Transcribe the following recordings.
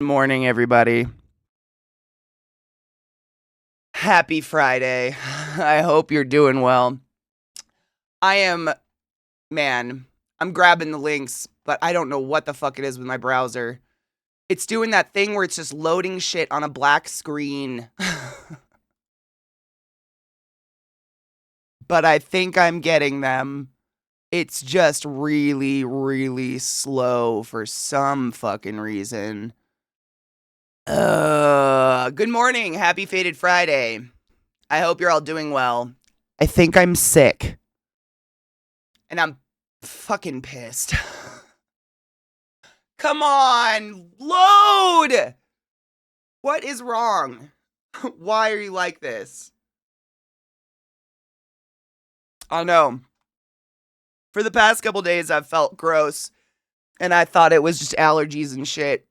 Morning, everybody. Happy Friday. I hope you're doing well. I am, man, I'm grabbing the links, but I don't know what the fuck it is with my browser. It's doing that thing where it's just loading shit on a black screen. But I think I'm getting them. It's just really, really slow for some fucking reason. Good morning. Happy Fated Friday. I hope you're all doing well. I think I'm sick. And I'm fucking pissed. Come on, load! What is wrong? Why are you like this? I know. For the past couple days, I've felt gross, and I thought it was just allergies and shit.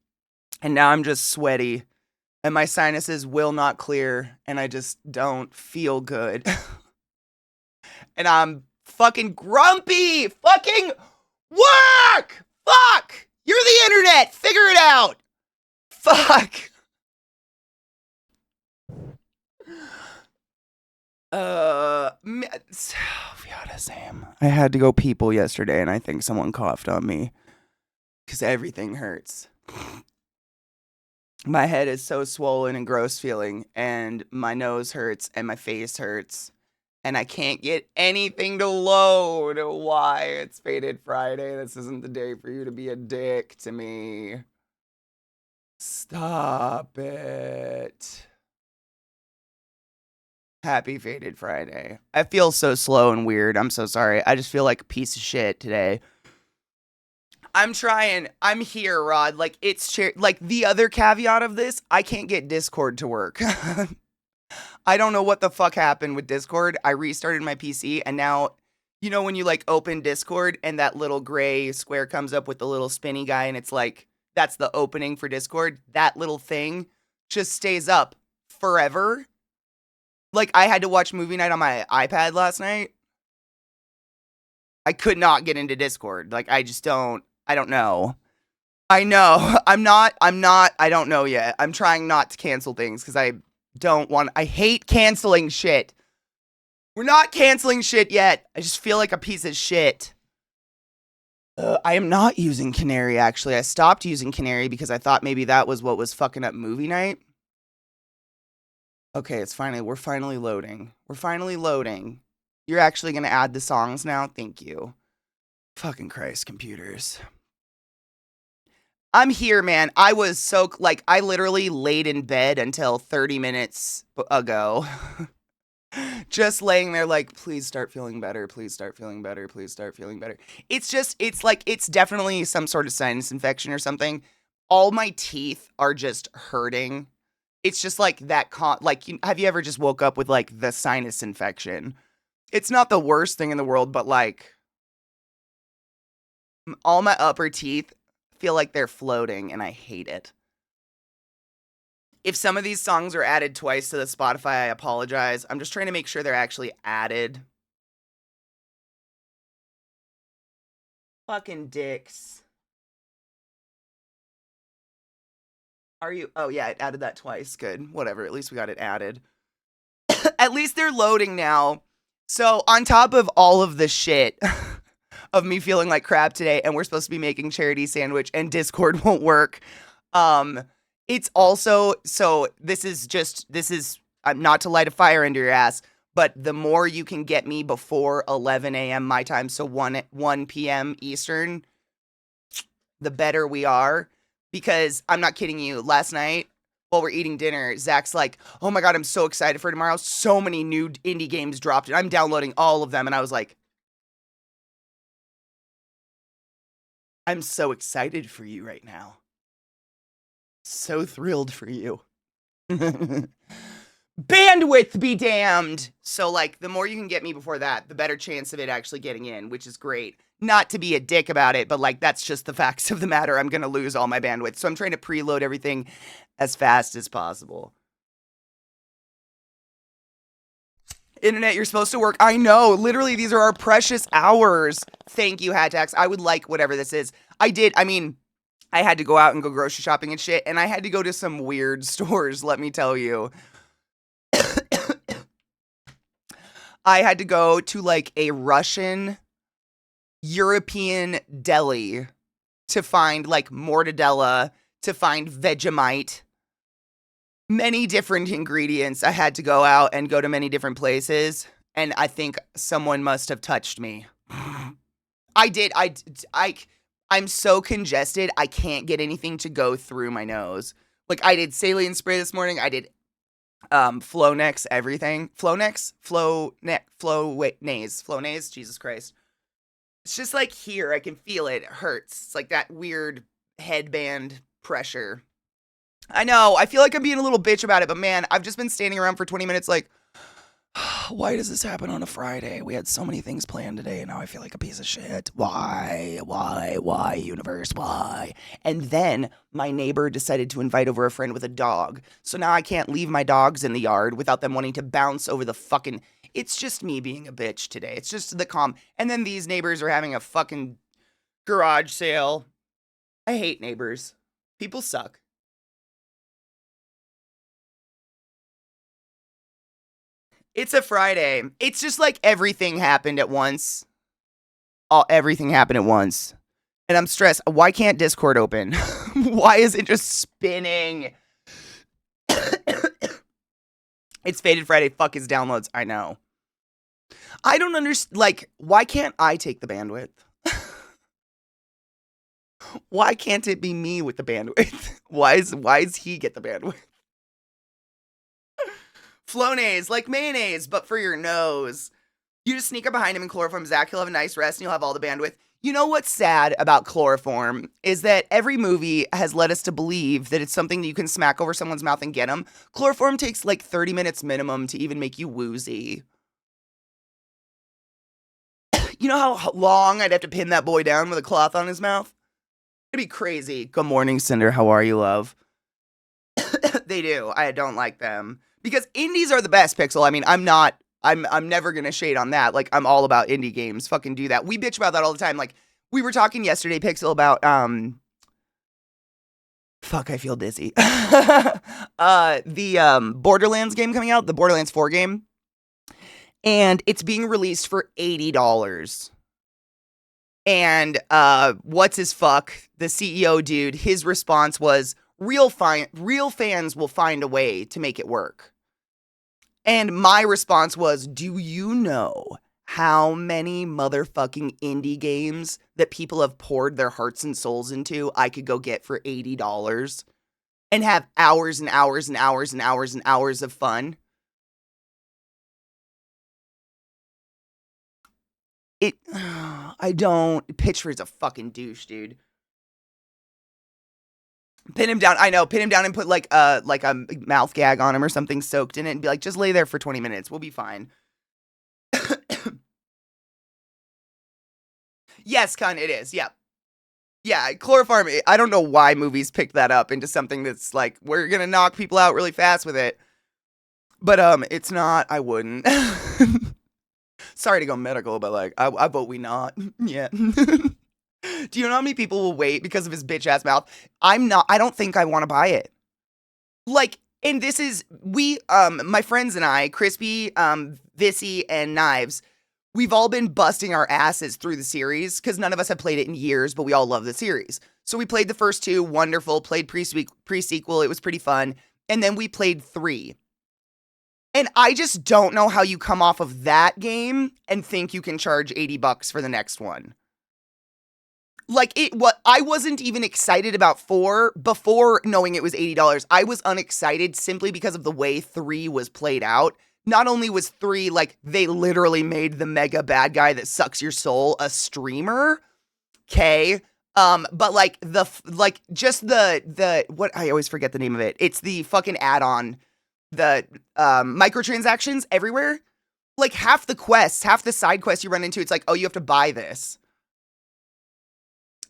And now I'm just sweaty, and my sinuses will not clear, and I just don't feel good. And I'm fucking grumpy! Fucking work! Fuck! You're the internet! Figure it out! Fuck! Sam. I had to go people yesterday, and I think someone coughed on me. Because everything hurts. My head is so swollen and gross feeling, and my nose hurts, and my face hurts. And I can't get anything to load. Why? It's Fated Friday. This isn't the day for you to be a dick to me. Stop it. Happy Fated Friday. I feel so slow and weird. I'm so sorry. I just feel like a piece of shit today. I'm trying. I'm here, Rod. Like, it's like the other caveat of this, I can't get Discord to work. I don't know what the fuck happened with Discord. I restarted my PC, and now, you know when you like open Discord and that little gray square comes up with the little spinny guy, and it's like, that's the opening for Discord? That little thing just stays up forever. Like, I had to watch movie night on my iPad last night. I could not get into Discord. Like, I don't know. I know. I don't know yet. I'm trying not to cancel things because I hate canceling shit. We're not canceling shit yet. I just feel like a piece of shit. I am not using Canary, actually. I stopped using Canary because I thought maybe that was what was fucking up movie night. Okay, we're finally loading. We're finally loading. You're actually gonna add the songs now? Thank you. Fucking Christ, computers. I'm here, man. I was so, like, I literally laid in bed until 30 minutes ago. Just laying there like, please start feeling better. Please start feeling better. Please start feeling better. It's definitely some sort of sinus infection or something. All my teeth are just hurting. It's just like that, have you ever just woke up with like the sinus infection? It's not the worst thing in the world, but like, all my upper teeth feel like they're floating, and I hate it. If some of these songs are added twice to the Spotify, I apologize. I'm just trying to make sure they're actually added. Fucking dicks. Are you? Oh, yeah, it added that twice. Good. Whatever. At least we got it added. At least they're loading now. So, on top of all of the shit of me feeling like crap today, and we're supposed to be making charity sandwich, and Discord won't work, it's also, so this is not to light a fire under your ass, but the more you can get me before 11 a.m. my time, so 1 p.m. Eastern, the better we are. Because I'm not kidding you, last night while we're eating dinner, Zach's like, oh my God, I'm so excited for tomorrow. So many new indie games dropped, and I'm downloading all of them. And I was like, I'm so excited for you right now. So thrilled for you. Bandwidth be damned. So, like, the more you can get me before that, the better chance of it actually getting in, which is great. Not to be a dick about it, but, like, that's just the facts of the matter. I'm going to lose all my bandwidth. So I'm trying to preload everything as fast as possible. Internet, you're supposed to work. I know. Literally, these are our precious hours. Thank you, Hatax. I would like whatever this is. I had to go out and go grocery shopping and shit, and I had to go to some weird stores, let me tell you. I had to go to like a Russian European deli to find like mortadella, to find Vegemite, many different ingredients. I had to go out and go to many different places, and I think someone must have touched me. I did. I'm so congested. I can't get anything to go through my nose. Like I did saline spray this morning. I did Flonex everything. Flonase. Jesus Christ. It's just like here. I can feel it. It hurts. It's like that weird headband pressure. I know. I feel like I'm being a little bitch about it, but man, I've just been standing around for 20 minutes like, why does this happen on a Friday? We had so many things planned today, and now I feel like a piece of shit. Why, universe, why? And then my neighbor decided to invite over a friend with a dog. So now I can't leave my dogs in the yard without them wanting to bounce over the fucking... It's just me being a bitch today. It's just the calm. And then these neighbors are having a fucking garage sale. I hate neighbors. People suck. It's a Friday. It's just like everything happened at once. Everything happened at once. And I'm stressed. Why can't Discord open? Why is it just spinning? It's Faded Friday. Fuck his downloads. I know. I don't understand. Like, why can't I take the bandwidth? Why can't it be me with the bandwidth? Why does he get the bandwidth? Flonase, like mayonnaise, but for your nose. You just sneak up behind him and chloroform Zach. He'll have a nice rest and you'll have all the bandwidth. You know what's sad about chloroform is that every movie has led us to believe that it's something that you can smack over someone's mouth and get them. Chloroform takes like 30 minutes minimum to even make you woozy. You know how long I'd have to pin that boy down with a cloth on his mouth? It'd be crazy. Good morning, Cinder. How are you, love? They do. I don't like them. Because indies are the best, Pixel. I mean, I'm never gonna shade on that. Like, I'm all about indie games. Fucking do that. We bitch about that all the time. Like, we were talking yesterday, Pixel, about, fuck, I feel dizzy. The Borderlands game coming out, the Borderlands 4 game. And it's being released for $80. And, what's his fuck? The CEO dude, his response was, real fans will find a way to make it work. And my response was, do you know how many motherfucking indie games that people have poured their hearts and souls into I could go get for $80 and have hours and hours and hours and hours and hours of fun? I don't. Pitchford's a fucking douche, dude. Pin him down. I know. Pin him down and put like a mouth gag on him or something soaked in it and be like, just lay there for 20 minutes. We'll be fine. Yes, Kun, it is. Yeah. Yeah, chloroform. I don't know why movies picked that up into something that's like, we're going to knock people out really fast with it. But it's not. I wouldn't. Sorry to go medical, but like, I vote we not. Yeah. Do you know how many people will wait because of his bitch ass mouth? I don't think I want to buy it. Like, and this is, my friends and I, Crispy, Vissy, and Knives, we've all been busting our asses through the series because none of us have played it in years, but we all love the series. So we played the first two, wonderful, played pre-sequel, it was pretty fun. And then we played 3. And I just don't know how you come off of that game and think you can charge $80 for the next one. Like, I wasn't even excited about 4 before knowing it was $80. I was unexcited simply because of the way 3 was played out. Not only was 3, like, they literally made the mega bad guy that sucks your soul a streamer. Okay. But like, just the, what, I always forget the name of it. It's the fucking add-on, the, microtransactions everywhere. Like, half the quests, half the side quests you run into, it's like, oh, you have to buy this.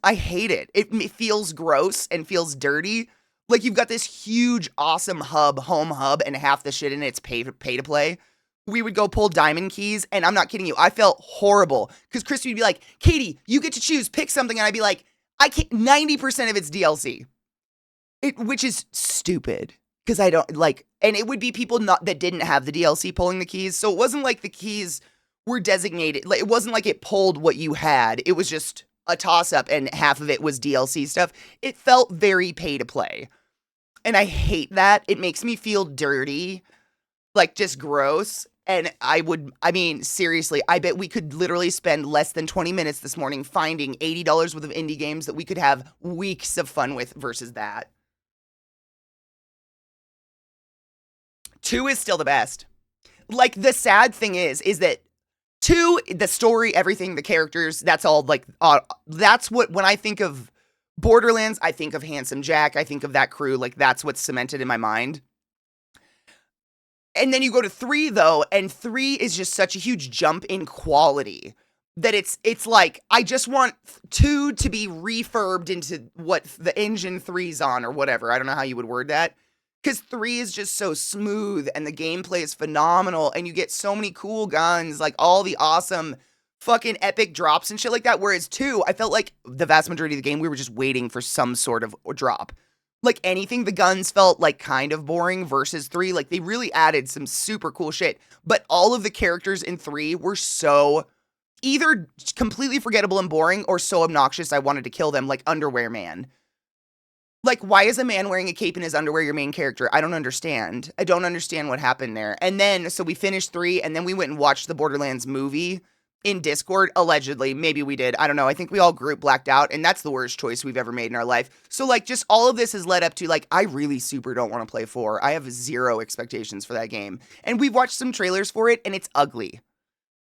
I hate it. It feels gross and feels dirty. Like, you've got this huge, awesome home hub, and half the shit in it's pay to play. We would go pull diamond keys, and I'm not kidding you. I felt horrible. Because Christy would be like, Katie, you get to choose. Pick something. And I'd be like, I can't, 90% of it's DLC. Which is stupid. Because I don't, like, and it would be people not that didn't have the DLC pulling the keys. So it wasn't like the keys were designated. Like, it wasn't like it pulled what you had. It was just a toss-up, and half of it was DLC stuff. It felt very pay-to-play. And I hate that. It makes me feel dirty. Like, just gross. And I mean, seriously, I bet we could literally spend less than 20 minutes this morning finding $80 worth of indie games that we could have weeks of fun with versus that. 2 is still the best. Like, the sad thing is that 2, the story, everything, the characters, that's all, like, that's what, when I think of Borderlands, I think of Handsome Jack, I think of that crew, like, that's what's cemented in my mind. And then you go to 3, though, and 3 is just such a huge jump in quality that it's like, I just want 2 to be refurbed into what the engine 3's on or whatever. I don't know how you would word that. Because 3 is just so smooth, and the gameplay is phenomenal, and you get so many cool guns, like all the awesome fucking epic drops and shit like that. Whereas 2, I felt like the vast majority of the game, we were just waiting for some sort of drop. Like anything, the guns felt like kind of boring versus 3. Like they really added some super cool shit. But all of the characters in 3 were so either completely forgettable and boring or so obnoxious I wanted to kill them, like Underwear Man. Like, why is a man wearing a cape in his underwear your main character? I don't understand. I don't understand what happened there. And then, so we finished 3, and then we went and watched the Borderlands movie in Discord, allegedly. Maybe we did. I don't know. I think we all group blacked out, and that's the worst choice we've ever made in our life. So, like, just all of this has led up to, like, I really super don't want to play 4. I have 0 expectations for that game. And we've watched some trailers for it, and it's ugly.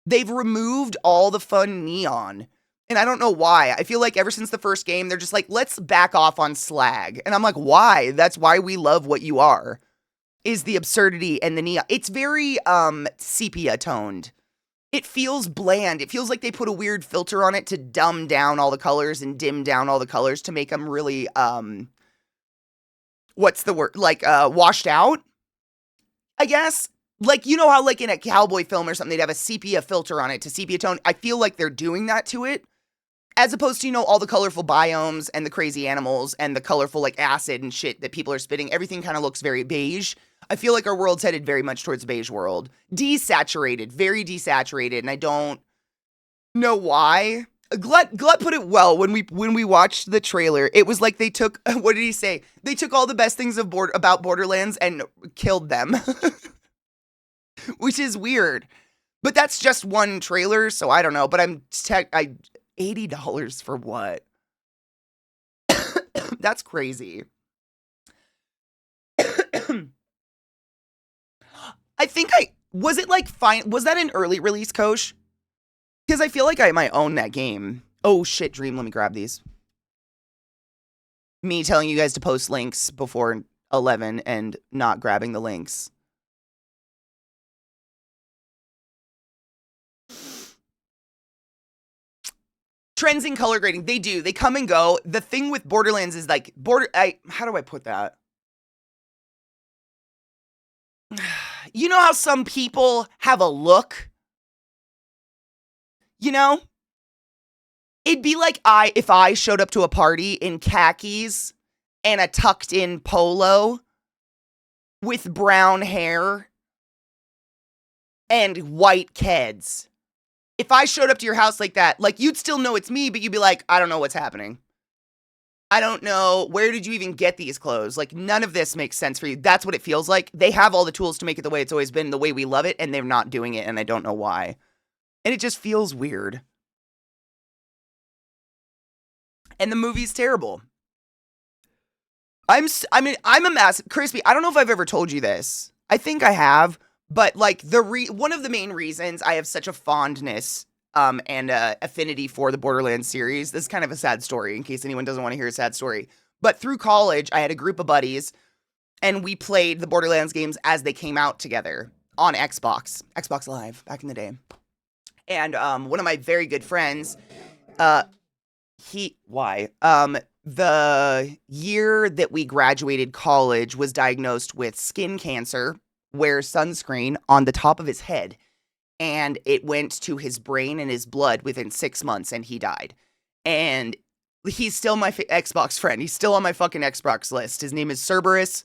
They've removed all the fun neon. And I don't know why. I feel like ever since the first game, they're just like, let's back off on slag. And I'm like, why? That's why we love what you are, is the absurdity and the neon. It's very sepia toned. It feels bland. It feels like they put a weird filter on it to dumb down all the colors and dim down all the colors to make them really, what's the word? Like, washed out, I guess. Like, you know how, like, in a cowboy film or something, they'd have a sepia filter on it to sepia tone? I feel like they're doing that to it. As opposed to, you know, all the colorful biomes and the crazy animals and the colorful, like, acid and shit that people are spitting. Everything kind of looks very beige. I feel like our world's headed very much towards a beige world. Desaturated. Very desaturated. And I don't know why. Glut put it well when we watched the trailer. It was like they took, what did he say? They took all the best things about Borderlands and killed them. Which is weird. But that's just one trailer, so I don't know. But $80 for what? That's crazy. I think was it like fine? Was that an early release, Kosh? Because I feel like I might own that game. Oh shit, Dream, let me grab these. Me telling you guys to post links before 11 and not grabbing the links. Trends in color grading, they do. They come and go. The thing with Borderlands is like, how do I put that? You know how some people have a look? You know? It'd be like if I showed up to a party in khakis and a tucked in polo with brown hair and white keds. If I showed up to your house like that, like, you'd still know it's me, but you'd be like, I don't know what's happening. I don't know. Where did you even get these clothes? Like, none of this makes sense for you. That's what it feels like. They have all the tools to make it the way it's always been, the way we love it, and they're not doing it, and I don't know why. And it just feels weird. And the movie's terrible. I'm a massive... Crispy, I don't know if I've ever told you this. I think I have. But, like, one of the main reasons I have such a fondness and affinity for the Borderlands series, this is kind of a sad story in case anyone doesn't want to hear a sad story. But through college, I had a group of buddies, and we played the Borderlands games as they came out together on Xbox Live, back in the day. And one of my very good friends, the year that we graduated college was diagnosed with skin cancer, wears sunscreen on the top of his head, and it went to his brain and his blood within 6 months, and he died. And He's still my Xbox friend. He's still on my fucking Xbox list. His name is Cerberus.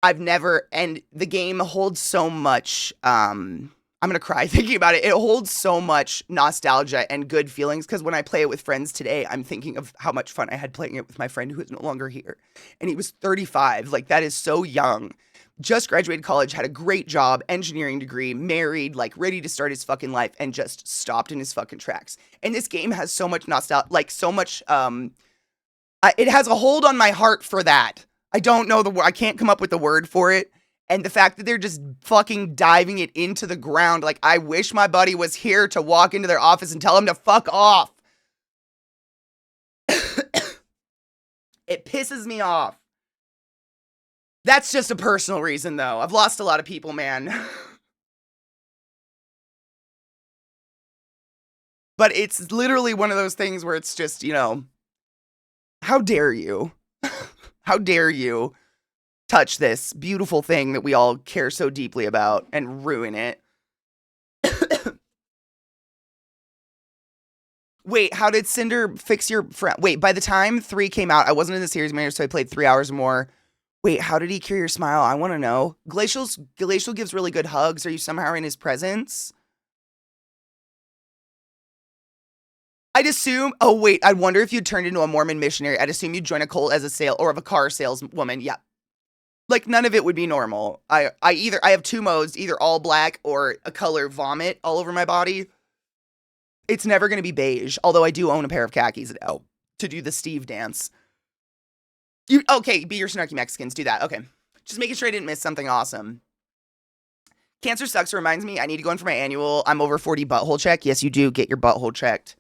And the game holds so much, I'm gonna cry thinking about it. It holds so much nostalgia and good feelings, because when I play it with friends today, I'm thinking of how much fun I had playing it with my friend who is no longer here. And he was 35. Like, that is so young. Just graduated college, had a great job, engineering degree, married, like ready to start his fucking life, and just stopped in his fucking tracks. And this game has so much nostalgia, like so much, it has a hold on my heart for that. I don't know I can't come up with the word for it. And the fact that they're just fucking diving it into the ground, like, I wish my buddy was here to walk into their office and tell him to fuck off. It pisses me off. That's just a personal reason, though. I've lost a lot of people, man. But it's literally one of those things where it's just, how dare you? How dare you touch this beautiful thing that we all care so deeply about and ruin it? Wait, how did Cinder fix your friend? Wait, by the time 3 came out, I wasn't in the series manager, so I played 3 hours more. Wait, how did he cure your smile? I want to know. Glacial gives really good hugs. Are you somehow in his presence? I'd assume, oh wait, I wonder if you'd turned into a Mormon missionary. I'd assume you'd join a cult as a car saleswoman. Yeah. Like, none of it would be normal. I have 2 modes, either all black or a color vomit all over my body. It's never going to be beige, although I do own a pair of khakis now to do the Steve dance. Okay, be your snarky Mexicans, do that. Okay. Just making sure I didn't miss something awesome. Cancer sucks reminds me, I need to go in for my annual I'm over 40 butthole check. Yes, you do get your butthole checked.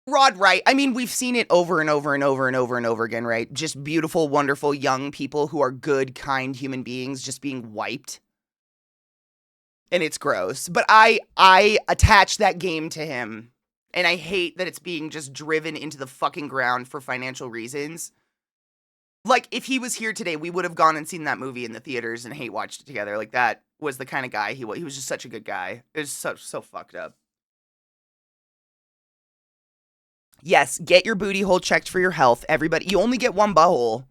Rod, right. I mean, we've seen it over and over and over and over and over again, right? Just beautiful, wonderful young people who are good, kind human beings just being wiped. And it's gross. But I attach that game to him. And I hate that it's being just driven into the fucking ground for financial reasons. Like, if he was here today, we would have gone and seen that movie in the theaters and hate watched it together. Like, that was the kind of guy he was. He was just such a good guy. It was so fucked up. Yes, get your booty hole checked for your health. Everybody, you only get one butthole.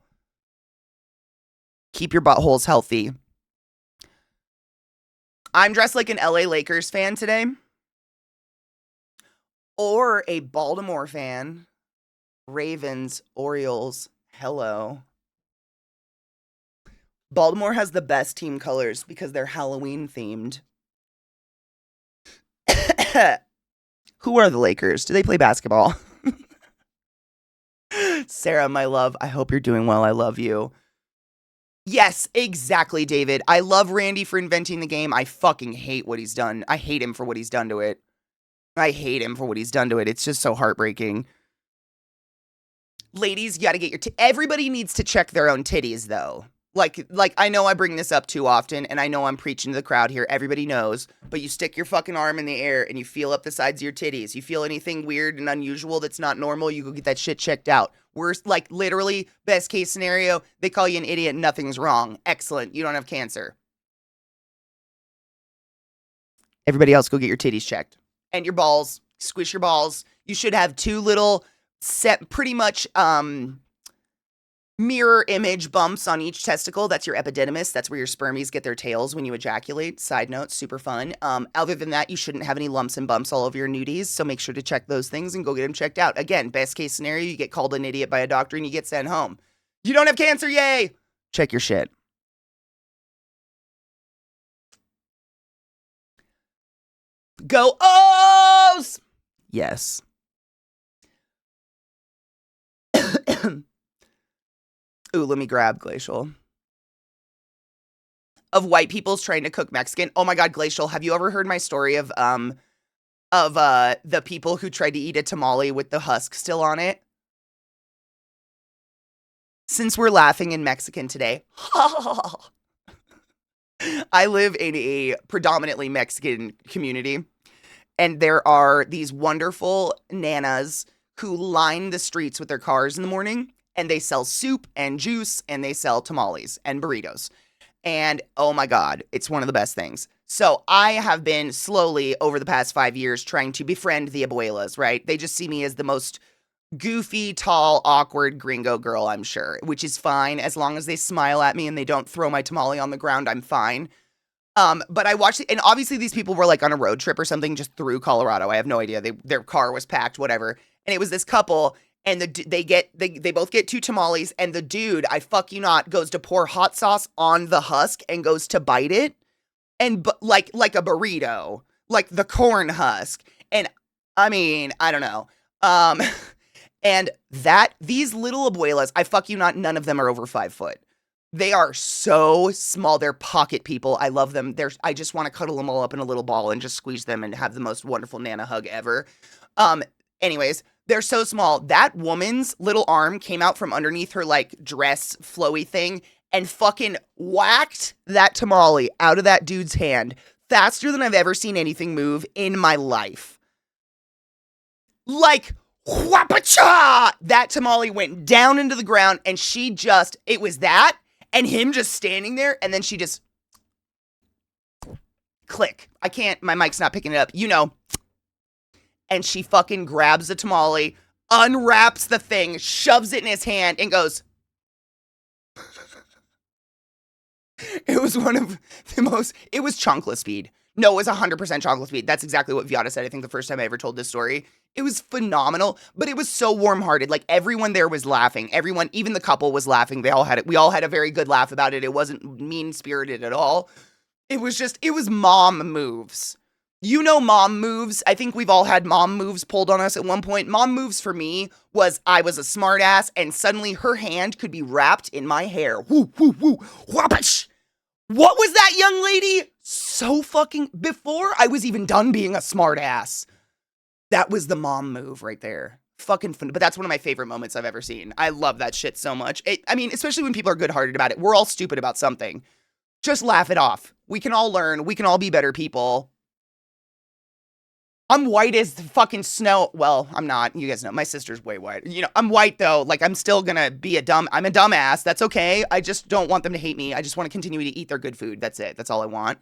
Keep your buttholes healthy. I'm dressed like an LA Lakers fan today. Or a Baltimore fan. Ravens, Orioles, hello. Baltimore has the best team colors because they're Halloween themed. Who are the Lakers? Do they play basketball? Sarah, my love, I hope you're doing well. I love you. Yes, exactly, David. I love Randy for inventing the game. I fucking hate what he's done. I hate him for what he's done to it. It's just so heartbreaking. Ladies, you gotta get your everybody needs to check their own titties, though. Like, I know I bring this up too often, and I know I'm preaching to the crowd here. Everybody knows, but you stick your fucking arm in the air, and you feel up the sides of your titties. You feel anything weird and unusual that's not normal, you go get that shit checked out. Worst, like, literally, best case scenario, they call you an idiot, nothing's wrong. Excellent, you don't have cancer. Everybody else, go get your titties checked. And your balls. Squish your balls. You should have 2 little pretty much mirror image bumps on each testicle. That's your epididymis. That's where your spermies get their tails when you ejaculate. Side note, super fun. Other than that, you shouldn't have any lumps and bumps all over your nudies, so make sure to check those things and go get them checked out. Again, best case scenario, you get called an idiot by a doctor and you get sent home. You don't have cancer, yay! Check your shit. Go O's! Yes. Ooh, let me grab Glacial. Of white people's trying to cook Mexican. Oh my God, Glacial, have you ever heard my story of the people who tried to eat a tamale with the husk still on it? Since we're laughing in Mexican today. I live in a predominantly Mexican community, and there are these wonderful nanas who line the streets with their cars in the morning, and they sell soup and juice, and they sell tamales and burritos. And oh my God, it's one of the best things. So I have been slowly over the past 5 years trying to befriend the abuelas, right? They just see me as the most goofy, tall, awkward gringo girl, I'm sure, which is fine as long as they smile at me and they don't throw my tamale on the ground. I'm fine. But I watched it, and obviously these people were like on a road trip or something just through Colorado. I have no idea. Their car was packed, whatever. And it was this couple, and they both get 2 tamales, and the dude, I fuck you not, goes to pour hot sauce on the husk and goes to bite it, and like a burrito, like the corn husk. And I mean, I don't know. Um, and these little abuelas, I fuck you not, none of them are over 5 foot. They are so small. They're pocket people. I love them. I just want to cuddle them all up in a little ball and just squeeze them and have the most wonderful Nana hug ever. Anyways, they're so small. That woman's little arm came out from underneath her like dress flowy thing and fucking whacked that tamale out of that dude's hand faster than I've ever seen anything move in my life. Like, whapacha! That tamale went down into the ground, and it was that, and him just standing there, and then she just click. My mic's not picking it up, And she fucking grabs the tamale, unwraps the thing, shoves it in his hand, and goes. It was one of the most, it was chancla speed. No, it was 100% chancla speed. That's exactly what Viata said, I think, the first time I ever told this story. It was phenomenal, but it was so warm-hearted. Like, everyone there was laughing. Everyone, even the couple was laughing. We all had a very good laugh about it. It wasn't mean-spirited at all. It was mom moves. Mom moves. I think we've all had mom moves pulled on us at one point. Mom moves for me was I was a smartass, and suddenly her hand could be wrapped in my hair. Woo, woo, woo, whapash. What was that, young lady? So fucking, before I was even done being a smartass. That was the mom move right there. Fucking fun. But that's one of my favorite moments I've ever seen. I love that shit so much. Especially when people are good-hearted about it. We're all stupid about something. Just laugh it off. We can all learn. We can all be better people. I'm white as fucking snow. Well, I'm not. You guys know. My sister's way white. I'm white, though. Like, I'm still gonna be I'm a dumbass. That's okay. I just don't want them to hate me. I just want to continue to eat their good food. That's it. That's all I want.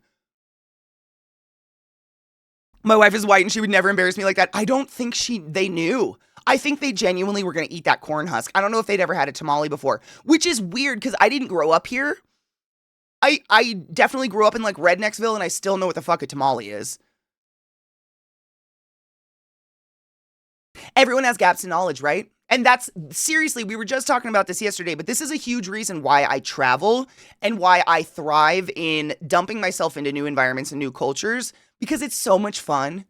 My wife is white, and she would never embarrass me like that. I don't think they knew. I think they genuinely were gonna eat that corn husk. I don't know if they'd ever had a tamale before, which is weird, because I didn't grow up here. I definitely grew up in, like, Rednecksville, and I still know what the fuck a tamale is. Everyone has gaps in knowledge, right? And that's, seriously, we were just talking about this yesterday, but this is a huge reason why I travel and why I thrive in dumping myself into new environments and new cultures, because it's so much fun.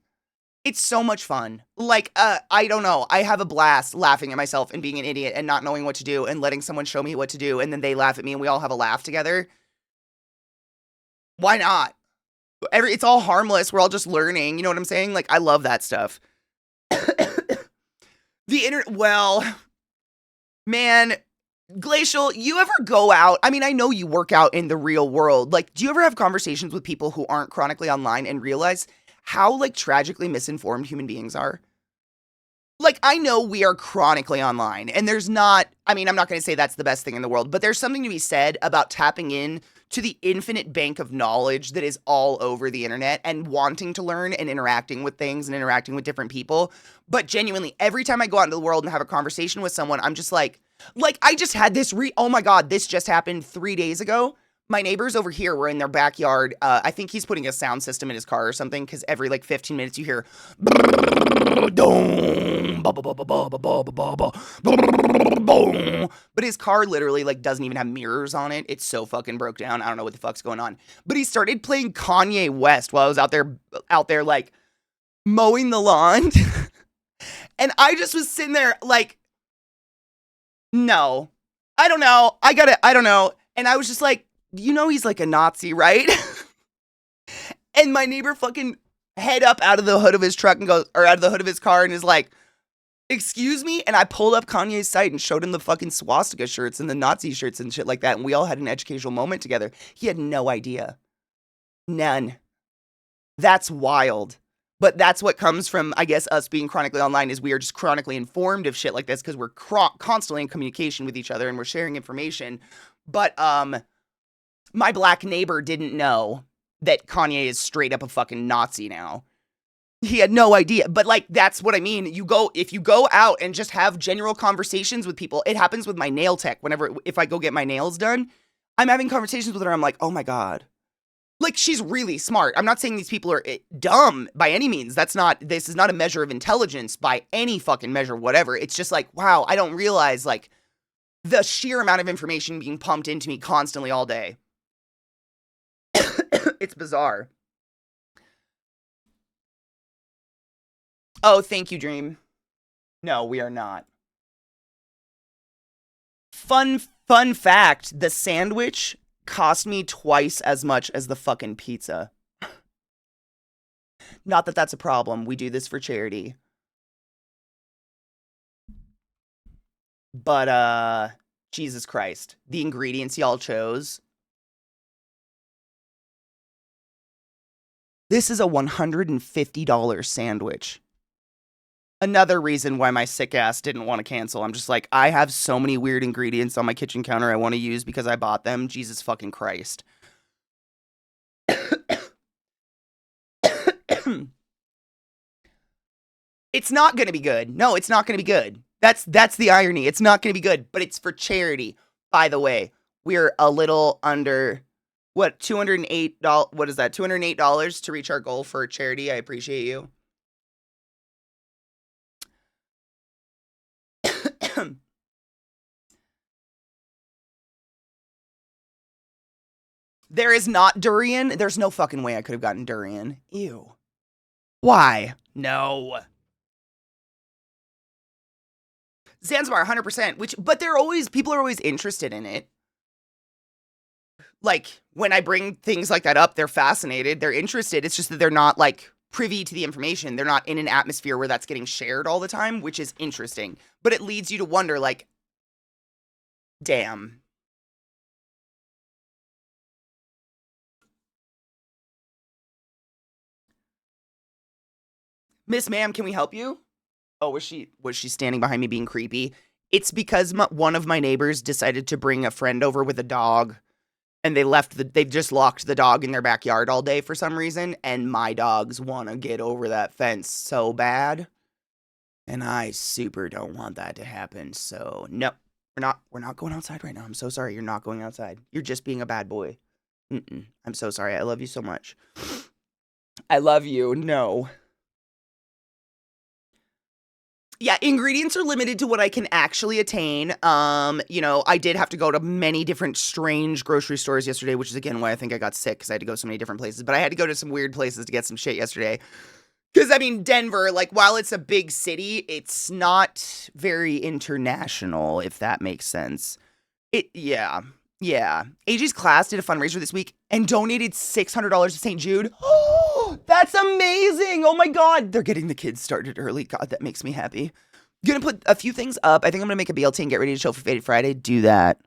It's so much fun. Like, I don't know. I have a blast laughing at myself and being an idiot and not knowing what to do and letting someone show me what to do, and then they laugh at me and we all have a laugh together. Why not? It's all harmless. We're all just learning. You know what I'm saying? Like, I love that stuff. Well, man, Glacial, you ever go out? I mean, I know you work out in the real world. Like, do you ever have conversations with people who aren't chronically online and realize how, like, tragically misinformed human beings are? Like, I know we are chronically online, and I'm not going to say that's the best thing in the world, but there's something to be said about tapping in to the infinite bank of knowledge that is all over the internet and wanting to learn and interacting with things and interacting with different people. But genuinely, every time I go out into the world and have a conversation with someone, I'm just like I just had this oh my God, this just happened 3 days ago. My neighbors over here were in their backyard. I think he's putting a sound system in his car or something, because every, like, 15 minutes you hear but his car literally, like, doesn't even have mirrors on it. It's so fucking broke down. I don't know what the fuck's going on. But he started playing Kanye West while I was out there like mowing the lawn. And I just was sitting there like, no, I don't know. I don't know. And I was just like, he's like a Nazi, right? And my neighbor fucking head up out of the hood of his truck and goes, or out of the hood of his car, and is like, excuse me? And I pulled up Kanye's site and showed him the fucking swastika shirts and the Nazi shirts and shit like that. And we all had an educational moment together. He had no idea. None. That's wild. But that's what comes from, I guess, us being chronically online, is we are just chronically informed of shit like this, because we're constantly in communication with each other and we're sharing information. But, my black neighbor didn't know that Kanye is straight up a fucking Nazi now. He had no idea. But like, that's what I mean. If you go out and just have general conversations with people, it happens with my nail tech. If I go get my nails done, I'm having conversations with her. I'm like, oh my God. Like, she's really smart. I'm not saying these people are dumb by any means. This is not a measure of intelligence by any fucking measure, whatever. It's just like, wow, I don't realize like the sheer amount of information being pumped into me constantly all day. It's bizarre. Oh, thank you, Dream. No, we are not. Fun fact, the sandwich cost me twice as much as the fucking pizza. Not that that's a problem. We do this for charity. But, Jesus Christ. The ingredients y'all chose. This is a $150 sandwich. Another reason why my sick ass didn't want to cancel. I'm just like, I have so many weird ingredients on my kitchen counter I want to use because I bought them. Jesus fucking Christ. It's not going to be good. No, it's not going to be good. That's the irony. It's not going to be good, but it's for charity. By the way, we're a little under, what, $208, what is that, $208 to reach our goal for charity. I appreciate you. There is not durian. There's no fucking way I could have gotten durian. Ew. Why? No. Zanzibar, 100%. But people are always interested in it. Like, when I bring things like that up, they're fascinated. They're interested. It's just that they're not, like, privy to the information. They're not in an atmosphere where that's getting shared all the time, which is interesting. But it leads you to wonder, like, damn. Miss Ma'am, can we help you? Oh, was she standing behind me being creepy? It's because one of my neighbors decided to bring a friend over with a dog, and they've just locked the dog in their backyard all day for some reason, and my dogs want to get over that fence so bad, and I super don't want that to happen. So no, we're not going outside right now. I'm so sorry. You're not going outside. You're just being a bad boy. I'm so sorry. I love you so much. I love you. No. Yeah, ingredients are limited to what I can actually attain. I did have to go to many different strange grocery stores yesterday, which is again why I think I got sick, because I had to go so many different places. But I had to go to some weird places to get some shit yesterday. Because, I mean, Denver, like, while it's a big city, it's not very international, if that makes sense. Yeah. AG's class did a fundraiser this week and donated $600 to St. Jude. Oh, that's amazing. Oh my God. They're getting the kids started early. God, that makes me happy. Gonna put a few things up. I think I'm gonna make a BLT and get ready to show for Faded Friday. Do that,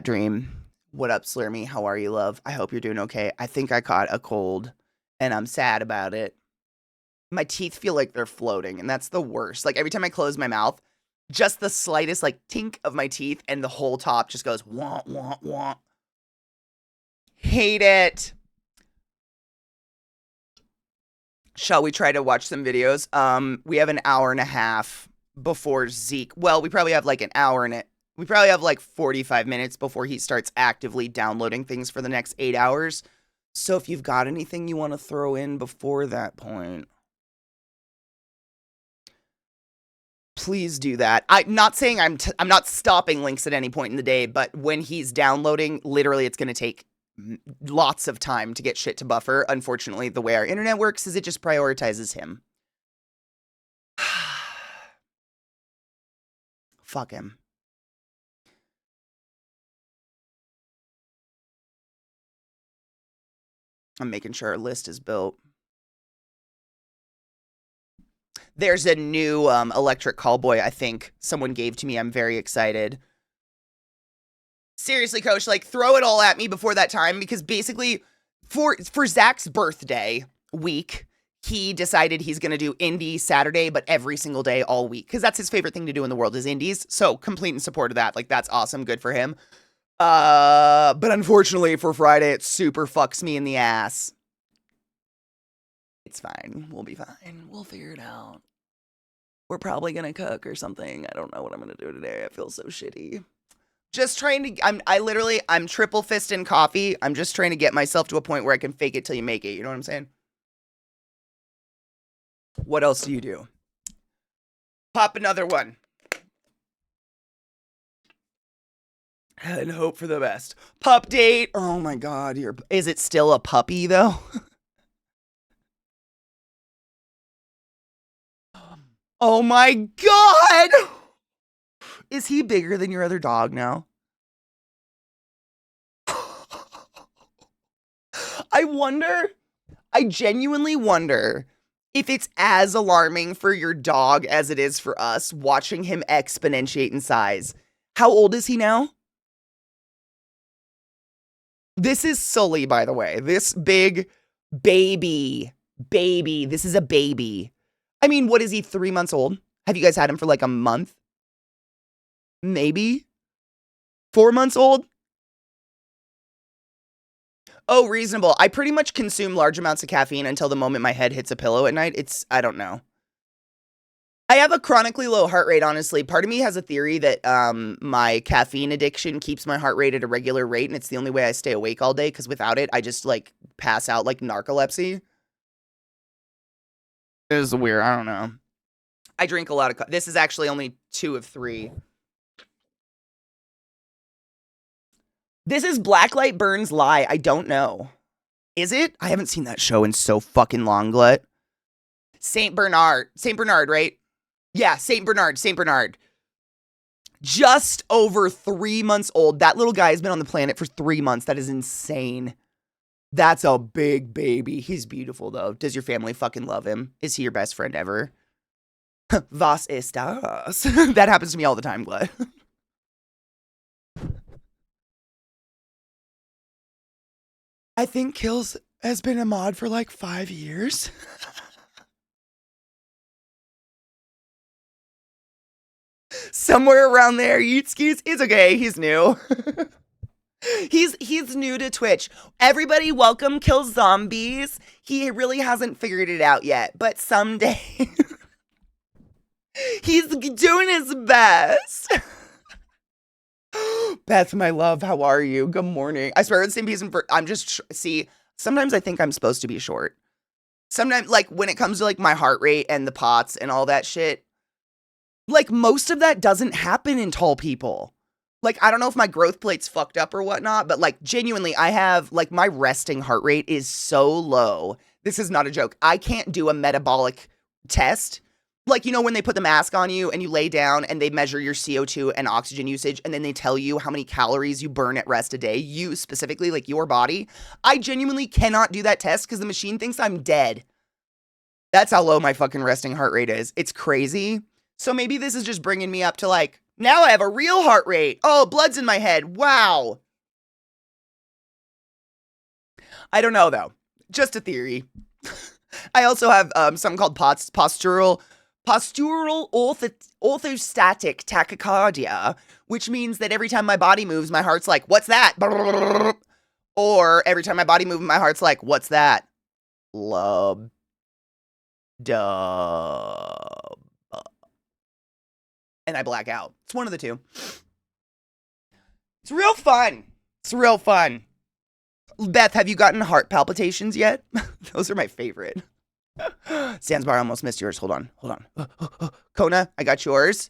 Dream. What up, Slurmy? How are you, love? I hope you're doing okay. I think I caught a cold and I'm sad about it. My teeth feel like they're floating, and that's the worst. Like, every time I close my mouth, just the slightest, like, tink of my teeth, and the whole top just goes, wah, wah, wah. Hate it. Shall we try to watch some videos? We have an hour and a half before Zeke. Well, we probably have, like, an hour and we probably have, like, 45 minutes before he starts actively downloading things for the next 8 hours. So if you've got anything you want to throw in before that point, please do that. I'm not saying I'm not stopping links at any point in the day, but when he's downloading, literally it's going to take lots of time to get shit to buffer. Unfortunately, the way our internet works is it just prioritizes him. Fuck him. I'm making sure our list is built. There's a new electric callboy I think someone gave to me. I'm very excited. Seriously, Coach, like, throw it all at me before that time, because basically for Zach's birthday week, he decided he's going to do indie Saturday, but every single day all week, because that's his favorite thing to do in the world is indies. So complete in support of that. Like, that's awesome. Good for him. But unfortunately for Friday, it super fucks me in the ass. It's fine. We'll be fine. We'll figure it out. We're probably gonna cook or something. I don't know what I'm gonna do today. I feel so shitty. Just trying to, I'm triple fisting coffee. I'm just trying to get myself to a point where I can fake it till you make it. You know what I'm saying? What else do you do? Pop another one. And hope for the best. Pup date. Oh my God. Is it still a puppy though? Oh my God. Is he bigger than your other dog now? I genuinely wonder if it's as alarming for your dog as it is for us watching him exponentiate in size. How old is he now? This is Sully, by the way. This big baby. This is a baby. I mean, what is he, 3 months old? Have you guys had him for like a month? Maybe? 4 months old? Oh, reasonable. I pretty much consume large amounts of caffeine until the moment my head hits a pillow at night. I don't know. I have a chronically low heart rate, honestly. Part of me has a theory that my caffeine addiction keeps my heart rate at a regular rate, and it's the only way I stay awake all day, because without it, I just, like, pass out like narcolepsy. It is weird. I don't know. I drink a lot of coffee. This is actually only 2 of 3. This is Blacklight Burns Lie. I don't know. Is it? I haven't seen that show in so fucking long, Glut. St. Bernard, right? Yeah, St. Bernard. Just over 3 months old. That little guy has been on the planet for 3 months. That is insane. That's a big baby. He's beautiful, though. Does your family fucking love him? Is he your best friend ever? Was estas? That happens to me all the time, Glut. I think Kills has been a mod for like 5 years. Somewhere around there. Yeetskis is okay. He's new. He's new to Twitch. Everybody welcome Kills Zombies. He really hasn't figured it out yet, but someday he's doing his best. Beth, my love, how are you? Good morning. I swear, same piece. I'm just, see, sometimes I think I'm supposed to be short. Sometimes, like, when it comes to, like, my heart rate and the POTS and all that shit, like, most of that doesn't happen in tall people. Like, I don't know if my growth plate's fucked up or whatnot, but, like, genuinely, I have, like, my resting heart rate is so low. This is not a joke. I can't do a metabolic test. Like, you know, when they put the mask on you and you lay down and they measure your CO2 and oxygen usage, and then they tell you how many calories you burn at rest a day, you specifically, like your body. I genuinely cannot do that test because the machine thinks I'm dead. That's how low my fucking resting heart rate is. It's crazy. So maybe this is just bringing me up to like, now I have a real heart rate. Oh, blood's in my head. Wow. I don't know though. Just a theory. I also have something called postural orthostatic tachycardia, which means that every time my body moves, my heart's like, what's that? Or every time my body moves, my heart's like, what's that? Lub. Dub. And I black out. It's one of the two. It's real fun. It's real fun. Beth, have you gotten heart palpitations yet? Those are my favorite. Sandsbar, almost missed yours. Hold on. Kona, I got yours.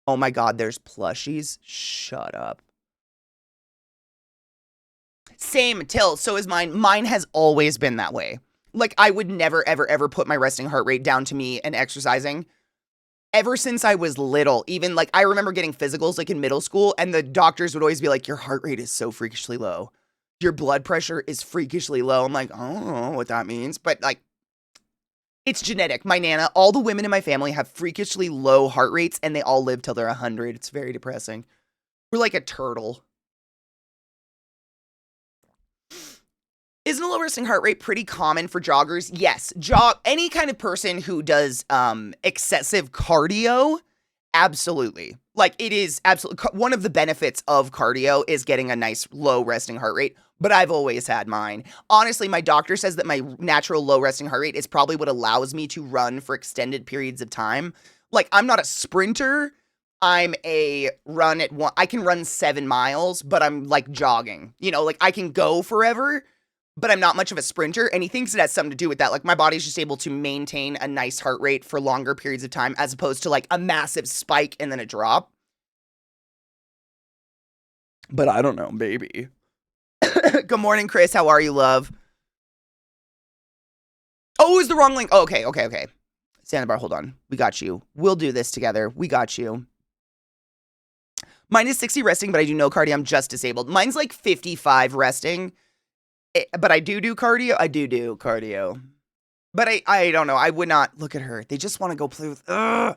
Oh my God, there's plushies. Shut up. Same, Till. So is mine. Mine has always been that way. Like, I would never, ever put my resting heart rate down to me and exercising. Ever since I was little, even like, I remember getting physicals like in middle school, and the doctors would always be like, your heart rate is so freakishly low. Your blood pressure is freakishly low. I'm like, I don't know what that means, but like, it's genetic. My Nana, all the women in my family have freakishly low heart rates, and they all live till they're 100. It's very depressing. We're like a turtle. Isn't a low resting heart rate pretty common for joggers? Yes. Any kind of person who does excessive cardio, absolutely. Like, it is absolutely one of the benefits of cardio is getting a nice low resting heart rate, but I've always had mine. Honestly, my doctor says that my natural low resting heart rate is probably what allows me to run for extended periods of time. Like, I'm not a sprinter. I'm a run at one. I can run 7 miles, but I'm like jogging. You know, like I can go forever, but I'm not much of a sprinter. And he thinks it has something to do with that. Like my body's just able to maintain a nice heart rate for longer periods of time as opposed to like a massive spike and then a drop. But I don't know, baby. Good morning, Chris. How are you, love? Oh, it was the wrong link. Oh, okay. Stand bar, hold on. We got you. We'll do this together. We got you. Mine is 60 resting, but I do no cardio. I'm just disabled. Mine's like 55 resting, but I do cardio. I do cardio. But I don't know. I would not look at her. They just want to go play with. Ugh.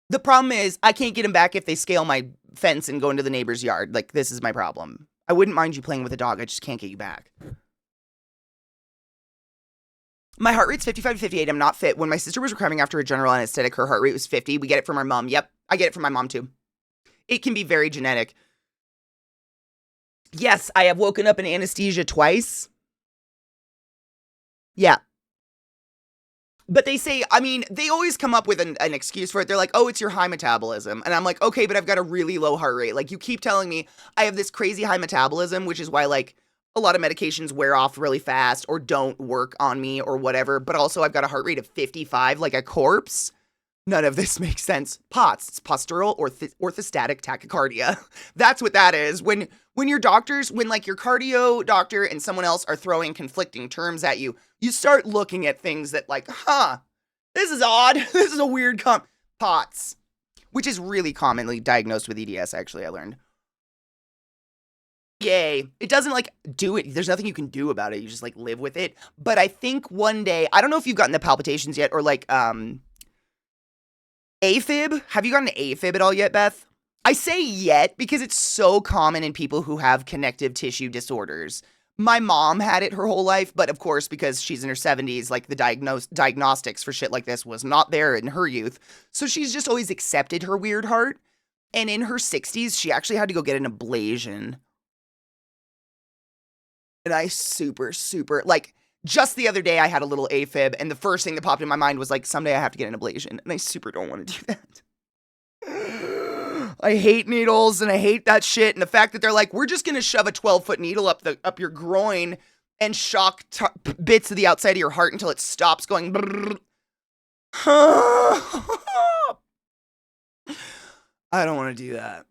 The problem is I can't get them back if they scale my fence and go into the neighbor's yard. Like, this is my problem. I wouldn't mind you playing with a dog. I just can't get you back. My heart rate's 55 to 58. I'm not fit. When my sister was recovering after a general anesthetic, her heart rate was 50. We get it from our mom. Yep, I get it from my mom too. It can be very genetic. Yes, I have woken up in anesthesia twice. Yeah. But they say, I mean, they always come up with an excuse for it. They're like, oh, it's your high metabolism. And I'm like, okay, but I've got a really low heart rate. Like, you keep telling me I have this crazy high metabolism, which is why, like, a lot of medications wear off really fast or don't work on me or whatever. But also, I've got a heart rate of 55, like a corpse. None of this makes sense. POTS, it's postural orthostatic tachycardia. That's what that is. When your doctors, when like your cardio doctor and someone else are throwing conflicting terms at you, you start looking at things that like, this is odd. This is a weird POTS, which is really commonly diagnosed with EDS, actually, I learned. Yay. It doesn't like do it. There's nothing you can do about it. You just like live with it. But I think one day, I don't know if you've gotten the palpitations yet or like, AFib? Have you gotten an AFib at all yet, Beth? I say yet because it's so common in people who have connective tissue disorders. My mom had it her whole life, but of course, because she's in her 70s, like the diagnostics for shit like this was not there in her youth. So she's just always accepted her weird heart. And in her 60s, she actually had to go get an ablation. And I super, like, just the other day, I had a little AFib, and the first thing that popped in my mind was, like, someday I have to get an ablation, and I super don't want to do that. I hate needles, and I hate that shit, and the fact that they're like, we're just gonna shove a 12-foot needle up your groin and shock bits of the outside of your heart until it stops going brrr. I don't want to do that.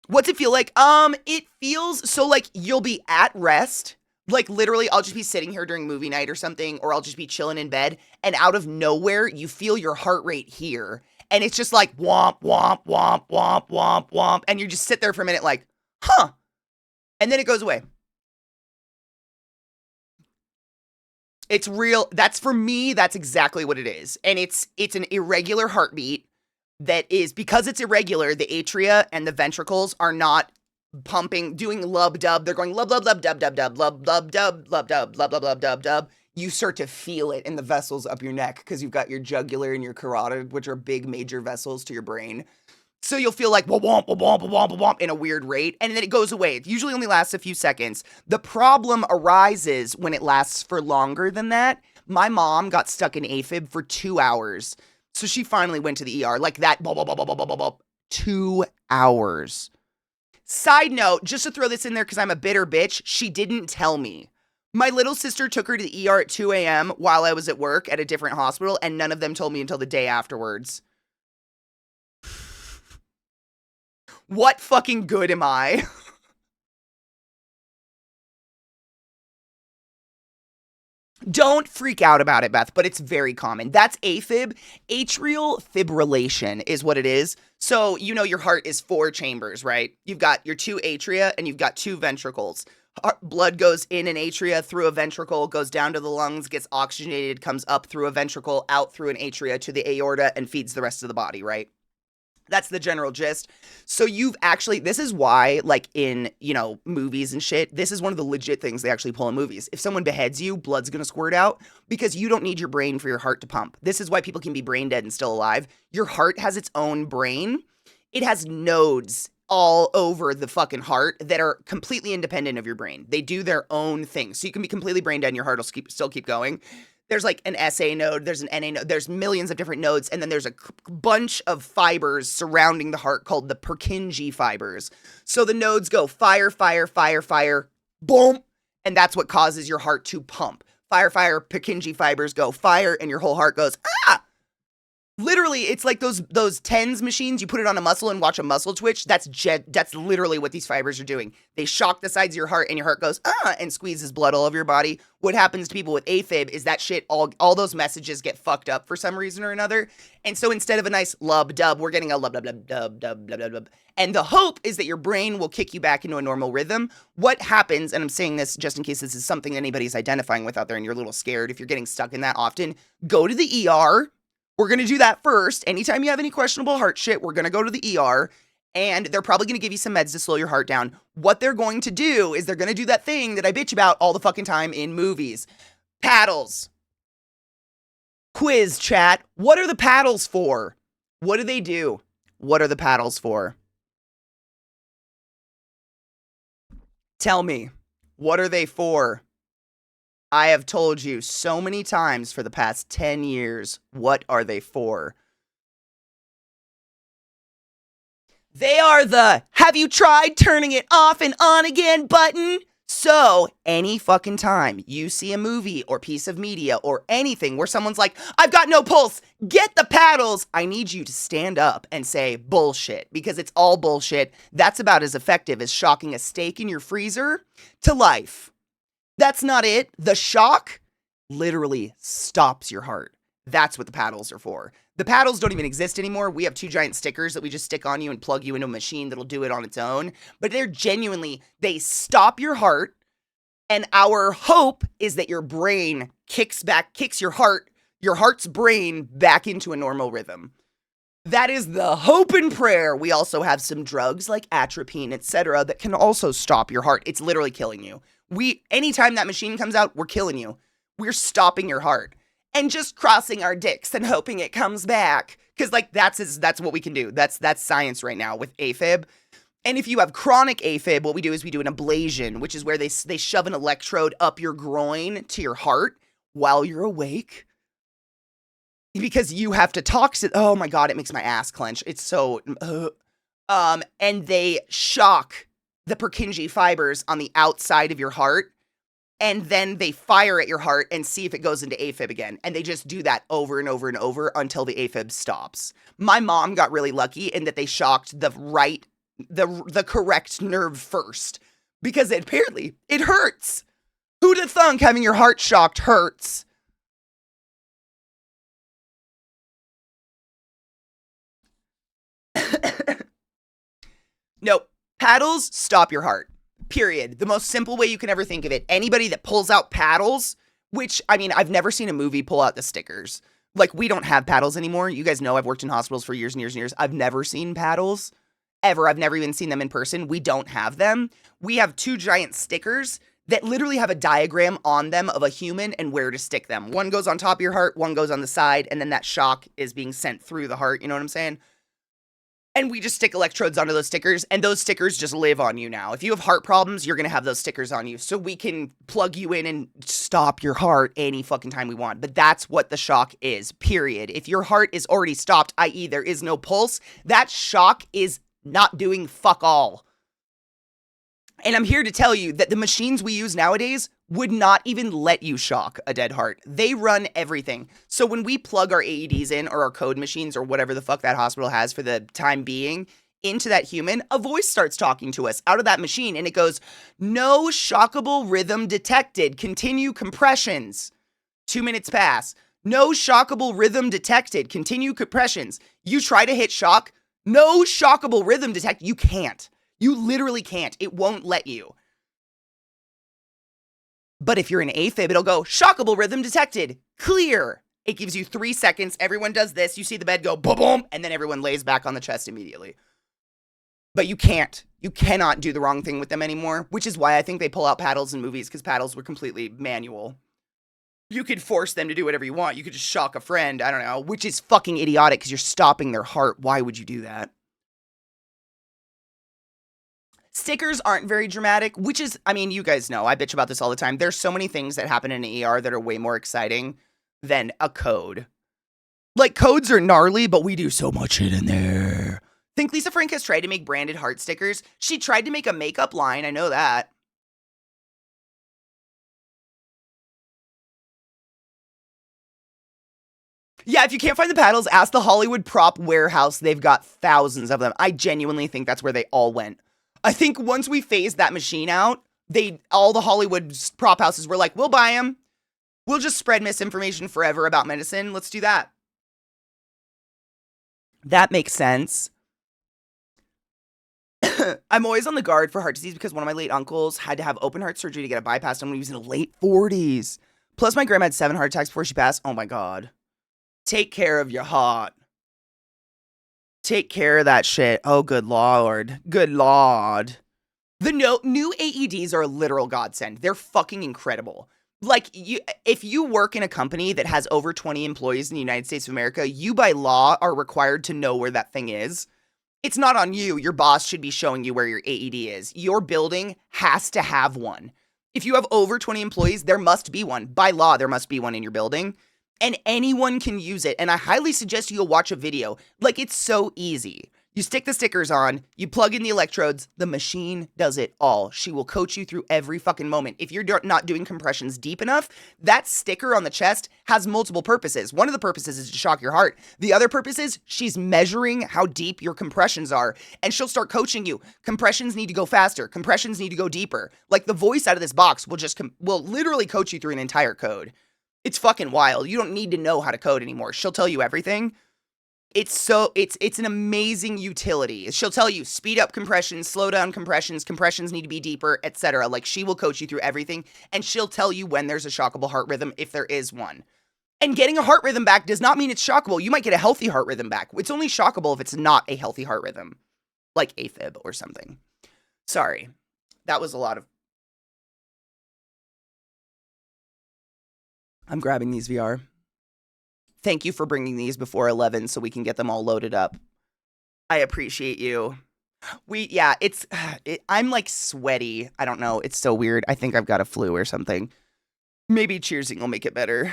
What's it feel like? It feels, so, like, you'll be at rest. Like, literally, I'll just be sitting here during movie night or something, or I'll just be chilling in bed, and out of nowhere, you feel your heart rate here, and it's just like, womp, womp, womp, womp, womp, womp, and you just sit there for a minute like, and then it goes away. It's real. That's, for me, that's exactly what it is, and it's an irregular heartbeat that is, because it's irregular, the atria and the ventricles are not pumping, doing lub dub. They're going lub lub lub dub dub dub lub lub dub lub dub lub lub lub dub dub. You start to feel it in the vessels up your neck because you've got your jugular and your carotid, which are big major vessels to your brain. So you'll feel like womp womp womp womp womp in a weird rate, and then it goes away. It usually only lasts a few seconds. The problem arises when it lasts for longer than that. My mom got stuck in AFib for 2 hours, so she finally went to the ER like that. 2 hours. Side note, just to throw this in there because I'm a bitter bitch, she didn't tell me. My little sister took her to the ER at 2 a.m. while I was at work at a different hospital, and none of them told me until the day afterwards. What fucking good am I? Don't freak out about it, Beth, but it's very common. That's AFib. Atrial fibrillation is what it is. So, you know, your heart is 4 chambers, right? You've got your 2 atria and you've got 2 ventricles. Blood goes in an atria, through a ventricle, goes down to the lungs, gets oxygenated, comes up through a ventricle, out through an atria to the aorta, and feeds the rest of the body, right? That's the general gist. So you've actually, this is why, like in, you know, movies and shit, this is one of the legit things they actually pull in movies. If someone beheads you, blood's gonna squirt out because you don't need your brain for your heart to pump. This is why people can be brain dead and still alive. Your heart has its own brain. it has nodes all over the fucking heart that are completely independent of your brain. They do their own thing. So you can be completely brain dead and your heart will still keep going. There's like an SA node, there's an NA node, there's millions of different nodes, and then there's a bunch of fibers surrounding the heart called the Purkinje fibers. So the nodes go fire, fire, fire, fire, boom, and that's what causes your heart to pump. Fire, fire, Purkinje fibers go fire, and your whole heart goes, ah! Literally, it's like those TENS machines. You put it on a muscle and watch a muscle twitch. That's literally what these fibers are doing. They shock the sides of your heart, and your heart goes, ah, and squeezes blood all over your body. What happens to people with AFib is that shit, all those messages get fucked up for some reason or another. And so instead of a nice lub dub, we're getting a lub dub dub dub dub dub dub dub. And the hope is that your brain will kick you back into a normal rhythm. What happens, and I'm saying this just in case this is something anybody's identifying with out there and you're a little scared if you're getting stuck in that often, go to the ER. We're going to do that first. Anytime you have any questionable heart shit, we're going to go to the ER, and they're probably going to give you some meds to slow your heart down. What they're going to do is they're going to do that thing that I bitch about all the fucking time in movies. Paddles. Quiz, chat. What are the paddles for? What do they do? What are the paddles for? Tell me. What are they for? I have told you so many times for the past 10 years, what are they for? They are the have you tried turning it off and on again button? So, any fucking time you see a movie or piece of media or anything where someone's like, I've got no pulse, get the paddles, I need you to stand up and say bullshit, because it's all bullshit. That's about as effective as shocking a steak in your freezer to life. That's not it. The shock literally stops your heart. That's what the paddles are for. The paddles don't even exist anymore. We have 2 giant stickers that we just stick on you and plug you into a machine that'll do it on its own. But they're genuinely, they stop your heart. And our hope is that your brain kicks your heart's brain back into a normal rhythm. That is the hope and prayer. We also have some drugs like atropine, etc. that can also stop your heart. It's literally killing you. Anytime that machine comes out, we're killing you. We're stopping your heart and just crossing our dicks and hoping it comes back. Cause like that's what we can do. That's science right now with AFib. And if you have chronic AFib, what we do is we do an ablation, which is where they shove an electrode up your groin to your heart while you're awake. Because you have to talk to, oh my God, it makes my ass clench. It's so, and they shock the Purkinje fibers on the outside of your heart, and then they fire at your heart and see if it goes into AFib again. And they just do that over and over and over until the AFib stops. My mom got really lucky in that they shocked the correct nerve first, because apparently it hurts. Who'd have thunk having your heart shocked hurts? Nope. Paddles stop your heart. Period. The most simple way you can ever think of it. Anybody that pulls out paddles, which, I mean, I've never seen a movie pull out the stickers. Like, we don't have paddles anymore. You guys know I've worked in hospitals for years and years and years. I've never seen paddles. Ever. I've never even seen them in person. We don't have them. We have 2 giant stickers that literally have a diagram on them of a human and where to stick them. One goes on top of your heart, one goes on the side, and then that shock is being sent through the heart. You know what I'm saying? And we just stick electrodes onto those stickers, and those stickers just live on you now. If you have heart problems, you're going to have those stickers on you. So we can plug you in and stop your heart any fucking time we want. But that's what the shock is, period. If your heart is already stopped, i.e. there is no pulse, that shock is not doing fuck all. And I'm here to tell you that the machines we use nowadays would not even let you shock a dead heart. They run everything. So when we plug our AEDs in, or our code machines, or whatever the fuck that hospital has for the time being, into that human, a voice starts talking to us out of that machine, and it goes, no shockable rhythm detected. Continue compressions. 2 minutes pass. No shockable rhythm detected. Continue compressions. You try to hit shock. No shockable rhythm detected. You can't. You literally can't. It won't let you. But if you're in AFib, it'll go, shockable rhythm detected. Clear. It gives you 3 seconds. Everyone does this. You see the bed go boom, boom, and then everyone lays back on the chest immediately. But you can't. You cannot do the wrong thing with them anymore, which is why I think they pull out paddles in movies, because paddles were completely manual. You could force them to do whatever you want. You could just shock a friend, I don't know, which is fucking idiotic because you're stopping their heart. Why would you do that? Stickers aren't very dramatic, which is, I mean, you guys know, I bitch about this all the time. There's so many things that happen in an ER that are way more exciting than a code. Like, codes are gnarly, but we do so much shit in there. Think Lisa Frank has tried to make branded heart stickers? She tried to make a makeup line, I know that. Yeah, if you can't find the paddles, ask the Hollywood prop warehouse. They've got thousands of them. I genuinely think that's where they all went. I think once we phased that machine out, all the Hollywood prop houses were like, we'll buy them. We'll just spread misinformation forever about medicine. Let's do that. That makes sense. I'm always on the guard for heart disease because one of my late uncles had to have open heart surgery to get a bypass done when he was in the late 40s. Plus, my grandma had 7 heart attacks before she passed. Oh my God. Take care of your heart. Take care of that shit. Oh, good Lord. Good Lord. The new AEDs are a literal godsend. They're fucking incredible. Like, if you work in a company that has over 20 employees in the United States of America, you by law are required to know where that thing is. It's not on you. Your boss should be showing you where your AED is. Your building has to have one. If you have over 20 employees, there must be one. By law, there must be one in your building. And anyone can use it. And I highly suggest you go watch a video. Like, it's so easy. You stick the stickers on, you plug in the electrodes, the machine does it all. She will coach you through every fucking moment. If you're not doing compressions deep enough, that sticker on the chest has multiple purposes. One of the purposes is to shock your heart. The other purpose is she's measuring how deep your compressions are, and she'll start coaching you. Compressions need to go faster. Compressions need to go deeper. Like, the voice out of this box will literally coach you through an entire code. It's fucking wild. You don't need to know how to code anymore. She'll tell you everything. It's an amazing utility. She'll tell you speed up compressions, slow down compressions need to be deeper, etc. Like, she will coach you through everything, and she'll tell you when there's a shockable heart rhythm if there is one. And getting a heart rhythm back does not mean it's shockable. You might get a healthy heart rhythm back. It's only shockable if it's not a healthy heart rhythm, like AFib or something. Sorry, that was a lot of... I'm grabbing these VR. Thank you for bringing these before 11 so we can get them all loaded up. I appreciate you. I'm like sweaty. I don't know. It's so weird. I think I've got a flu or something. Maybe cheersing will make it better.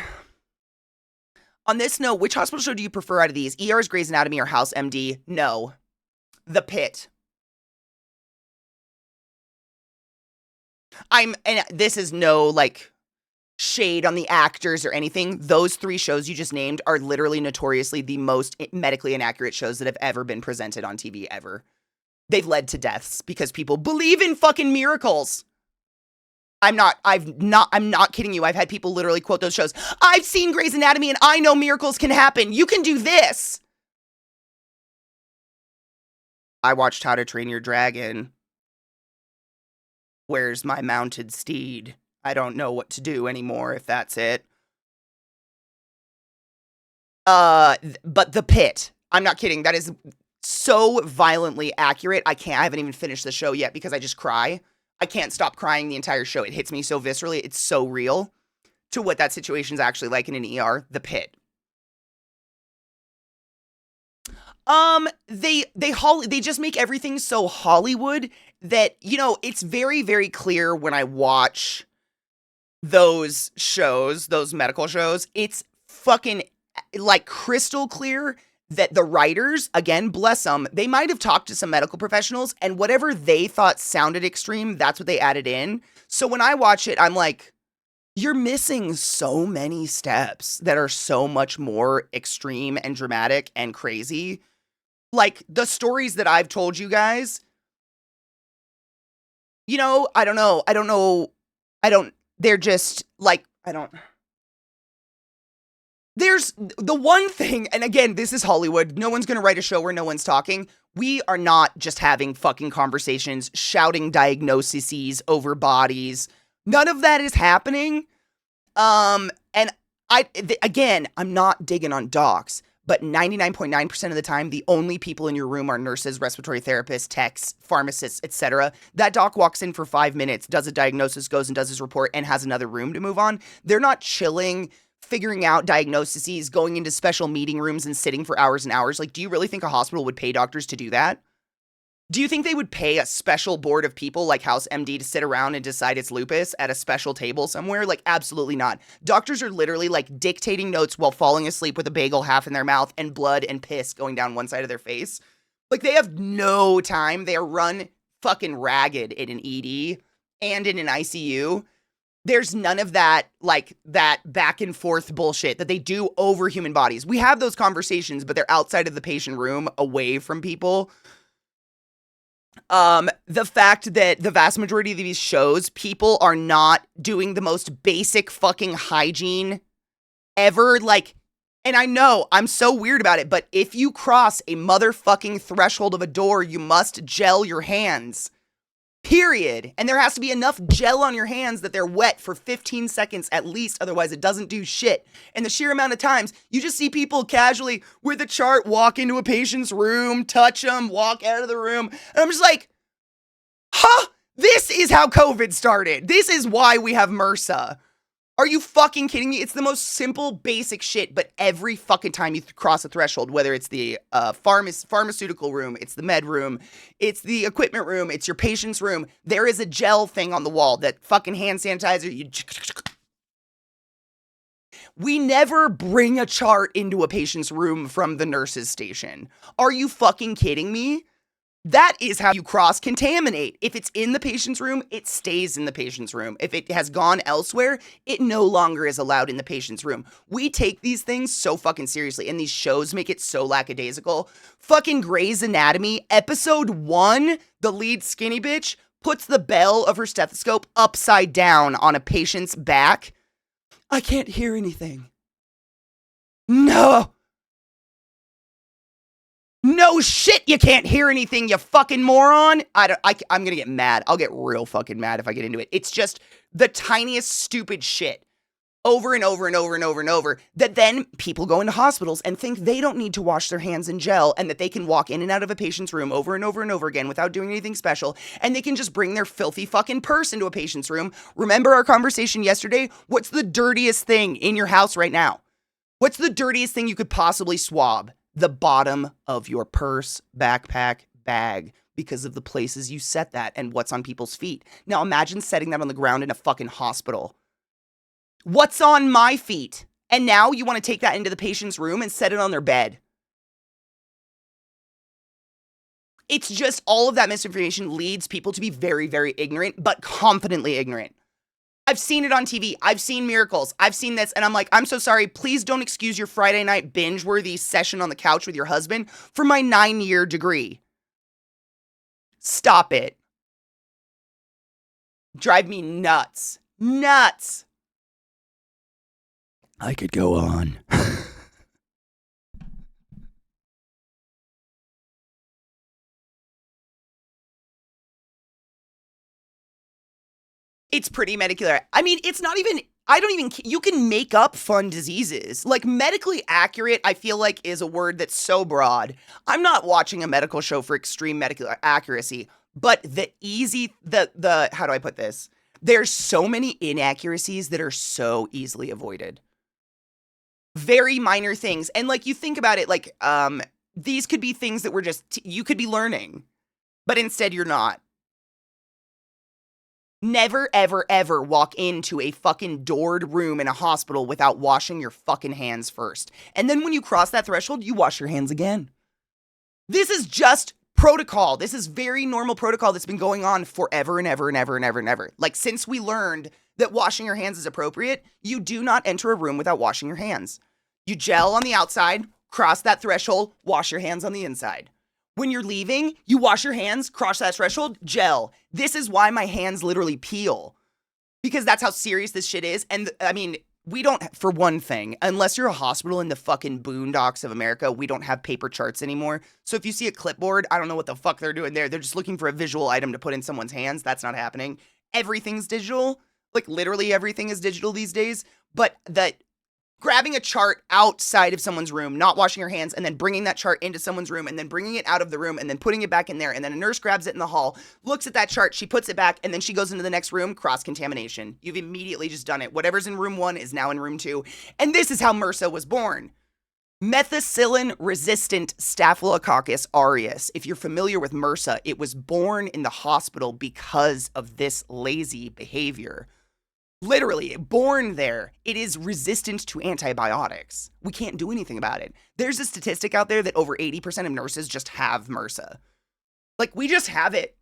On this note, which hospital show do you prefer out of these? ER's Grey's Anatomy or House MD? No. The Pit. And this is no, like, shade on the actors or anything. Those 3 shows you just named are literally notoriously the most medically inaccurate shows that have ever been presented on TV ever. They've led to deaths because people believe in fucking miracles. I'm not kidding you. I've had people literally quote those shows. I've seen Grey's Anatomy and I know miracles can happen. You can do this. I watched How to Train Your Dragon. Where's my mounted steed? I don't know what to do anymore, if that's it. But The Pit. I'm not kidding. That is so violently accurate. I haven't even finished the show yet because I just cry. I can't stop crying the entire show. It hits me so viscerally. It's so real to what that situation's actually like in an ER. The Pit. They just make everything so Hollywood that, you know, it's very, very clear when I watch those shows, those medical shows, it's fucking like crystal clear that the writers, again, bless them, they might have talked to some medical professionals and whatever they thought sounded extreme, that's what they added in. So when I watch it, I'm like, you're missing so many steps that are so much more extreme and dramatic and crazy. Like the stories that I've told you guys, you know, they're just like, there's the one thing, and again, this is Hollywood. No one's going to write a show where no one's talking. We are not just having fucking conversations, shouting diagnoses over bodies. None of that is happening. And I'm not digging on docs, but 99.9% of the time, the only people in your room are nurses, respiratory therapists, techs, pharmacists, etc. That doc walks in for 5 minutes, does a diagnosis, goes and does his report, and has another room to move on. They're not chilling, figuring out diagnoses, going into special meeting rooms and sitting for hours and hours. Like, do you really think a hospital would pay doctors to do that? Do you think they would pay a special board of people like House MD to sit around and decide it's lupus at a special table somewhere? Like, absolutely not. Doctors are literally like dictating notes while falling asleep with a bagel half in their mouth and blood and piss going down one side of their face. Like, they have no time. They are run fucking ragged in an ED and in an ICU. There's none of that, like, that back and forth bullshit that they do over human bodies. We have those conversations, but they're outside of the patient room, away from people. The fact that the vast majority of these shows, people are not doing the most basic fucking hygiene ever. Like, and I know I'm so weird about it, but if you cross a motherfucking threshold of a door, you must gel your hands. Period. And there has to be enough gel on your hands that they're wet for 15 seconds at least, otherwise it doesn't do shit. And the sheer amount of times you just see people casually with a chart walk into a patient's room, touch them, walk out of the room. And I'm just like, huh? This is how COVID started. This is why we have MRSA. Are you fucking kidding me? It's the most simple, basic shit, but every fucking time you cross a threshold, whether it's the pharmaceutical room, it's the med room, it's the equipment room, it's your patient's room, there is a gel thing on the wall, that fucking hand sanitizer. We never bring a chart into a patient's room from the nurse's station. Are you fucking kidding me? That is how you cross-contaminate. If it's in the patient's room, it stays in the patient's room. If it has gone elsewhere, it no longer is allowed in the patient's room. We take these things so fucking seriously, and these shows make it so lackadaisical. Fucking Grey's Anatomy, episode 1, the lead skinny bitch puts the bell of her stethoscope upside down on a patient's back. I can't hear anything. No. No shit, you can't hear anything, you fucking moron. I'm gonna get mad. I'll get real fucking mad if I get into it. It's just the tiniest stupid shit over and over and over and over and over that then people go into hospitals and think they don't need to wash their hands in gel and that they can walk in and out of a patient's room over and over and over again without doing anything special, and they can just bring their filthy fucking purse into a patient's room. Remember our conversation yesterday? What's the dirtiest thing in your house right now? What's the dirtiest thing you could possibly swab? The bottom of your purse, backpack, bag, because of the places you set that and what's on people's feet. Now imagine setting that on the ground in a fucking hospital. What's on my feet? And now you want to take that into the patient's room and set it on their bed. It's just all of that misinformation leads people to be very, very ignorant, but confidently ignorant. I've seen it on TV. I've seen miracles. I've seen this. And I'm like, I'm so sorry. Please don't excuse your Friday night binge-worthy session on the couch with your husband for my 9-year degree. Stop it. Drive me nuts. Nuts. I could go on. It's pretty medical. I mean, it's not even, you can make up fun diseases. Like, medically accurate, I feel like, is a word that's so broad. I'm not watching a medical show for extreme medical accuracy, but how do I put this? There's so many inaccuracies that are so easily avoided. Very minor things. And, like, you think about it, like, these could be things that you could be learning, but instead you're not. Never, ever, ever walk into a fucking doored room in a hospital without washing your fucking hands first. And then when you cross that threshold, you wash your hands again. This is just protocol. This is very normal protocol that's been going on forever and ever and ever and ever and ever. Like, since we learned that washing your hands is appropriate, you do not enter a room without washing your hands. You gel on the outside, cross that threshold, wash your hands on the inside. When you're leaving, you wash your hands, cross that threshold, gel. This is why my hands literally peel. Because that's how serious this shit is. And I mean, we don't, for one thing, unless you're a hospital in the fucking boondocks of America, we don't have paper charts anymore. So if you see a clipboard, I don't know what the fuck they're doing there. They're just looking for a visual item to put in someone's hands. That's not happening. Everything's digital. Like, literally everything is digital these days. But grabbing a chart outside of someone's room, not washing your hands, and then bringing that chart into someone's room, and then bringing it out of the room, and then putting it back in there, and then a nurse grabs it in the hall, looks at that chart, she puts it back, and then she goes into the next room, cross-contamination. You've immediately just done it. Whatever's in room 1 is now in room 2, and this is how MRSA was born. Methicillin-resistant Staphylococcus aureus. If you're familiar with MRSA, it was born in the hospital because of this lazy behavior. Literally, born there. It is resistant to antibiotics. We can't do anything about it. There's a statistic out there that over 80% of nurses just have MRSA. Like, we just have it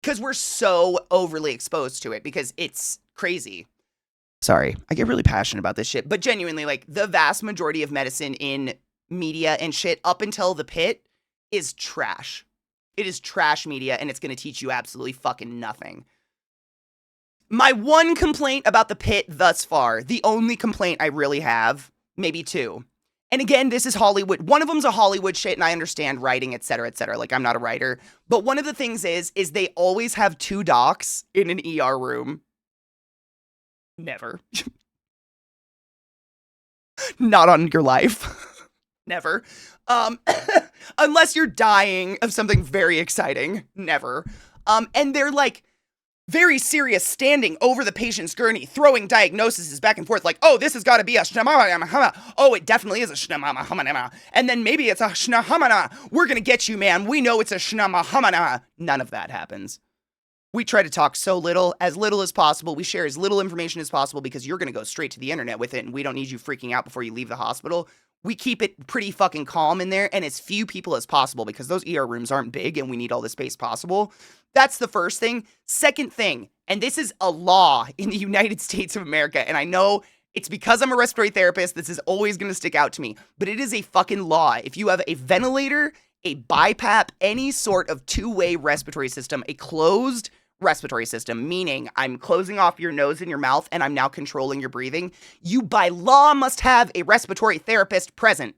because we're so overly exposed to it because it's crazy. Sorry, I get really passionate about this shit, but genuinely, like, the vast majority of medicine in media and shit up until the pit is trash. It is trash media, and it's going to teach you absolutely fucking nothing. My one complaint about the pit thus far, the only complaint I really have, maybe two. And again, this is Hollywood. One of them's a Hollywood shit, and I understand writing, et cetera, et cetera. Like, I'm not a writer. But one of the things is they always have two docs in an ER room. Never. Not on your life. Never. Unless you're dying of something very exciting. Never. And they're like very serious, standing over the patient's gurney, throwing diagnoses back and forth like, oh, this has got to be a shnamama. Oh, it definitely is a shnamama. And then maybe it's a shnahamana. We're going to get you, man. We know it's a shnamahamana. None of that happens. We try to talk as little as possible. We share as little information as possible because you're going to go straight to the internet with it, and we don't need you freaking out before you leave the hospital. We keep it pretty fucking calm in there, and as few people as possible because those ER rooms aren't big, and we need all the space possible. That's the first thing. Second thing, and this is a law in the United States of America, and I know it's because I'm a respiratory therapist, this is always going to stick out to me, but it is a fucking law. If you have a ventilator, a BiPAP, any sort of two-way respiratory system, a closed respiratory system, meaning I'm closing off your nose and your mouth and I'm now controlling your breathing, you by law must have a respiratory therapist present.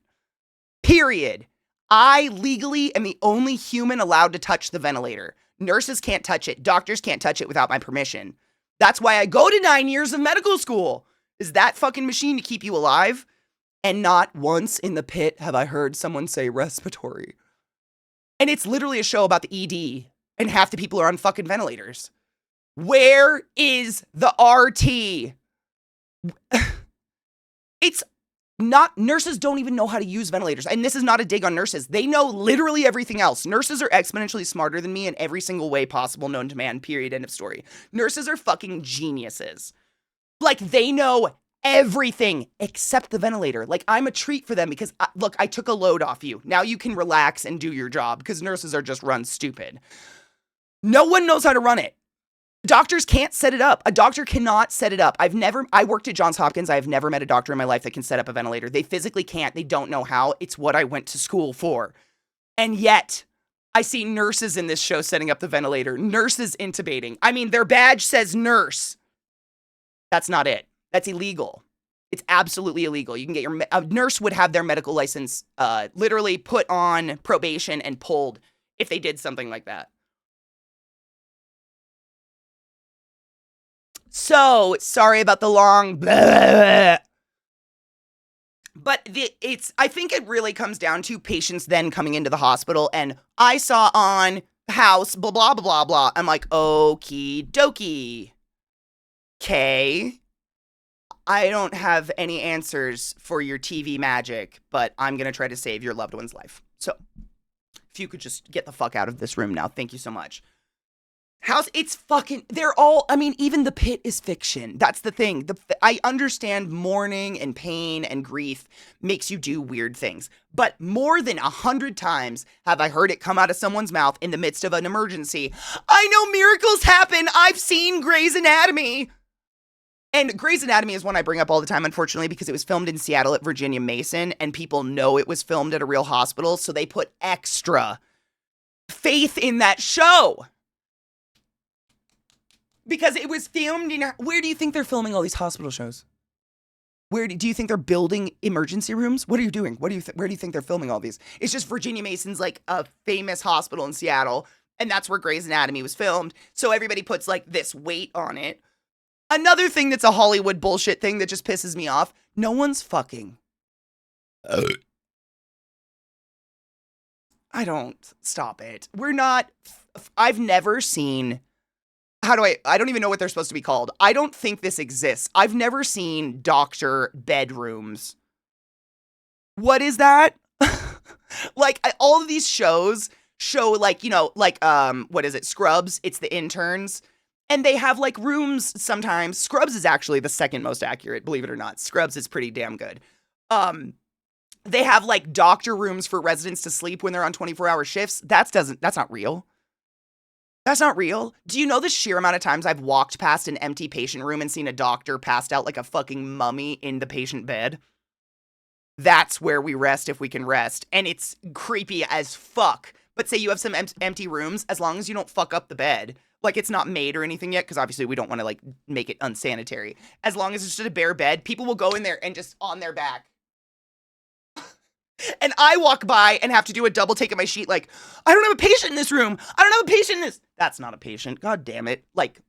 Period. I legally am the only human allowed to touch the ventilator. Nurses can't touch it. Doctors can't touch it without my permission. That's why I go to 9 years of medical school. Is that fucking machine to keep you alive? And not once in the pit have I heard someone say respiratory. And it's literally a show about the ED. And half the people are on fucking ventilators. Where is the RT? It's not, nurses don't even know how to use ventilators. And this is not a dig on nurses. They know literally everything else. Nurses are exponentially smarter than me in every single way possible known to man, period, end of story. Nurses are fucking geniuses. Like, they know everything except the ventilator. Like, I'm a treat for them because, look, I took a load off you. Now you can relax and do your job because nurses are just run stupid. No one knows how to run it. Doctors can't set it up. A doctor cannot set it up. I worked at Johns Hopkins. I've never met a doctor in my life that can set up a ventilator. They physically can't. They don't know how. It's what I went to school for. And yet, I see nurses in this show setting up the ventilator. Nurses intubating. I mean, their badge says nurse. That's not it. That's illegal. It's absolutely illegal. You can get a nurse would have their medical license literally put on probation and pulled if they did something like that. So, sorry about the long blah, blah, blah. But I think it really comes down to patients then coming into the hospital and I saw on house, blah, blah, blah, blah, blah. I'm like, okie dokie. Okay. I don't have any answers for your TV magic, but I'm going to try to save your loved one's life. So, if you could just get the fuck out of this room now. Thank you so much. It's fucking, even the pit is fiction. That's the thing. I understand mourning and pain and grief makes you do weird things. But more than 100 times have I heard it come out of someone's mouth in the midst of an emergency. I know miracles happen. I've seen Grey's Anatomy. And Grey's Anatomy is one I bring up all the time, unfortunately, because it was filmed in Seattle at Virginia Mason, and people know it was filmed at a real hospital, so they put extra faith in that show. Because it was filmed in... Where do you think they're filming all these hospital shows? Where do you think they're building emergency rooms? What are you doing? Where do you think they're filming all these? It's just Virginia Mason's like a famous hospital in Seattle, and that's where Grey's Anatomy was filmed. So everybody puts like this weight on it. Another thing that's a Hollywood bullshit thing that just pisses me off. No one's fucking. I don't. Stop it. We're not. I've never seen. I don't even know what they're supposed to be called. I don't think this exists. I've never seen doctor bedrooms. What is that? Like all of these shows show like, what is it? Scrubs, it's the interns. And they have like rooms sometimes. Scrubs is actually the second most accurate, believe it or not. Scrubs is pretty damn good. They have like doctor rooms for residents to sleep when they're on 24-hour shifts. That's not real. That's not real. Do you know the sheer amount of times I've walked past an empty patient room and seen a doctor passed out like a fucking mummy in the patient bed? That's where we rest if we can rest. And it's creepy as fuck. But say you have some empty rooms, as long as you don't fuck up the bed. Like it's not made or anything yet, because obviously we don't want to like make it unsanitary. As long as it's just a bare bed, people will go in there and just on their back. And I walk by and have to do a double take of my sheet like, I don't have a patient in this room. I don't have a patient in this. That's not a patient. God damn it. Like,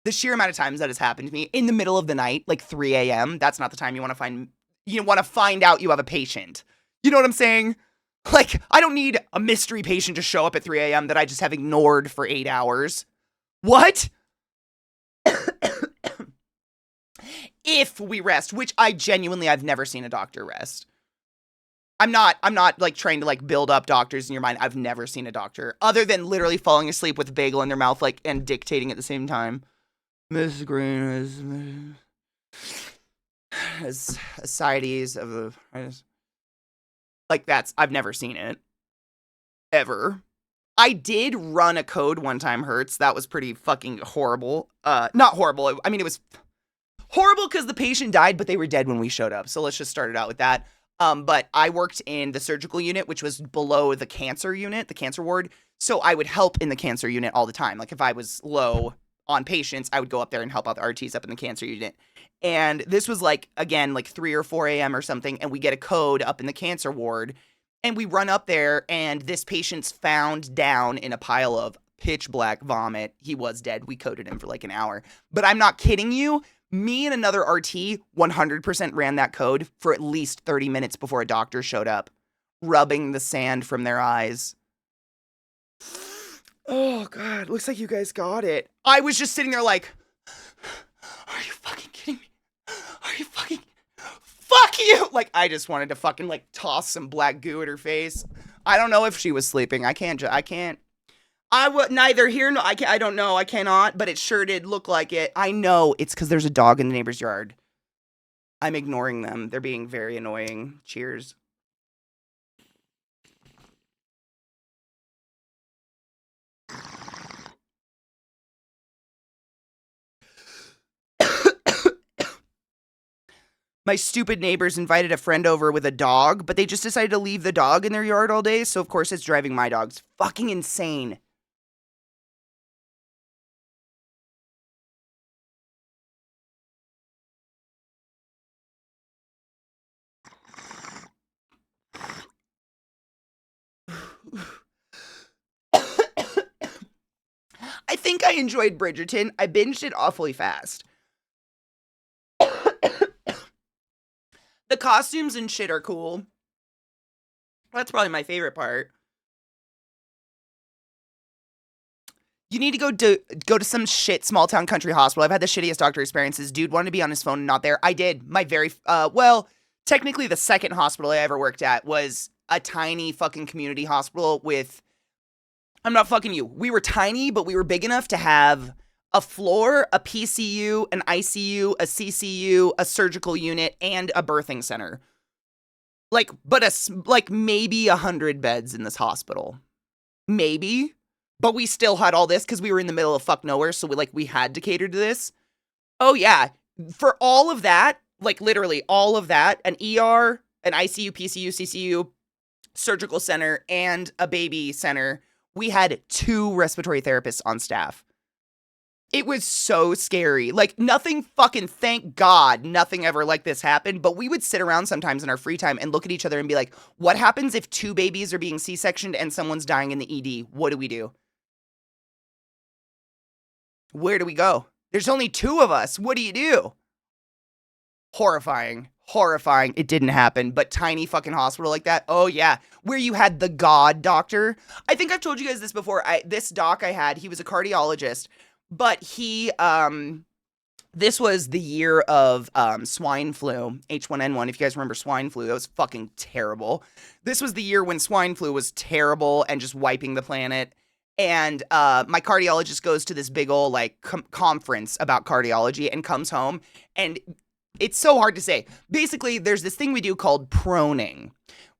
the sheer amount of times that has happened to me in the middle of the night, like 3 a.m., that's not the time you want to find out you have a patient. You know what I'm saying? Like, I don't need a mystery patient to show up at 3 a.m. that I just have ignored for 8 hours. What? If we rest, which I've never seen a doctor rest. I'm not like trying to like build up doctors in your mind. I've never seen a doctor other than literally falling asleep with a bagel in their mouth, like, and dictating at the same time. Miss Green has ascites of the, like I've never seen it. Ever. I did run a code one time, Hertz. That was pretty fucking horrible. Not horrible. I mean, it was horrible because the patient died, but they were dead when we showed up. So let's just start it out with that. But I worked in the surgical unit, which was below the cancer unit, the cancer ward. So I would help in the cancer unit all the time. Like if I was low on patients, I would go up there and help out the RTs up in the cancer unit. And this was like, again, like 3 or 4 a.m. or something. And we get a code up in the cancer ward and we run up there and this patient's found down in a pile of pitch black vomit. He was dead. We coded him for like an hour, but I'm not kidding you. Me and another RT 100% ran that code for at least 30 minutes before a doctor showed up, rubbing the sand from their eyes. Oh, God. Looks like you guys got it. I was just sitting there like, are you fucking kidding me? Are you fucking... Fuck you! Like, I just wanted to fucking, like, toss some black goo at her face. I don't know if she was sleeping. I can't... I would neither here nor I don't know. I cannot, but it sure did look like it. I know it's because there's a dog in the neighbor's yard. I'm ignoring them. They're being very annoying. Cheers. My stupid neighbors invited a friend over with a dog, but they just decided to leave the dog in their yard all day, so of course it's driving my dogs fucking insane. I think I enjoyed Bridgerton. I binged it awfully fast. The costumes and shit are cool. That's probably my favorite part. You need to go to some shit small town country hospital. I've had the shittiest doctor experiences. Dude wanted to be on his phone and not there. I did. My very technically the second hospital I ever worked at was a tiny fucking community hospital with, I'm not fucking you. We were tiny, but we were big enough to have a floor, a PCU, an ICU, a CCU, a surgical unit, and a birthing center. Like maybe 100 beds in this hospital. Maybe. But we still had all this because we were in the middle of fuck nowhere, so we had to cater to this. Oh yeah. For all of that, like literally all of that, an ER, an ICU, PCU, CCU, surgical center, and a baby center, we had 2 respiratory therapists on staff. It was so scary. Like, nothing fucking, thank God, nothing ever like this happened. But we would sit around sometimes in our free time and look at each other and be like, what happens if 2 babies are being C-sectioned and someone's dying in the ED? What do we do? Where do we go? There's only 2 of us. What do you do? Horrifying. Horrifying. It didn't happen. But tiny fucking hospital like that. Oh, yeah. Where you had the God doctor. I think I've told you guys this before. This doc I had, he was a cardiologist. But he This was the year of swine flu, H1N1. If you guys remember swine flu, that was fucking terrible. This was the year when swine flu was terrible and just wiping the planet. And my cardiologist goes to this big old like conference about cardiology and comes home. And it's so hard to say. Basically, there's this thing we do called proning,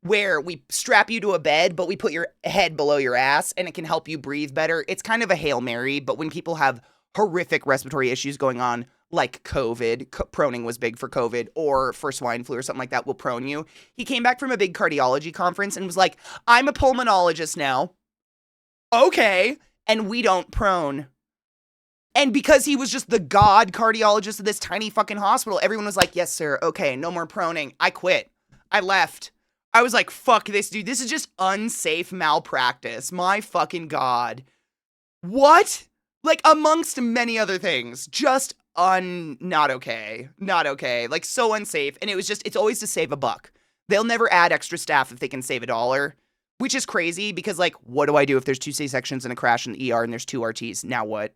where we strap you to a bed, but we put your head below your ass and it can help you breathe better. It's kind of a Hail Mary, but when people have horrific respiratory issues going on, like COVID, proning was big for COVID or for swine flu or something like that, will prone you. He came back from a big cardiology conference and was like, I'm a pulmonologist now. Okay. And we don't prone. And because he was just the god cardiologist of this tiny fucking hospital, everyone was like, yes, sir. Okay. No more proning. I quit. I left. I was like, fuck this, dude. This is just unsafe malpractice. My fucking God. What? Like, amongst many other things. Just not okay. Not okay. Like, so unsafe. And it was just, it's always to save a buck. They'll never add extra staff if they can save $1, which is crazy because, like, what do I do if there's 2 C-sections and a crash in the ER and there's 2 RTs? Now what?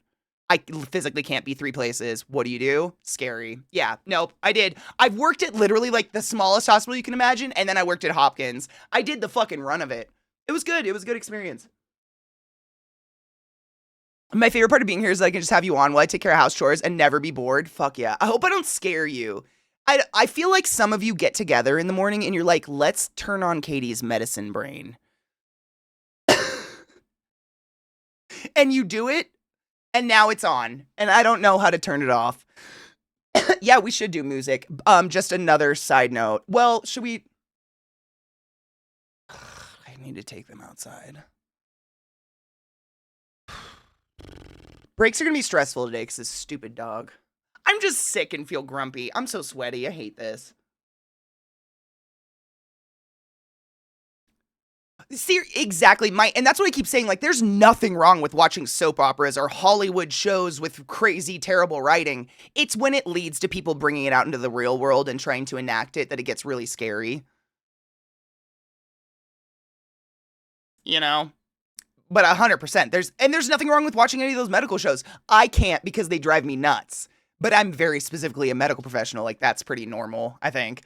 I physically can't be 3 places. What do? Scary. Yeah, nope, I did. I've worked at literally like the smallest hospital you can imagine, and then I worked at Hopkins. I did the fucking run of it. It was good. It was a good experience. My favorite part of being here is I can just have you on while I take care of house chores and never be bored. Fuck yeah. I hope I don't scare you. I feel like some of you get together in the morning and you're like, let's turn on Katie's medicine brain. And you do it. And now it's on, and I don't know how to turn it off. Yeah, we should do music. Just another side note. Well, should we? I need to take them outside. Breaks are gonna be stressful today because this stupid dog. I'm just sick and feel grumpy. I'm so sweaty. I hate this. See, exactly. And that's what I keep saying. Like, there's nothing wrong with watching soap operas or Hollywood shows with crazy, terrible writing. It's when it leads to people bringing it out into the real world and trying to enact it that it gets really scary. You know? But 100%. There's nothing wrong with watching any of those medical shows. I can't because they drive me nuts. But I'm very specifically a medical professional. Like, that's pretty normal, I think.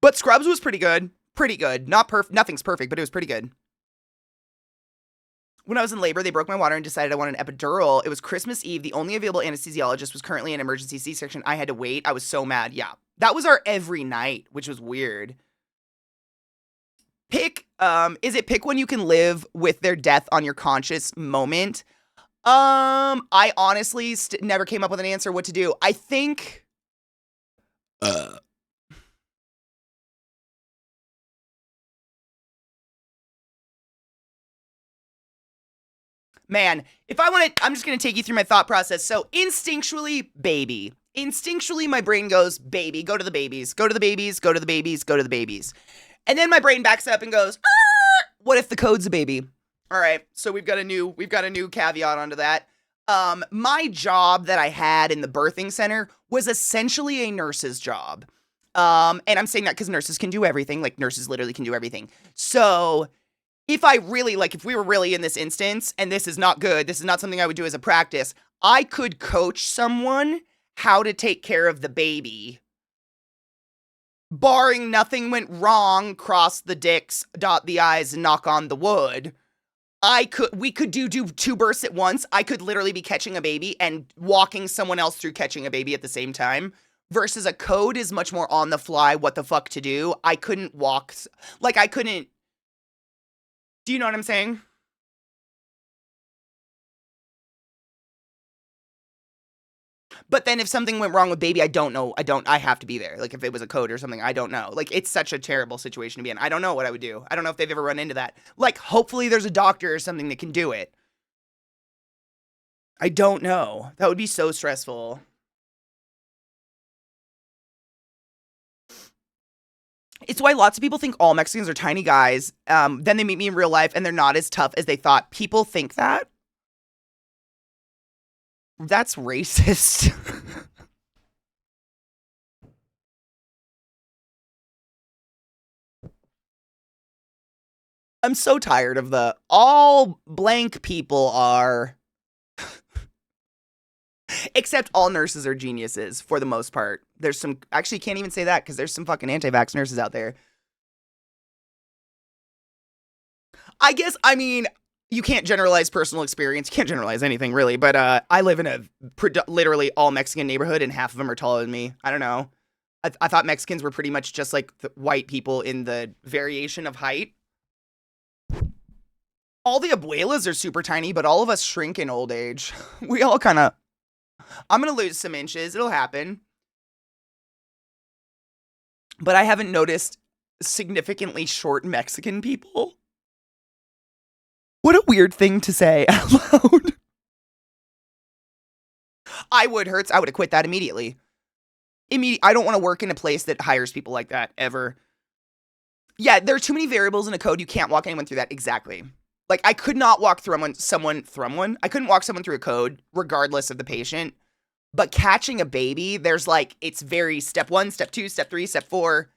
But Scrubs was pretty good. Pretty good. Nothing's perfect, but it was pretty good. When I was in labor, they broke my water and decided I wanted an epidural. It was Christmas Eve. The only available anesthesiologist was currently in emergency C-section. I had to wait. I was so mad. Yeah. That was our every night, which was weird. Is it pick when you can live with their death on your conscious moment? I honestly never came up with an answer what to do. I think... Man, if I want to, I'm just going to take you through my thought process. So instinctually, baby. Instinctually, my brain goes, baby, go to the babies, go to the babies, go to the babies, go to the babies. And then my brain backs up and goes, what if the code's a baby? All right, so we've got a new caveat onto that. My job that I had in the birthing center was essentially a nurse's job. And I'm saying that because nurses can do everything. Like, nurses literally can do everything. So... if we were really in this instance, and this is not good, this is not something I would do as a practice, I could coach someone how to take care of the baby. Barring nothing went wrong, cross the dicks, dot the I's, and knock on the wood. We could do 2 births at once. I could literally be catching a baby and walking someone else through catching a baby at the same time. Versus a code is much more on the fly, what the fuck to do. I couldn't walk, I couldn't. Do you know what I'm saying? But then if something went wrong with baby, I don't know. I have to be there. Like, if it was a code or something, I don't know. Like, it's such a terrible situation to be in. I don't know what I would do. I don't know if they've ever run into that. Like, hopefully there's a doctor or something that can do it. I don't know. That would be so stressful. It's why lots of people think all Mexicans are tiny guys. Then they meet me in real life and they're not as tough as they thought. People think that? That's racist. I'm so tired of the all blank people are. Except all nurses are geniuses for the most part. There's some, actually can't even say that because there's some fucking anti-vax nurses out there. I guess, I mean, you can't generalize personal experience. You can't generalize anything really, but I live in a literally all Mexican neighborhood and half of them are taller than me. I don't know. I thought Mexicans were pretty much just like the white people in the variation of height. All the abuelas are super tiny, but all of us shrink in old age. We all kind of, I'm going to lose some inches. It'll happen. But I haven't noticed significantly short Mexican people. What a weird thing to say out loud. I would have quit that immediately. I don't want to work in a place that hires people like that ever. Yeah, there are too many variables in a code. You can't walk anyone through that. Exactly. Like, I could not walk I couldn't walk someone through a code regardless of the patient. But catching a baby, there's like, it's very step 1, step 2, step 3, step 4.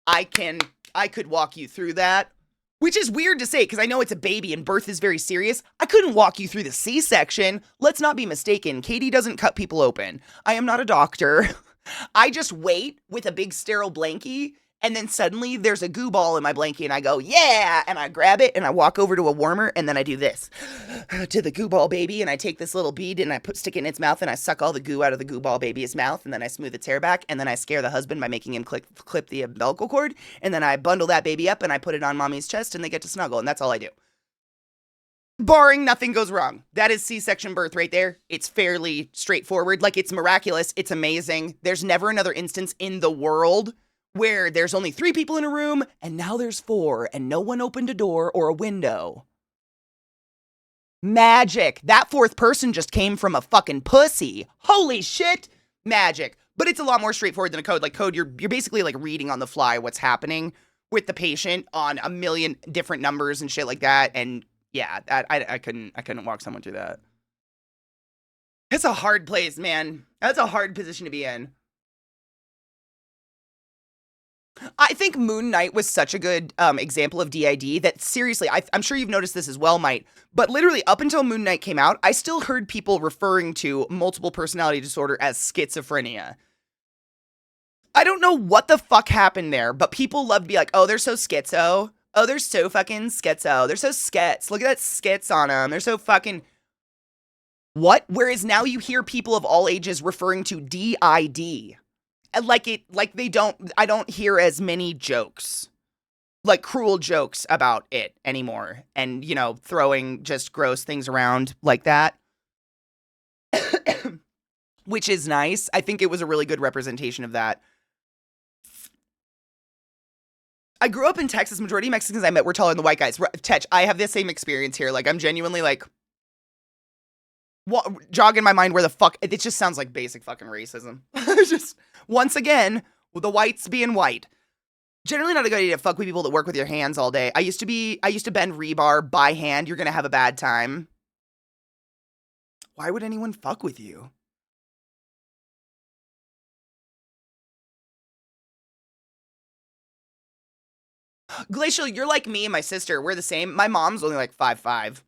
I could walk you through that. Which is weird to say because I know it's a baby and birth is very serious. I couldn't walk you through the C-section. Let's not be mistaken. Katie doesn't cut people open. I am not a doctor. I just wait with a big sterile blankie and then suddenly there's a goo ball in my blankie and I go, yeah, and I grab it and I walk over to a warmer and then I do this to the goo ball baby and I take this little bead and I stick it in its mouth and I suck all the goo out of the goo ball baby's mouth and then I smooth its hair back and then I scare the husband by making him clip the umbilical cord and then I bundle that baby up and I put it on mommy's chest and they get to snuggle and that's all I do. Barring nothing goes wrong. That is C-section birth right there. It's fairly straightforward. Like, it's miraculous. It's amazing. There's never another instance in the world where there's only 3 people in a room, and now there's 4, and no one opened a door or a window. Magic. That 4th person just came from a fucking pussy. Holy shit. Magic. But it's a lot more straightforward than a code. Like, code, you're basically, like, reading on the fly what's happening with the patient on a million different numbers and shit like that, and yeah, I couldn't walk someone through that. It's a hard place, man. That's a hard position to be in. I think Moon Knight was such a good example of DID that seriously, I'm sure you've noticed this as well, Mike, but literally up until Moon Knight came out, I still heard people referring to multiple personality disorder as schizophrenia. I don't know what the fuck happened there, but people love to be like, oh, they're so schizo. Oh, they're so fucking schizo. They're so skits. Look at that skits on them. They're so fucking... What? Whereas now you hear people of all ages referring to DID. I don't hear as many jokes. Like, cruel jokes about it anymore. And, you know, throwing just gross things around like that. Which is nice. I think it was a really good representation of that. I grew up in Texas. Majority of Mexicans I met were taller than the white guys. Tetch, I have the same experience here. Like, I'm genuinely like, jogging my mind where the fuck, it just sounds like basic fucking racism. Just, once again, the whites being white. Generally not a good idea to fuck with people that work with your hands all day. I used to bend rebar by hand. You're gonna have a bad time. Why would anyone fuck with you? Glacial, you're like me and my sister. We're the same. My mom's only like 5'5".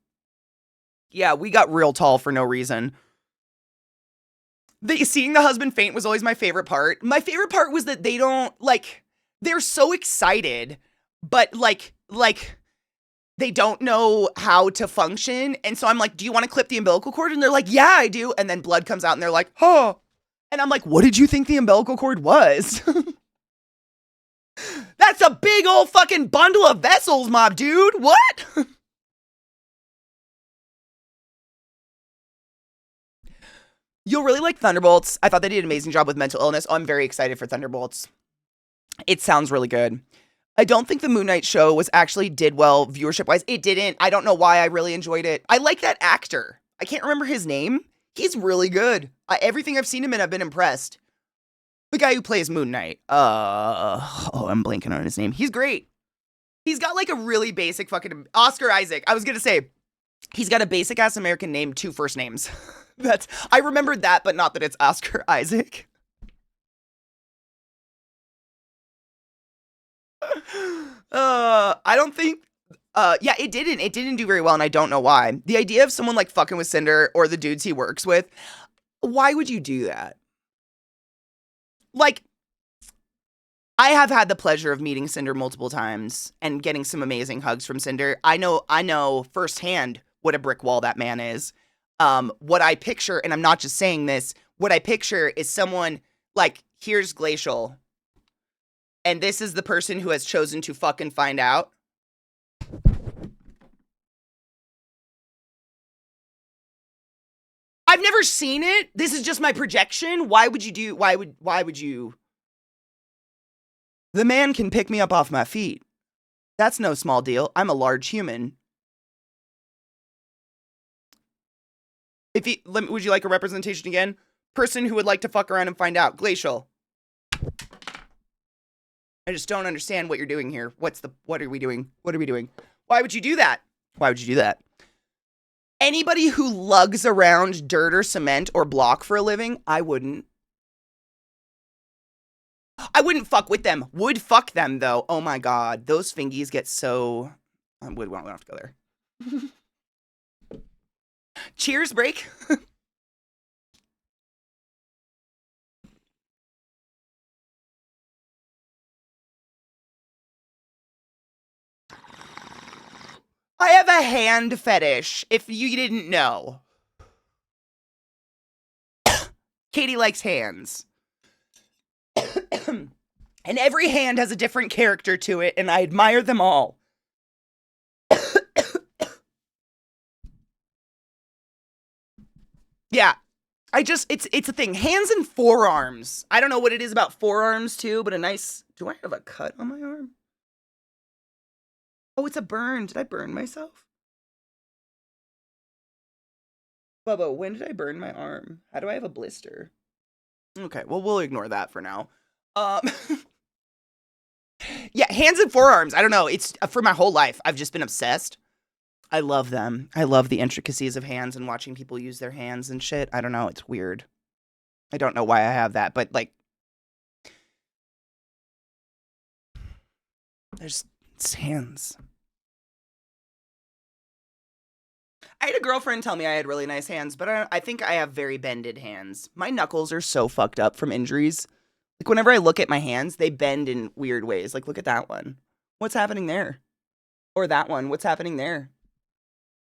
Yeah, we got real tall for no reason. Seeing the husband faint was always my favorite part. My favorite part was that they don't, like, they're so excited, but like, they don't know how to function. And so I'm like, do you want to clip the umbilical cord? And they're like, yeah, I do. And then blood comes out and they're like, oh. And I'm like, what did you think the umbilical cord was? That's a big old fucking bundle of vessels, my dude. What? You'll really like Thunderbolts. I thought they did an amazing job with mental illness. Oh, I'm very excited for Thunderbolts. It sounds really good. I don't think the Moon Knight show did well viewership-wise. It didn't. I don't know why I really enjoyed it. I like that actor. I can't remember his name. He's really good. Everything I've seen him in, I've been impressed. The guy who plays Moon Knight. I'm blanking on his name. He's great. He's got like a really basic fucking Oscar Isaac. I was gonna say, he's got a basic ass American name, 2 first names. I remembered that, but not that it's Oscar Isaac. I don't think, yeah, it didn't do very well, and I don't know why. The idea of someone like fucking with Cinder or the dudes he works with, Why would you do that? Like, I have had the pleasure of meeting Cinder multiple times and getting some amazing hugs from Cinder. I know firsthand what a brick wall that man is. What I picture, and I'm not just saying this, what I picture is someone like, here's Glacial, and this is the person who has chosen to fucking find out. I've never seen it. This is just my projection. Why would you? The man can pick me up off my feet. That's no small deal. I'm a large human. Would you like a representation again? Person who would like to fuck around and find out. Glacial. I just don't understand what you're doing here. What are we doing? What are we doing? Why would you do that? Why would you do that? Anybody who lugs around dirt or cement or block for a living, I wouldn't. I wouldn't fuck with them. Would fuck them, though. Oh my god. Those fingies get so... we don't have to go there. Cheers, break. I have a hand fetish, if you didn't know. Katie likes hands. And every hand has a different character to it, and I admire them all. Yeah. It's a thing. Hands and forearms. I don't know what it is about forearms, too, but a nice... Do I have a cut on my arm? Oh, it's a burn. Did I burn myself? Bubba, when did I burn my arm? How do I have a blister? Okay, well, we'll ignore that for now. Yeah, hands and forearms. I don't know. It's for my whole life. I've just been obsessed. I love them. I love the intricacies of hands and watching people use their hands and shit. I don't know. It's weird. I don't know why I have that, but like, it's hands. I had a girlfriend tell me I had really nice hands, but I think I have very bended hands. My knuckles are so fucked up from injuries. Like, whenever I look at my hands, they bend in weird ways. Like, look at that one. What's happening there? Or that one. What's happening there?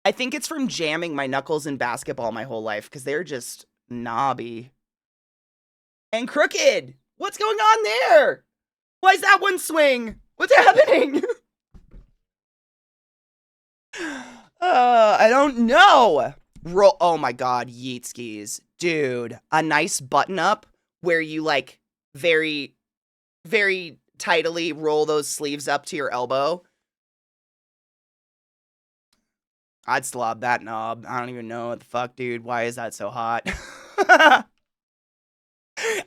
I think it's from jamming my knuckles in basketball my whole life, because they're just knobby. And crooked! What's going on there? Why is that one swing? What's happening? I don't know. Oh my god, yeet skis. Dude, a nice button up where you like very, very tidily roll those sleeves up to your elbow. I'd slob that knob. I don't even know what the fuck, dude. Why is that so hot?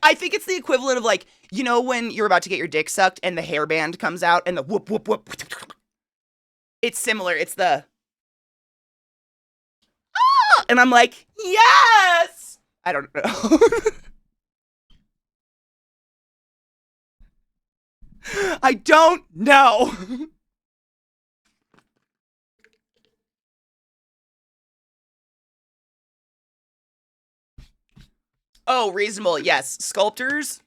I think it's the equivalent of like, you know, when you're about to get your dick sucked and the hairband comes out and the whoop, whoop, whoop. It's similar. It's the... And I'm like, yes! I don't know. I don't know. Oh, reasonable. Yes. Sculptors.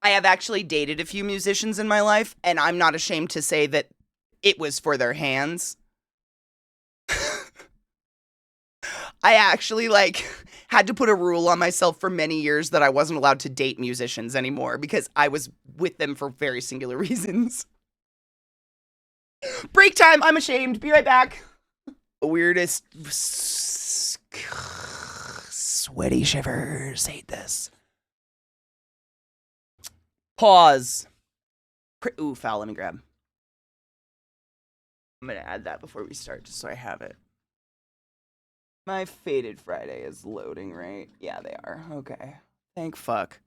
I have actually dated a few musicians in my life, and I'm not ashamed to say that it was for their hands. I actually, like, had to put a rule on myself for many years that I wasn't allowed to date musicians anymore because I was with them for very singular reasons. Break time. I'm ashamed. Be right back. The weirdest sweaty shivers. Hate this. Pause. Ooh, foul. Let me grab. I'm going to add that before we start just so I have it. My Faded Friday is loading, right? Yeah, they are. Okay. Thank fuck.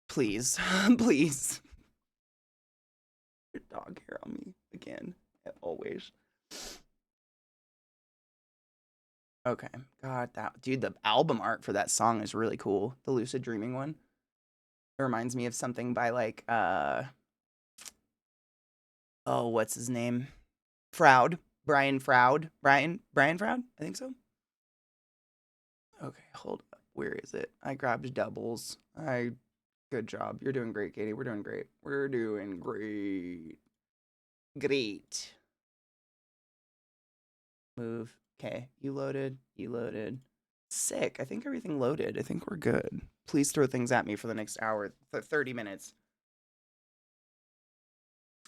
Please. Please. Your dog hair on me again. Always. Okay. God, dude, the album art for that song is really cool. The Lucid Dreaming one. It reminds me of something by like oh, what's his name? Brian Froud. I think so. Okay, hold up. Where is it? I grabbed doubles. Good job. You're doing great, Katie. We're doing great. We're doing great. Great. Move. Okay, you loaded. You loaded. Sick. I think everything loaded. I think we're good. Please throw things at me for the next hour, 30 minutes.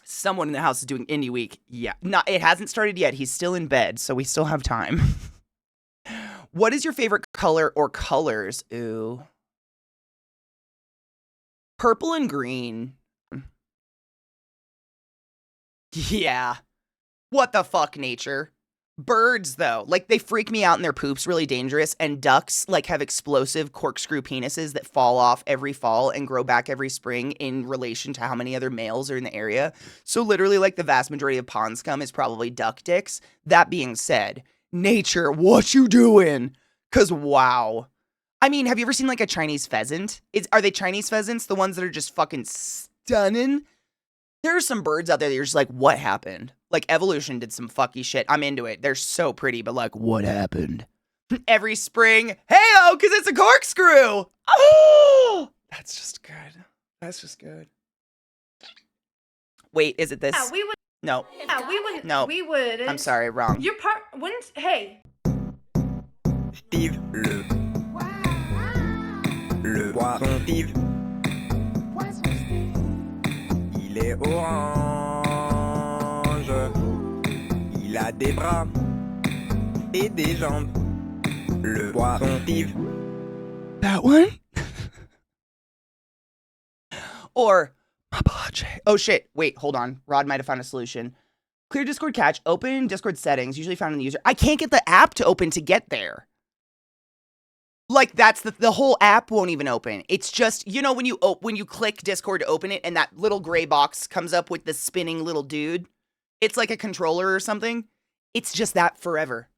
Someone in the house is doing indie week. Yeah. Not it hasn't started yet. He's still in bed, so we still have time. What is your favorite color or colors? Ooh. Purple and green. Yeah. What the fuck, nature? Birds, though, like, they freak me out and their poop's really dangerous, and ducks, like, have explosive corkscrew penises that fall off every fall and grow back every spring in relation to how many other males are in the area. So literally, like, the vast majority of pond scum is probably duck dicks. That being said, nature, what you doing? Because, wow. I mean, have you ever seen, like, a Chinese pheasant? Are they Chinese pheasants? The ones that are just fucking stunning? There are some birds out there that you're just like, what happened? Like, evolution did some fucky shit. I'm into it. They're so pretty, but like, what happened? Every spring, hey-oh, because it's a corkscrew. Oh, that's just good. That's just good. Wait, is it this? Yeah, we would. No. Yeah, we would. No. We would. I'm sorry, wrong. Your part wouldn't. Hey. Steve le poisson Steve. Il est orange. Il a des bras et des jambes. Le poisson Steve. That one? Or Mapache. Oh shit. Wait, hold on. Rod might have found a solution. Clear Discord catch. Open Discord settings. Usually found in the user. I can't get the app to open to get there. Like, that's the whole app won't even open. It's just, you know, when you click Discord to open it and that little gray box comes up with the spinning little dude. It's like a controller or something. It's just that forever.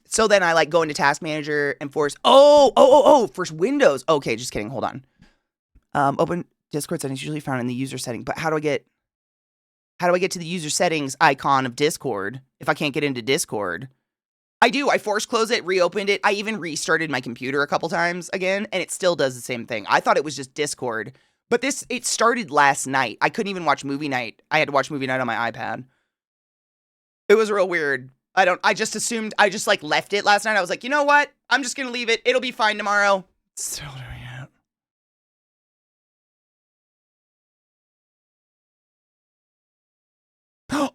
So then I like go into Task Manager and force. Oh, for Windows. Okay, just kidding. Hold on. Open Discord settings usually found in the user setting. But how do I get to the user settings icon of Discord if I can't get into Discord? I do. I force close it, reopened it. I even restarted my computer a couple times again, and it still does the same thing. I thought it was just Discord, but it started last night. I couldn't even watch movie night. I had to watch movie night on my iPad. It was real weird. I just assumed, I just like left it last night. I was like, you know what? I'm just going to leave it. It'll be fine tomorrow. Still doing it.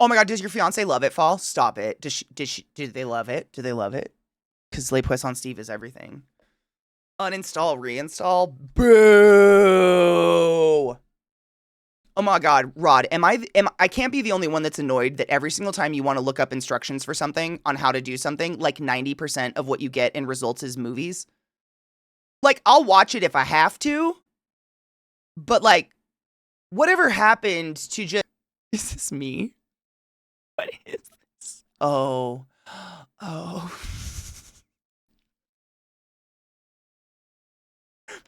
Oh my God, does your fiance love it, Fall? Stop it. Did they love it? Do they love it? Because Les Poissons Steve is everything. Uninstall, reinstall. Boo! Oh my God, Rod, I can't be the only one that's annoyed that every single time you want to look up instructions for something on how to do something, like 90% of what you get in results is movies. Like, I'll watch it if I have to, but like, whatever happened to just... Is this me? What is this? Oh.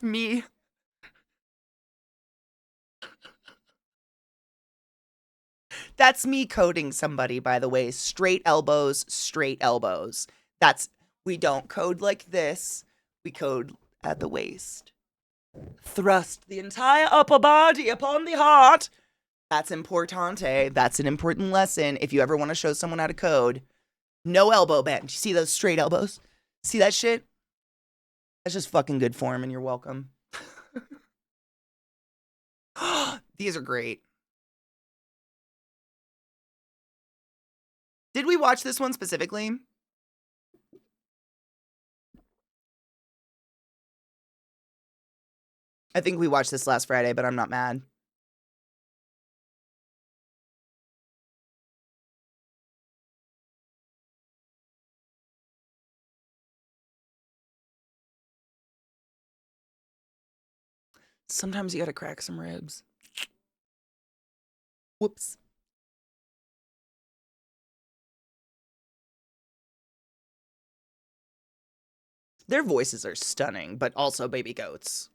Me. That's me coding somebody, by the way. Straight elbows, straight elbows. We don't code like this. We code at the waist. Thrust the entire upper body upon the heart. That's importante. That's an important lesson. If you ever want to show someone how to code, no elbow bend. You see those straight elbows? See that shit? That's just fucking good form, and you're welcome. These are great. Did we watch this one specifically? I think we watched this last Friday, but I'm not mad. Sometimes you gotta crack some ribs. Whoops. Their voices are stunning, but also baby goats.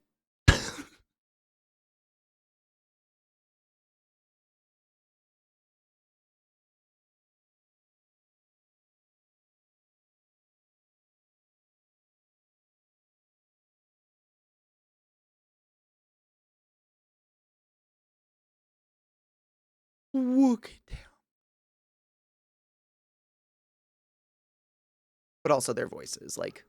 Look at them. But also their voices, like.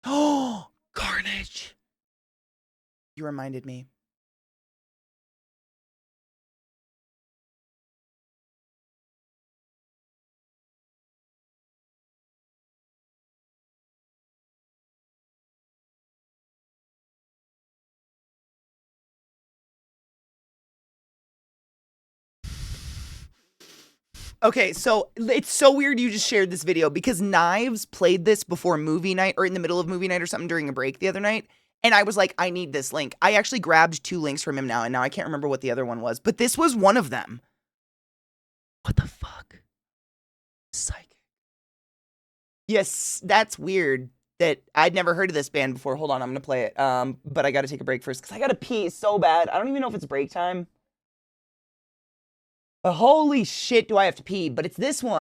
Oh, Carnage. You reminded me. Okay, so it's so weird you just shared this video because Knives played this before movie night or in the middle of movie night or something during a break the other night. And I was like, I need this link. I actually grabbed 2 links from him now, and now I can't remember what the other one was, but this was one of them. What the fuck? Psychic. Yes, that's weird that I'd never heard of this band before. Hold on, I'm gonna play it. But I gotta take a break first because I gotta pee so bad. I don't even know if it's break time. Holy shit, do I have to pee? But it's this one.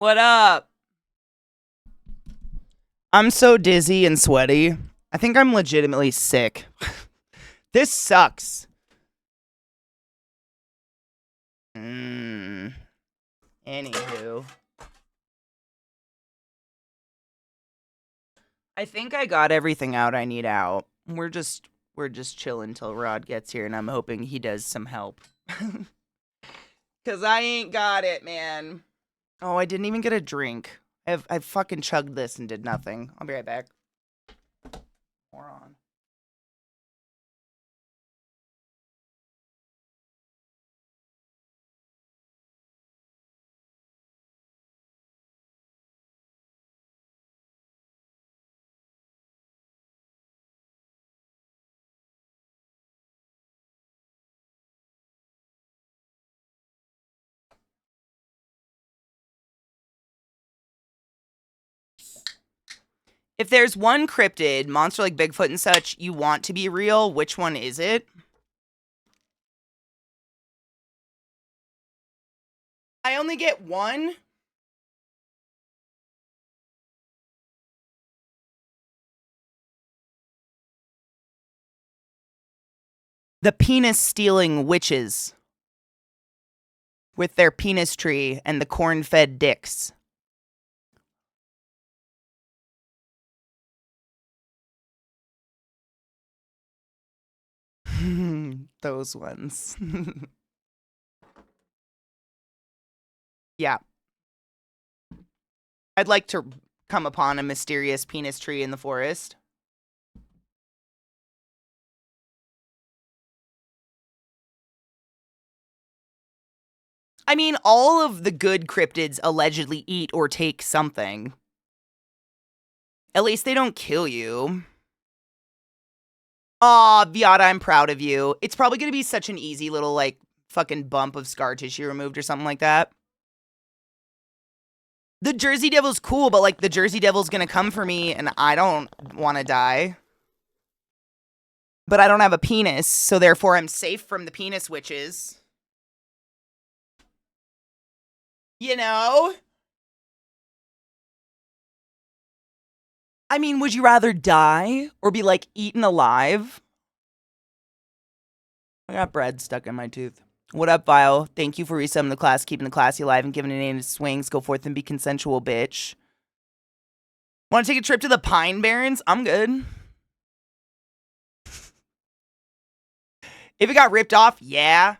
What up? I'm so dizzy and sweaty. I think I'm legitimately sick. This sucks. Anywho. I think I got everything out I need out. We're just chilling till Rod gets here, and I'm hoping he does some help. Cause I ain't got it, man. Oh, I didn't even get a drink. I fucking chugged this and did nothing. I'll be right back. Moron. If there's one cryptid, monster like Bigfoot and such, you want to be real, which one is it? I only get one? The penis-stealing witches. With their penis tree and the corn-fed dicks. Those ones. Yeah. I'd like to come upon a mysterious penis tree in the forest. I mean, all of the good cryptids allegedly eat or take something. At least they don't kill you. Aw, Viata, I'm proud of you. It's probably gonna be such an easy little, like, fucking bump of scar tissue removed or something like that. The Jersey Devil's cool, but, like, the Jersey Devil's gonna come for me, and I don't want to die. But I don't have a penis, so therefore I'm safe from the penis witches. You know? I mean, would you rather die or be, like, eaten alive? I got bread stuck in my tooth. What up, Vile? Thank you for resumming the class, keeping the classy alive, and giving a name to swings. Go forth and be consensual, bitch. Want to take a trip to the Pine Barrens? I'm good. If it got ripped off, yeah.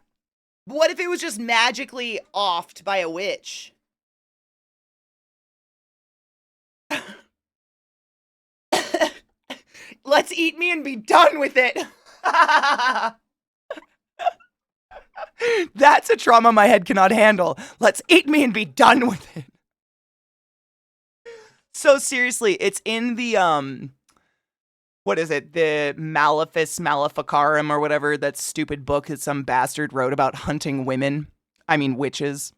But what if it was just magically offed by a witch? Let's eat me and be done with it. That's a trauma my head cannot handle. Let's eat me and be done with it. So seriously, it's in the, what is it? The Malefice Maleficarum or whatever, that stupid book that some bastard wrote about hunting women. I mean, witches.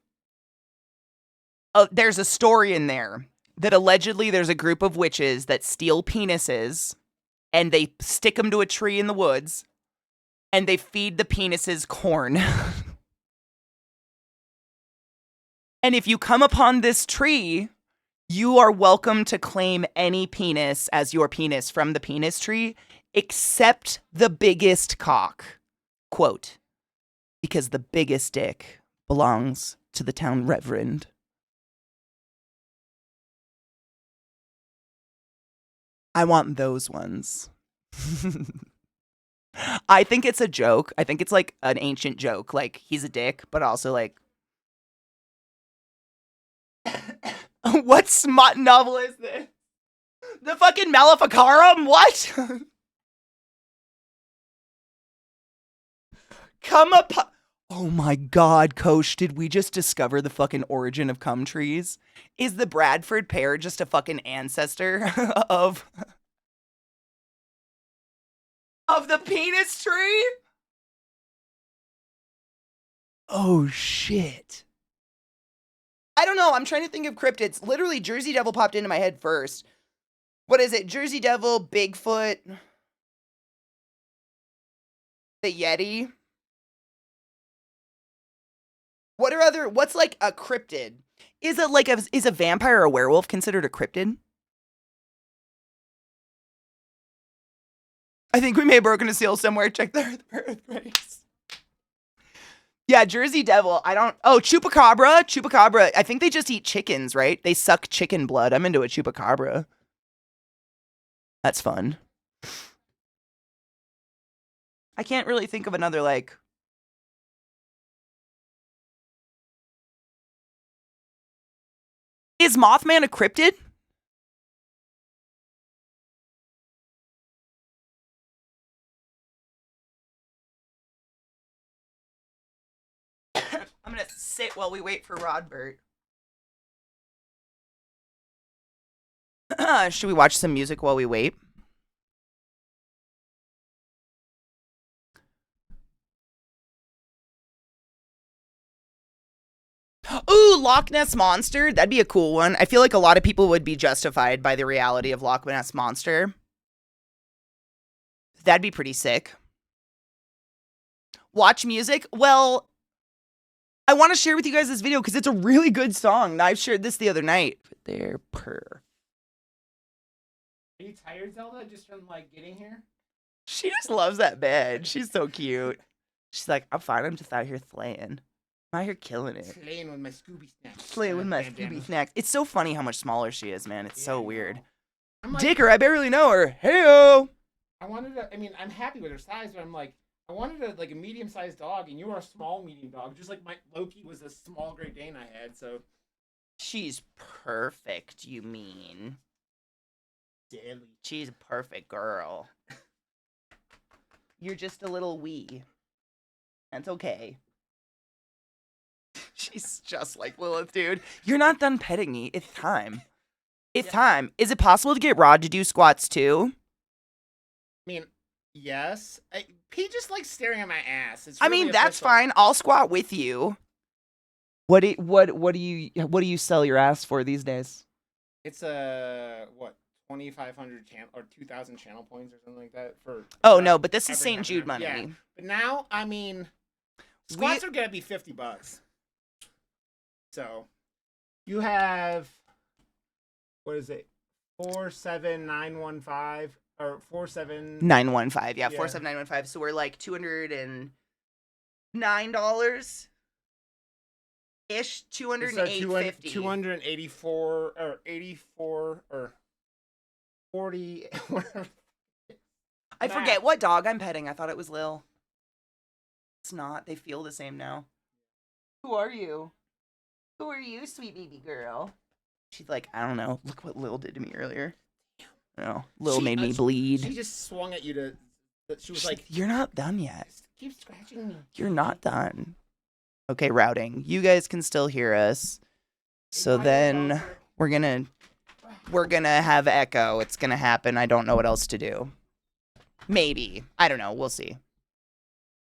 There's a story in there that allegedly there's a group of witches that steal penises and they stick them to a tree in the woods and they feed the penises corn. And if you come upon this tree, you are welcome to claim any penis as your penis from the penis tree, except the biggest cock. Quote, because the biggest dick belongs to the town reverend. I want those ones. I think it's a joke. I think it's like an ancient joke. Like, he's a dick, but also like... What smut novel is this? The fucking Maleficarum? What? Come up. Oh my god, Kosh, did we just discover the fucking origin of cum trees? Is the Bradford pear just a fucking ancestor of the penis tree? Oh shit. I don't know, I'm trying to think of cryptids. Literally, Jersey Devil popped into my head first. What is it? Jersey Devil, Bigfoot, the Yeti. What's like a cryptid? Is a vampire or a werewolf considered a cryptid? I think we may have broken a seal somewhere. Check the birth rates. Yeah, Jersey Devil. Oh, Chupacabra. Chupacabra. I think they just eat chickens, right? They suck chicken blood. I'm into a Chupacabra. That's fun. I can't really think of another, like... Is Mothman a cryptid? I'm gonna sit while we wait for Rodbert. Should we watch some music while we wait? Ooh, Loch Ness Monster. That'd be a cool one. I feel like a lot of people would be justified by the reality of Loch Ness Monster. That'd be pretty sick. Watch music? Well, I want to share with you guys this video because it's a really good song. I shared this the other night. There, purr. Are you tired, Zelda, just from, like, getting here? She just loves that bed. She's so cute. She's like, I'm fine. I'm just out here slaying. I'm out here killing it. Slaying with my Scooby snacks. Slaying with my Scooby snacks. It's so funny how much smaller she is, man. It's so weird. I'm like, Dicker, I barely know her. Heyo. I wanted to, I mean, I'm happy with her size, but I'm like, I wanted a medium-sized dog, and you are a small medium dog, just like my Loki was a small Great Dane I had, so. She's perfect, you mean. Daily. She's a perfect girl. You're just a little wee. That's okay. She's just like Lilith, dude. You're not done petting me. It's time. It's time. Is it possible to get Rod to do squats too? I mean, yes. He just likes staring at my ass. It's I really mean, that's official. fine. I'll squat with you. What do you sell your ass for these days? It's 2,500 channel or 2,000 channel points or something like that for. Oh no, but this is every St. half Jude an hour. money. Yeah. But now, I mean, squats are gonna be $50. So, you have, what is it, 47915 or 915, yeah, Yeah. 47915. So we're like $209 ish, 208.50. 284 or 84 or 40. I forget what dog I'm petting. I thought it was Lil. It's not. They feel the same now. Who are you? Who are you, sweet baby girl? She's like, I don't know. Look what Lil did to me earlier. No, Lil made me bleed. She just swung at you to. She was like, "You're not done yet. Keep scratching me. You're not done." Okay, routing. You guys can still hear us. So then we're gonna have echo. It's gonna happen. I don't know what else to do. Maybe. I don't know. We'll see.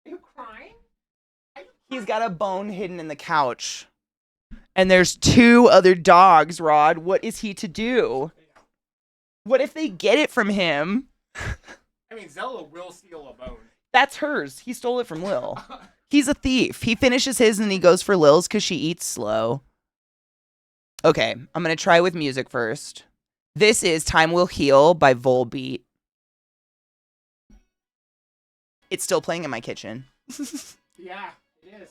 Are you crying? He's got a bone hidden in the couch. And there's 2 other dogs, Rod. What is he to do? What if they get it from him? I mean, Zelda will steal a bone. That's hers. He stole it from Lil. He's a thief. He finishes his and he goes for Lil's because she eats slow. Okay, I'm going to try with music first. This is Time Will Heal by Volbeat. It's still playing in my kitchen. Yeah, it is.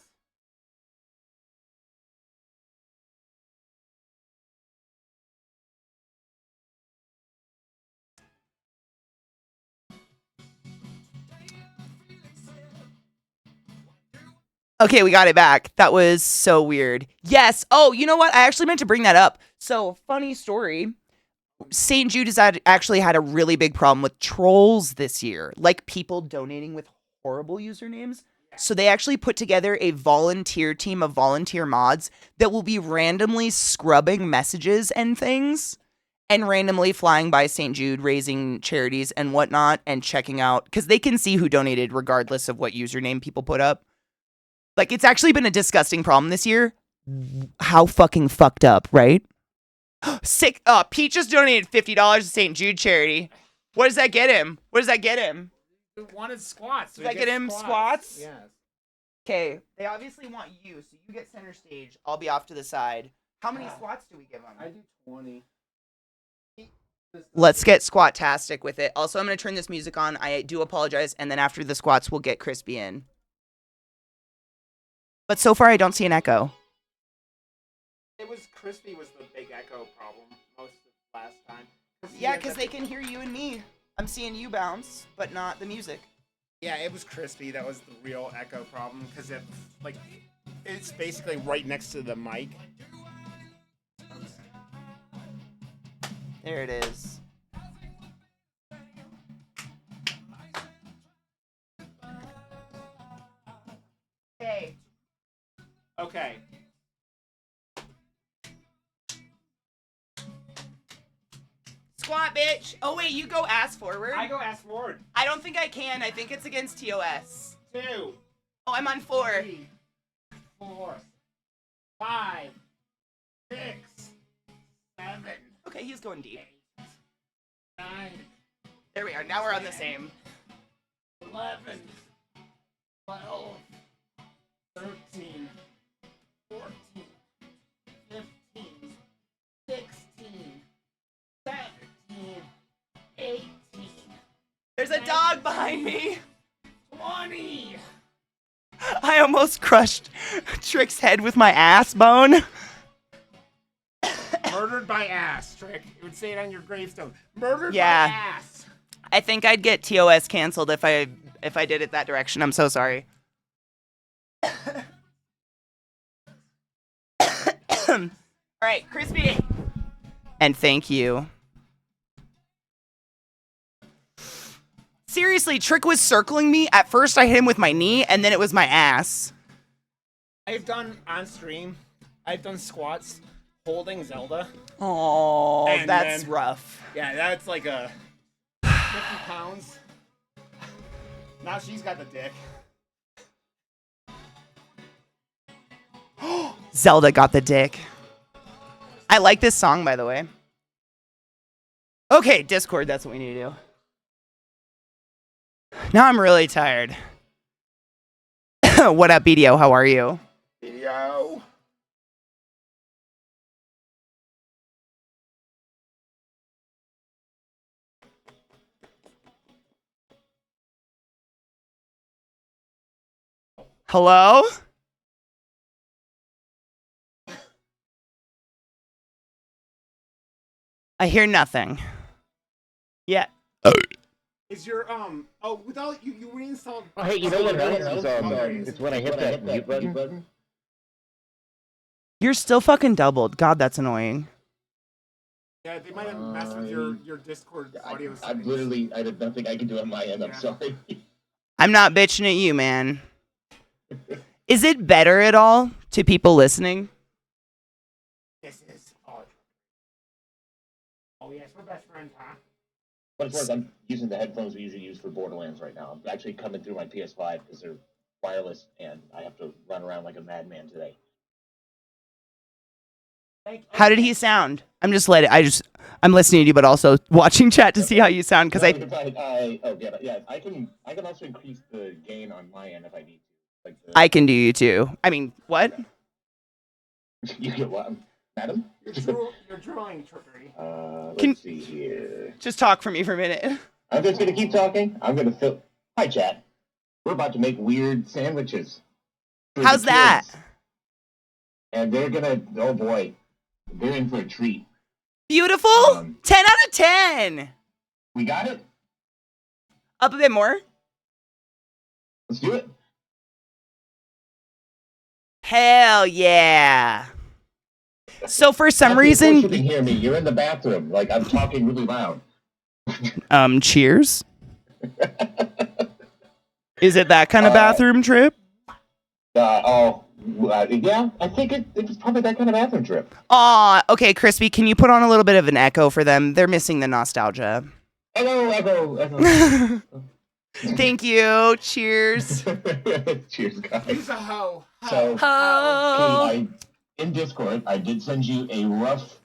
Okay, we got it back. That was so weird. Yes. Oh, you know what? I actually meant to bring that up. So, funny story. St. Jude has actually had a really big problem with trolls this year. Like people donating with horrible usernames. So they actually put together a volunteer team of volunteer mods that will be randomly scrubbing messages and things and randomly flying by St. Jude, raising charities and whatnot and checking out because they can see who donated regardless of what username people put up. Like, it's actually been a disgusting problem this year. How fucking fucked up, right? Sick. Pete just donated $50 to St. Jude charity. What does that get him? What does that get him? He wanted squats. So Does that get him squats? Yes. Okay, they obviously want you, so you get center stage. I'll be off to the side. How many squats do we give him? I do 20. Let's get squat-tastic with it. Also, I'm going to turn this music on. I do apologize. And then after the squats, we'll get Crispy in. But so far, I don't see an echo. It was Crispy was the big echo problem most of last time. Yeah, because they can hear you and me. I'm seeing you bounce, but not the music. Yeah, it was Crispy that was the real echo problem because it's basically right next to the mic. There it is. Hey. Okay. Squat, bitch. Oh, wait, you go ass forward. I go ass forward. I don't think I can. I think it's against TOS. 2. Oh, I'm on 4. 3, 4, 5, 6, 7. Okay, he's going deep. 9. There we are. Now we're on the same. 11, 12, 13, 14, 15, 16, 17, 18, There's a dog behind me. 20. I almost crushed Trick's head with my ass bone. Murdered by ass, Trick. It would say it on your gravestone. Murdered Yeah. by ass. I think I'd get TOS canceled if I did it that direction. I'm so sorry. All right, Crispy. And thank you. Seriously, Trick was circling me. At first, I hit him with my knee, and then it was my ass. I've done on stream. I've done squats holding Zelda. Oh, And that's then- rough. Yeah, that's like a 50 pounds. Now she's got the dick. Zelda got the dick. I like this song, by the way. Okay, Discord, that's what we need to do. Now I'm really tired. What up, BDO? How are you? Yo. Hello? I hear nothing. Yeah. Is your without you reinstalled. Oh, hey, you know what else is Okay. it's when I hit that mute button. You're still fucking doubled. God, that's annoying. Yeah, they might have messed with your Discord audio I settings. literally, I did nothing I could do on my end. I'm Yeah. sorry. I'm not bitching at you, man. Is it better at all to people listening? This is oh yes, we're best friends, huh? But it's worth, I'm using the headphones we usually use for Borderlands right now. I'm actually coming through my PS5 because they're wireless, and I have to run around like a madman today. How did he sound? I'm listening to you, but also watching chat to see how you sound because No, I you can find- yeah, I can also increase the gain on my end if I need to. Like I can do you too. I mean, what? You get what, madam? You're drawing trickery. Let's see here. Just talk for me for a minute. I'm just gonna keep talking. I'm gonna fill. Hi, chat. We're about to make weird sandwiches. for the How's that? kids. And they're gonna. Oh boy, they're in for a treat. Beautiful. 10 out of 10. We got it. Up a bit more. Let's do it. Hell yeah. So for some Of course you reason, can hear me. You're in the bathroom. Like I'm talking really loud. cheers. Is it that kind of bathroom trip? Yeah, I think it was probably that kind of bathroom trip. Aw, okay, Crispy, can you put on a little bit of an echo for them? They're missing the nostalgia. Echo. Thank you. Cheers. Cheers, guys. He's a hoe. So, Oh. Katie, in Discord, I did send you a rough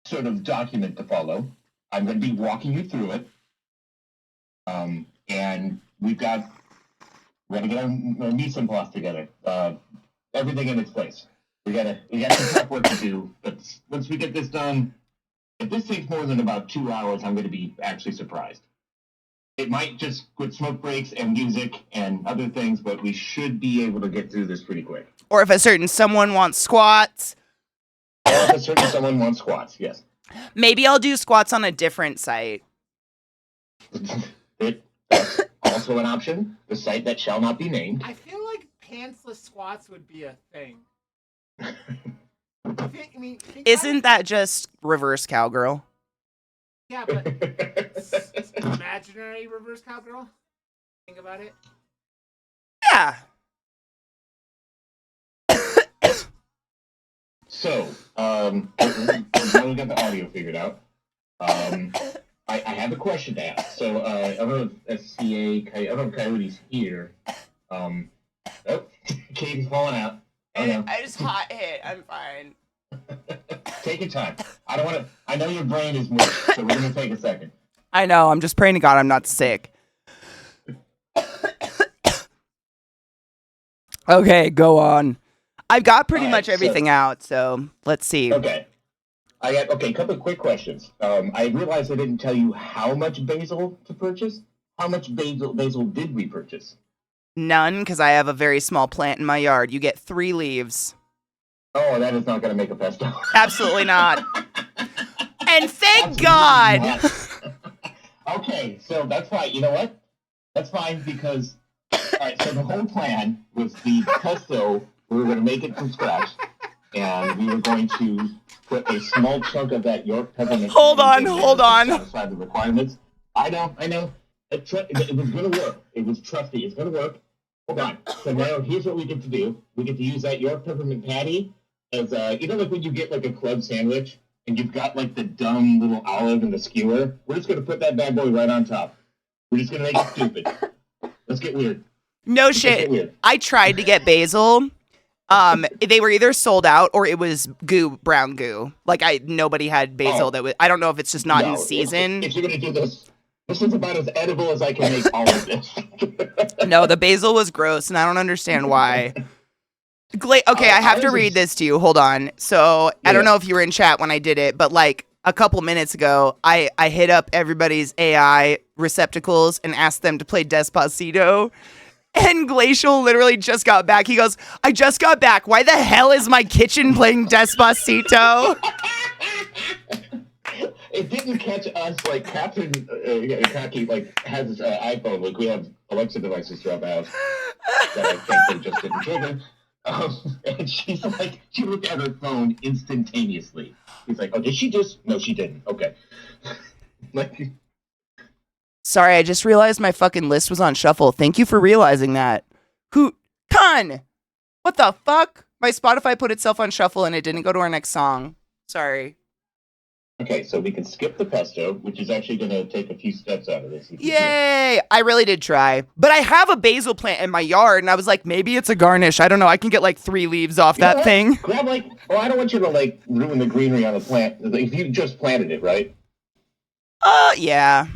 sort of document to follow. I'm going to be walking you through it. And we're going to get our meat and cloth together. Everything in its place. We got some prep work to do. But once we get this done, if this takes more than about 2 hours, I'm going to be actually surprised. It might just with smoke breaks and music and other things, but we should be able to get through this pretty quick. Or if a certain someone wants squats. Or if a certain someone wants squats, yes. Maybe I'll do squats on a different site. That's also an option. The site that shall not be named. I feel like pantsless squats would be a thing. Isn't that just reverse cowgirl? Yeah, but imaginary reverse cowgirl. Think about it. Yeah. So, now we got the audio figured out. I have a question to ask. So, I don't know if SCA, I don't know if Coyote's here. Oh, Katie's falling out. Oh, no. I just hot hit. I'm fine. Take your time. I know your brain is moving, so we're going to take a second. I know. I'm just praying to God I'm not sick. Okay, go on. I've got pretty much everything out, so let's see. Okay. A couple of quick questions. I realized I didn't tell you how much basil to purchase. How much basil did we purchase? None, because I have a very small plant in my yard. You get 3 leaves. Oh, that is not going to make a pesto. Absolutely not. And thank Absolutely God. not. Okay, so that's fine. You know what? That's fine because, all right, so the whole plan was the pesto, we were going to make it from scratch, and we were going to put a small chunk of that York peppermint. Hold on. To satisfy the requirements. I know. It was going to work. It was trusty. It's going to work. Hold on. So now here's what we get to do. We get to use that York peppermint patty as, you know, like when you get like a club sandwich and you've got like the dumb little olive and the skewer. We're just going to put that bad boy right on top. We're just going to make it stupid. Let's get weird. No shit. I tried to get basil. They were either sold out or it was brown goo. Like nobody had basil that was. I don't know if it's just not in season. If you're gonna do this is about as edible as I can make all of this. No, the basil was gross, and I don't understand why. Okay, I have to read this to you. Hold on. So I don't know if you were in chat when I did it, but like a couple minutes ago, I hit up everybody's AI receptacles and asked them to play Despacito. And Glacial literally just got back. He goes, I just got back. Why the hell is my kitchen playing Despacito? It didn't catch us like Captain Katie like has his iPhone. Like we have Alexa devices throughout the house that I think they just didn't trigger. And she looked at her phone instantaneously. He's like, oh, did she just? No, she didn't. Okay. Like. Sorry, I just realized my fucking list was on shuffle. Thank you for realizing that. Con! What the fuck? My Spotify put itself on shuffle and it didn't go to our next song. Sorry. Okay, so we can skip the pesto, which is actually going to take a few steps out of this. Yay! I really did try. But I have a basil plant in my yard, and I was like, maybe it's a garnish. I don't know. I can get like 3 leaves off that thing. Grab I don't want you to like ruin the greenery on the plant. If you just planted it, right? Yeah.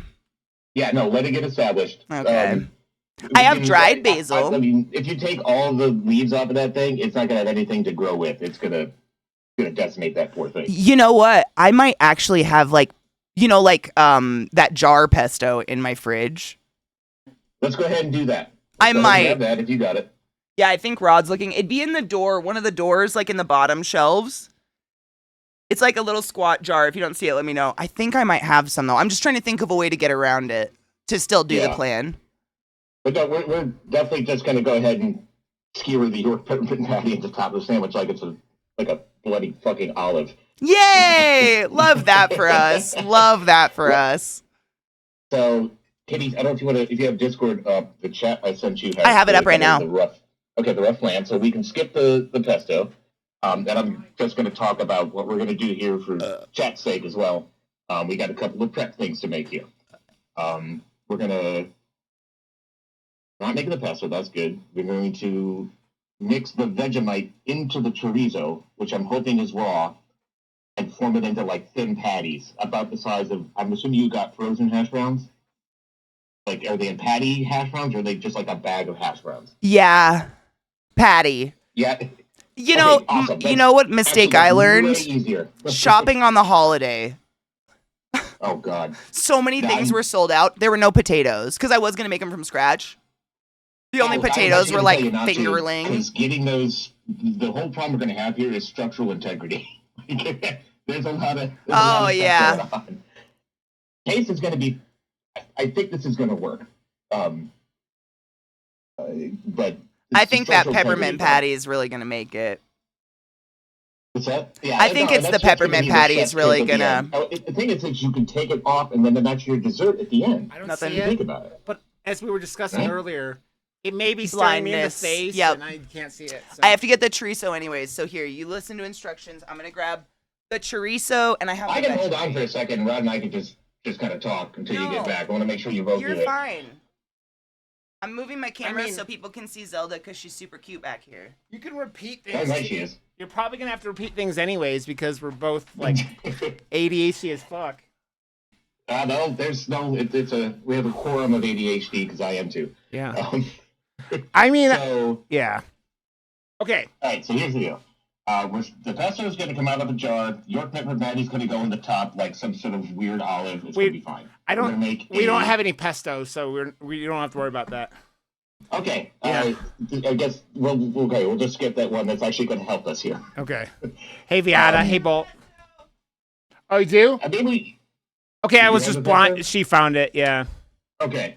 Yeah, no, let it get established. Okay. I have dried basil. I mean, if you take all the leaves off of that thing, it's not going to have anything to grow with. It's going to decimate that poor thing. You know what? I might actually have like, that jar pesto in my fridge. Let's go ahead and do that. I might have that if you got it. Yeah, I think Rod's looking. It'd be in the door, one of the doors, like in the bottom shelves. It's like a little squat jar. If you don't see it, let me know. I think I might have some though. I'm just trying to think of a way to get around it to still do the plan. But no, we're definitely just going to go ahead and skewer the York peppermint patty at the top of the sandwich like it's a bloody fucking olive. Yay! Love that for us. Love that for us. So, Katie, I don't know if you want to, if you have Discord up, the chat I sent you. I have it up right now. The rough plan. So we can skip the pesto. And I'm just going to talk about what we're going to do here for chat's sake as well. We got a couple of prep things to make here. We're going to not make the pesto. That's good. We're going to mix the Vegemite into the chorizo, which I'm hoping is raw, and form it into like thin patties about the size of, I'm assuming you got frozen hash browns? Like, are they in patty hash browns or are they just like a bag of hash browns? Yeah. Patty. Yeah. You know, Okay, awesome. you know what mistake I learned? Way easier. Shopping on the holiday. Oh God. So many things were sold out. There were no potatoes because I was gonna make them from scratch. The only potatoes were like fingerling. Because getting those, the whole problem we're going to have here is structural integrity. There's a lot of stuff going on. Taste is going to be. I think this is going to work. But I think that peppermint patty is really gonna make it. What's that? Yeah, I think it's the peppermint patty is really gonna. The thing is that you can take it off and then that's your dessert at the end. I don't Nothing. see it, think about it. but as we were discussing Right? earlier, it may be staring me in the Blindness. face, Yep. and I can't see it. So. I have to get the chorizo anyways. So here, you listen to instructions. I'm gonna grab the chorizo, and I have. I the can hold on veggie. for a second. Rod and I can just kind of talk until you get No. back. I want to make sure you both You're do it. fine. I'm moving my camera mean- so people can see Zelda because she's super cute back here. You can repeat How things. nice she is. You're probably gonna have to repeat things anyways because we're both like ADHD as fuck. No, there's no. We have a quorum of ADHD because I am too. Yeah. I mean, So, yeah. Okay. all right. So here's the deal. The pesto is going to come out of a jar. York pepper patty's going to go in the top like some sort of weird olive. It's going to be fine. We don't have any pesto, so we don't have to worry about that. Okay. Yeah. I guess we'll just skip that one. That's actually going to help us here. Okay. Hey Viata. Hey Bolt. Oh, you do? I mean, Okay, I You was have just the blind. pesto? She found it. Yeah. Okay.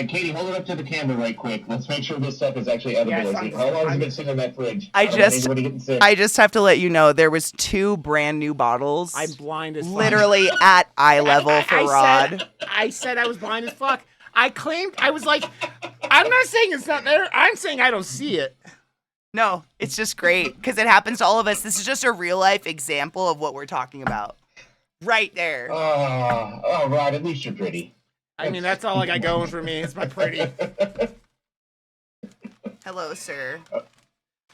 Katie, hold it up to the camera right quick. Let's make sure this stuff is actually edible. Yes, How long has it been sitting in that fridge? I don't want just- anybody getting sick. I just have to let you know there was 2 brand new bottles, I'm blind as fuck. literally at eye level for Rod. I said I was blind as fuck. I claimed I was like, I'm not saying it's not there. I'm saying I don't see it. No, it's just great because it happens to all of us. This is just a real life example of what we're talking about, right there. Oh, Rod, at least you're pretty. I mean, that's all I got going for me. It's my pretty. Hello, sir.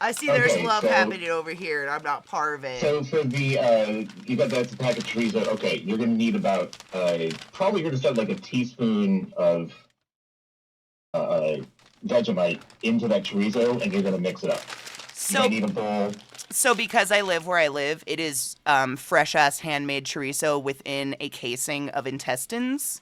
I see there's Okay, love so- happening over here, and I'm not part of it. So for the, you got that's a pack of chorizo. Okay, you're gonna need about, probably you're gonna start like a teaspoon of, Vegemite into that chorizo, and you're gonna mix it up. So, You need a bowl. so because I live where I live, it is fresh ass handmade chorizo within a casing of intestines.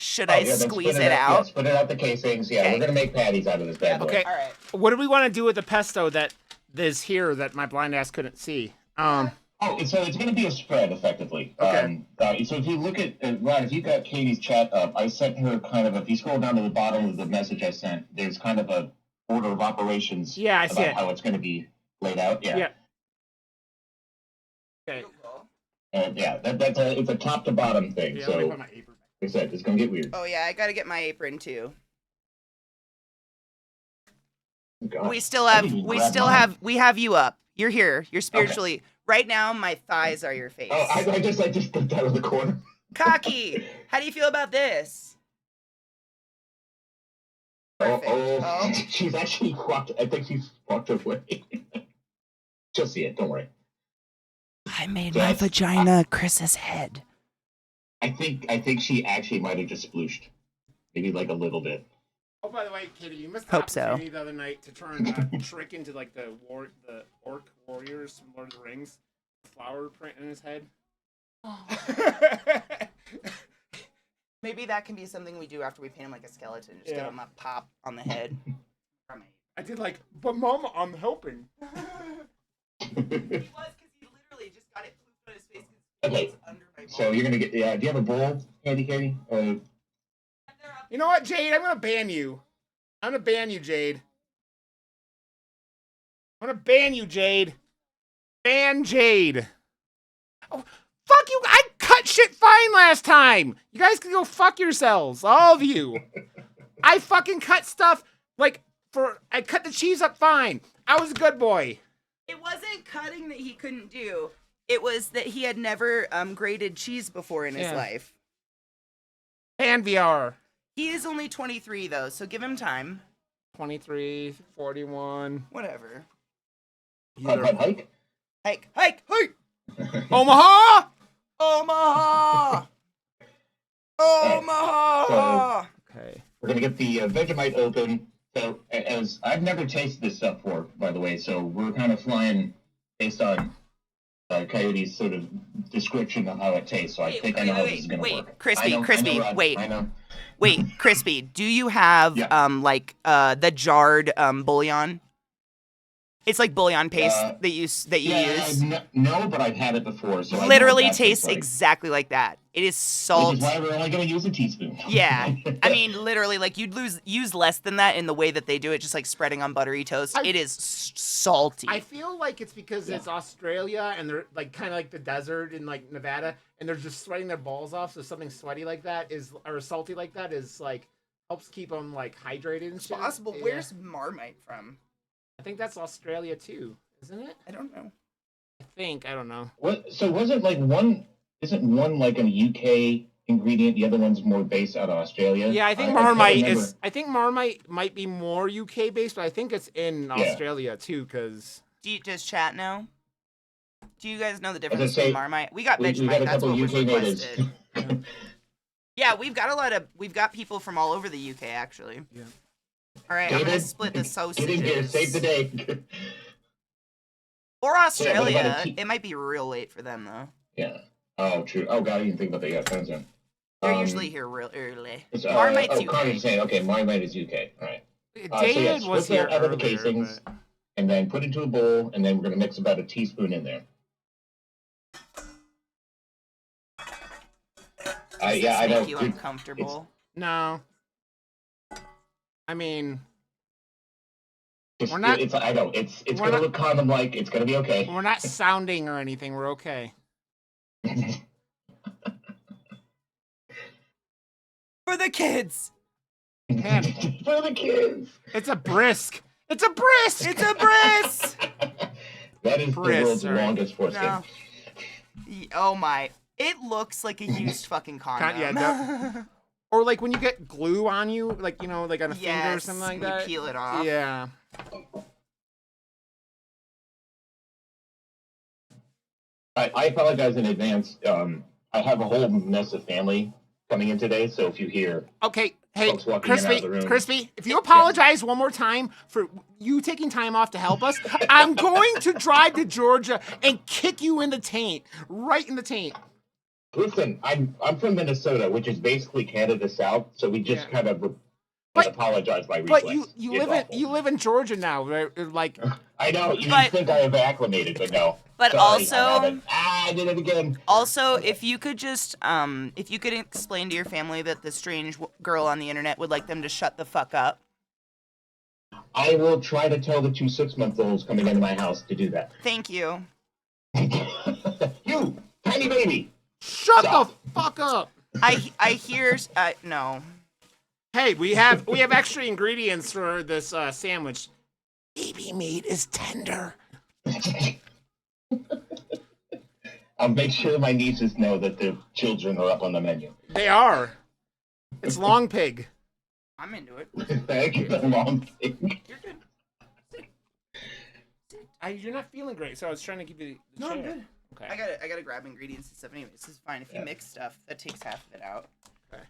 Should I then squeeze spit it out? Yeah, spit it out the casings. Yeah, Okay. we're gonna make patties out of this bad boy. Okay. All right. What do we want to do with the pesto that is here that my blind ass couldn't see? Oh, so it's going to be a spread, effectively. Okay. So if you look at, Rod, if you got Katie's chat up, I sent her kind of, if you scroll down to the bottom of the message I sent, there's kind of a order of operations Yeah, I see about it. how it's going to be laid out. Yeah. Okay. It's a top to bottom thing. Yeah, so, let me like put my apron back. I said, it's going to get weird. Oh yeah, I gotta get my apron too. Oh, God. We still I have, didn't even we grab still mine. have, we have you up. You're here. You're spiritually. Right now, my thighs are your face. Oh, I just put that in the corner. Cocky. How do you feel about this? Perfect. Oh, she's actually walked. I think she's walked away. She'll see it. Don't worry. I made my vagina Chris's head. I think she actually might have just splooshed, maybe like a little bit. Oh, by the way, Katie, you missed Hope the so. opportunity the other night to turn Trick into like the orc warriors from Lord of the Rings. Flower print in his head. Maybe that can be something we do after we paint him like a skeleton. Just give Yeah. him a pop on the head. I did like, but Mama, I'm helping. He was because he literally just got it pooped on his face. Okay, so you're gonna get. Do you have a bowl, Katie? You know what, Jade? I'm gonna ban you. I'm gonna ban you, Jade. I'm gonna ban you, Jade. Ban Jade. Oh, fuck you! I cut shit fine last time. You guys can go fuck yourselves, all of you. I fucking cut stuff like I cut the cheese up fine. I was a good boy. It wasn't cutting that he couldn't do. It was that he had never grated cheese before in his life. Ban VR. He is only 23 though, so give him time. 23, 41. Whatever. Hike. Hike, hike, hike! Omaha! Omaha! Omaha! So Okay. we're gonna get the Vegemite open. So, as I've never tasted this stuff before, by the way, so we're kind of flying based on Coyote's sort of description of how it tastes. So I think I know how this is going to work. Crispy, I know, Crispy, Rod, wait. I know. Wait, Crispy, do you have Yeah. the jarred bouillon? It's like bouillon paste that you Yeah, use. no, but I've had it before. So Literally I know what that tastes like. exactly like that. It is Which salt. is why we're only going to use a teaspoon. Yeah, I mean, literally, like you'd use less than that in the way that they do it, just like spreading on buttery toast. It is salty. I feel like it's because it's Australia and they're like kind of like the desert in like Nevada, and they're just sweating their balls off. So something sweaty like that is, or salty like that is like helps keep them like hydrated and shit. possible. Yeah. Where's Marmite from? I think that's Australia too, isn't it? I don't know. I don't know. So wasn't like one? Isn't one like a UK ingredient? The other one's more based out of Australia. Yeah, I think can't Marmite remember. is. I think Marmite might be more UK based, but I think it's in Australia too. Cause Does chat know? Do you guys know the I difference was gonna between say, Marmite? We got we Vegemite. got a That's couple what of was UK natives. requested. Yeah, we've got people from all over the UK actually. Yeah. All right, I'm gonna David, split the Get in here, sausages. save the day. Or Australia. Yeah, what about It might be real late for them though. Yeah. Oh, true. Oh, God, I didn't think about that. Yeah, time zone. They're usually here real early. It's, Marmite's Connor's UK. saying, okay, Marmite is UK. All right. David was split here that out of the earlier. casings, But... and then put into a bowl, and then we're going to mix about a teaspoon in there. Does Yeah, I this know. make you uncomfortable? No. I mean, Just, We're not- I know. It's we're going to not- look condom-like. It's going to be okay. we're not sounding or anything. We're okay. For the kids. Man, For the kids. it's a brisk. It's a brisk. It's a bris. That is Bris, the world's all right. longest foreskin. No. Oh my! It looks like a used fucking condom. Yeah, or like when you get glue on you, like like on a finger or Yes, something like you that. peel it off. Yeah. I apologize in advance. I have a whole mess of family coming in today, so if you hear Okay. Hey, folks walking in and out of the room. Crispy, if you apologize one more time for you taking time off to help us, I'm going to drive to Georgia and kick you in the taint, right in the taint. Listen, I'm from Minnesota, which is basically Canada South, so we just kind of apologize by reflex. But you It's live in awful. you live in Georgia now, right? Like I know you But- think I have acclimated, but no. But Sorry, also- I haven't. I did it again. Also, if you could just, if you could explain to your family that the strange girl on the internet would like them to shut the fuck up. I will try to tell the 2 6-month-olds coming into my house to do that. Thank you. You, tiny baby. shut Stop. the fuck up. I hear, no. Hey, we have extra ingredients for this sandwich. Baby meat is tender. I'll make sure my nieces know that the children are up on the menu. They are. It's long pig. I'm into it. Thank you, the long thing. You're good. You're not feeling great, so I was trying to give you the No, I'm chair. good. Okay. I gotta grab ingredients and stuff anyway. This is fine. If you mix stuff, that takes half of it out. Okay.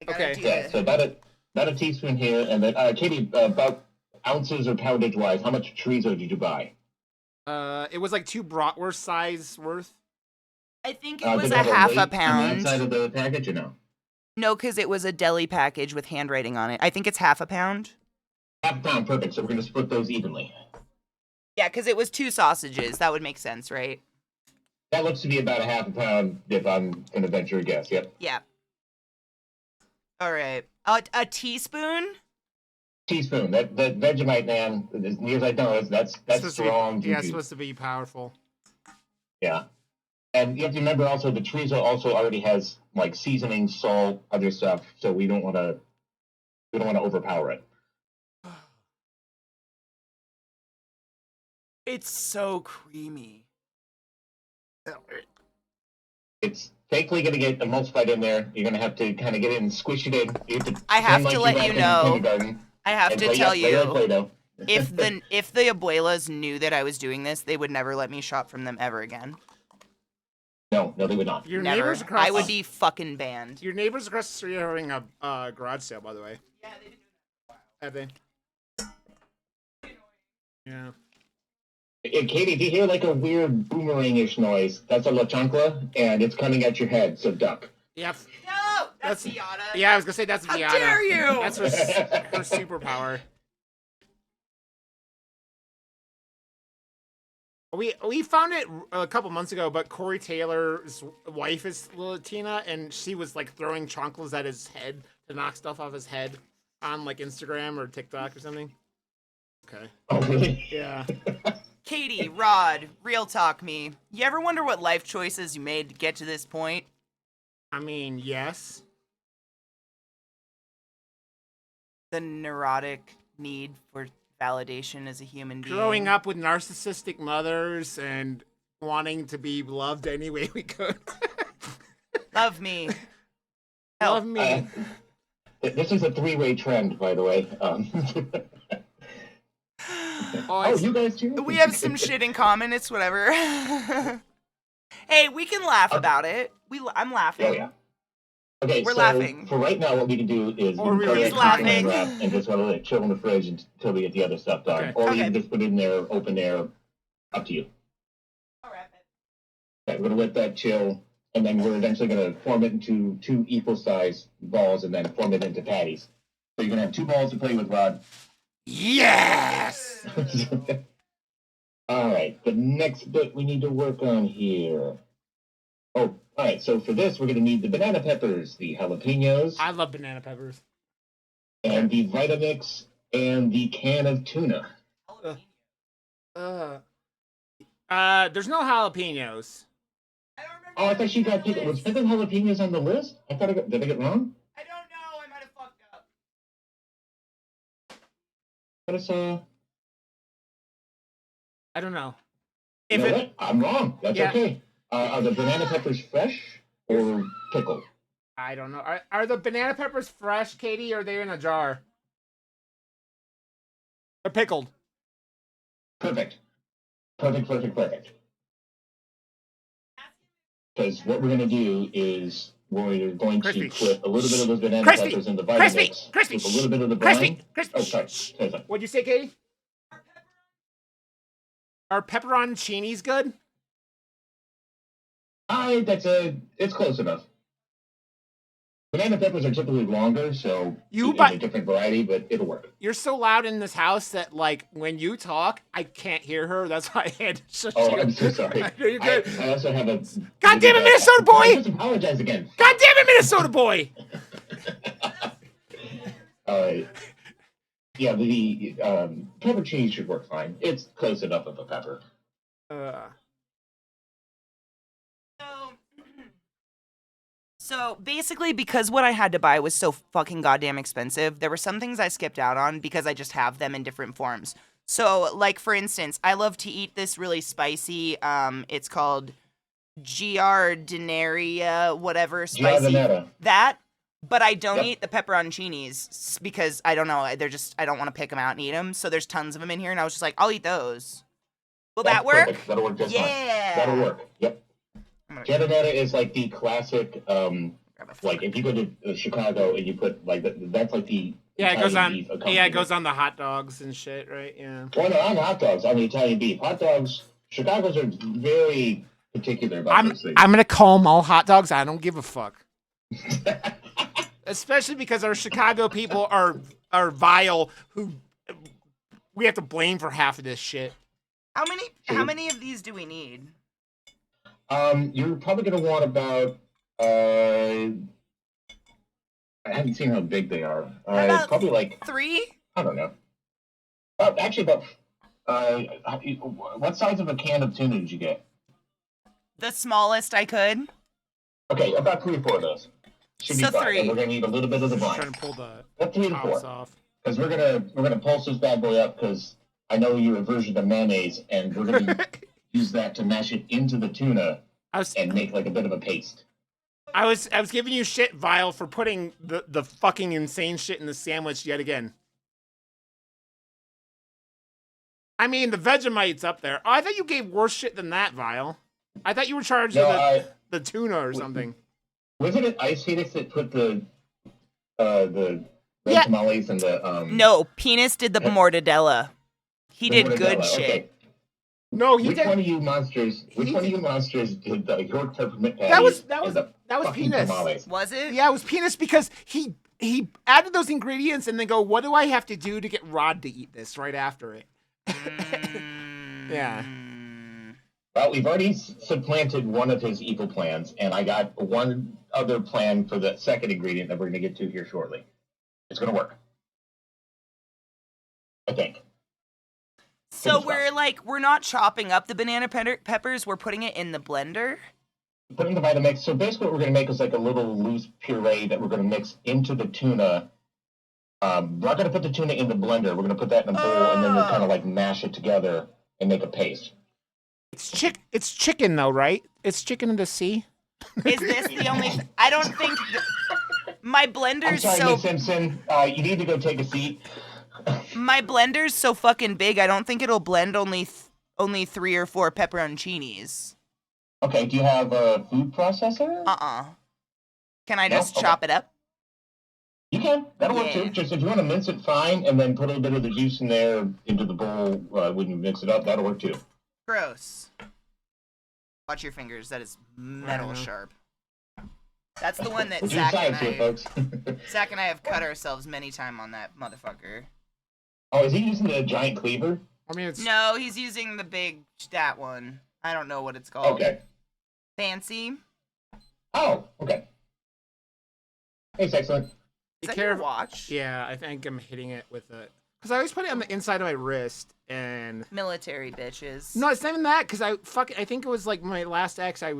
I gotta Okay. do Yeah, so about a teaspoon here, and then Katie, about ounces or poundage wise, how much chorizo did you buy? It was like 2 bratwurst size worth. I think it Did was it a have half weight a on the pound. outside of the package or no? No, because it was a deli package with handwriting on it. I think it's half a pound. Half a pound, perfect. So we're gonna split those evenly. Yeah, because it was 2 sausages. That would make sense, right? That looks to be about a half a pound, if I'm gonna venture a guess. Yep. Yeah. All right. A teaspoon? Teaspoon. That Vegemite, man, as near as I know, that's Supposed to be- strong. Yeah, it's juju. supposed to be powerful. Yeah. And you have to remember also the chorizo also already has like seasoning, salt, other stuff, so we don't want to overpower it. It's so creamy. It's thankfully going to get emulsified in there. You're going to have to kind of get it and squish it in. You have to I have pretend to like let you're you back in know. kindergarten I have and to play- tell play like you, Play-Doh. if the abuelas knew that I was doing this, they would never let me shop from them ever again. No, they would not. Your Never. neighbors across I would be fucking banned. Your neighbors across the street are having a garage sale, by the way. Yeah, they did. Have they? Yeah. Katie, do you hear like a weird boomerang-ish noise? That's a La Chancla, and it's coming at your head, so duck. Yep. No, that's Fiona. Yeah, I was gonna say that's How Viana. dare you? That's her superpower. We found it a couple months ago, but Corey Taylor's wife is Latina, and she was like throwing chanclas at his head to knock stuff off his head on like Instagram or TikTok or something. Okay. Oh, really? Yeah. Katie, Rod, real talk me. You ever wonder what life choices you made to get to this point? I mean, yes. The neurotic need for validation as a human being. Growing up with narcissistic mothers and wanting to be loved any way we could. Love me. Love me. This is a three-way trend, by the way. Oh, you guys too? We have some shit in common. It's whatever. Hey, we can laugh about it. I'm laughing. Oh, yeah. Okay, We're so laughing. for right now, what we can do is Or we can he's cut it laughing. wrap and just want to let it chill in the fridge until we get the other stuff done. Okay. Or Okay. you can just put it in there, open there, up to you. All right. Okay, we're gonna let that chill, and then we're eventually gonna form it into 2 equal-sized balls, and then form it into patties. So you're gonna have 2 balls to play with, Rod. Yes! All right, the next bit we need to work on here. Oh, all right, so for this, we're going to need the banana peppers, the jalapenos, I love banana peppers. and the Vitamix, and the can of tuna. There's no jalapenos. Oh, I thought you got pickled. Was pickled jalapenos on the list? I thought did I get it wrong? I don't know. I might have fucked up. But it's, I don't know. you know what? I'm wrong. That's Yeah. okay. Are the banana peppers fresh or pickled? I don't know. Are the banana peppers fresh, Katie, or are they in a jar? They're pickled. Perfect. Perfect. Because what we're going to do is we're going Crispy. to put a little bit of those banana Crispy. peppers in the Crispy. Vitamix Crispy. with a little bit of the brine. Crispy. Oh, sorry. Say something. What'd you say, Katie? Are pepperoncinis good? It's close enough. Banana peppers are typically longer, so You it's buy- a different variety, but it'll work. You're so loud in this house that, like, when you talk, I can't hear her. That's why I had to shut Oh, you. I'm so sorry. No, you're good. I also have a... God damn it, Minnesota boy! Just apologize again. God damn it, Minnesota boy! Yeah, the pepper cheese should work fine. It's close enough of a pepper. So basically, because what I had to buy was so fucking goddamn expensive, there were some things I skipped out on because I just have them in different forms. So, like, for instance, I love to eat this really spicy, it's called giardinaria, whatever, spicy. Giardinera. That, but I don't Yep. eat the pepperoncinis because I don't know, I don't want to pick them out and eat them. So there's tons of them in here, and I was just like, I'll eat those. Will that That's work? perfect. That'll work just fine. Yeah. That'll work. Yep. Giardinera is like the classic, like if you go to Chicago and you put like that's like the Yeah, it goes Italian on. beef Yeah, it accompaniment. goes on the hot dogs and shit, right? Yeah. Well, no, on the hot dogs, on the Italian beef. Hot dogs, Chicago's are very particular about those things. I'm gonna call them all hot dogs. I don't give a fuck. Especially because our Chicago people are vile. Who we have to blame for half of this shit. How many of these do we need? You're probably gonna want about I haven't seen how big they are. About Probably like 3? I don't know. Actually, about what size of a can of tuna did you get? The smallest I could. Okay, about 3 or 4 of those. Should be So fine. 3. And we're gonna need a little bit of the Trying brine. to pull the About 3 to tops 4. off. Because we're gonna pulse this bad boy up because I know you're a version of mayonnaise, and we're gonna use that to mash it into the tuna and make like a bit of a paste. I was giving you shit, Vile, for putting the fucking insane shit in the sandwich yet again. I mean, the Vegemite's up there. Oh, I thought you gave worse shit than that, Vile. I thought you were charged with the tuna or something. Wasn't it Ice Phoenix that put the red tamales and the No, Penis did the mortadella. He did good Mortadella, shit. okay. No, he Which did. one of you monsters? Which He one of did- you monsters did the York peppermint patties? That was and the fucking penis. tamales? Was it? Yeah, it was penis because he added those ingredients and then go, what do I have to do to get Rod to eat this right after it? Yeah. Well, we've already supplanted one of his evil plans, and I got one other plan for the second ingredient that we're going to get to here shortly. It's going to work. I think. So we're not chopping up the banana peppers. We're putting it in the blender. Put in the Vitamix. So basically what we're going to make is like a little loose puree that we're going to mix into the tuna. We're not going to put the tuna in the blender. We're going to put that in a bowl, and then we'll kind of like mash it together and make a paste. It's chicken though, right? It's chicken in the sea. Is this the only? I don't think my I'm blender's sorry, so Miss Simpson. You need to go take a seat. my blender's so fucking big. I don't think it'll blend only 3 or 4 pepperoncinis. Okay, do you have a food processor? Can I No? just Okay. chop it up? You can. That'll work Yeah. too. Just if you want to mince it fine and then put a little bit of the juice in there into the bowl when you mix it up, that'll work too. Gross. Watch your fingers. That is metal know. sharp. That's the one that We're doing Zach and, science here, folks. Zach and I have cut ourselves many times on that motherfucker. Oh, is he using the giant cleaver? I mean, it's No, he's using that one. I don't know what it's called. Okay. Fancy. Oh, okay. It's excellent. Is Be that your careful. watch? Yeah, I think I'm hitting it with it because I always put it on the inside of my wrist and. Military bitches. No, it's not even that because I think it was like my last ex. I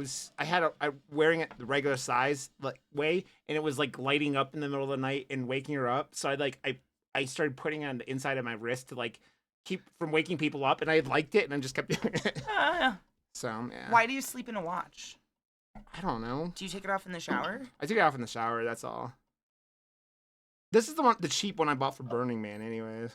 wearing it the regular size way, and it was like lighting up in the middle of the night and waking her up. So I started putting it on the inside of my wrist to like keep from waking people up, and I liked it, and I just kept doing it. So yeah. Why do you sleep in a watch? I don't know. Do you take it off in the shower? I took it off in the shower. That's all. This is the cheap one I bought for Burning Man, anyways.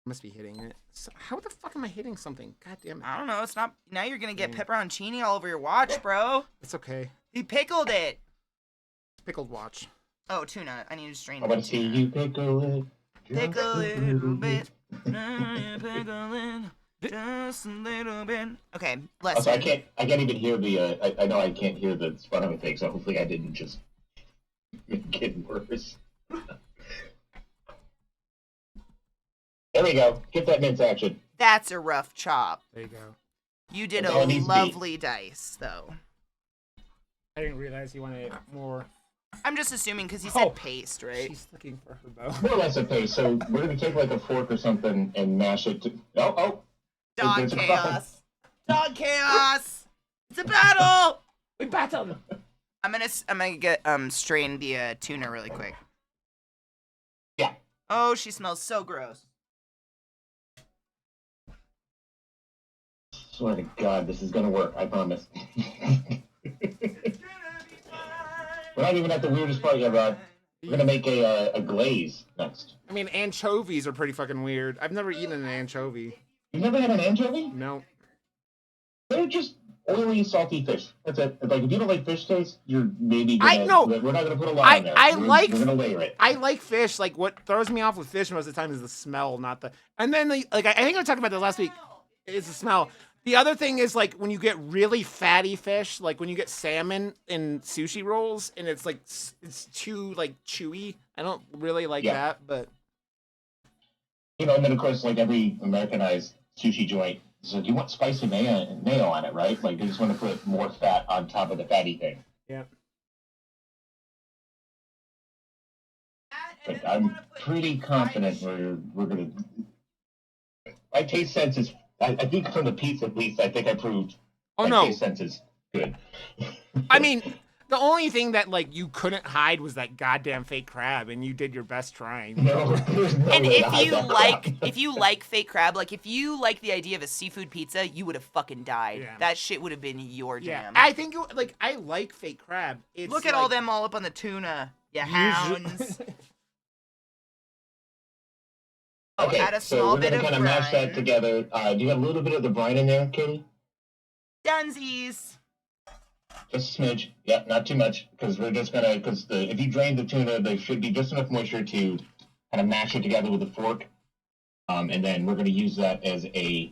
Must be hitting it. So, how the fuck am I hitting something? God damn it. I don't know. It's not. Now you're gonna get Yeah. pepperoncini all over your watch, bro. It's okay. He pickled it. Pickled watch. Oh, tuna. I need to strain I the want to see tuna. you pickle it. Pickle it a little bit. Pickle it just a little bit. Okay, Also, lesson. I can't even hear the. I know I can't hear the spun thing, so hopefully I didn't just make it worse. There we go. Get that mince action. That's a rough chop. There you go. You did That's a all it needs to be. lovely dice, though. I didn't realize you wanted more. I'm just assuming because he said Oh. paste, right? She's looking for her bow. More or less a paste. So we're gonna take like a fork or something and mash it. Oh. Dog There's a problem. chaos. Dog chaos. It's a battle. We battled. I'm gonna get strain the tuna really quick. Yeah. Oh, she smells so gross. Swear to God, this is gonna work. I promise. We're not even at the weirdest part yet, Rod. We're gonna make a glaze next. I mean, anchovies are pretty fucking weird. I've never eaten an anchovy. You've never had an anchovy? No. They're just oily, salty fish. That's it. Like if you don't like fish taste, you're maybe I gonna. know. We're not gonna put a lot in there. We're gonna layer it. I like fish. Like what throws me off with fish most of the time is the smell, not the. And then like I think I talked about this last week. Is the smell. The other thing is like when you get really fatty fish, like when you get salmon in sushi rolls, and it's like it's too like chewy. I don't really like Yeah. that, but You know, and then of course, like every Americanized sushi joint, so you want spicy mayo on it, right? Like they just want to put more fat on top of the fatty thing. yeah. But I'm pretty confident we're gonna. My taste sense is. I think from the pizza, at least, I think I proved. Oh my no. taste sense is good. I mean, the only thing that like you couldn't hide was that goddamn fake crab, and you did your best trying. No, there's no And way to if hide you that like, crap. if you like fake crab, like if you like the idea of a seafood pizza, you would have fucking died. Yeah. That shit would have been your Yeah, jam. I think like I like fake crab. It's Look at all like, them all up on the tuna. You usually- hounds. Oh, Okay, add a so small we're bit gonna of kind of mash that brine. together. Do you have a little bit of the brine in there, Katie? Dunsies. Just a smidge. Yeah, not too much, because we're just gonna if you drain the tuna, there should be just enough moisture to kind of mash it together with a fork. And then we're going to use that as a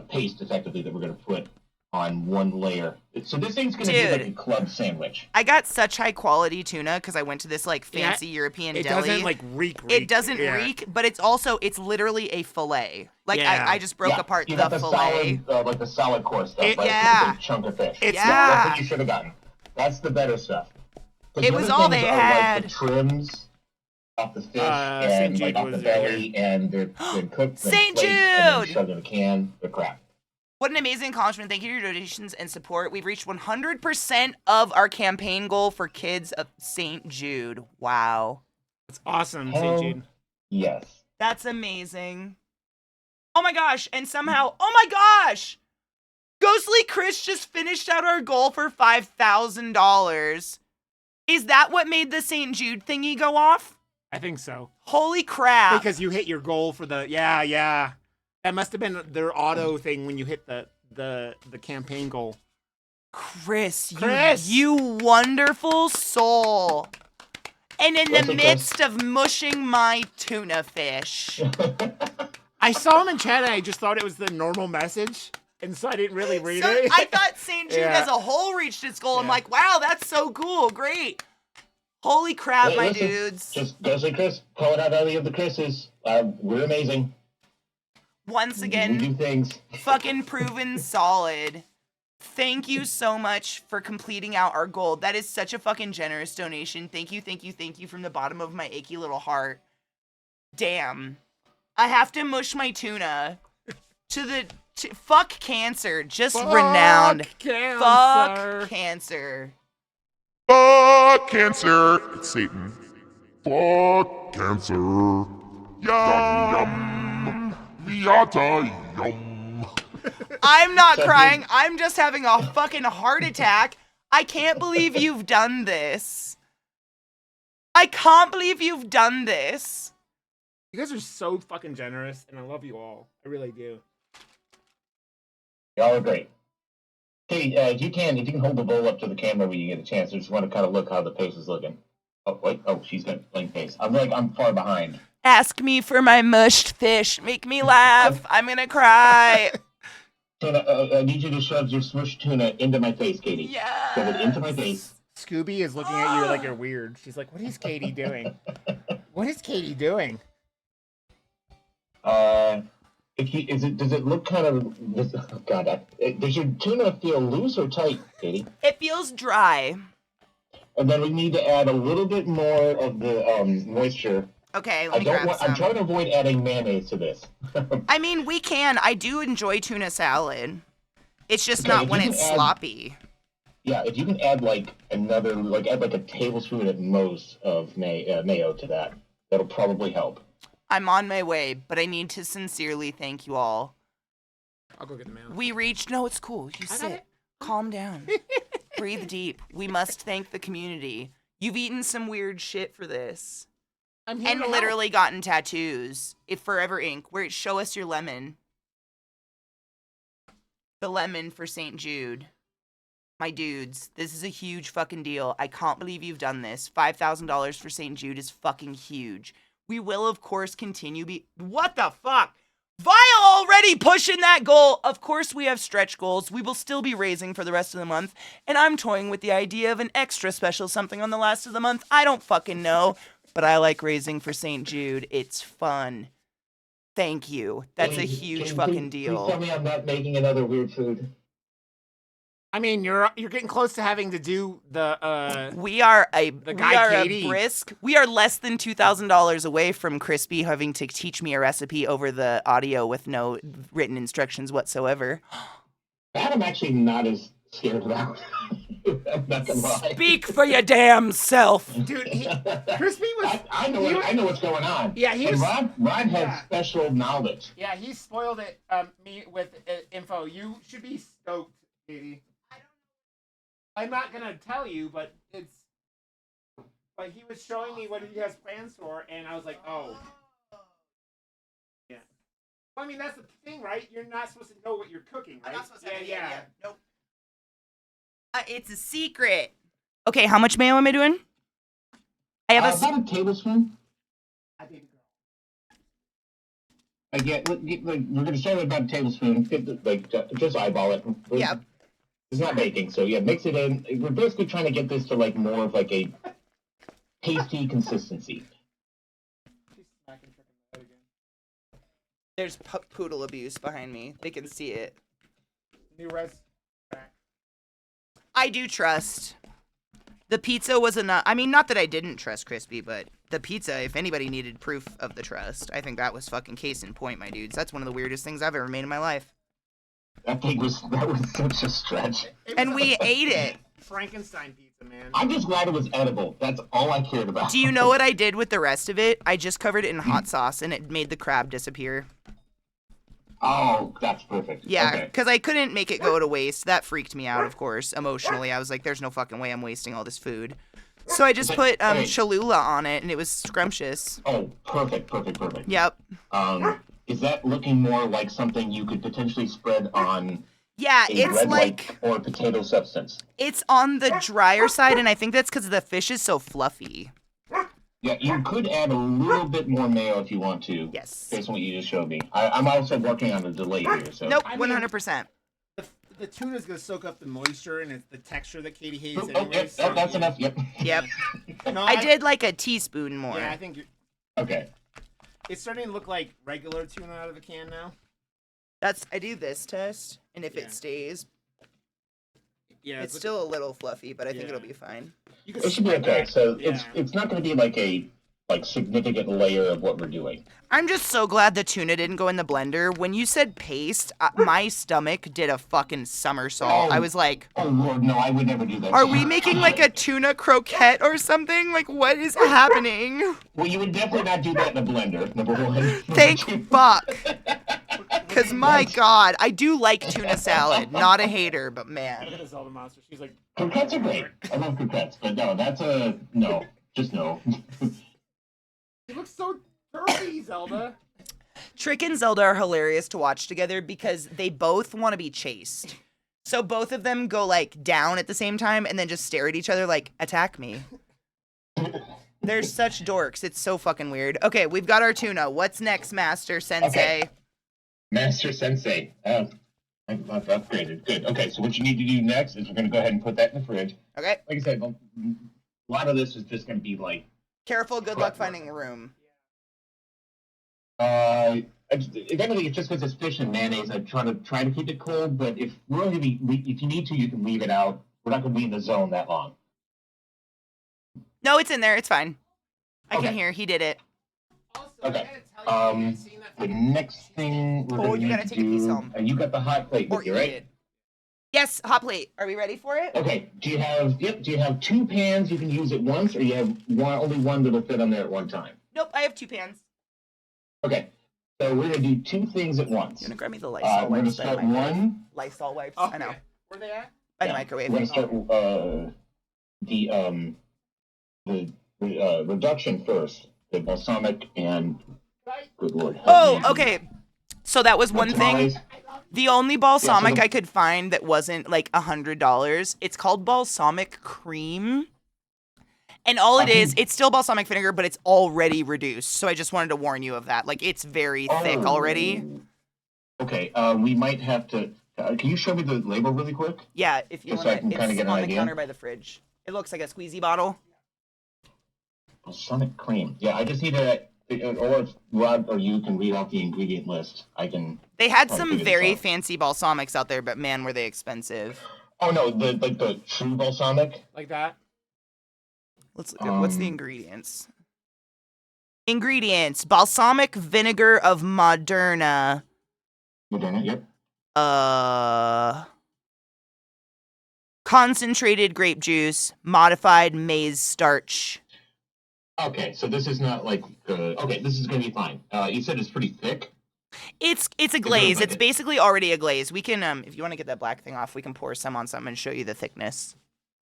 paste, effectively, that we're going to put on one layer. So this thing's going to be like a club sandwich. I got such high quality tuna because I went to this like fancy European deli. It doesn't like reek. It doesn't reek, but it's literally a fillet. Like I just broke apart you the got the fillet. Solid, like the solid core stuff. It's a big chunk of fish. That's what you should have gotten. That's the better stuff. It was all they had. Like the trims off the fish and like off the belly, and they're cooked. St. Jude! And then shoved in a can. They're crap. What an amazing accomplishment. Thank you for your donations and support. We've reached 100% of our campaign goal for kids of St. Jude. Wow. That's awesome, St. Jude. Yes. That's amazing. Oh my gosh. And somehow, oh my gosh! Ghostly Chris just finished out our goal for $5,000. Is that what made the St. Jude thingy go off? I think so. Holy crap. Because you hit your goal for the, yeah. That must have been their auto thing when you hit the campaign goal. Chris, you wonderful soul. And in the midst of mushing my tuna fish. I saw him in chat and I just thought it was the normal message. And so I didn't really read it. I thought St. Jude as a whole reached its goal. I'm like, wow, that's so cool. Great. Holy crap, my dudes. Just Ghostly Chris, calling out any of the Chris's. We're amazing. Once again, we do things. Fucking proven solid. Thank you so much for completing out our goal. That is such a fucking generous donation. Thank you from the bottom of my achy little heart. Damn. I have to mush my tuna fuck cancer. Just renowned. Cancer. Fuck cancer. Fuck cancer. It's Satan. Fuck cancer. Yum, yum. Miata, yum. I'm not crying. I'm just having a fucking heart attack. I can't believe you've done this. I can't believe you've done this. You guys are so fucking generous, and I love you all. I really do. Y'all are great. Hey, if you can hold the bowl up to the camera when you get a chance, I just want to kind of look how the pace is looking. Oh, wait. Oh, she's got blank pace. I'm far behind. Ask me for my mushed fish. Make me laugh. I'm gonna cry. Tuna, I need you to shove your smushed tuna into my face, Katie. Yeah. Shove it into my face. Scooby is looking at you like you're weird. She's like, what is Katie doing? What is Katie doing? Does it look kind of? Oh God, does your tuna feel loose or tight, Katie? It feels dry. And then we need to add a little bit more of the moisture. Okay, let me grab some. I'm trying to avoid adding mayonnaise to this. I mean, we can. I do enjoy tuna salad. It's just not when it's sloppy. Yeah, if you can add add like a tablespoon at most of mayo to that, that'll probably help. I'm on my way, but I need to sincerely thank you all. I'll go get the mail. We reached. No, it's cool. You sit. Calm down. Breathe deep. We must thank the community. You've eaten some weird shit for this. I'm here and literally gotten tattoos. If Forever Ink, where it show us your lemon. The lemon for St. Jude. My dudes, this is a huge fucking deal. I can't believe you've done this. $5,000 for St. Jude is fucking huge. We will, of course, continue What the fuck? Vile already pushing that goal. Of course, we have stretch goals. We will still be raising for the rest of the month. And I'm toying with the idea of an extra special something on the last of the month. I don't fucking know. But I like raising for St. Jude. It's fun. Thank you. That's a huge fucking deal. Please tell me I'm not making another weird food. I mean, you're getting close to having to do the We are a Katie. brisk. We are less than $2,000 away from Crispy having to teach me a recipe over the audio with no written instructions whatsoever. That I'm actually not as scared about. I'm not gonna lie. Speak for your damn self, dude. Crispy was. I know what's going on. Yeah, Ron has special knowledge. Yeah, he spoiled it. Me with info. You should be stoked, Katie. I'm not gonna tell you, but he was showing me what he has plans for, and I was like, oh. Yeah. Well, I mean, that's the thing, right? You're not supposed to know what you're cooking, right? I'm not supposed to yeah. Nope. It's a secret. Okay, how much mayo am I doing? I have about a tablespoon. I baby girl. Like, we're gonna start with about a tablespoon. Just eyeball it. Yep. It's not baking, so yeah, mix it in. We're basically trying to get this to like more of like a pasty consistency. There's poodle abuse behind me. They can see it. New res. I do trust. The pizza was enough. I mean, not that I didn't trust Crispy, but the pizza, if anybody needed proof of the trust, I think that was fucking case in point, my dudes. That's one of the weirdest things I've ever made in my life. That was such a stretch. And we ate it. Frankenstein pizza, man. I'm just glad it was edible. That's all I cared about. Do you know what I did with the rest of it? I just covered it in hot sauce, and it made the crab disappear. Oh, that's perfect. Yeah, because I couldn't make it go to waste. That freaked me out, of course, emotionally. I was like, there's no fucking way I'm wasting all this food. So I just put Cholula on it, and it was scrumptious. Oh, perfect. Yep. Is that looking more like something you could potentially spread on Yeah, a it's red like... or potato substance? It's on the drier side, and I think that's because the fish is so fluffy. Yeah, you could add a little bit more mayo if you want to. Yes. Based on what you just showed me. I'm also working on a delay here, so. Nope, I mean, 100%. The tuna's gonna soak up the moisture and it's the texture that Katie hates. Oh, Anyways, yep, that's enough. Yep. Yep. No, I did like a teaspoon more. Yeah, I think Okay. it's starting to look like regular tuna out of a can now. I do this test, and if Yeah. it stays, Yeah, it's still a little fluffy, but I think Yeah. it'll be fine. You can It should be spread okay. that. So Yeah. it's not going to be like a significant layer of what we're doing. I'm just so glad the tuna didn't go in the blender. When you said paste, my stomach did a fucking somersault. Oh. I was like, Oh Lord, no! I would never do that. are we making like a tuna croquette or something? Like, what is happening? Well, you would definitely not do that in a blender. Number one. Thank fuck. Because, my God, I do like tuna salad. Not a hater, but Look man. at the Zelda monster. She's like, Croquettes are great. I love croquettes, but no, that's a no. Just no. you look so dirty, Zelda. Trick and Zelda are hilarious to watch together because they both want to be chased. So both of them go like down at the same time and then just stare at each other like, attack me. They're such dorks. It's so fucking weird. Okay, we've got our tuna. What's next, Master Sensei? Okay. Master Sensei. I've upgraded. Good. Okay, so what you need to do next is we're going to go ahead and put that in the fridge. Okay. Like I said, a lot of this is just going to be like, Careful, good luck finding a room. if anything, it's just because it's fish and mayonnaise. I try to keep it cold, but if you need to, you can leave it out. We're not going to be in the zone that long. No, it's in there. It's fine. I Okay. can hear. He did it. Also, Okay. I gotta tell you, seeing that The fucking- next thing we're Oh, going to you need gotta to take a piece do, home. and you got the hot plate Or with you, eat right? it. Yes, hot plate. Are we ready for it? Okay. Do you have two pans you can use at once, or you have only one that'll fit on there at one time? Nope, I have 2 pans. Okay. So we're gonna do two things at once. You wanna grab me the Lysol We're gonna wipes? by the start microwave? one. Lysol wipes. Oh, I know. okay. Where they at? By the Yeah. microwave. We're gonna start the reduction first. The balsamic and good lord. Oh, okay. So that was one thing. Tamales. The only balsamic the- I could find that wasn't like $100. It's called balsamic cream. And all it is, it's still balsamic vinegar, but it's already reduced. So I just wanted to warn you of that. Like, it's very thick already. Okay, we might have to. Can you show me the label really quick? Yeah, if you Just so I want can to. kinda It's get an on the idea. counter by the fridge. It looks like a squeezy bottle. Balsamic cream. Yeah, I just need to. Or if Rod or you can read out the ingredient list, I can. They had Oh, some figure this very out. fancy balsamics out there, but man, were they expensive. Oh no, the true balsamic. Like that? Let's look at what's the Um, ingredients. Ingredients: balsamic vinegar of Moderna. Moderna. Yep. Concentrated grape juice, modified maize starch. Okay, so this is not like. Okay, this is gonna be fine. You said it's pretty thick. It's a glaze. like It's it. basically already a glaze. We can if you want to get that black thing off, we can pour some on something and show you the thickness.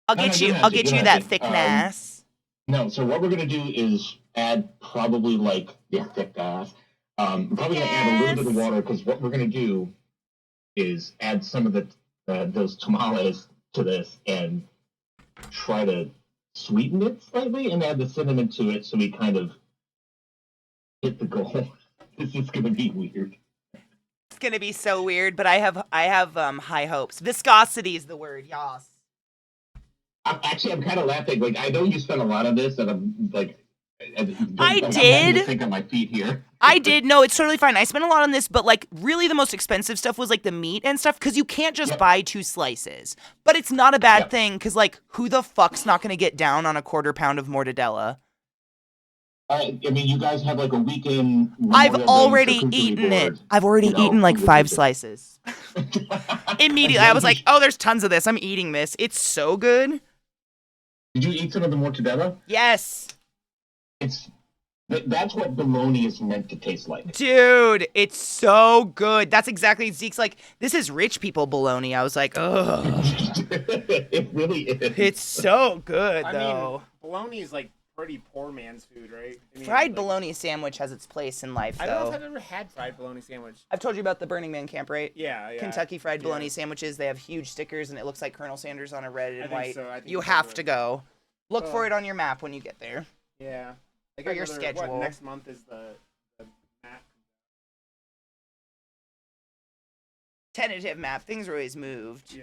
I'll No, get no, you. don't I'll have to, get don't you have that to. thickness. No, so what we're gonna do is add probably like thick ass. Probably gonna add a little bit of Yes. water because what we're gonna do is add some of the those tamales to this and try to sweeten it slightly and add the cinnamon to it so we kind of hit the goal. This is gonna be weird. It's gonna be so weird, but I have high hopes. Viscosity is the word, yas. I'm kind of laughing. Like, I know you spent a lot of this, and I'm like, I I'm did. having to think on my feet here. I did. No, it's totally fine. I spent a lot on this, but like really the most expensive stuff was like the meat and stuff because you can't just buy 2 slices. But it's not a bad thing because like who the fuck's not going to get down on a 1/4 pound of mortadella? I mean, you guys have like a weekend. I've Memorial Day already charcuterie eaten it. board, I've already you know, eaten like with 5 the- slices. Immediately, I was like, oh, there's tons of this. I'm eating this. It's so good. Did you eat some of the mortadella? Yes. That's what bologna is meant to taste like. Dude, it's so good. That's exactly Zeke's like, this is rich people bologna. I was like, ugh. It really is. It's so good, I though. mean, bologna is like pretty poor man's food, right? I mean, Fried like, bologna sandwich has its place in life, I don't know though. if I've ever had fried bologna sandwich. I've told you about the Burning Man camp, right? Yeah. Kentucky Fried Yeah. Bologna sandwiches. They have huge stickers, and it looks like Colonel Sanders on a red and I think white. so. I think You so, have but- to go. Look Oh. for it on your map when you get there. Yeah. I For your What, schedule. next month is the map? Tentative map. Things are always moved. Yeah.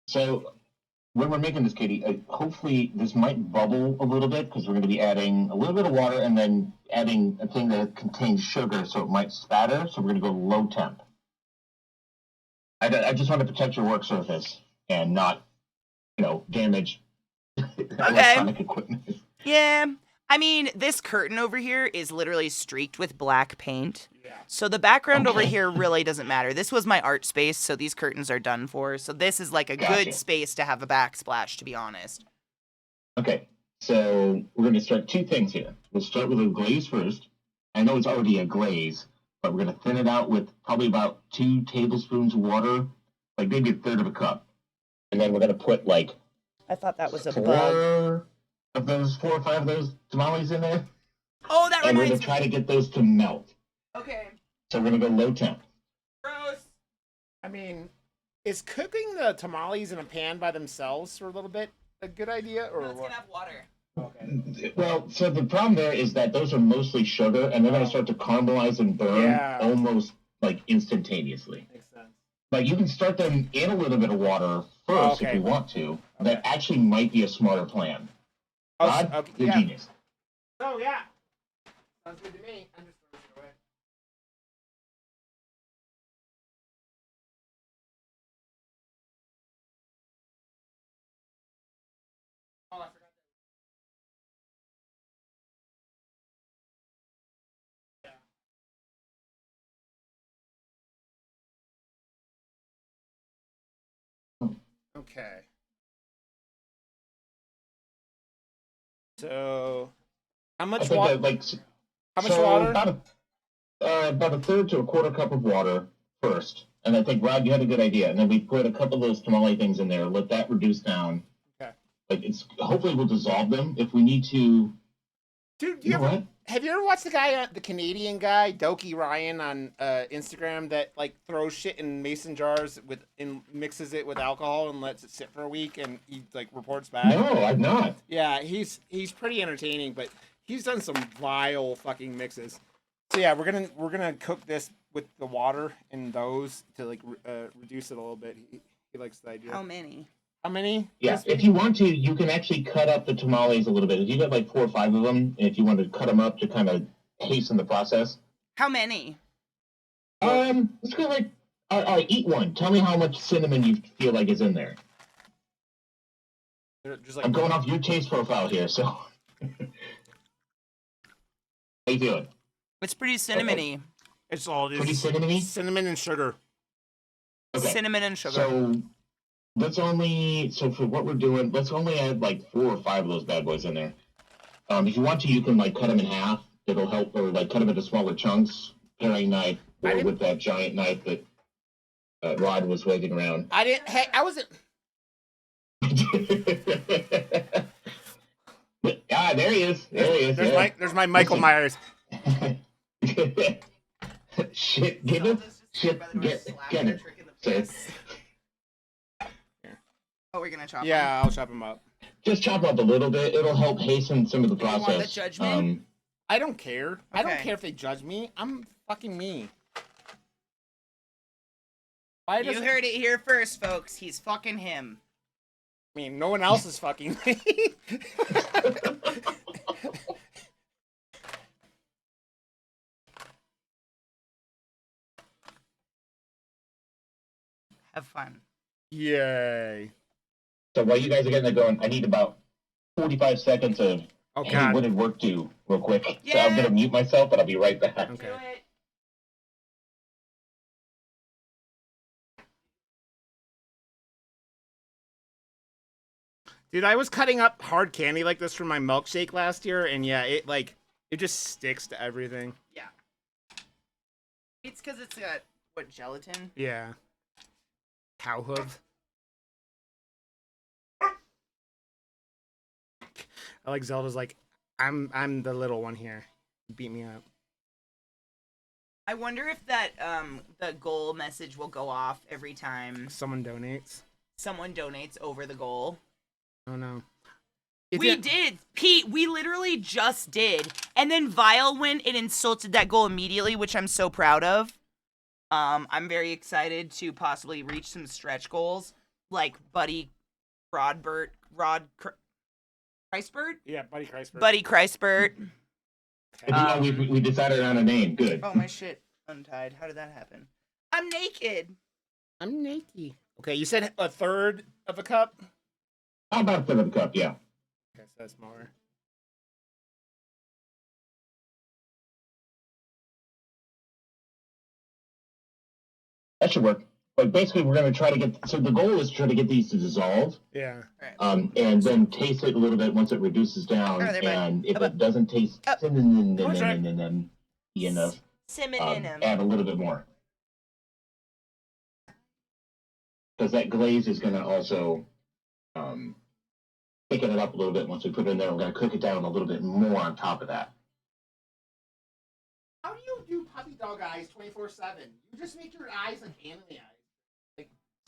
So, when we're making this, Katie, hopefully this might bubble a little bit because we're going to be adding a little bit of water and then adding a thing that contains sugar, so it might spatter. So we're going to go low temp. I just want to protect your work surface and not, damage electronic equipment. Yeah. I mean, this curtain over here is literally streaked with black paint. Yeah. So the background over Okay. here really doesn't matter. This was my art space, so these curtains are done for. So this is like a Gotcha. good space to have a backsplash, to be honest. Okay, so we're going to start 2 things here. We'll start with a glaze first. I know it's already a glaze, but we're going to thin it out with probably about 2 tablespoons of water, like maybe 1/3 of a cup. And then we're going to put like I thought that was a bug. 4 or 5 of those tamales in there. Oh, that And we're going reminds to me. try to get those to melt. Okay. So we're going to go low temp. Gross. I mean, is cooking the tamales in a pan by themselves for a little bit a good idea, or No, it's what? gonna have water. Okay. Well, so the problem there is that those are mostly sugar, and they're going to start to caramelize and burn Yeah. almost like instantaneously. Makes sense. But you can start them in a little bit of water first Okay. if you want to. Okay. That actually might be a smarter plan. Rod, okay, you're yeah. genius. Oh yeah. Sounds good to me. I'm just throwing it away. Oh, I forgot that. Okay. So, how I much think water? that, like, How much so water? About 1/3 to a 1/4 cup of water first. And I think, Rod, you had a good idea. And then we put a couple of those tamale things in there, let that reduce down. Okay. Like, hopefully we'll dissolve them. If we need to, Dude, you know what? have you ever watched the guy, the Canadian guy, Doki Ryan, on Instagram that like throws shit in mason jars and mixes it with alcohol and lets it sit for a week and he like reports back? No, I've not. Yeah, he's pretty entertaining, but he's done some vile fucking mixes. So yeah, we're gonna cook this with the water and those to like reduce it a little bit. He likes the idea. How many? How many? Yeah, Yes, if you want to, you can actually cut up the tamales a little bit. If you got like 4 or 5 of them, and if you want to cut them up to kind of hasten the process. How many? Let's go like, eat one. Tell me how much cinnamon you feel like is in there. They're just like I'm going off your taste profile here, so. How you feeling? It's pretty cinnamony. it's all Pretty just cinnamony? cinnamon and sugar. Okay. Cinnamon and sugar. So for what we're doing, let's only add like 4 or 5 of those bad boys in there. If you want to, you can like cut them in half. It'll help, or like cut them into smaller chunks, paring knife, or with that giant knife that Rod was waving around. I wasn't. There he is. There he is. There's my Michael Myers. Shit, get it. Shit, get it. So, Oh, we're gonna chop. Yeah, I'll chop him up. just chop up a little bit. It'll help hasten some of the You want process. the judgment? I don't care. I don't Okay. care if they judge me. I'm fucking me. Why You does heard it here first, folks. He's fucking him. I mean, no one else is fucking me. Have fun. Yay. So while you guys are getting that going, I need about 45 seconds of, Oh, hey, God. what did work do, real quick. So Yeah. I'm going to mute myself, but I'll be right back. Okay. Do it. Dude, I was cutting up hard candy like this for my milkshake last year, and yeah, it just sticks to everything. Yeah. It's because it's got, what, gelatin? Yeah. Cow hoof. I like Zelda's like, I'm the little one here. Beat me up. I wonder if that, the goal message will go off every time Someone donates. someone donates over the goal. Oh no. We did. Pete, we literally just did. And then Vile went and insulted that goal immediately, which I'm so proud of. I'm very excited to possibly reach some stretch goals, like Buddy Christbert? Yeah, Buddy Christ. Buddy Christbert. We decided on a name. Good. Oh, my shit untied. How did that happen? I'm naked. I'm naked. Okay, you said a third of a cup? How about a third of a cup? Yeah. Okay, so that's smaller. That should work. But basically, we're going to try to get. So the goal is to try to get these to dissolve, Yeah. and then taste it a little bit once it reduces down. Oh, there, bud. And if How it doesn't taste Oh. enough, Cinnamon. add a little bit more. Because that glaze is going to also thicken it up a little bit once we put it in there. We're going to cook it down a little bit more on top of that. How do you do puppy dog eyes 24/7? You just make your eyes like anime eyes.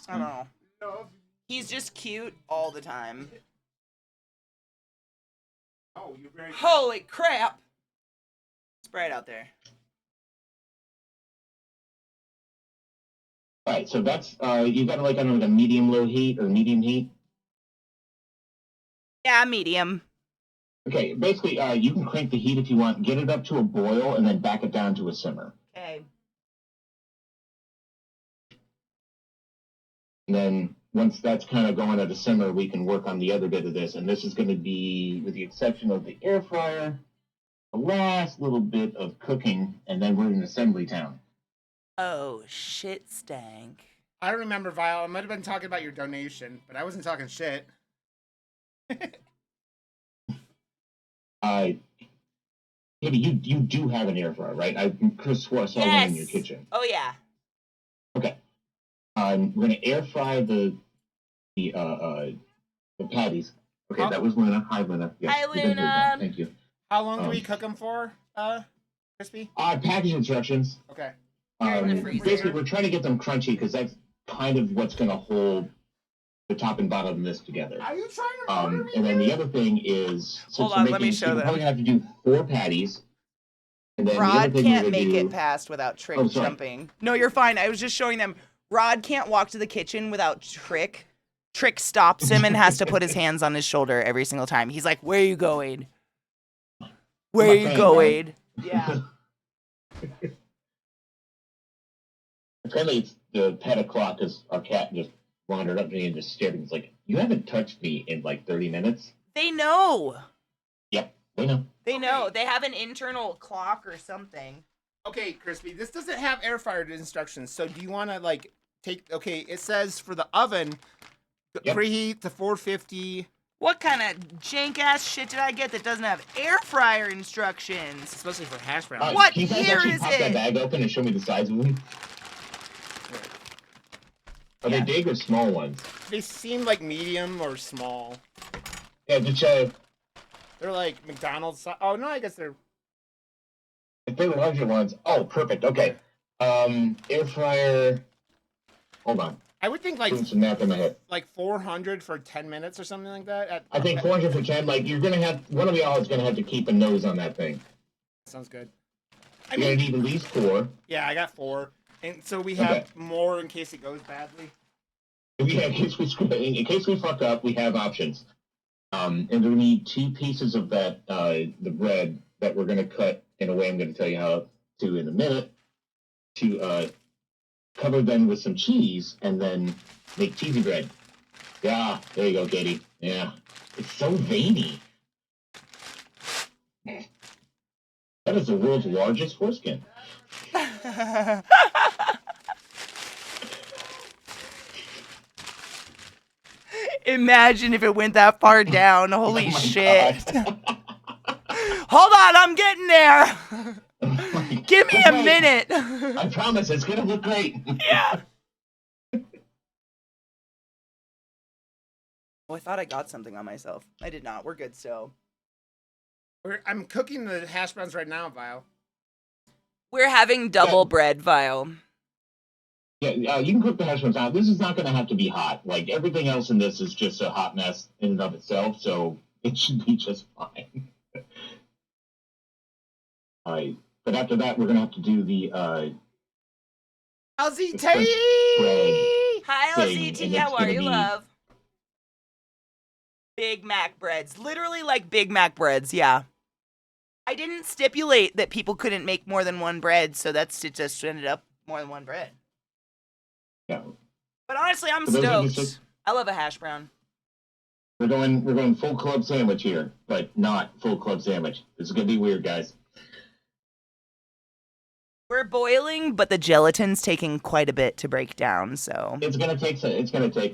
I don't know. No. He's just cute all the time. Oh, you're very. Holy crap! It's bright out there. All right, so that's you got it like on like a medium-low heat or medium heat. Yeah, medium. Okay, basically, you can crank the heat if you want. Get it up to a boil and then back it down to a simmer. Okay. And then once that's kind of going at a simmer, we can work on the other bit of this. And this is going to be, with the exception of the air fryer, the last little bit of cooking, and then we're in assembly town. Oh, shit stank. I don't remember, Vile. I might have been talking about your donation, but I wasn't talking shit. Katie, you do have an air fryer, right? I could swore I saw one in your kitchen. Oh, yeah. Okay. We're gonna air fry the patties. Okay, Huh? that was Luna. Hi, Luna. Yes, Hi, we did hear that. Luna. Thank you. How long do we cook them for, Crispy? Package instructions. Okay. They're in the freezer. Basically, we're trying to get them crunchy because that's kind of what's gonna hold the top and bottom of this together. Are you trying to murder me? And then the other thing is, since Hold we're on, let me making- show we're them. probably gonna have to do 4 patties. And then the other Rod thing can't we're make gonna it do, past without Trick Oh, sorry. jumping. No, you're fine. I was just showing them. Rod can't walk to the kitchen without Trick. Trick stops him and has to put his hands on his shoulder every single time. He's like, "Where are you going? Where My are you friend, going?" Yeah. Apparently, it's the pet o'clock because our cat just wandered up to me and just stared at me. It's like, you haven't touched me in like 30 minutes. They know. Yep, we know. They know. They have an internal clock or something. Okay, Crispy, this doesn't have air fryer instructions, so do you want to, like, take... Okay, it says for the oven, Yep. preheat to 450. What kind of jank-ass shit did I get that doesn't have air fryer instructions? Especially for hash browns. What Can you guys year actually is pop it? that bag open and show me the size of them? Are Yeah. they big or small ones? They seem like medium or small. Yeah, just show. They're like McDonald's... Oh, no, I guess they're... If they're the larger ones, oh, perfect. Okay. Air fryer. Hold on. I would think, like, Doing some math in my head. 400 for 10 minutes or something like that. I think 400 for 10. Like, you're gonna have one of y'all is gonna have to keep a nose on that thing. Sounds good. I You're gonna mean, need at least 4. yeah, I got 4, and so we have Okay. more in case it goes badly. Yeah, in case we fuck up, we have options. And we need 2 pieces of that the bread that we're gonna cut in a way I'm gonna tell you how to in a minute to cover them with some cheese and then make cheesy bread. Yeah, there you go, Katie. Yeah, it's so veiny. That is the world's largest foreskin. Imagine if it went that far down. Holy Oh my shit. God. Hold on, I'm getting there. Give me a Wait, minute. I promise it's gonna look great. Yeah. Oh, I thought I got something on myself. I did not. We're good still. I'm cooking the hash browns right now, Vile. We're having double bread, Vile. Yeah, you can cook the hash browns out. This is not going to have to be hot. Like, everything else in this is just a hot mess in and of itself, so it should be just fine. All right. But after that, we're going to have to do the LZT! bread Hi, thing, LCT. and it's How are gonna you, be- love? Big Mac breads. Literally like Big Mac breads, yeah. I didn't stipulate that people couldn't make more than one bread, so it just ended up more than one bread. Yeah. But honestly, I'm For those of you stoked. I love a hash brown. We're going full club sandwich here, but not full club sandwich. This is going to be weird, guys. We're boiling, but the gelatin's taking quite a bit to break down, so. It's going to take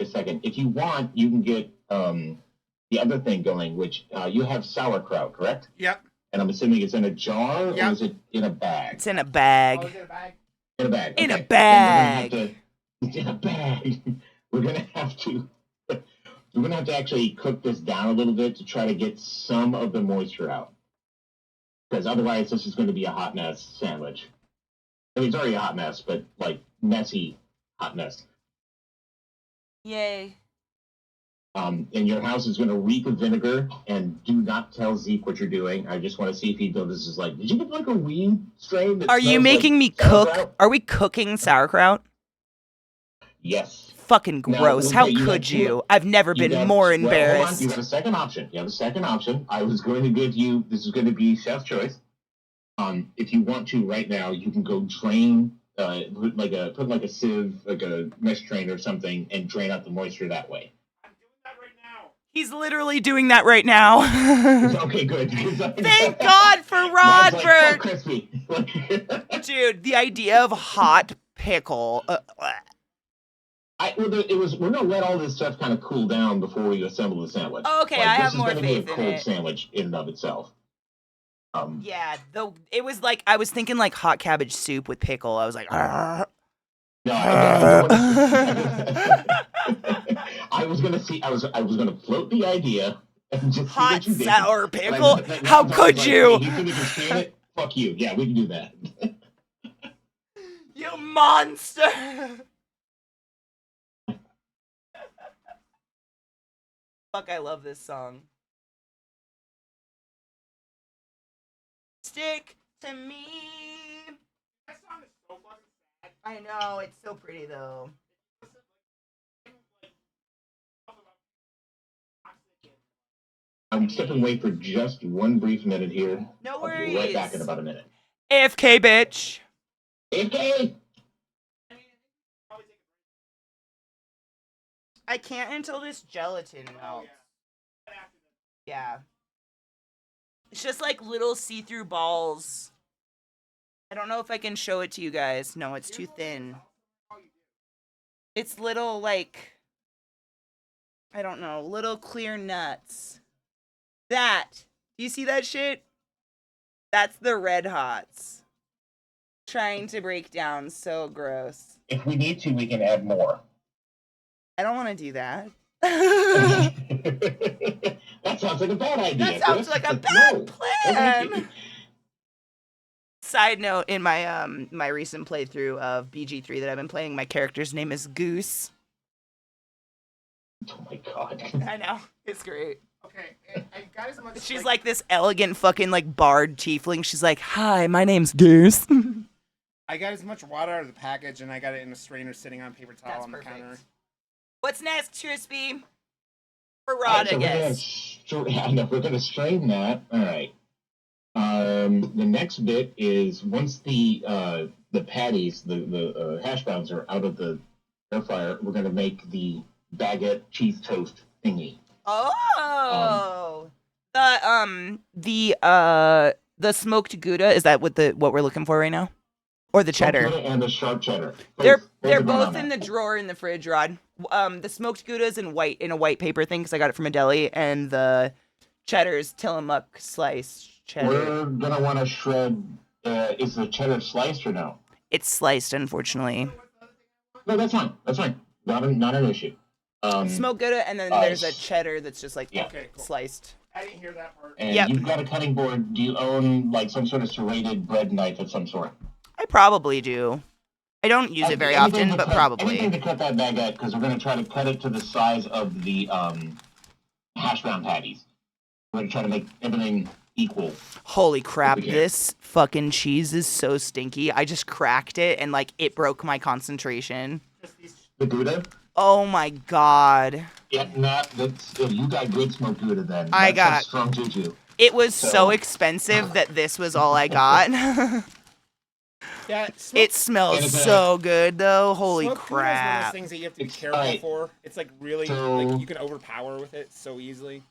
a second. If you want, you can get the other thing going, which you have sauerkraut, correct? Yep. And I'm assuming it's in a jar, Yep. or is it in a bag? It's in a bag. Oh, is it a bag? In a bag. In a okay. bag. Then in a bag. We're gonna have to. We're gonna have to actually cook this down a little bit to try to get some of the moisture out, because otherwise this is going to be a hot mess sandwich. I mean, it's already a hot mess, but like messy hot mess. Yay. And your house is going to reek of vinegar. And do not tell Zeke what you're doing. I just want to see if he notices. Like, did you get like a weed strain? That Are you smells making like me sauerkraut? cook? Are we cooking sauerkraut? Yes. Fucking Now, gross. okay, How you got could two- you? I've never been more Well, hold on. embarrassed. You have a second option. I was going to give you. This is going to be chef's choice. If you want to, right now, you can go drain. Put like a sieve, like a mesh drain or something, and drain out the moisture that way. I'm doing that right now. He's literally doing that right now. Okay, good. Thank God for Rod's like, Rodbert. "Fuck crispy." Dude, the idea of hot pickle. We're gonna let all this stuff kind of cool down before we assemble the sandwich. Okay, Like, I have this more is gonna be a faith in cold it. sandwich in and of itself. Yeah, it was like, I was thinking like hot cabbage soup with pickle. I was like, "Argh." No, I was gonna see. I was gonna float the idea and just see Hot what you did. sour But I pickle? know that How Rod's could like, you? Hey, he's gonna constrain it. Fuck you. Yeah, we can do that. You monster. Fuck, I love this song. Stick to me. That song is so fucking sad. I know, it's so pretty though. I'm stepping away for just one brief minute here. No I'll be right back in worries. about a minute. AFK, bitch. Okay. I can't until this gelatin melts. Yeah. It's just like little see-through balls. I don't know if I can show it to you guys. No, it's too thin. It's little, like, I don't know, little clear nuts. That. Do you see that shit? That's the Red Hots. Trying to break down. So gross. If we need to, we can add more. I don't want to do that. That sounds like a bad idea. That sounds Chris. like a bad No. plan. Side note, in my my recent playthrough of BG3 that I've been playing, my character's name is Goose. Oh my god. I know. It's great. Okay, I got as much. She's like this elegant fucking like barred tiefling. She's like, "Hi, my name's Goose." I got as much water out of the package, and I got it in a strainer sitting on paper towel That's on the perfect. counter. What's next, Crispy? For All Rod, right, so I guess. we're gonna strain that. All right. The next bit is once the patties, the hash browns are out of the air fryer, we're gonna make the baguette cheese toast thingy. Oh, the smoked Gouda, is that what we're looking for right now, or the cheddar? Smoked Gouda and the sharp cheddar. They're Both are going both on in the that. drawer in the fridge, Rod. The smoked Gouda's in a white paper thing because I got it from a deli, and the cheddar's Tillamook sliced cheddar. We're gonna want to shred. Is the cheddar sliced or no? It's sliced, unfortunately. No, that's fine. That's fine. Not an issue. Smoked Gouda, and then there's a cheddar that's just like Yeah. Okay, cool. sliced. I didn't hear that part. And Yep. you've got a cutting board. Do you own like some sort of serrated bread knife of some sort? I probably do. I don't use it very Anything often, to but cut- probably. Anything to cut that baguette because we're going to try to cut it to the size of the hash brown patties. We're going to try to make everything equal. Holy crap, Okay. this fucking cheese is so stinky. I just cracked it and like it broke my concentration. The Gouda? Oh my god. Yeah, that's you got good smoked Gouda then. I That's got- a strong juju. It was so So- expensive that this was all I got. Yeah, It smells And it's so good though. Holy smoked Gouda is one of those crap. things that you have to be It's- careful alright. for. It's like really So- like you can overpower with it so easily.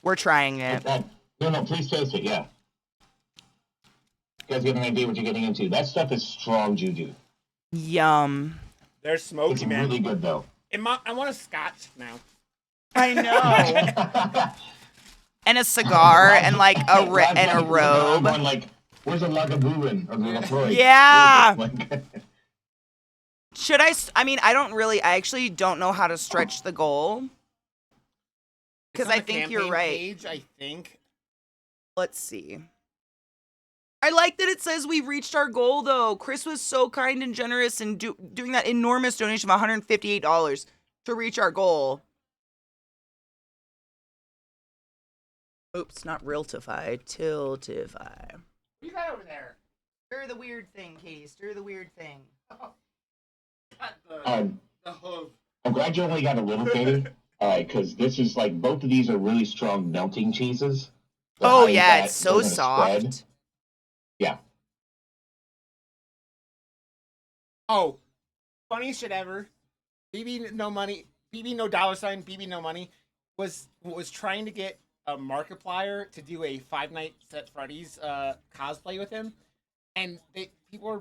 We're trying it. No, please taste it, yeah. You guys get an idea what you're getting into. That stuff is strong juju. Yum. They're It's smoky, man. really good though. I want a scotch now. I know. And a cigar and like a robe. Going like, where's a Lagavulin or the Lafroy? Yeah. Like- Should I mean, I actually don't know how to stretch the goal. It's Because on I the think you're campaign right. Page, I think. Let's see. I like that it says we've reached our goal, though. Chris was so kind and generous in doing that enormous donation of $158 to reach our goal. Oops, not Riltify, Tiltify. What you got over there? Stir the weird thing, Katie. Stir the weird thing. Got the hoof. I'm glad you only got a little, Katie. Because this is like, both of these are really strong melting cheeses. Oh, Behind yeah, that, it's so we're gonna soft. spread. Yeah. Oh, funniest shit ever. BB no money. BB no dollar sign. BB no money was trying to get a Markiplier to do a Five Nights at Freddy's cosplay with him, and people were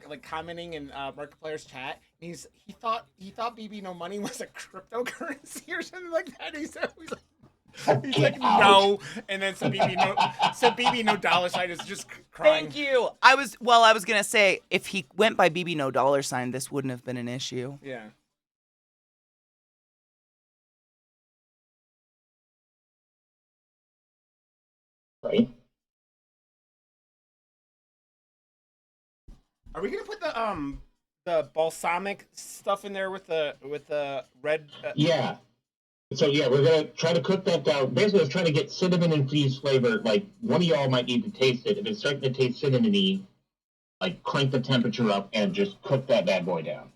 like commenting in Markiplier's chat. And he thought BB no money was a cryptocurrency or something like that. He's like Get out. no, and then some BB no dollar sign is just crying. Thank you. I was gonna say, if he went by BB no dollar sign, this wouldn't have been an issue. Yeah. Right? Are we gonna put the balsamic stuff in there with the red? Yeah. So yeah, we're gonna try to cook that down. Basically, let's try to get cinnamon infused flavor. Like one of y'all might need to taste it. If it's starting to taste cinnamony, like crank the temperature up and just cook that bad boy down.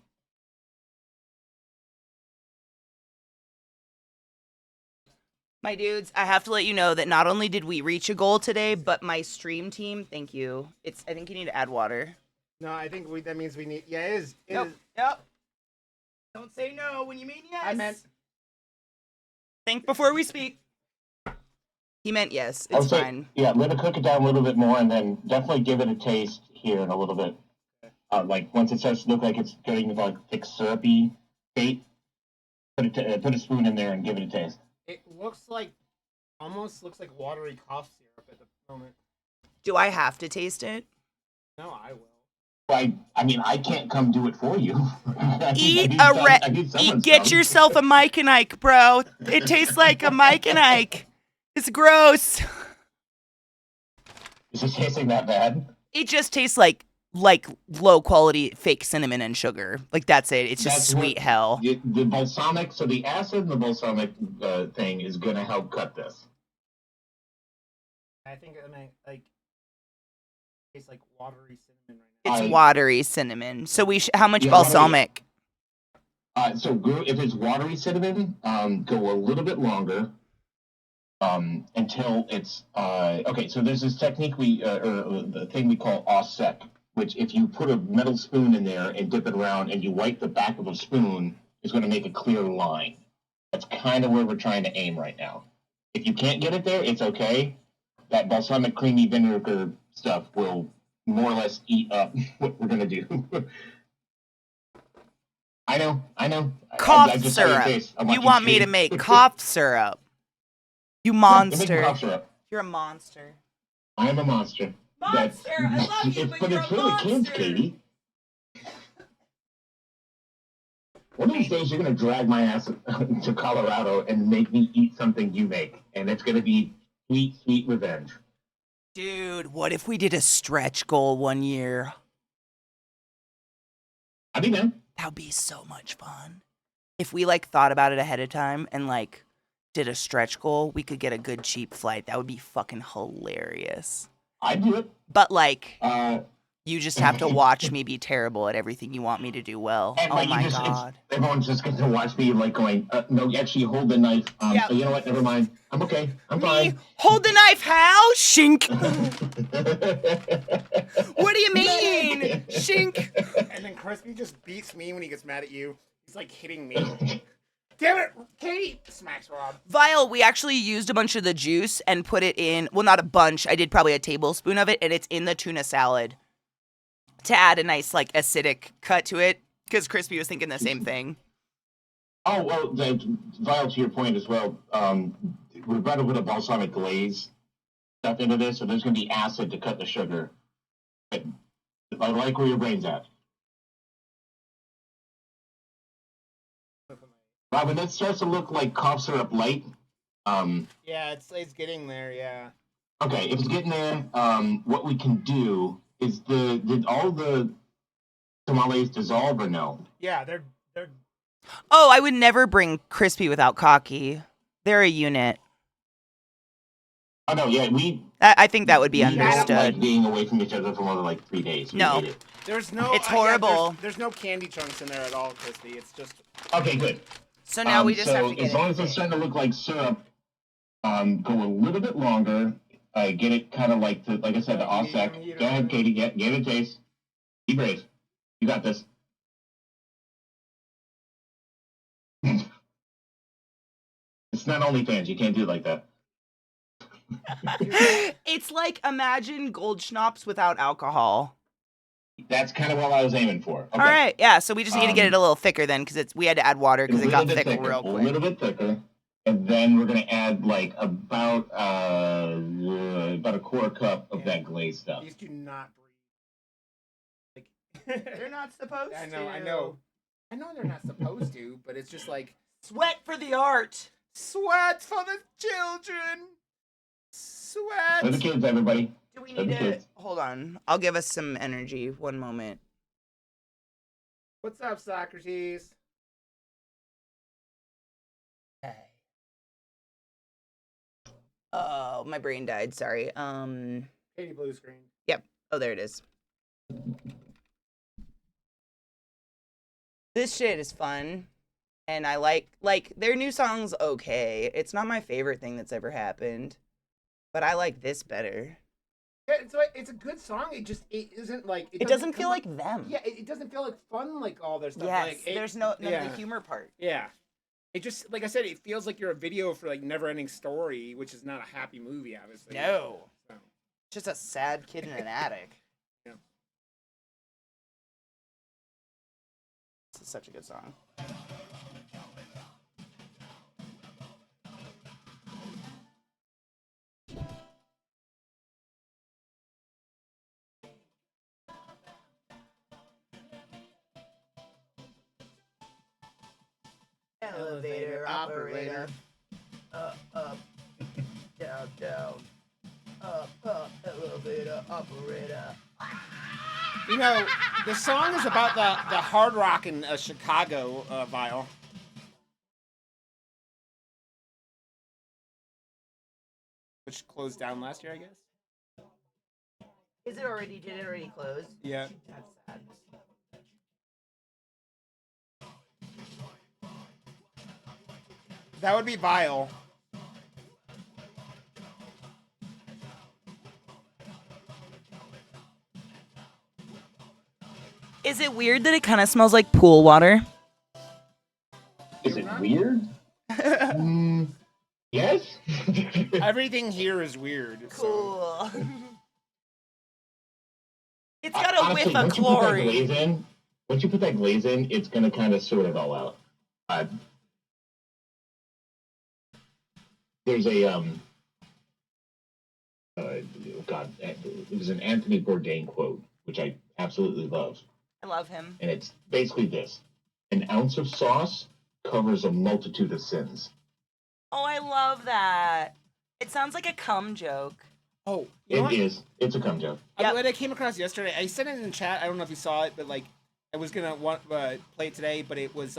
My dudes, I have to let you know that not only did we reach a goal today, but my stream team, thank you. I think you need to add water. No, I think that means we need. Yeah, it is. It Nope. is. Yep. Don't say no when you mean yes. I meant. Think before we speak. He meant yes. I would It's say, fine. yeah, let it cook it down a little bit more, and then definitely give it a taste here in a little bit. Like once it starts to look like it's getting like thick syrupy state, put a spoon in there and give it a taste. It almost looks like watery cough syrup at the moment. Do I have to taste it? No, I will. I mean, I can't come do it for you. Get yourself a Mike and Ike, bro. It tastes like a Mike and Ike. It's gross. Is it tasting that bad? It just tastes like like low quality fake cinnamon and sugar. Like that's it. It's just That's sweet what- hell. The balsamic, so the acid in the balsamic thing is going to help cut this. I think it like tastes like watery cinnamon right It's I- watery cinnamon. So how much Yeah, watery- balsamic? So if it's watery cinnamon, go a little bit longer until it's okay. So there's this technique or the thing we call offset, which if you put a metal spoon in there and dip it around and you wipe the back of a spoon, is going to make a clear line. That's kind of where we're trying to aim right now. If you can't get it there, it's okay. That balsamic creamy vinegar stuff will more or less eat up what we're going to do. I know. Cough I just saw your syrup. face. I You want me to scream. make cough syrup? You You're monster. making cough syrup. You're a monster. I am a monster. Monster, I love you, but you're it's a for the kids, monster. Katie. One of these days, you're going to drag my ass to Colorado and make me eat something you make, and it's going to be sweet, sweet revenge. Dude, what if we did a stretch goal one year? I'll be down. That would be so much fun. If we like thought about it ahead of time and like did a stretch goal, we could get a good cheap flight. That would be fucking hilarious. I'd do it. But like, Uh, you just have to watch me be terrible at everything you want me to do well. and Oh like, my you just, god. everyone's just going to watch me like going, no, actually hold the knife. Yeah. You know what? Never mind. I'm okay. I'm Me? fine. Hold the knife, Hal! Shink! What do you mean? Shink! now. And then Crispy just beats me when he gets mad at you. He's like hitting me. Damn it, Katie! Smacks Rob. Vile, we actually used a bunch of the juice and put it in, well, not a bunch, I did probably a tablespoon of it, and it's in the tuna salad to add a nice, like, acidic cut to it, because Crispy was thinking the same thing. Oh, well, Vile, to your point as well, we're about to put a balsamic glaze stuff into this, so there's going to be acid to cut the sugar. But I like where your brain's at. Rob, when that starts to look like cough syrup light, Yeah, it's getting there. Yeah. okay, if it's getting there, what we can do is did all the tamales dissolve or no? Yeah, they're. Oh, I would never bring Crispy without Cocky. They're a unit. Oh no, yeah, I think that would be we don't like understood. being away from each other for more than like 3 days. We No. hate it. There's no. It's yeah, horrible. there's no candy chunks in there at all, Crispy. It's just. Okay, good. So now we just so have to get as long as it's starting to look like syrup, go a little bit longer. Get it kind of like I said, the offset. Go ahead, Katie. Give it a taste. Be brave. You got this. It's not OnlyFans. You can't do it like that. It's like, imagine gold schnapps without alcohol. That's kind of what I was aiming for. Okay. All right, yeah. So we just need to get it a little thicker then, because we had to add water because it got thick thicker, real a quick. little bit thicker, and then we're gonna add like about a quarter cup of that glaze stuff. These do not breathe. Like, They're not supposed I know. I know they're not supposed to, but it's just like Sweat for the art. sweat for the children. Sweat. For the kids, everybody. Do we For need the to kids. hold on? I'll give us some energy. One moment. What's up, Socrates? Oh, my brain died. Sorry. Katie blue screen. Oh, there it is. This shit is fun, and I like their new song's okay. It's not my favorite thing that's ever happened, but I like this better. Yeah, it's a good song. It isn't like It doesn't feel like them. Yeah, it doesn't feel like fun like all their stuff. Yes, Like, there's none of yeah. the humor part. Yeah. It just like I said, it feels like you're a video for like Never Ending Story, which is not a happy movie, obviously. No. So. Just a sad kid in an attic. Yeah. This is such a good song. Elevator operator. Up, down, down. Up, elevator operator. You know, the song is about the hard rock in Chicago, Vile. Which closed down last year, I guess. Did it already close? Yeah. That's sad. That would be Vile. Is it weird that it kind of smells like pool water? Is it weird? Yes. Everything here is weird. So. Cool. It's got a Honestly, whiff of chlorine. Once you put that glaze in, it's gonna kind of sort it all out. There's a God, it was an Anthony Bourdain quote, which I absolutely love, I love him. and it's basically this: an ounce of sauce covers a multitude of sins. Oh, I love that. It sounds like a cum joke. Oh, you know what? It is. It's a cum joke. Yep. What I came across yesterday, I sent it in chat. I don't know if you saw it, but like, I was gonna play it today, but it was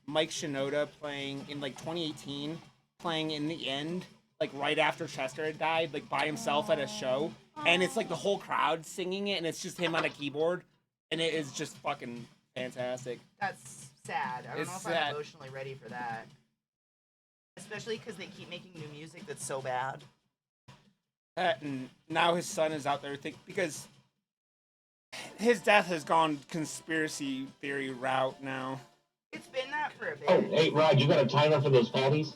Mike Shinoda playing in like 2018, playing in the end, like right after Chester had died, like by himself at a show, and it's like the whole crowd singing it, and it's just him on a keyboard, and it is just fucking fantastic. That's sad. I don't It's know if sad. I'm emotionally ready for that. Especially because they keep making new music that's so bad. And now his son is out there because his death has gone conspiracy theory route now. It's been that for a bit. Oh, hey, Rod, you got a timer for those patties?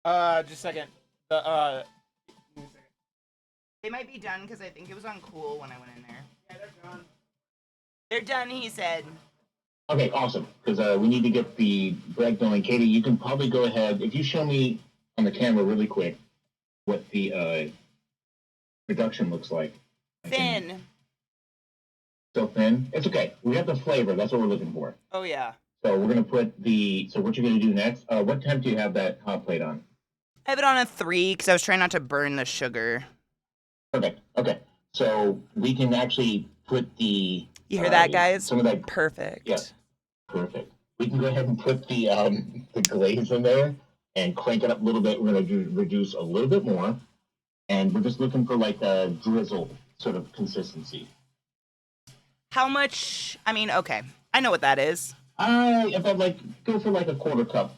Just a second. They might be done because I think it was on Cool when I went in there. Yeah, they're done. They're done, he said. Okay, awesome. Because we need to get the bread going. Katie, you can probably go ahead. If you show me on the camera really quick what the production looks like. Thin. So thin? It's okay. We have the flavor. That's what we're looking for. Oh, yeah. So we're going to put the... So what you're going to do next, what temp do you have that hot plate on? I have it on a 3 because I was trying not to burn the sugar. Perfect. Okay. So we can actually put the... You hear that, guys? Some of that... Perfect. Yeah. Perfect. We can go ahead and put the glaze in there and crank it up a little bit. We're going to reduce a little bit more. And we're just looking for like a drizzle sort of consistency. How much? I mean, okay. I know what that is. If I'd like, go for like a quarter cup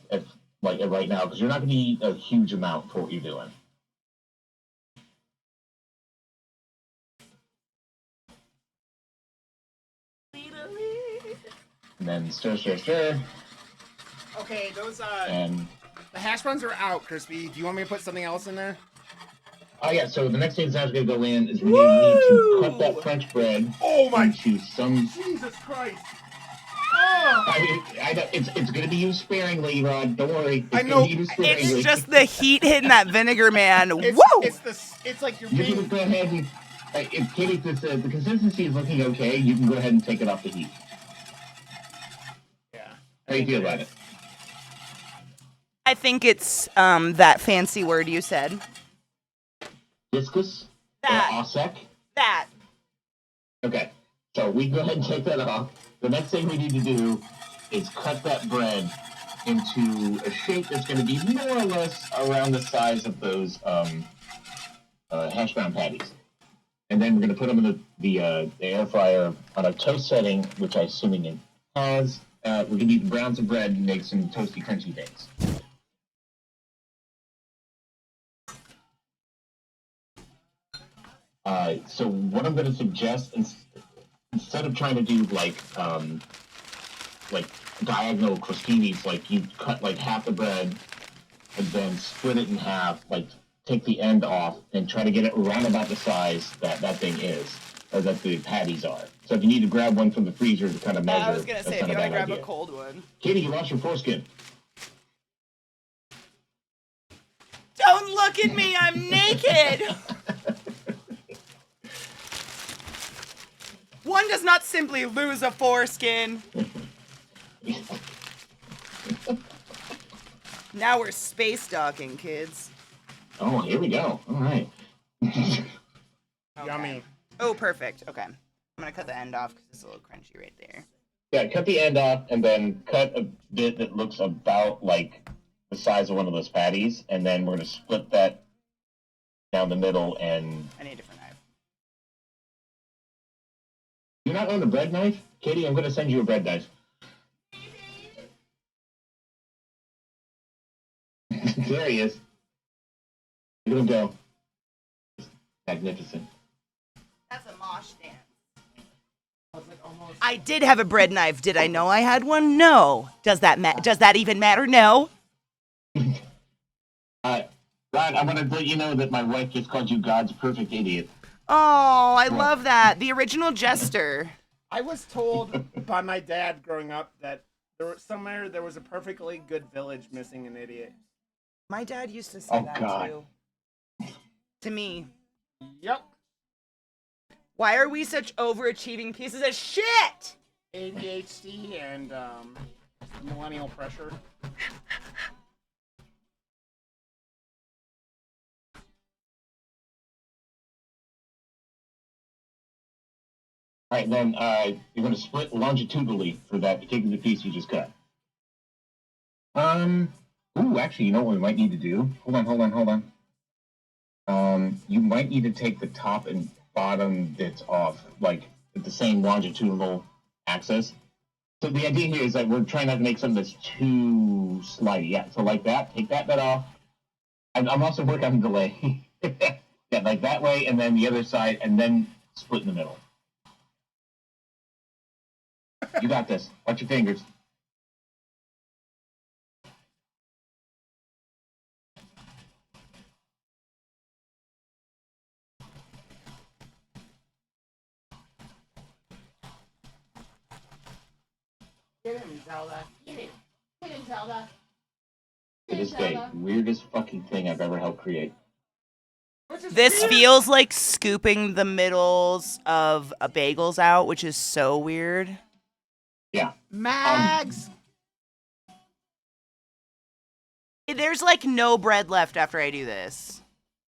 right now, because you're not going to need a huge amount for what you're doing. And then stir. Okay, those And the hash browns are out, Crispy. Do you want me to put something else in there? oh yeah, so the next thing that's going to go in is we need to cut that French bread into some. Jesus Christ! I know, it's going to be used sparingly, Rod. Don't worry. I know. It's just the heat hitting that vinegar, man. Whoa! It's like you're You can being. go ahead and if Katie, the consistency is looking okay, you can go ahead and take it off the heat. Yeah. How do you feel about it? I think it's that fancy word you said. Discus? That. Or Osec? That. Okay, so we can go ahead and take that off. The next thing we need to do is cut that bread into a shape that's going to be more or less around the size of those hash brown patties. And then we're going to put them in the air fryer on a toast setting, which I'm assuming it has. We're going to need the browns of bread and make some toasty, crunchy things. So what I'm going to suggest, instead of trying to do like diagonal crostinis, like you cut like half the bread and then split it in half, like take the end off and try to get it around about the size that thing is, or that the patties are. So if you need to grab one from the freezer to kind of measure, I was gonna say, that's if you not want to grab idea. a cold one. Katie, you lost your foreskin. Don't look at me, I'm naked! One does not simply lose a foreskin. Now we're space docking, kids. Oh, here we go. All right. Yummy. Oh, perfect. Okay. I'm gonna cut the end off because it's a little crunchy right there. Yeah, cut the end off and then cut a bit that looks about like the size of one of those patties, and then we're going to split that down the middle and... I need a different knife. You not own a bread knife? Katie, I'm going to send you a bread knife. There he is. Look at him go. Magnificent. That's a mosh dance. I did have a bread knife. Did I know I had one? No. Does that even matter? No. Rod, I'm going to let you know that my wife just called you God's perfect idiot. Oh, I love that. The original jester. I was told by my dad growing up that there was a perfectly good village missing an idiot. My dad used to say that God. too. To me. Yep. Why are we such overachieving pieces of shit? ADHD and millennial pressure. All right, then you're going to split longitudinally for that particular piece you just cut. Ooh, actually, you know what we might need to do? Hold on. You might need to take the top and bottom bits off, like at the same longitudinal axis. So the idea here is that we're trying not to make something that's too slidey. Yeah, so like that. Take that bit off. I'm also working on delay. Yeah, like that way, and then the other side, and then split in the middle. You got this. Watch your fingers. Get him, Zelda. Get him. Get him, Zelda. To this day, weirdest fucking thing I've ever helped create. This feels like scooping the middles of bagels out, which is so weird. Yeah. Mags! There's like no bread left after I do this.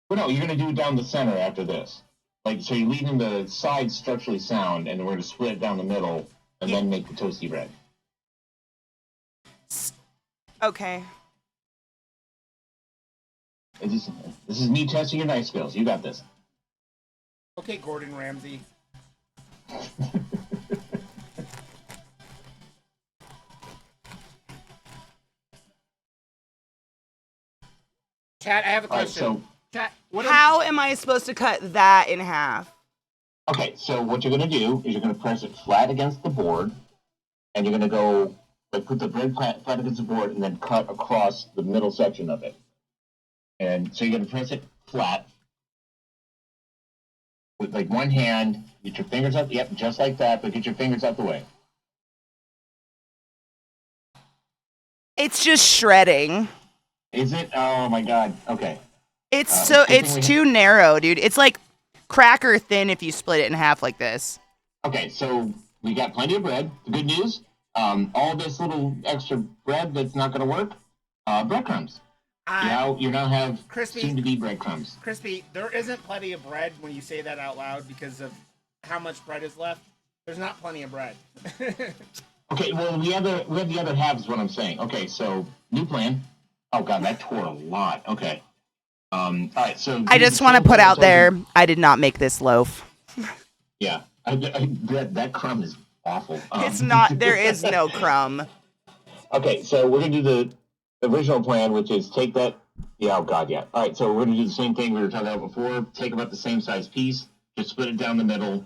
Well, no, you're going to do it down the center after this. Like, so you're leaving the sides structurally sound, and we're going to split it down the middle, and then make the toasty bread. Okay. This is me testing your knife skills. You got this. Okay, Gordon Ramsay. Chat, I have a question. All right, Chat, How am I supposed to cut that in half? okay, so what you're going to do is you're going to press it flat against the board, and you're going to go, like, put the bread flat against the board, and then cut across the middle section of it. And so you're going to press it flat with, like, one hand. Get your fingers out. Yep, just like that, but get your fingers out the way. It's just shredding. Is it? Oh, my God. Okay. It's too narrow, dude. It's like cracker thin if you split it in half like this. Okay, so we got plenty of bread. The good news, all this little extra bread that's not going to work, breadcrumbs. You now have Crispy. soon-to-be breadcrumbs. Crispy, there isn't plenty of bread when you say that out loud because of how much bread is left. There's not plenty of bread. Okay, well, we have the other half is what I'm saying. Okay, so new plan. Oh, God, that tore a lot. Okay. All right, so... I just want to put out there, I did not make this loaf. Yeah, that crumb is awful. It's not, there is no crumb. Okay, so we're going to do the original plan, which is take that... Yeah, oh, God, yeah. All right, so we're going to do the same thing we were talking about before. Take about the same size piece. Just split it down the middle.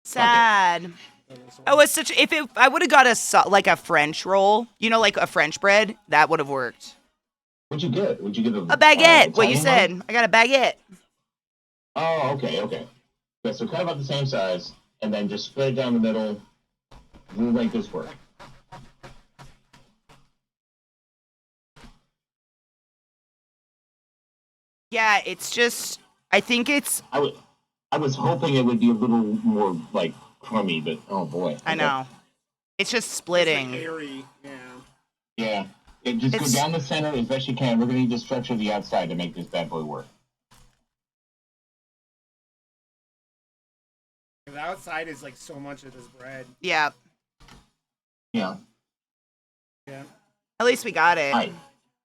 Sad. Oh, it's such... I would have got a French roll, you know, like a French bread, that would have worked. What'd you get? Would you get A baguette, what you Italian said. one? I got a baguette. Oh, okay. Yeah, so cut about the same size, and then just split it down the middle. We'll make this work. Yeah, it's just... I think it's... I was hoping it would be a little more, like, crummy, but oh boy. I know. It's just splitting. It's like airy, yeah. Yeah. Just go down the center as best you can. We're going to need to structure the outside to make this bad boy work. The outside is like so much of this bread. Yeah. Yeah. Yeah. At least we got it. All right.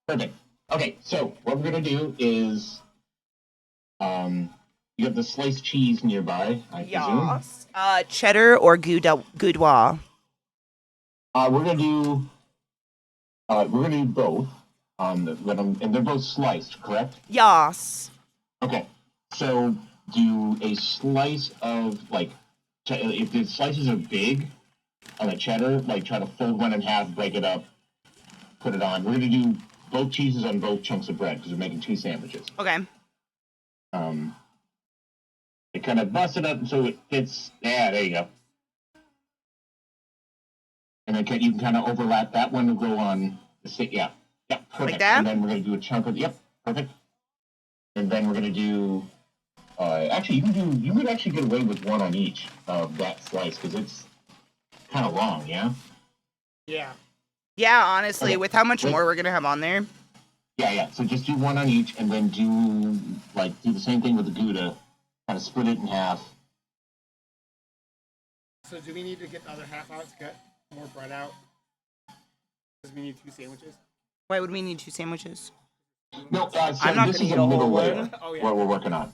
Perfect. Okay, so what we're gonna do is, you have the sliced cheese nearby, I presume. Yes. Cheddar or Goudois? We're gonna do both. And they're both sliced, correct? Yes. Okay. So do a slice of if the slices are big on the cheddar, like try to fold one in half, break it up, put it on. We're gonna do both cheeses on both chunks of bread because we're making 2 sandwiches. Okay. It kind of bust it up so it fits. Yeah, there you go. And then you can kind of overlap that one to go on the stick. Yeah, perfect. Like that? And then we're gonna do a chunk of perfect. And then we're gonna do. Actually, you could actually get away with one on each of that slice because it's kind of long. Yeah. Yeah. Yeah, honestly, Okay. with how much more we're gonna have on there. Yeah. So just do one on each, and then do the same thing with the Gouda. Kind of split it in half. So do we need to get the other half out to get more bread out? Because we need 2 sandwiches. Why would we need 2 sandwiches? No, so I'm not this gonna is eat a a middle whole layer. one. Oh, yeah. What we're working on.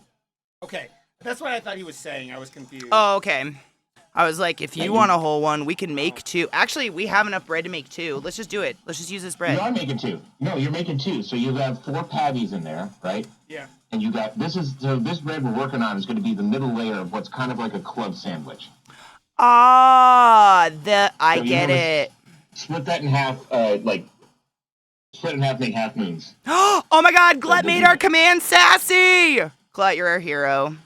Okay. That's what I thought he was saying. I was confused. Oh, okay. I was like, if Yeah, you you- want a whole one, we can make 2. Actually, we have enough bread to make 2. Let's just do it. Let's just use this You bread. are making 2. No, you're making 2. So you have 4 patties in there, right? Yeah. And you got this bread we're working on is going to be the middle layer of what's kind of like a club sandwich. I So you get notice- it. Split that in half, split in half, make half moons. Oh my God, Glut So made this our is- command sassy. Glut, you're our hero.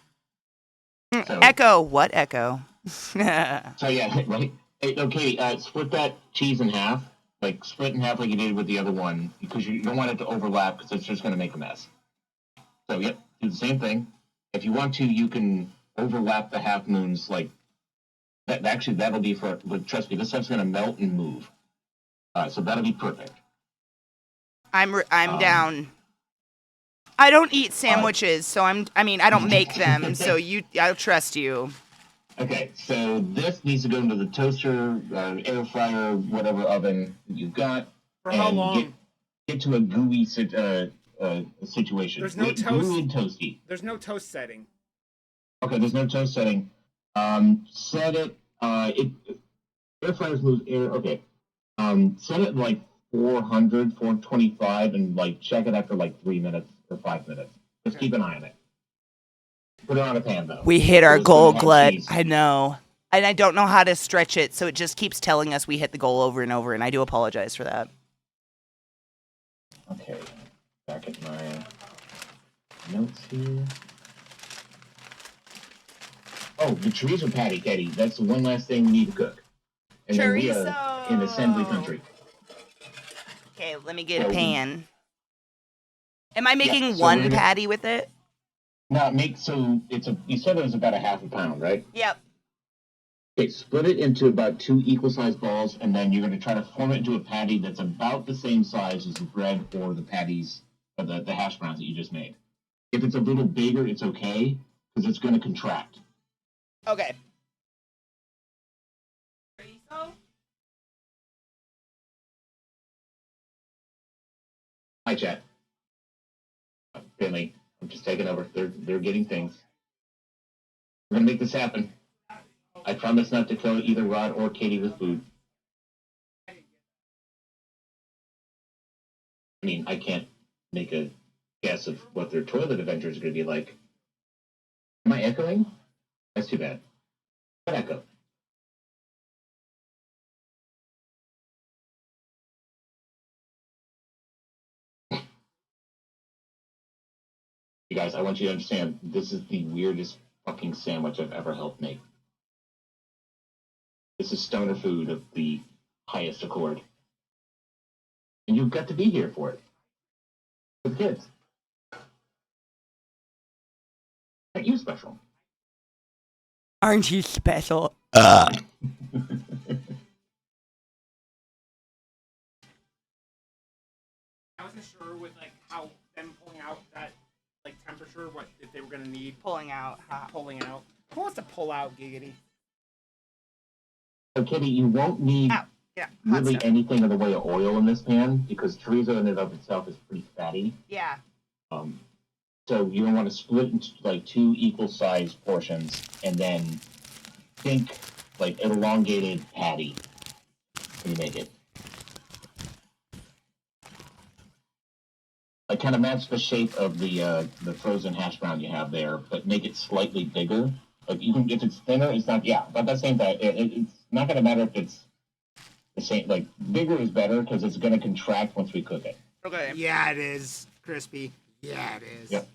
So, Echo, what Echo? so yeah, right. Hey, okay, split that cheese in half, split in half like you did with the other one, because you don't want it to overlap because it's just going to make a mess. So yep, do the same thing. If you want to, you can overlap the half moons like that. Actually, that'll be but trust me, this stuff's going to melt and move. So that'll be perfect. I'm down. I don't eat sandwiches, so I don't make them, so I'll trust you. Okay, so this needs to go into the toaster, air fryer, whatever oven you've got. For how and long? Get to a gooey situation. There's no toast. Gooey and toasty. There's no toast setting. Okay, there's no toast setting. Set it. Air fryers lose air. Okay. Set it like 400, 425, and check it after 3 minutes or 5 minutes. Just keep an eye on it. Put it on a pan though. We hit our So it's goal, gonna have Glut. cheese. I know. And I don't know how to stretch it, so it just keeps telling us we hit the goal over and over, and I do apologize for that. Okay. Back at my notes here. Oh, the chorizo patty, Katie. That's the one last thing we need to cook. And then we are in assembly country. Okay, let me get a So- pan. Am I making so one we're gonna- patty with it? Now you said it was about a half a pound, right? Yep. Okay, split it into about 2 equal sized balls, and then you're going to try to form it into a patty that's about the same size as the bread or the patties, or the hash browns that you just made. If it's a little bigger, it's okay, because it's going to contract. Okay. Hi, chat. Finley, I'm just taking over. They're getting things. We're going to make this happen. I promise not to kill either Rod or Katie with food. I mean, I can't make a guess of what their toilet adventure is going to be like. Am I echoing? That's too bad. What echo? You guys, I want you to understand, this is the weirdest fucking sandwich I've ever helped make. This is stoner food of the highest accord. And you've got to be here for it. For the kids. Aren't you special? Aren't you special? I wasn't sure with how them pulling out that temperature, what if they were gonna need Pulling out. pulling out. Who wants to pull out, Giggity? So, Kitty, you won't need Ow. Yeah. Hot really stuff. anything in the way of oil in this pan because chorizo in and of itself is pretty fatty. Yeah. So you don't want to split into like 2 equal-sized portions and then think like an elongated patty when you make it. Like kind of match the shape of the frozen hash brown you have there, but make it slightly bigger. Like you can, if it's thinner, it's not. Yeah, but that's same thing. It's not going to matter if it's the same. Like bigger is better because it's going to contract once we cook it. Okay. Yeah, it is. Crispy. Yeah, it is. Yep.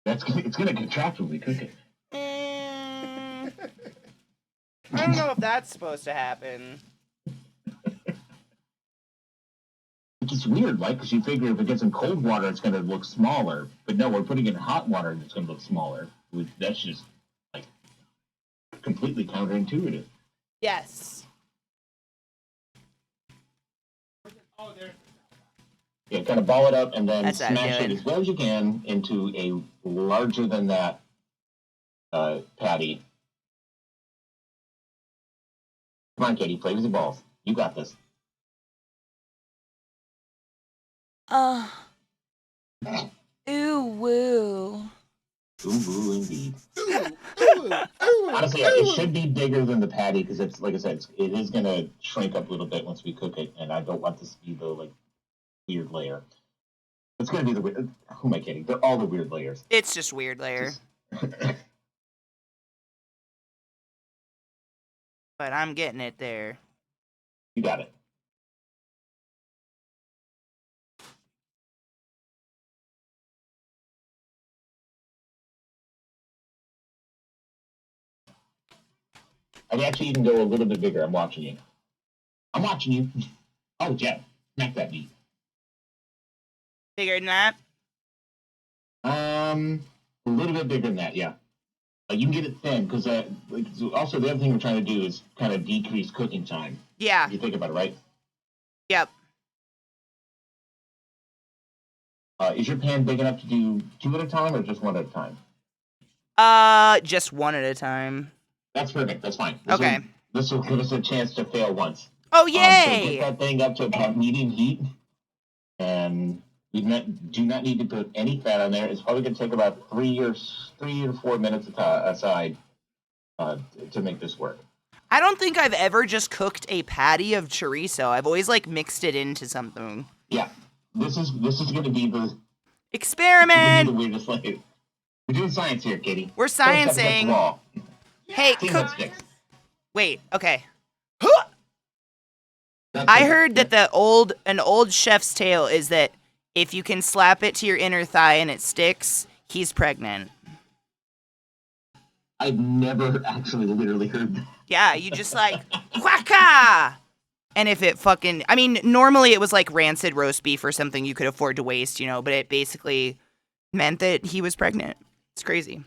It's going to contract when we cook it. I don't know if that's supposed to happen. Which is weird, right? Because you figure if it gets in cold water, it's going to look smaller. But no, we're putting it in hot water, and it's going to look smaller. That's just like completely counterintuitive. Yes. Yeah, kind of ball it up and then That's what I'm smash it doing. as well as you can into a larger than that patty. Come on, Katie, play with the balls. You got this. Ooh, woo. Ooh, indeed. Ooh, Honestly, it should be bigger than the patty because it's like I said, it is going to shrink up a little bit once we cook it, and I don't want this to be the like weird layer. It's going to be the weird. Who am I kidding? They're all the weird layers. It's just weird layer. But I'm getting it there. You got it. I'd actually even go a little bit bigger. I'm watching you. I'm watching you. Oh, Jeff, smack that meat. Bigger than that? A little bit bigger than that, yeah. You can get it thin because also the other thing we're trying to do is kind of decrease cooking time. Yeah. If you think about it, right? Yep. Is your pan big enough to do 2 at a time or just 1 at a time? Just 1 at a time. That's perfect. That's fine. Okay. This will give us a chance to fail once. Oh, So yay! get that thing up to about medium heat, and we do not need to put any fat on there. It's probably going to take about 3 to 4 minutes aside to make this work. I don't think I've ever just cooked a patty of chorizo. I've always, like, mixed it into something. Yeah, this is going to be the Experiment! weirdest layer. We're doing science here, Katie. We're First step, that's sciencing. raw. Hey, See cook. what sticks. Wait, okay. That's I it. heard that an old chef's tale is that if you can slap it to your inner thigh and it sticks, he's pregnant. I've never actually literally heard that. Yeah, you just like, whacka! And if it fucking, I mean, normally it was like rancid roast beef or something you could afford to waste, you know, but it basically meant that he was pregnant. It's crazy.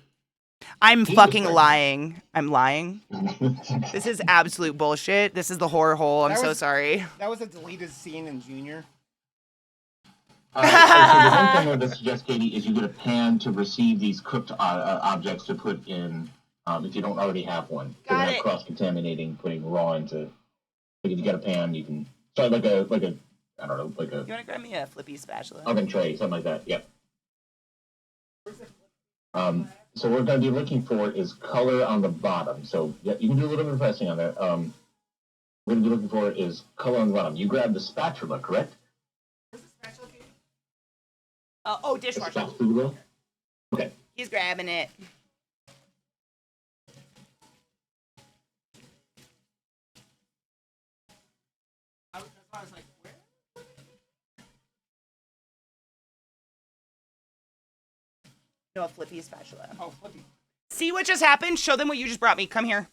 I'm He was fucking pregnant. lying. I'm lying. This is absolute bullshit. This is the horror hole. I'm That so was- sorry. That was a deleted scene in Junior. So the one thing I would suggest, Katie, is you get a pan to receive these cooked objects to put in if you don't already have one. So Got we're not it. cross-contaminating, putting raw into. Like if you get a pan, you can start like a I don't know, like a You want to grab me a flippy spatula? oven tray, something like that. Yep. So what we're going to be looking for is color on the bottom. So yeah, you can do a little bit of pressing on there. What we're going to be looking for is color on the bottom. You grab the spatula, correct? Oh, The dishwasher. spatula. Okay. He's grabbing it. No, a flippy spatula. Oh, flippy. See what just happened? Show them what you just brought me. Come here.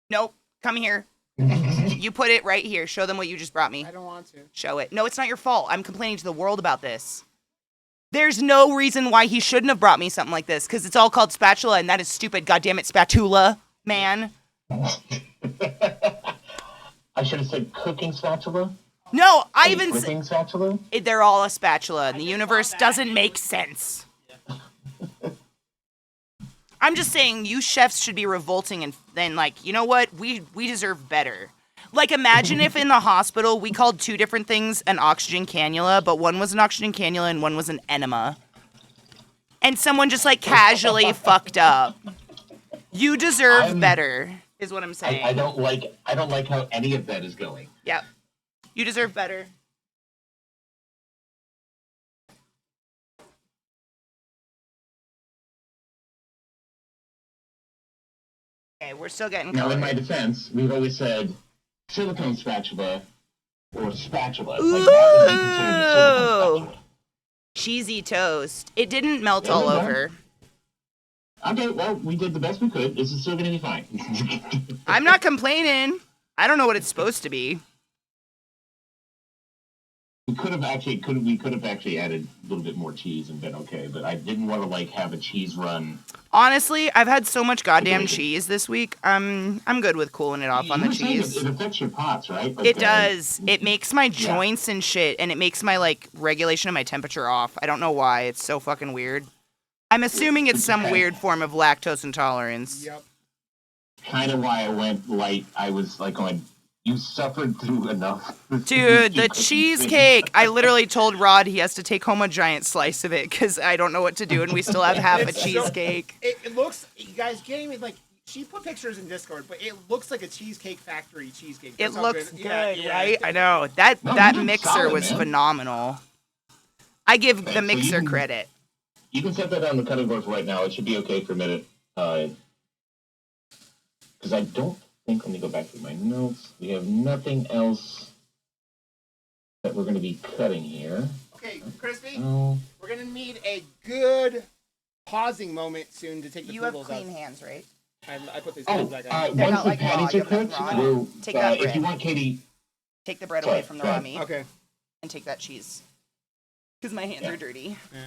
Nope. Come here. You put it right here. Show them what you just brought me. I don't want to. Show it. No, it's not your fault. I'm complaining to the world about this. There's no reason why he shouldn't have brought me something like this, because it's all called spatula, and that is stupid. Goddamn it, spatula, man. I should have said cooking spatula. No, I Hey, even said cooking spatula. they're all a spatula, and the universe doesn't make sense. I'm just saying, you chefs should be revolting and then, like, you know what? We deserve better. Like, imagine if in the hospital we called two different things an oxygen cannula, but one was an oxygen cannula and one was an enema. And someone just, like, casually fucked up. You deserve better, is what I'm saying. I don't like how any of that is going. Yep. You deserve better. Okay, we're still getting Now, in color. my defense, we've always said silicone spatula or spatula. Ooh! Like that would be considered a silicone spatula. Cheesy toast. It didn't melt all over. Okay, well, we did the best we could. This is still going to be fine. I'm not complaining. I don't know what it's supposed to be. We could have actually added a little bit more cheese and been okay, but I didn't want to like have a cheese run. Honestly, I've had so much goddamn cheese this week. I'm good with cooling it off on the You were saying cheese. It affects your pots, right? Like, It does. It makes my joints and shit, and it makes my like regulation of my temperature off. I don't know why. It's so fucking weird. I'm assuming it's some weird form of lactose intolerance. Yep. Kind of why I went light. I was like going, you suffered through enough. Dude, the cheesecake. I literally told Rod he has to take home a giant slice of it because I don't know what to do, and we still have half a It's so- cheesecake. It looks, you guys can't even, like, she put pictures in Discord, but it looks like a Cheesecake Factory cheesecake. It That's how looks good, Yeah. right? I know. That No, that you did mixer solid, was man. phenomenal. I give the So you mixer can- credit. You can set that on the cutting board for right now. It should be okay for a minute. Because I don't think, let me go back to my notes. We have nothing else that we're going to be cutting here. Okay, Crispy, Oh, we're going to need a good pausing moment soon to take the You have Pringles clean out. hands, right? I put these oh hands back on. They're once not the like raw, patties you are have them cooked, raw. we'll, Take that if you bread. want, Katie, Take the bread Sorry, away from the go raw ahead. meat Okay. and take that cheese. Because my hands Yeah. are dirty. Yeah.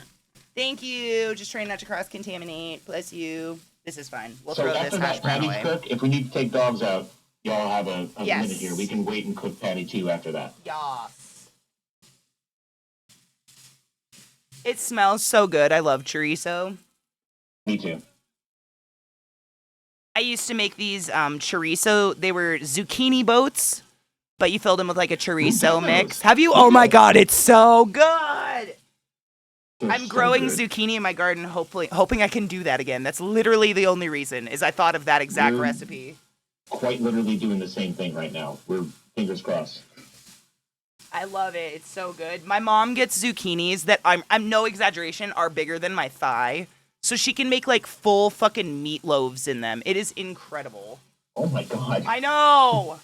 Thank you. Just trying not to cross-contaminate. Bless you. This is fine. We'll so throw after this hash that brown patty's away. cooked, if we need to take dogs out, y'all have a Yes. minute here. We can wait and cook patty 2 after that. Yas. It smells so good. I love chorizo. Me too. I used to make these chorizo. They were zucchini boats, but you filled them with like a chorizo done mix. those? Have you? Oh my god, it's so good. They're I'm so growing good. zucchini in my garden, hoping I can do that again. That's literally the only reason is I thought of that exact We're- recipe. Quite literally doing the same thing right now. We're fingers crossed. I love it. It's so good. My mom gets zucchinis that I'm no exaggeration are bigger than my thigh, so she can make like full fucking meatloaves in them. It is incredible. Oh my god. I know.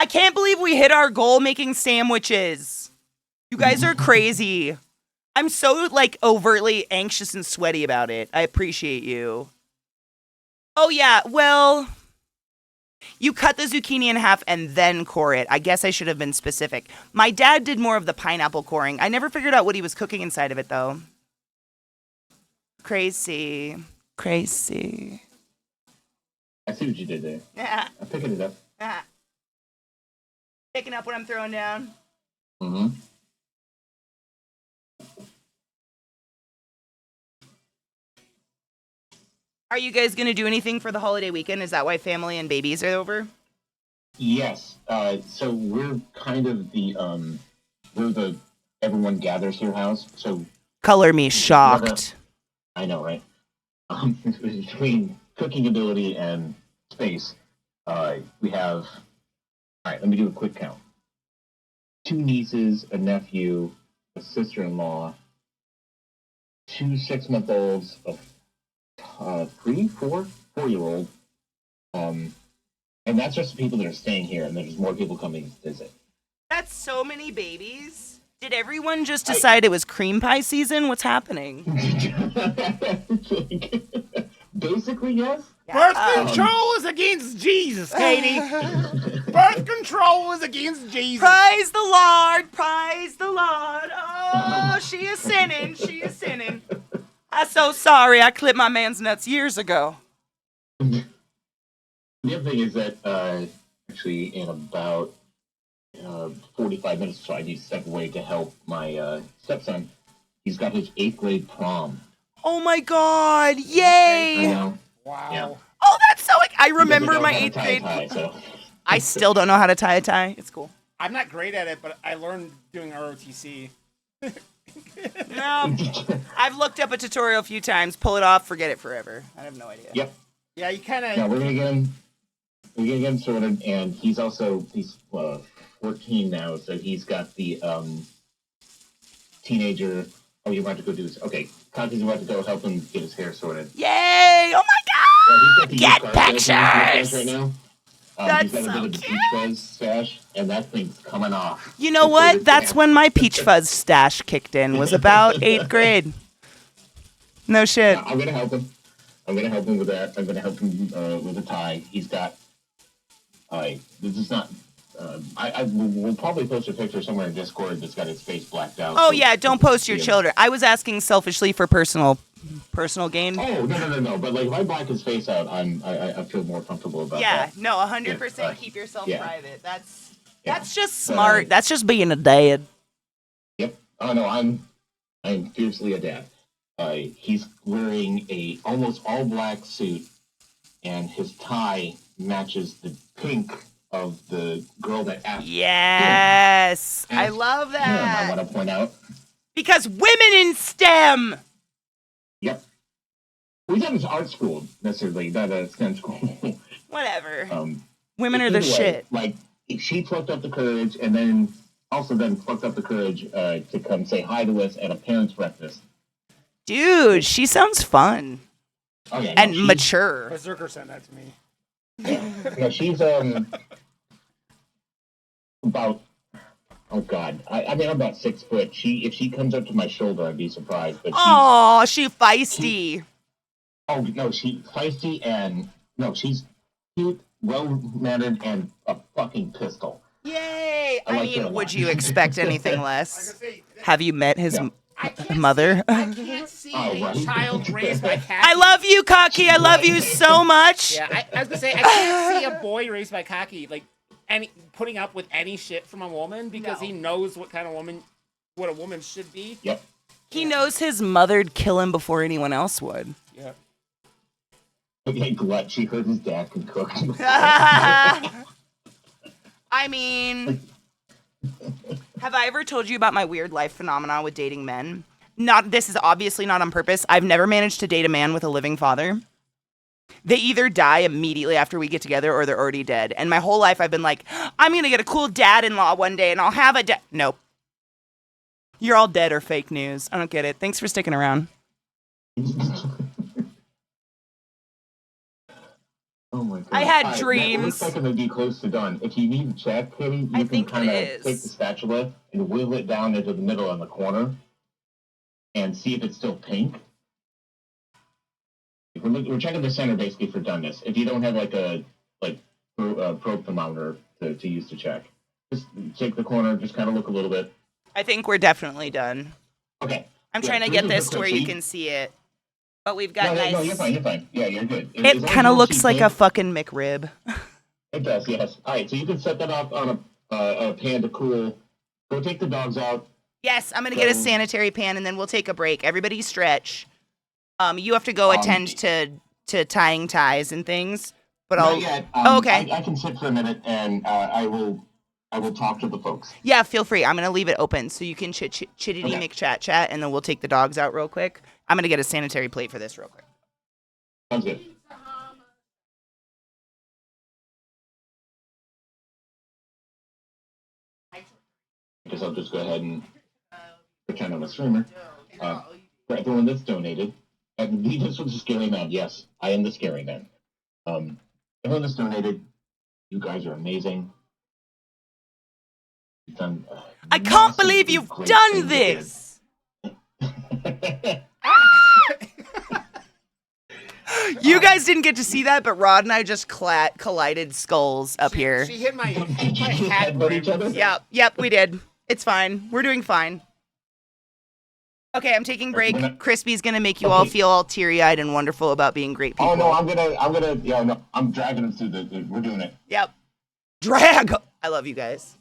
I can't believe we hit our goal making sandwiches. You guys are crazy. I'm so like overtly anxious and sweaty about it. I appreciate you. Oh yeah, well, you cut the zucchini in half and then core it. I guess I should have been specific. My dad did more of the pineapple coring. I never figured out what he was cooking inside of it though. Crazy. Crazy. I see what you did there. Yeah. I'm picking it up. Picking up what I'm throwing down. Mm-hmm. Are you guys gonna do anything for the holiday weekend? Is that why family and babies are over? Yes. So we're kind of we're the everyone gathers here house. So Color me shocked. I know, right? Between cooking ability and space, we have. All right, let me do a quick count. 2 nieces, a nephew, a sister-in-law, 2 6-month-olds, a 4-year-old, and that's just the people that are staying here, and there's more people coming to visit. That's so many babies. Did everyone just decide it was cream pie season? What's happening? Basically, yes. Birth control is against Jesus, Katie. Birth control is against Jesus. Praise the Lord, praise the Lord. Oh, she is sinning, she is sinning. I'm so sorry, I clipped my man's nuts years ago. The other thing is that actually in about 45 minutes or so, I need to step away to help my stepson. He's got his 8th grade prom. Oh my god! I Yay! know. Wow. Yeah. Oh, that's so. I He remember doesn't know my how to 8th tie a grade. tie, so. I still don't know how to tie a tie. It's cool. I'm not great at it, but I learned doing ROTC. No, I've looked up a tutorial a few times. Pull it off, forget it forever. I have no idea. Yep. Yeah, you kind of. Yeah, we're gonna get him. We're gonna get him sorted, and he's 14 now, so he's got the teenager. Oh, you want to go do this? Okay, Katie's about to go help him get his hair sorted. Yay! Oh my Yeah, he's got god! the Get used car salesman pictures! right now. That's he's got so a bit of the cute. Peach Fuzz stash, and that thing's coming off. You know what? That's when my Peach Fuzz stash kicked in. Was about 8th grade. No shit. I'm gonna help him. I'm gonna help him with that. I'm gonna help him with the tie. He's got. This is not. We'll probably post a picture somewhere in Discord that's got his face blacked out. Oh so- yeah, don't post your Yeah. children. I was asking selfishly for personal gain. Oh no! But like, if I black his face out, I feel more comfortable about Yeah, that. no, 100% Yeah, keep yourself yeah. private. That's Yeah. just smart. That's just being a dad. Yep. Oh no, I'm fiercely a dad. He's wearing a almost all black suit, and his tie matches the pink of the girl that asked Yes. I Ask love him. I that. want to point out. Because women in STEM. Yep. We didn't art school necessarily, not a STEM school. Whatever. um, Women are the either way, shit. Like, she plucked up the courage, and then plucked up the courage to come say hi to us at a parents' breakfast. Dude, she sounds fun Oh yeah, and she's- mature. Berserker sent that to me. Yeah, she's about. Oh God, I mean I'm about 6 foot. If she comes up to my shoulder, I'd be surprised. But Oh, she feisty. oh no, she's feisty and no, she's cute, well mannered, and a fucking pistol. Yay! I I like her a mean, would lot. you expect anything less? Say, Have you met his Yeah. I can't mother? I can't see Oh, a right. child raised by Katie. I love you, Cocky. I love you so much. Yeah, I was gonna say I can't see a boy raised by Katie like putting up with any shit from a woman because No. he knows what a woman should be. Yep. He knows his mother'd kill him before anyone else would. Yeah. Okay, glut. She heard his dad can cook. I mean, have I ever told you about my weird life phenomenon with dating men? This is obviously not on purpose. I've never managed to date a man with a living father. They either die immediately after we get together or they're already dead. And my whole life I've been like, I'm going to get a cool dad-in-law one day and I'll have a dad. Nope. You're all dead or fake news. I don't get it. Thanks for sticking around. Oh my God. I had All right, dreams. It looks like it may be close to done. If you need to check, Kitty, you I can think it kind of is. take the spatula and wheel it down into the middle in the corner and see if it's still pink. We're checking the center basically for doneness. If you don't have like a probe thermometer to use to check, just check the corner. Just kind of look a little bit. I think we're definitely done. Okay. I'm Yeah, trying to so get this is this to a where quick- you can see it. But we've got No, nice... no, you're fine. You're fine. Yeah, you're good. As long It as kind you of don't looks see like a pink, fucking McRib. It does, yes. All right, so you can set that up on a pan to cool. Go take the dogs out. Yes, I'm gonna get a So- sanitary pan and then we'll take a break. Everybody stretch. You have to go attend to tying ties and things. But Not I'll yet. Oh, okay. I can sit for a minute and I will talk to the folks. Yeah, feel free. I'm gonna leave it open so you can chittity Okay. McChat and then we'll take the dogs out real quick. I'm gonna get a sanitary plate for this real quick. Sounds good. I guess I'll just go ahead and pretend I'm a streamer. For everyone that's donated, and this was a scary man. Yes, I am the scary man. Everyone that's donated, you guys are amazing. You've done. I can't believe you've great done things this. again. You guys didn't get to see that, but Rod and I just collided skulls up here. She hit my Did you hat headbutt each other? Yep, we did. It's fine. We're doing fine. Okay, I'm taking break. Crispy's gonna make you all Okay. feel all teary-eyed and wonderful about being great people. Oh no, I'm dragging them through we're doing it. Yep. Drag. I love you guys.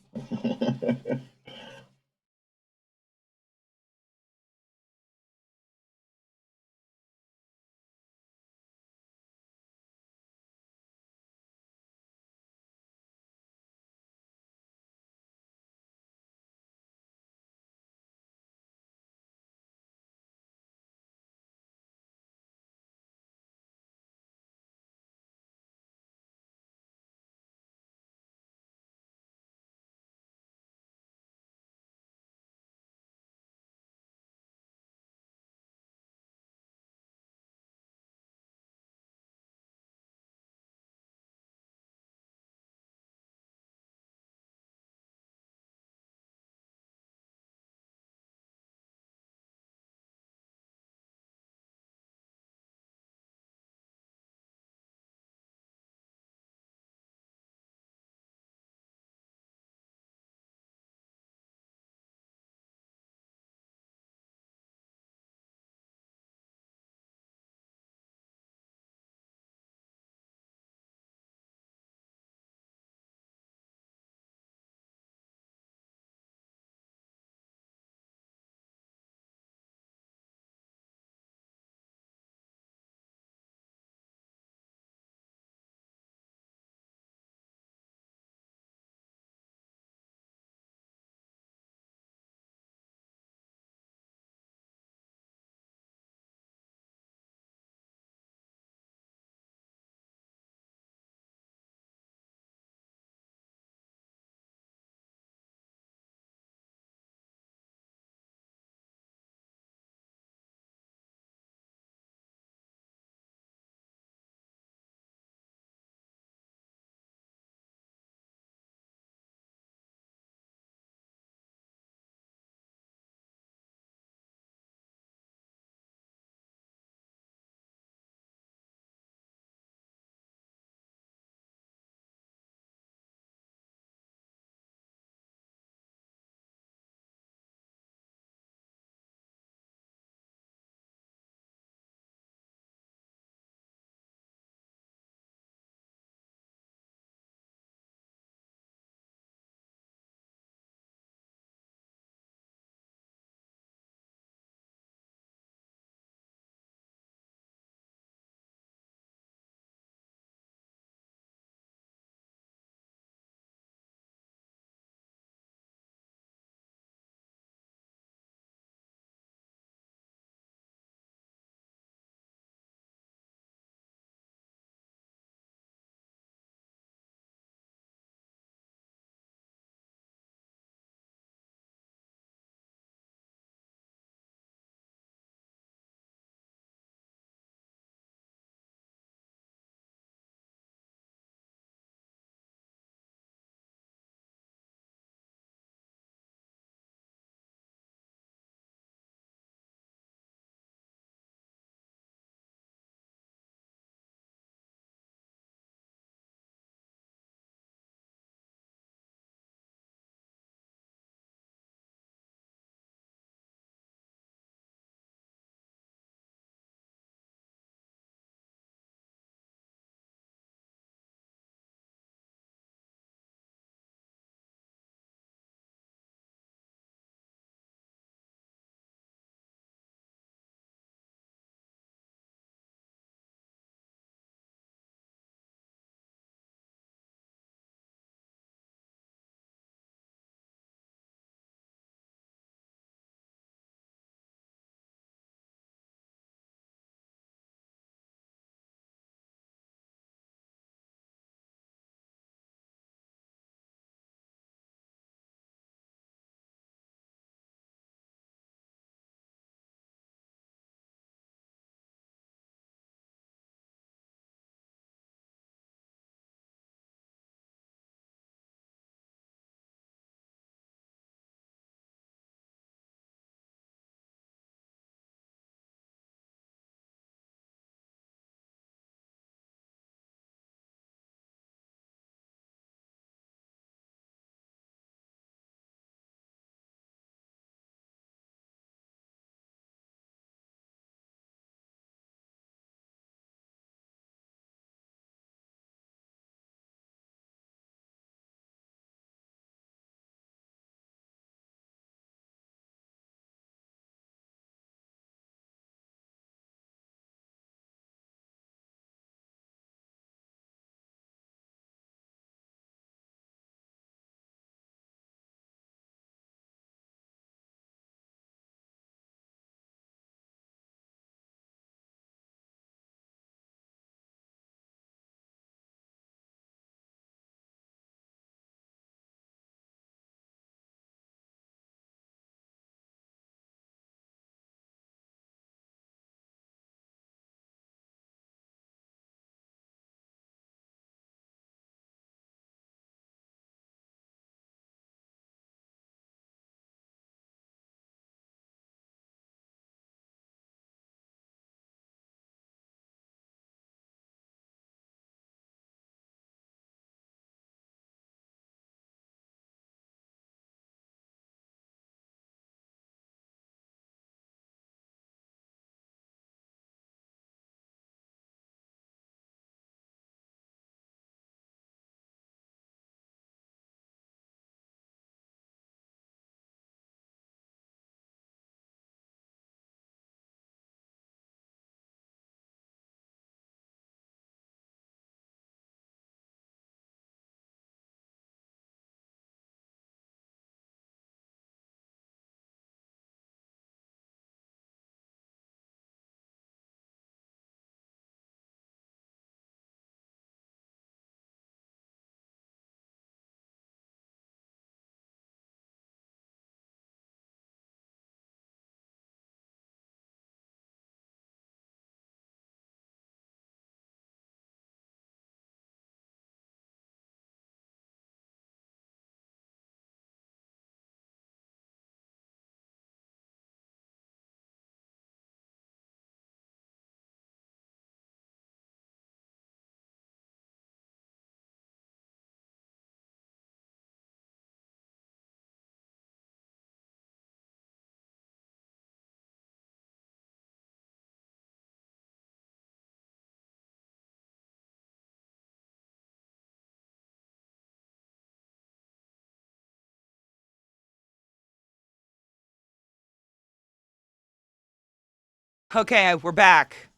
Okay, we're back.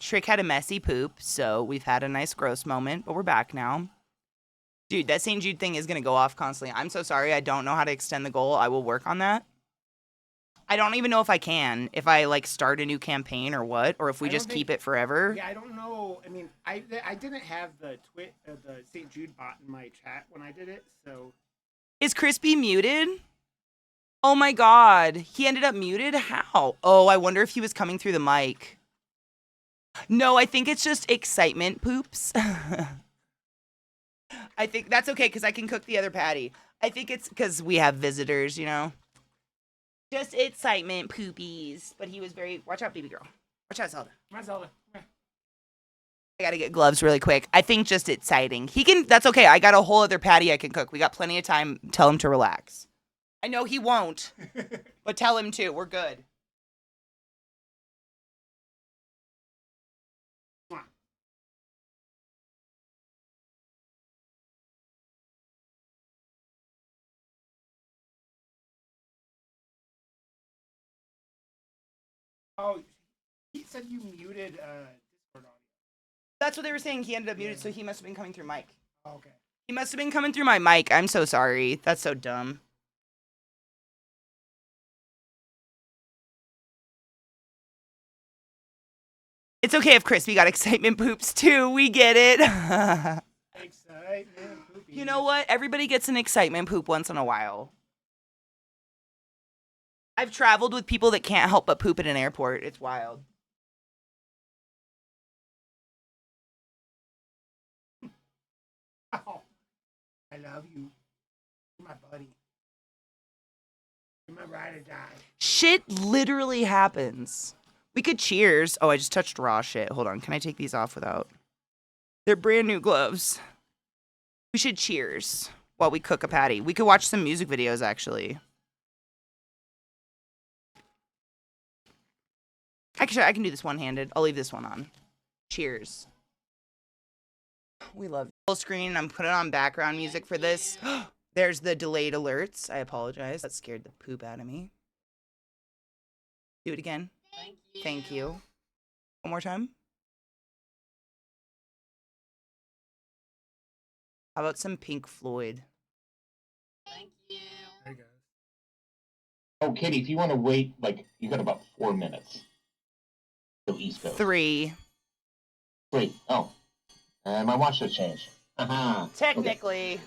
Trick had a messy poop, so we've had a nice gross moment, but we're back now. Dude, that St. Jude thing is gonna go off constantly. I'm so sorry, I don't know how to extend the goal. I will work on that. I don't even know if I can, if I, like, start a new campaign or what, or if we just keep it forever. Yeah, I don't know. I mean, I didn't have the St. Jude bot in my chat when I did it, so. Is Crispy muted? Oh my god, he ended up muted? How? Oh, I wonder if he was coming through the mic. No, I think it's just excitement poops. I think that's okay, because I can cook the other patty. I think it's because we have visitors, you know? Just excitement poopies. But he was very... Watch out, baby girl. Watch out, Zelda. Come on, Zelda. Come here. I gotta get gloves really quick. I think just exciting. He can... That's okay. I got a whole other patty I can cook. We got plenty of time. Tell him to relax. I know he won't. But tell him to. We're good. Come on. Oh, he said you muted Discord audio. That's what they were saying. He ended up muted, so he must have been coming through mic. Oh, okay. He must have been coming through my mic. I'm so sorry. That's so dumb. It's okay if Crispy got excitement poops too. We get it. Excitement poopy. You know what? Everybody gets an excitement poop once in a while. I've traveled with people that can't help but poop at an airport. It's wild. Oh, I love you. You're my buddy. You're my ride or die. Shit literally happens. We could cheers. Oh, I just touched raw shit. Hold on. Can I take these off without? They're brand new gloves. We should cheers while we cook a patty. We could watch some music videos, actually. Actually, I can do this one-handed. I'll leave this one on. Cheers. We love full screen. I'm putting on background music for this. There's the delayed alerts. I apologize. That scared the poop out of me. Do it again. Thank you. One more time. How about some Pink Floyd? Thank you. There you go. Oh, Katie, if you want to wait, like, you got about 4 minutes. Till East Coast. 3. Wait, oh. My watch has changed. Aha. Technically. Okay.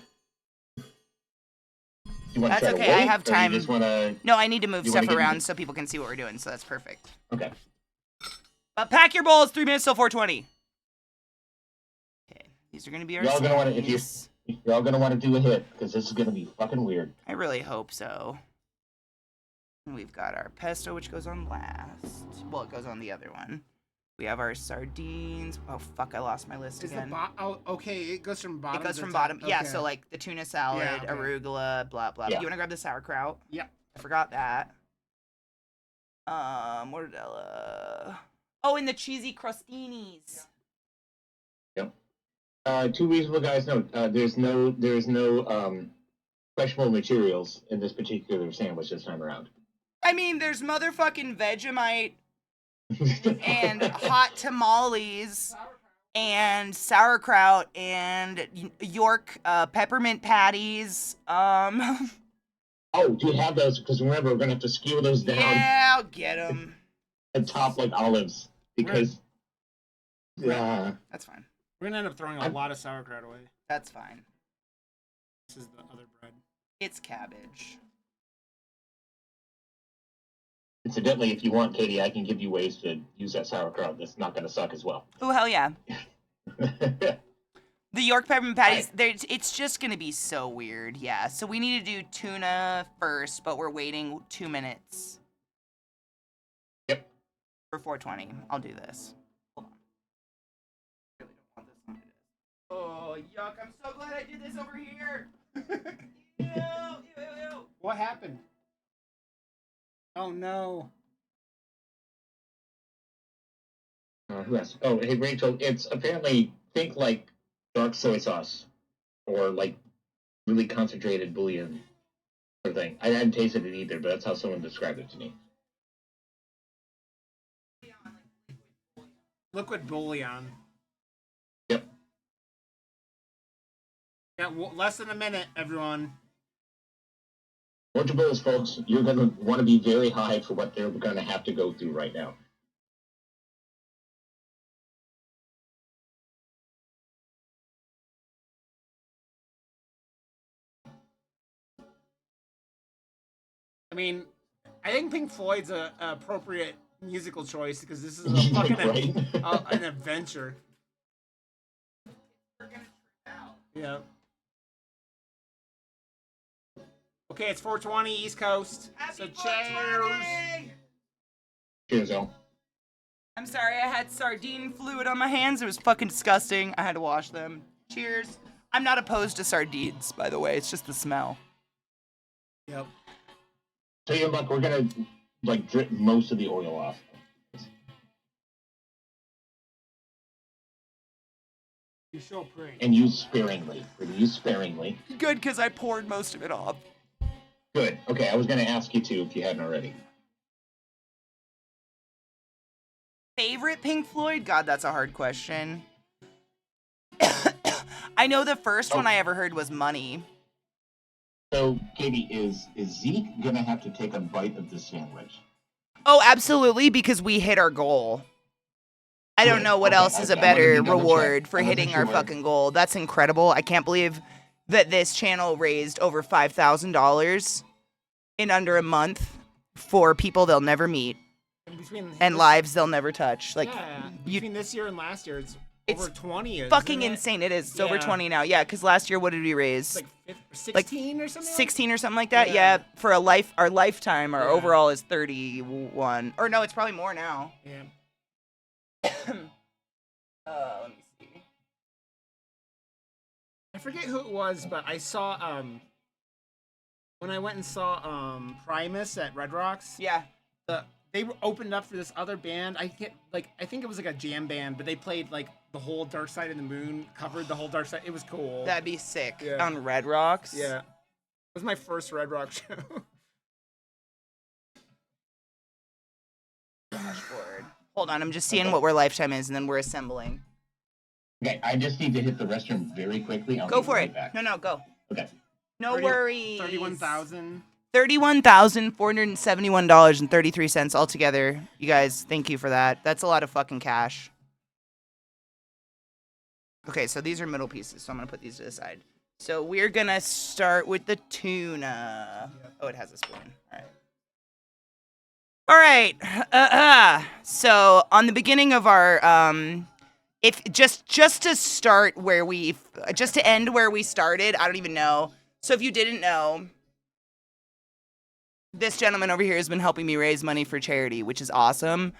You want That's to try okay, to wait, I have or time. You just want to... No, I need to move You stuff wanna get- around so people can see what we're doing, so that's perfect. Okay. But pack your bowls, 3 minutes till 4:20. Okay, these are gonna be our You're all gonna want to, snacks. you're all gonna want to do a hit, because this is gonna be fucking weird. I really hope so. And we've got our pesto, which goes on last. Well, it goes on the other one. We have our sardines. Oh, fuck, I lost my list Is again. oh, okay. It goes from bottom. It goes to from top. bottom. Yeah, Okay. so like the tuna salad, Yeah, okay. arugula, blah, blah. Yeah. You want to grab the sauerkraut? Yeah. I forgot that. Mortadella. Oh, and the cheesy crostinis. Yep. Two reasonable guys. No, there's no questionable materials in this particular sandwich this time around. I mean, there's motherfucking Vegemite and hot tamales and sauerkraut and York peppermint patties. Oh, do you have those? Because remember, we're gonna have to skew those down Yeah, I'll get them. and top like olives because. That's fine. We're gonna end up throwing a lot of sauerkraut away. That's fine. This is the other bread. It's cabbage. Incidentally, if you want, Katie, I can give you ways to use that sauerkraut that's not gonna suck as well. Oh, hell yeah. The York peppermint patties, it's just going to be so weird. Yeah, so we need to do tuna first, but we're waiting 2 minutes. Yep. For 4:20. I'll do this. Hold on. I really don't want this on it. Oh, yuck. I'm so glad I did this over here. Ew. What happened? Oh no. Who else? Oh, hey, Rachel, it's apparently, think like dark soy sauce or like really concentrated bouillon sort of thing. I hadn't tasted it either, but that's how someone described it to me. Liquid bouillon. Yep. Yeah, less than a minute, everyone. Watch your bills, folks. You're going to want to be very high for what they're going to have to go through right now. I mean, I think Pink Floyd's a appropriate musical choice because this is a fucking Right? an adventure. Yeah. Okay, it's 4:20 East Coast. So cheers. Cheers, Al. I'm sorry, I had sardine fluid on my hands. It was fucking disgusting. I had to wash them. Cheers. I'm not opposed to sardines, by the way. It's just the smell. Yep. Tell you what, we're going to like drip most of the oil off. You're so pretty. And use sparingly. Use sparingly. Good, because I poured most of it off. Good. Okay, I was going to ask you to if you hadn't already. Favorite Pink Floyd? God, that's a hard question. I know the first one I ever heard was Money. So, Katie, is Zeke going to have to take a bite of this sandwich? Oh, absolutely, because we hit our goal. I don't know what Okay, else is a I wanted better to double reward check. for I wasn't hitting our sure. fucking goal. That's incredible. I can't believe that this channel raised over $5,000 in under a month for people they'll never meet and lives they'll never touch. Like, yeah, you, between this year and last year, it's It's over 20. fucking isn't it? insane. It is. It's Yeah. over 20 now. Yeah, because last year, what did we raise? It's like 16 or something. 16 or something like that. Yeah. Yeah, for our lifetime, our Yeah. overall is 31. Or no, it's probably more now. Yeah. Let me see. I forget who it was, but I saw when I went and saw Primus at Red Rocks. Yeah. They opened up for this other band. I think it was like a jam band, but they played like the whole Dark Side of the Moon, covered the whole Dark Side. It was cool. That'd be sick. Yeah. On Red Rocks. Yeah. It was my first Red Rock show. Dashboard. Hold on, I'm just seeing what our lifetime is, and then we're assembling. Okay, I just need to hit the restroom very quickly. I'll Go be for right it. back. No, go. Okay. No worries. 31,000. $31,471.33 altogether. You guys, thank you for that. That's a lot of fucking cash. Okay, so these are middle pieces, so I'm gonna put these to the side. So we're gonna start with the tuna. Oh, it has a spoon. All right. So on the beginning of our if just to start where just to end where we started, I don't even know. So if you didn't know, this gentleman over here has been helping me raise money for charity, which is awesome.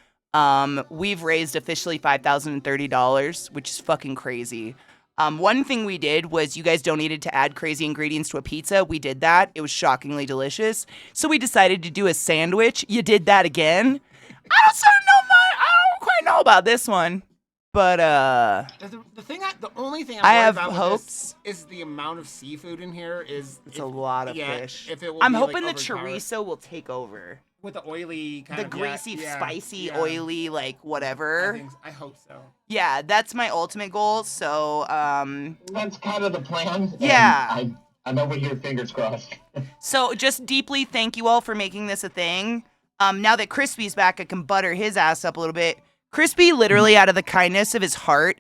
We've raised officially $5,030, which is fucking crazy. One thing we did was you guys donated to add crazy ingredients to a pizza. We did that. It was shockingly delicious. So we decided to do a sandwich. You did that again. I don't quite know about this one. But The only thing I'm I worried have about with hopes. this is the amount of seafood in here is It's a lot of fish. If it will I'm be, hoping like, the overpowered. chorizo will take over. With the oily kind The of greasy, yeah, spicy, yeah. oily, like whatever. I hope so. Yeah, that's my ultimate goal. So, That's kind of the plan. and Yeah. I'm over here, fingers crossed. so just deeply thank you all for making this a thing. Now that Crispy's back, I can butter his ass up a little bit. Crispy, literally out of the kindness of his heart,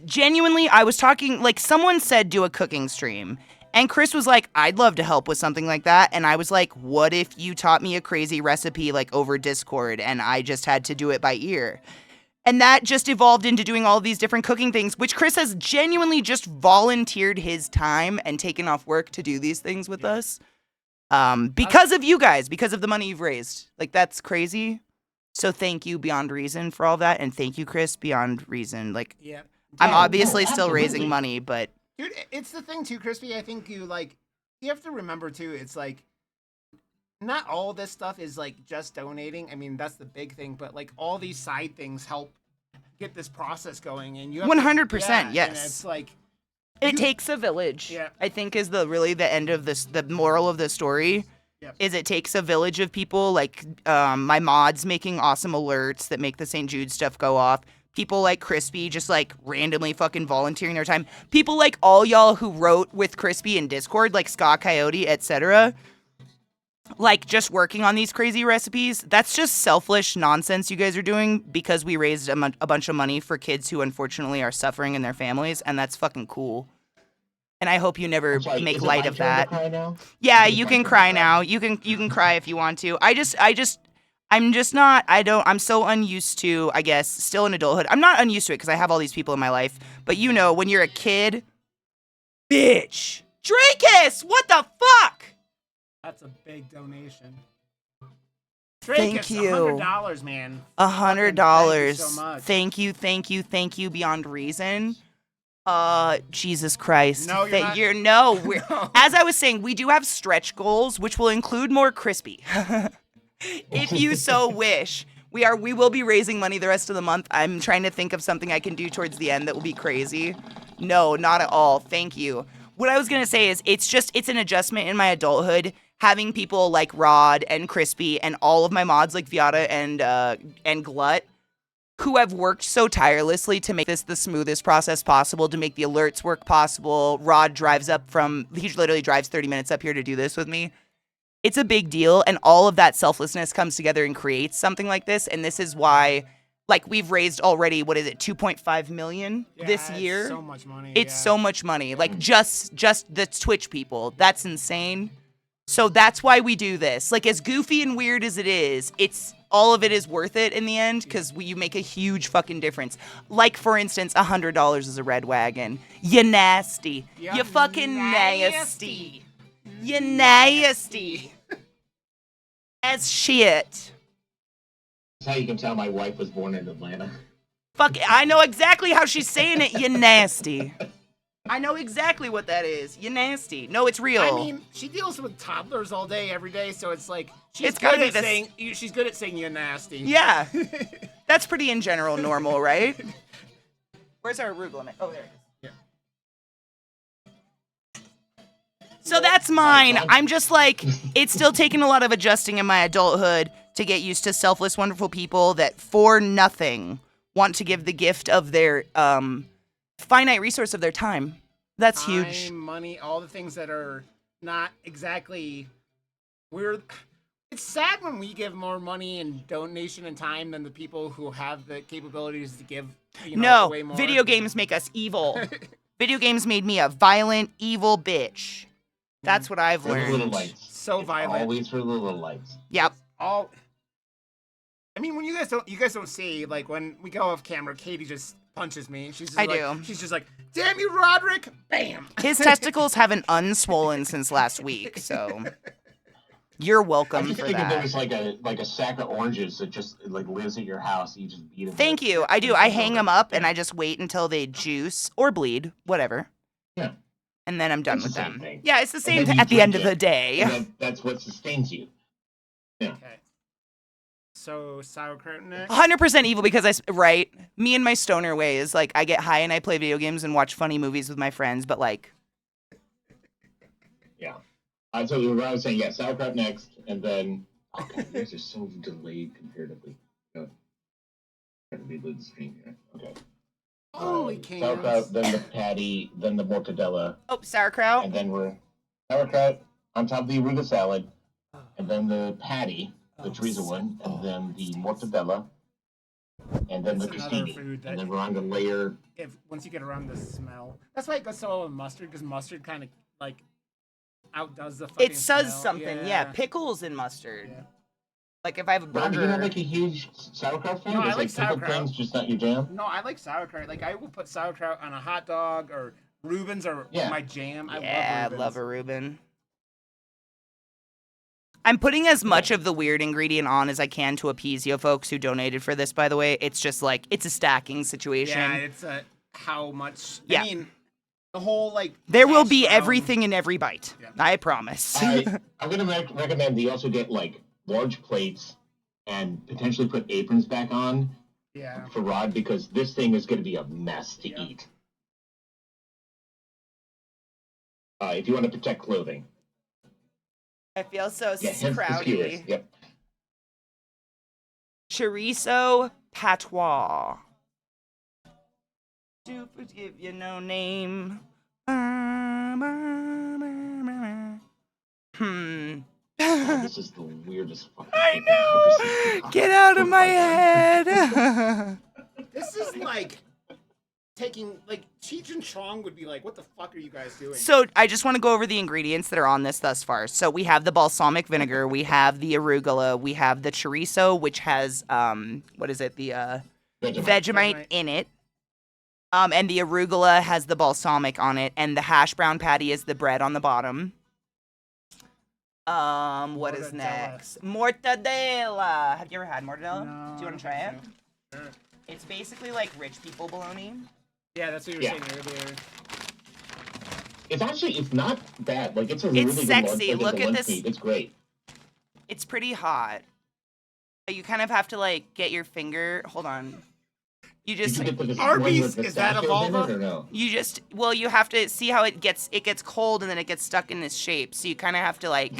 genuinely, I was talking, like someone said, do a cooking stream. And Chris was like, I'd love to help with something like that. And I was like, what if you taught me a crazy recipe like over Discord and I just had to do it by ear? And that just evolved into doing all these different cooking things, which Chris has genuinely just volunteered his time and taken off work to do these things with us. Because of you guys, because of the money you've raised. Like, that's crazy. So thank you beyond reason for all that. And thank you, Chris, beyond reason. Like, Yeah. I'm Yeah, obviously no, still raising absolutely. money, but Dude, it's the thing too, Crispy. I think you have to remember too, it's like not all this stuff is like just donating. I mean, that's the big thing, but like all these side things help get this process going, and you have 100%, yeah, yes. And it's like it takes a village. Yeah. I think is the end of this, the moral of the story. Yep. Is it takes a village of people, like my mods making awesome alerts that make the St. Jude stuff go off. People like Crispy just like randomly fucking volunteering their time. People like all y'all who wrote with Crispy in Discord, like ClassyKatie, etc. Like just working on these crazy recipes. That's just selfish nonsense you guys are doing because we raised a bunch of money for kids who unfortunately are suffering in their families, and that's fucking cool. And I hope you never I'm sorry, make is it light my of turn that. to cry now? Yeah, Is it you my can turn to cry now. You can cry if you want to. I'm just not, I'm so unused to, I guess, still in adulthood. I'm not unused to it because I have all these people in my life. But you know, when you're a kid, bitch. Drakus, what the fuck? That's a big donation. Thank Drakus, you. $100, man. $100. Thank you so much. Thank you beyond reason. Jesus Christ. No, you're not. We're, No. As I was saying, we do have stretch goals, which will include more Crispy. If you so wish. We will be raising money the rest of the month. I'm trying to think of something I can do towards the end that will be crazy. No, not at all. Thank you. What I was going to say is it's an adjustment in my adulthood having people like Rod and Crispy and all of my mods like Viata and Glut who have worked so tirelessly to make this the smoothest process possible, to make the alerts work possible. Rod he literally drives 30 minutes up here to do this with me. It's a big deal, and all of that selflessness comes together and creates something like this, and this is why, like, we've raised already, what is it, 2.5 million this year? It's so much money. It's so much money. Like, just the Twitch people. That's insane. So that's why we do this. Like, as goofy and weird as it is, all of it is worth it in the end, because you make a huge fucking difference. Like, for instance, $100 is a red wagon. You nasty. You fucking nasty. You nasty. As shit. That's how you can tell my wife was born in Atlanta. Fuck, I know exactly how she's saying it. You nasty. I know exactly what that is. You nasty. No, it's real. I mean, she deals with toddlers all day, every day, so it's like It's gotta be she's good at saying you're nasty. Yeah. That's pretty in general normal, right? Where's our arugula? Oh, there it is. So that's mine. I'm just like, it's still taking a lot of adjusting in my adulthood to get used to selfless, wonderful people that for nothing want to give the gift of their finite resource of their time. That's huge. Time, money, all the things that are not exactly. It's sad when we give more money and donation and time than the people who have the capabilities to give. Way more. Video games make us evil. Video games made me a violent, evil bitch. That's what I've For the little learned. lights. So It's violent. always for the little lights. Yep. I mean, when you guys don't see, like, when we go off camera, Katie just punches me. She's just do. She's just like, "Damn you, Roderick!" Bam. His testicles haven't unswollen since last week, so you're I welcome just for think if there that. was like a sack of oranges that just like lives at your house, you just beat them. Thank you. I do. I hang them up and I just wait until they juice or bleed, whatever. Yeah. And then I'm done It's with the same them. thing. Yeah, it's the same then you at the end of drink the it. day. And that's what sustains you. Yeah. Okay. So sauerkraut next. 100% evil because right? Me and my stoner ways. Like, I get high and I play video games and watch funny movies with my friends, but like. Yeah. So what I was saying, yeah, sauerkraut next, and then oh god, yours are so delayed comparatively. Trying to reload the screen here. Okay. Holy cans. Sauerkraut, then the patty, then the mortadella, Oh, sauerkraut. and then we're sauerkraut on top of the arugula salad, and then the patty, the chorizo one, and then the mortadella, and then That's the another crostini, food that- and then we're on the layer. Once you get around the smell, that's why it goes so well with mustard, because mustard kind of like outdoes the fucking It says smell. something. Yeah, pickles and mustard. Yeah. Like if I have a Rob, burger. you're not like a huge sauerkraut fan? No, I Is like pickled sauerkraut. things just not your jam? No, I like sauerkraut. Like, I will put sauerkraut on a hot dog, or Reubens are Yeah. my jam. Yeah, I I love a Reuben. I'm putting as much of the weird ingredient on as I can to appease you folks who donated for this, by the way. It's just like, it's a stacking situation. Yeah, it's how much. Yeah. I mean, the whole, like. There will hash be brown- everything in every bite. Yeah. I promise. I'm going to recommend that you also get like large plates and potentially put aprons back on Yeah. for Rod, because this thing is going to be a mess to Yeah. eat. If you want to protect clothing. I feel so Yeah, hence the skewers. sprouty. Yep. Chorizo patois. to give you no name. God, this is the weirdest fucking I thing I've ever seen. Get out of my head. This is like taking, like, Cheech and Chong would be like, what the fuck are you guys doing? So I just want to go over the ingredients that are on this thus far. So we have the balsamic vinegar, we have the arugula, we have the chorizo, which has what is it? The Vegemite in it. And the arugula has the balsamic on it, and the hash brown patty is the bread on the bottom. What is Mortadella. next? Mortadella. Have you ever had mortadella? No, Do you want to try it? Sure. It's basically like rich people bologna. Yeah, that's what you were saying earlier. It's not bad. Like, it's a really good sexy. lunch, like, Look as a at lunch this. meat. It's great. It's pretty hot. You kind of have to like get your finger. Hold on. You just Did you get the Arby's, one with is that a pistachios in vulva? it, or no? you have to see how it gets cold and then it gets stuck in this shape. So you kind of have to like.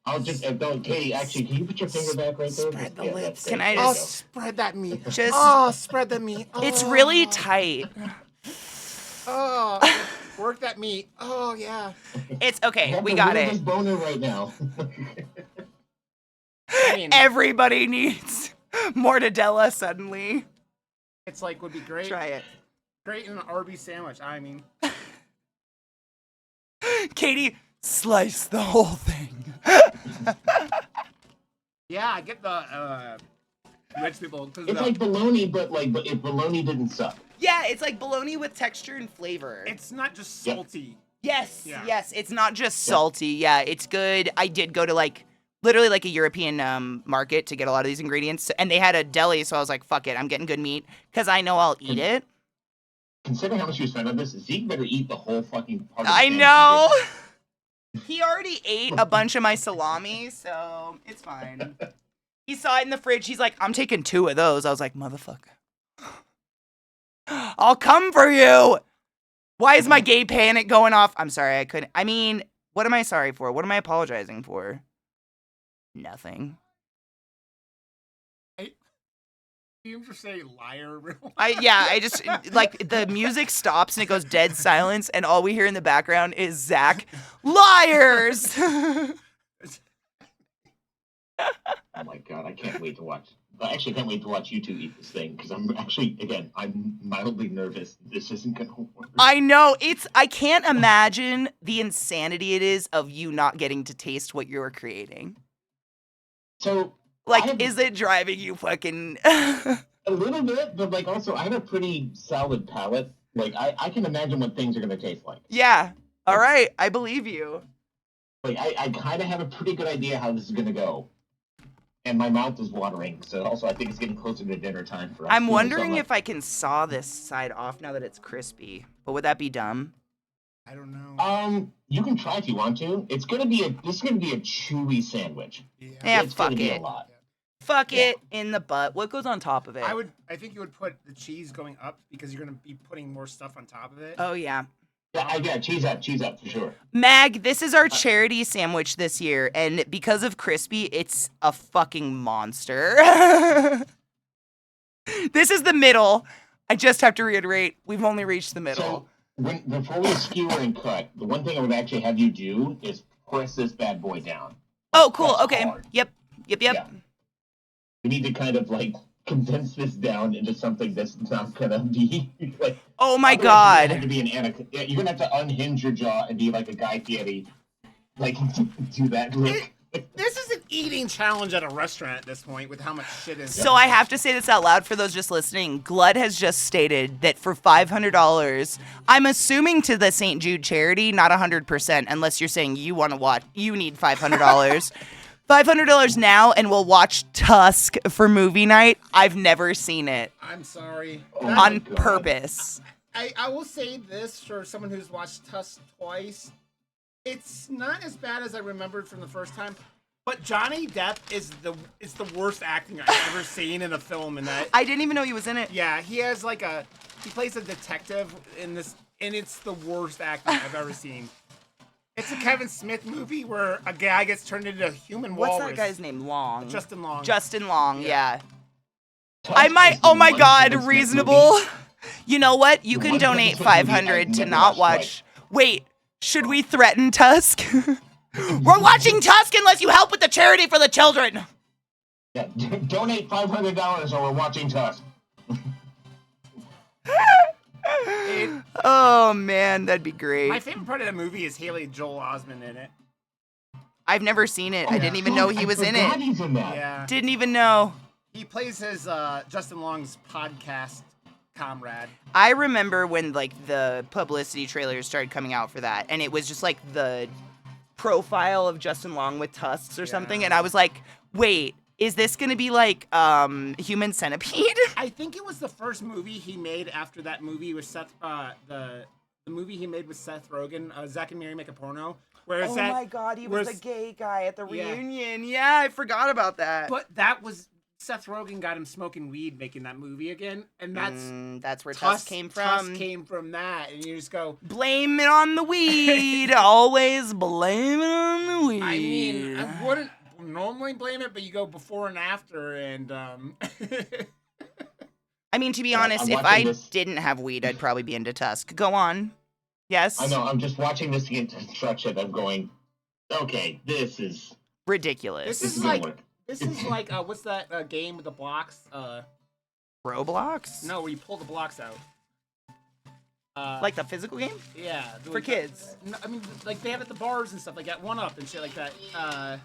I'll just don't, Katie. Actually, can you put your finger back right there? Spread the Yeah, lips. that's Can great. I There Oh, you just- spread that meat. Just. Oh, spread the meat. Oh. It's really tight. Oh, work that meat. Oh, yeah. It's I okay. have We the got weirdest it. boner right now. I mean, Everybody needs mortadella suddenly. it's like, would be great. Try it. Great in an Arby's sandwich. I mean, Katie, slice the whole thing. yeah, I get the rich people. Cause It's like bologna, but if bologna didn't suck. Yeah, it's like bologna with texture and flavor. it's not just Yep. salty. Yes, Yeah. yes. It's not just salty. Yeah, it's good. I did go to like literally like a European market to get a lot of these ingredients, and they had a deli, so I was like, "Fuck it, I'm getting good meat because I know I'll eat it." Considering how much you spent on this, Zeke better eat the whole fucking part of the I sandwich. know. He already ate a bunch of my salami, so it's fine. He saw it in the fridge. He's like, "I'm taking 2 of those." I was like, "Motherfucker, I'll come for you." Why is my gay panic going off? I'm sorry, I couldn't. I mean, what am I sorry for? What am I apologizing for? Nothing. You just say liar. I just like the music stops and it goes dead silence, and all we hear in the background is Zach, liars. Oh my god, I can't wait to watch. I actually can't wait to watch you two eat this thing because I'm mildly nervous. This isn't gonna work. I know I can't imagine the insanity it is of you not getting to taste what you're creating. So Like, is it driving you fucking? a little bit, but like also I have a pretty solid palate. Like I can imagine what things are gonna taste like. Yeah. All right, I believe you. Like I kind of have a pretty good idea how this is gonna go. And my mouth is watering, so also I think it's getting closer to dinner time for us. I'm too, wondering so if I can saw this side off now that it's crispy. But would that be dumb? I don't know. you can try if you want to. This is gonna be a chewy sandwich. Yeah, It's fuck gonna be it. a lot. Fuck it in the butt. What goes on top of it? I think you would put the cheese going up because you're gonna be putting more stuff on top of it. Oh yeah. Yeah, cheese up for sure. Mag, this is our charity sandwich this year, and because of crispy, it's a fucking monster. This is the middle. I just have to reiterate, we've only reached the middle. So before we skewer and cut, the one thing I would actually have you do is press this bad boy down. Oh, cool. Press Okay. hard. Yep. Yeah. We need to kind of like condense this down into something that's not gonna be like. Oh my otherwise god. You're gonna have to be an you're gonna have to unhinge your jaw and be like a Guy Fieri, like do that look. This is an eating challenge at a restaurant at this point with how much shit is. So I have to say this out loud for those just listening. Glut has just stated that for $500, I'm assuming to the St. Jude charity, not 100%, unless you're saying you want to watch, you need $500. $500 now, and we'll watch Tusk for movie night. I've never seen it I'm sorry. Oh my on God. purpose. I will say this for someone who's watched Tusk twice. It's not as bad as I remembered from the first time, but Johnny Depp is the worst acting I've ever seen in a film. In that, I didn't even know he was in it. yeah, he plays a detective in this, and it's the worst acting I've ever seen. It's a Kevin Smith movie where a guy gets turned into a human What's walrus. that guy's name? Long. Justin Long. Justin Long, yeah. Tusk I might. is the Oh my one God, Kevin Smith reasonable. movie. You know what? You The can one donate Christmas movie I've 500 to never not watched watch. Wait, should we threaten Tusk? We're watching Tusk unless you help with the charity for the children. Yeah, donate $500 or we're watching Tusk. Oh man, that'd be great. My favorite part of the movie is Haley Joel Osment in it. I've never seen it. I didn't even know he was in I forgot it. he's in that. Yeah. Didn't even know. He plays his Justin Long's podcast comrade. I remember when like the publicity trailers started coming out for that, and it was just like the profile of Justin Long with tusks or something, and I was like, wait, is this gonna be like Human Centipede? I think it was the first movie he made after that movie with Seth. The movie he made with Seth Rogen, Zack and Mary Make a Porno. Where Oh that, my god, he was whereas- the gay guy at the Yeah. reunion. Yeah, I forgot about that. But that was Seth Rogen got him smoking weed making that movie again, and that's where Tusk came from. Tusk came from that, and you just go. Blame it on the weed. Always blame it on the weed. I mean, I wouldn't normally blame it, but you go before and after, and I mean, to be I'm honest, if watching I this- didn't have weed, I'd probably be into Tusk. Go on. Yes? I know, I'm just watching this get construction. I'm going, okay, this is Ridiculous. This is gonna like work. what's that game with the blocks? Roblox? No, where you pull the blocks out. Like the physical game? Yeah, For kids. No, I mean, like they have it at the bars and stuff, like at 1UP and shit like that.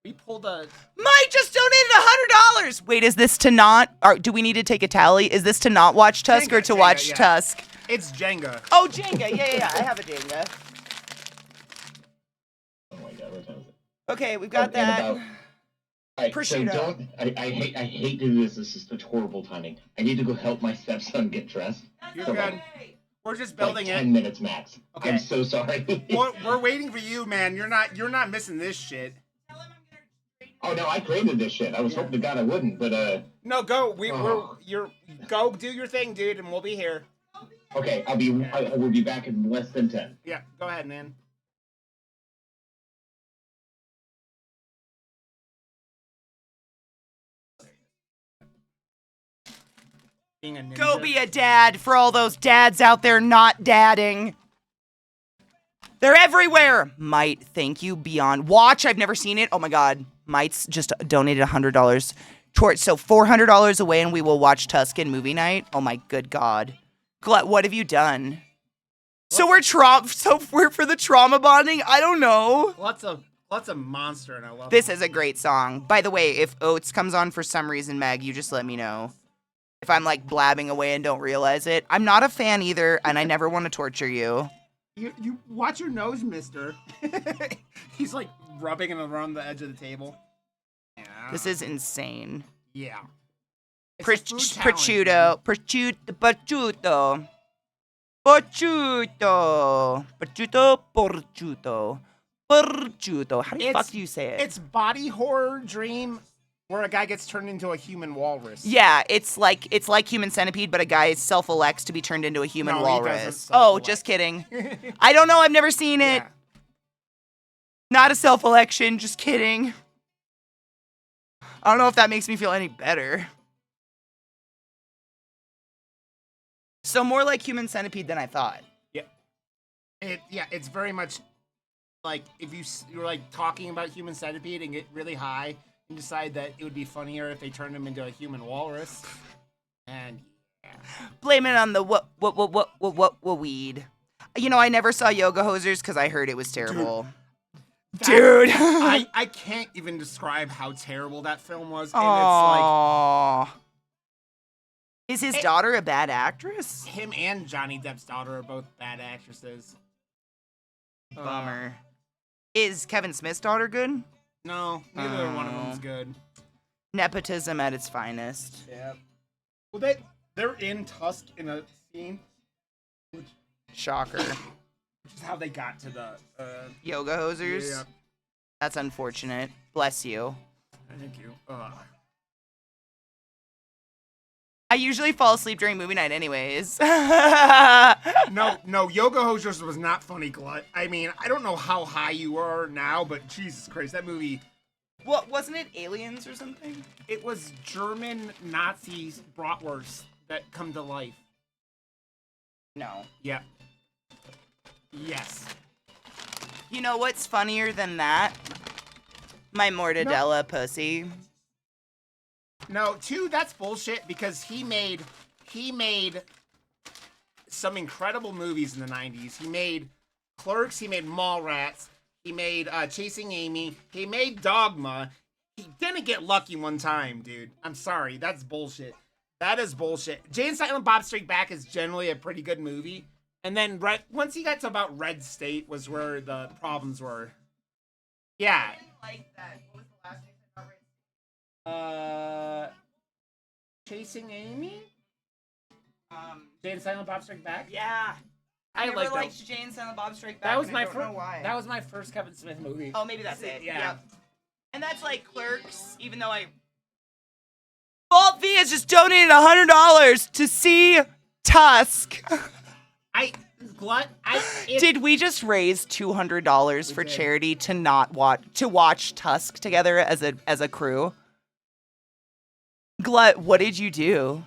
We pulled a. Mike just donated $100. Wait, is this to not? Or do we need to take a tally? Is this to not watch Tusk or to Jenga, watch yeah. Tusk? It's Jenga. Oh, Jenga. Yeah. I have a Jenga. oh my god, what time is it? Okay, we've got And that. about- Alright, so Prosciutto. don't, I hate to do this. This is such horrible timing. I need to go help my stepson get dressed. You're So, good. like, We're just like building 10 it. minutes max. Okay. I'm so sorry. We're waiting for you, man. You're not missing this shit. Oh no, I created this shit. I was hoping to God I wouldn't, but No, go. Oh. Go do your thing, dude, and we'll be here. okay, I will be back in less than 10. Yeah, go ahead, man. Being a ninja. Go be a dad for all those dads out there not dadding. They're everywhere. Might, thank you. Beyond Watch, I've never seen it. Oh my god. Might's just donated $100 towards, so $400 away, and we will watch Tuscan movie night. Oh my good god. What have you done? So we're for the trauma bonding. I don't know. Lots of monster, and I love This is a great song. By the way, if Oates comes on for some reason, Meg, you just let me know. If I'm like blabbing away and don't realize it. I'm not a fan either, and I never want to torture you. You watch your nose, mister. He's like rubbing it around the edge of the table. Yeah. This is insane. Yeah. It's a food challenge, Prosciutto. Prosciutto. Prosciutto. Prosciutto. Prosciutto. How the fuck do you say it? It's body horror dream where a guy gets turned into a human walrus. Yeah, it's like Human Centipede, but a guy self-elects to be turned into a human No, he doesn't walrus. Oh, self-elect. just kidding. I don't know. I've never seen it. Yeah. Not a self-election. Just kidding. I don't know if that makes me feel any better. So more like Human Centipede than I thought. It's very much like if you're like talking about Human Centipede and get really high and decide that it would be funnier if they turned him into a human walrus. And yeah. Blame it on the what weed. You know, I never saw Yoga Hosers because I heard it was terrible. Dude. I can't even describe how terrible that film was. And Aww. Is his daughter a bad actress? it's like him and Johnny Depp's daughter are both bad actresses. Bummer. Is Kevin Smith's daughter good? No, neither one of them's good. Nepotism at its finest. Yeah. Well, they're in Tusk in a scene, Shocker. which is how they got to the. Yoga Hosers? Yeah. That's unfortunate. Bless you. Thank you. I usually fall asleep during movie night anyways. No, Yoga Hosers was not funny, Glut. I mean, I don't know how high you are now, but Jesus Christ, that movie, What, wasn't it Aliens or something? it was German Nazis bratwurst that come to life. No. Yep. Yes. You know what's funnier than that? My mortadella pussy. No, 2, that's bullshit because he made some incredible movies in the 90s. He made Clerks, he made Mallrats, he made Chasing Amy, he made Dogma. He didn't get lucky one time, dude. I'm sorry, that's bullshit. That is bullshit. Jay and Silent Bob Strike Back is generally a pretty good movie. And then once he got to about Red State was where the problems were. Yeah. I didn't like that. What was the last thing about Red Chasing Amy? Jay and Silent Bob Strike Back? Yeah. I never never liked Jay and Silent Bob Strike Back. That was and my I don't know why. That was my first Kevin Smith movie. Oh, maybe that's it. Yeah. Yep. And that's like Clerks, even though Vault V has just donated $100 to see Tusk. Did we just raise $200 for did. charity to watch Tusk together as a crew? Glut, what did you do?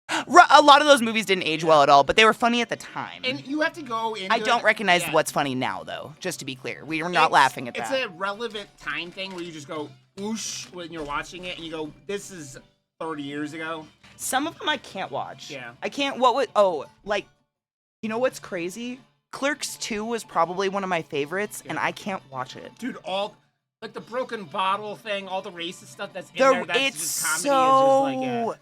A lot of those movies didn't age well at all, but they were funny at the time. And you have to go into I don't it- recognize yeah. what's funny now, though, just to be clear. We are not It's- laughing at that. It's a relevant time thing where you just go, whoosh, when you're watching it, and you go, this is 30 years ago. Some of them I can't watch. Yeah. I can't, you know what's crazy? Clerks 2 was probably one of my favorites, and I can't watch it. Dude, all, like the broken bottle thing, all the racist stuff that's in there, that's It's just comedy. so... Is just like,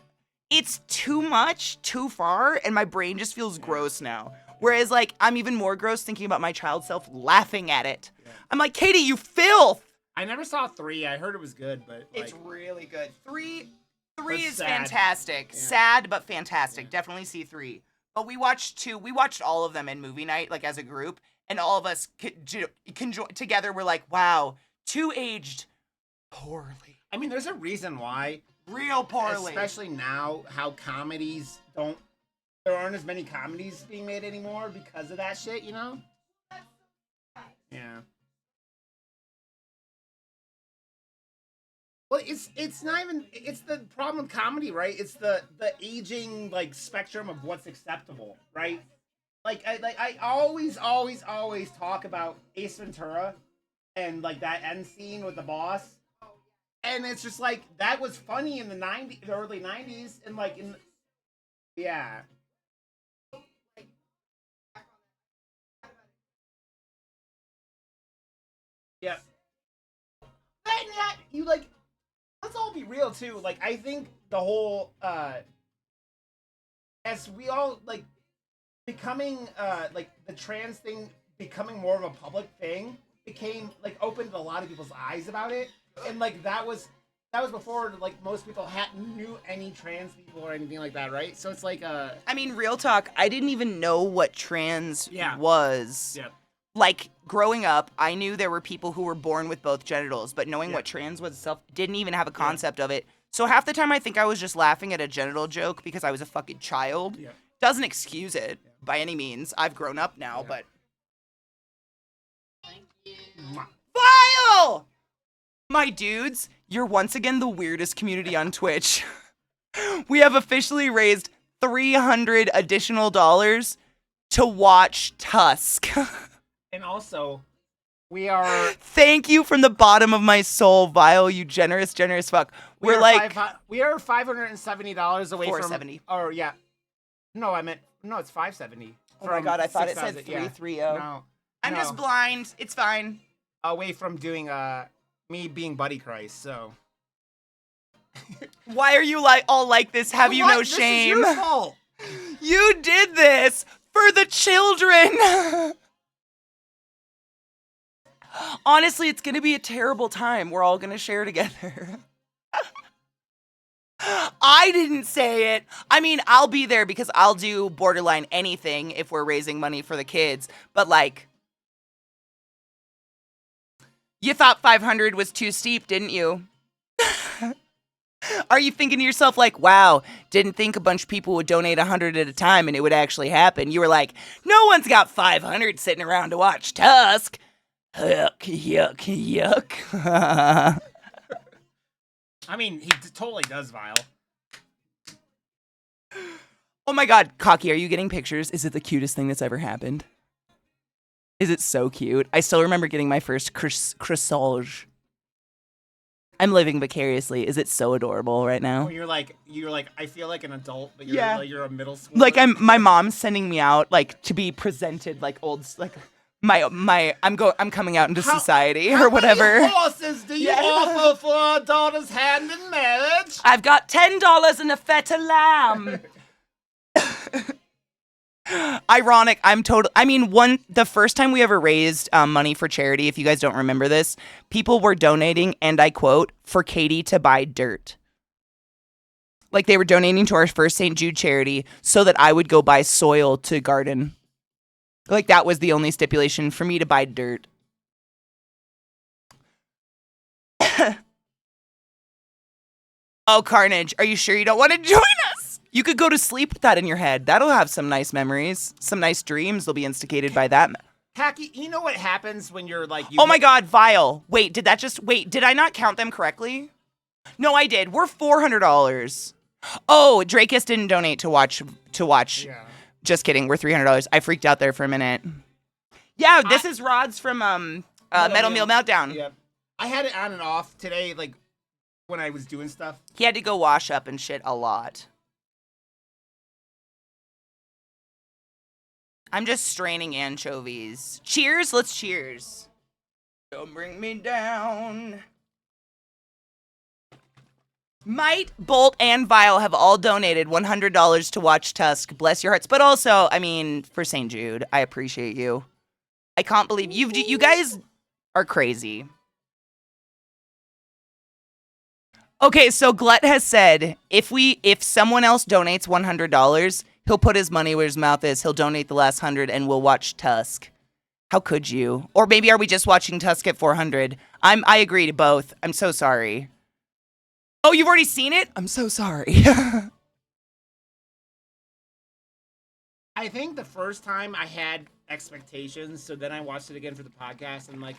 It's too much, too far, and my brain just feels gross now. Whereas, like, I'm even more gross thinking about my child self laughing at it. Yeah. I'm like, Katie, you filth! I never saw 3. I heard it was good, but like, It's really good. Three But is sad. fantastic. Yeah. Sad, but fantastic. Definitely see 3. But we watched 2. We watched all of them in movie night, like, as a group. And all of us together were like, wow, 2 aged poorly. I mean, there's a reason why. Real poorly. Especially now, how comedies there aren't as many comedies being made anymore because of that shit, you know? Yeah. Well, it's not even, it's the problem with comedy, right? It's the aging, like, spectrum of what's acceptable, right? I always talk about Ace Ventura and, like, that end scene with the boss. And it's just like, that was funny in the early 90s, and like, yeah. Yeah. And yet, you like, let's all be real too. Like, I think the whole, as we all, like, becoming, like, the trans thing becoming more of a public thing became, like, opened a lot of people's eyes about it. And like that was before like most people knew any trans people or anything like that, right? So it's like I mean, real talk, I didn't even know what trans Yeah. was. Yeah. Like, growing up, I knew there were people who were born with both genitals, but knowing Yeah. what trans was itself, didn't even have a concept of it. So half the time I think I was just laughing at a genital joke because I was a fucking child. Yeah. Doesn't excuse it by any means. I've grown up now, Yeah. but... Mwah. Vile! My dudes, you're once again the weirdest community on Twitch. We have officially raised $300 additional to watch Tusk. And also, we are Thank you from the bottom of my soul, Vile, you generous fuck. we We're are like we are $570 away $470. from. Or yeah, no, I meant no, it's $570. Oh my god, I thought it said 6,000, yeah. 330. No, I'm no. just blind. It's fine. Away from doing me being Buddy Christ. So Why are you all like this? Have you What? no This is shame? your fault. You did this for the children. Honestly, it's going to be a terrible time. We're all going to share together. I didn't say it. I mean, I'll be there because I'll do borderline anything if we're raising money for the kids. But like, you thought 500 was too steep, didn't you? Are you thinking to yourself like, wow, didn't think a bunch of people would donate 100 at a time and it would actually happen? You were like, no one's got 500 sitting around to watch Tusk. Yuck, yuck, yuck. I mean, he totally does, Vile. Oh my God, Cocky, are you getting pictures? Is it the cutest thing that's ever happened? Is it so cute? I still remember getting my first corsage. I'm living vicariously. Is it so adorable right now? When you're like, I feel like an adult, but you're a middle schooler. Like my mom's sending me out like to be presented like old like I'm coming out into society or whatever. How many horses do you offer for a daughter's hand in marriage? I've got $10 and a feta lamb. Ironic. The first time we ever raised money for charity, if you guys don't remember this, people were donating, and I quote, for Katie to buy dirt. Like they were donating to our first St. Jude charity so that I would go buy soil to garden. Like that was the only stipulation for me to buy dirt. Oh, Carnage, are you sure you don't want to join us? You could go to sleep with that in your head. That'll have some nice memories. Some nice dreams will be instigated by that. Hacky, you know what happens when you're like... Oh my God, Vile. Wait, did I not count them correctly? No, I did. We're $400. Oh, Drakus didn't donate to watch. Yeah. Just kidding. We're $300. I freaked out there for a minute. Yeah, this is Rod's from Metal Meal Meltdown. Yeah. I had it on and off today, like, when I was doing stuff. He had to go wash up and shit a lot. I'm just straining anchovies. Cheers, let's cheers. Don't bring me down. Might, Bolt, and Vile have all donated $100 to watch Tusk. Bless your hearts. But also, for St. Jude, I appreciate you. I can't believe you guys are crazy. Okay, so Glut has said if someone else donates $100, he'll put his money where his mouth is. He'll donate the last 100 and we'll watch Tusk. How could you? Or maybe are we just watching Tusk at 400? I agree to both. I'm so sorry. Oh, you've already seen it? I'm so sorry. I think the first time I had expectations, so then I watched it again for the podcast, and like,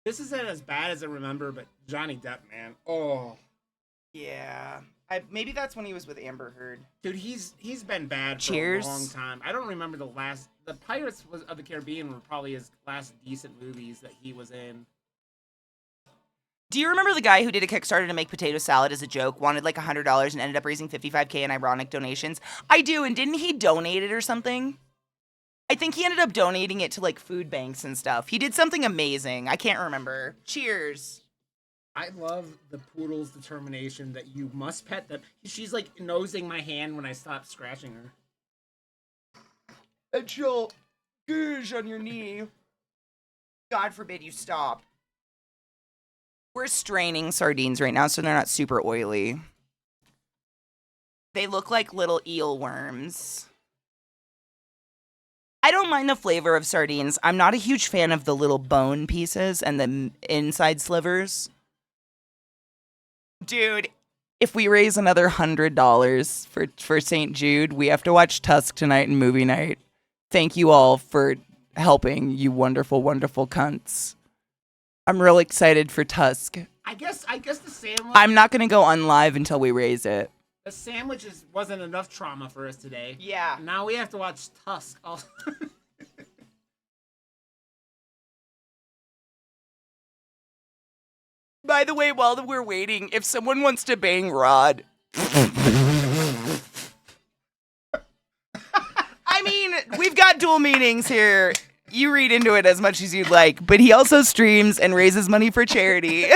this isn't as bad as I remember, but Johnny Depp, man. Oh. Yeah. Maybe that's when he was with Amber Heard. Dude, he's been bad for a long time. I don't remember the Pirates of the Caribbean were probably his last decent movies that he was in. Do you remember the guy who did a Kickstarter to make potato salad as a joke, wanted like $100 and ended up raising $55K in ironic donations? I do, and didn't he donate it or something? I think he ended up donating it to like food banks and stuff. He did something amazing. I can't remember. Cheers. I love the poodle's determination that you must pet them. She's like nosing my hand when I stop scratching her. And she'll goosh on your knee. God forbid you stop. We're straining sardines right now, so they're not super oily. They look like little eel worms. I don't mind the flavor of sardines. I'm not a huge fan of the little bone pieces and the inside slivers. Dude, if we raise another $100 for St. Jude, we have to watch Tusk tonight and movie night. Thank you all for helping, you wonderful, wonderful cunts. I'm real excited for Tusk. I guess the sandwich... I'm not going to go on live until we raise it. The sandwiches wasn't enough trauma for us today. Yeah. Now we have to watch Tusk. By the way, while we're waiting, if someone wants to bang Rod... we've got dual meanings here. You read into it as much as you'd like, but he also streams and raises money for charity.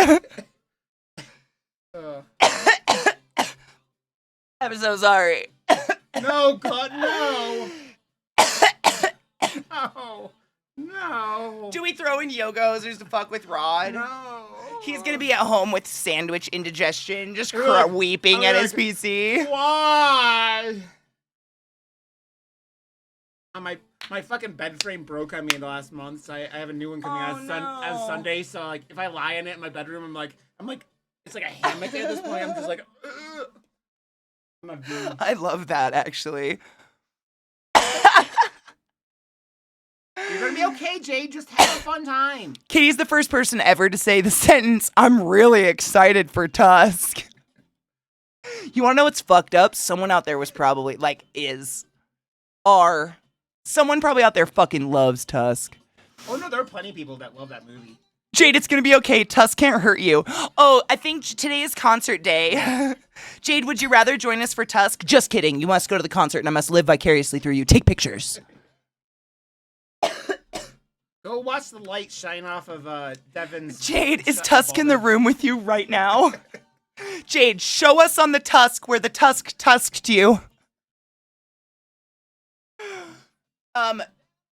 I'm so sorry. No, God, no. No. No. Do we throw in Yo-Gozers to fuck with Rod? No. He's gonna be at home with sandwich indigestion, just weeping at his PC. Why? My fucking bed frame broke on me in the last month, so I have a new one coming on Sunday. So like, if I lie in it in my bedroom, I'm like, it's like a hammock at this point. I'm just like, I love that actually. You're gonna be okay, Jade. Just have a fun time. Katie's the first person ever to say the sentence, "I'm really excited for Tusk." You want to know what's fucked up? Someone out there was probably someone probably out there fucking loves Tusk. Oh no, there are plenty of people that love that movie. Jade, it's gonna be okay. Tusk can't hurt you. Oh, I think today is concert day. Jade, would you rather join us for Tusk? Just kidding. You must go to the concert and I must live vicariously through you. Take pictures. Go watch the light shine off of Devin's. Jade, is Tusk in the room with you right now? Jade, show us on the Tusk where the Tusk tusked you.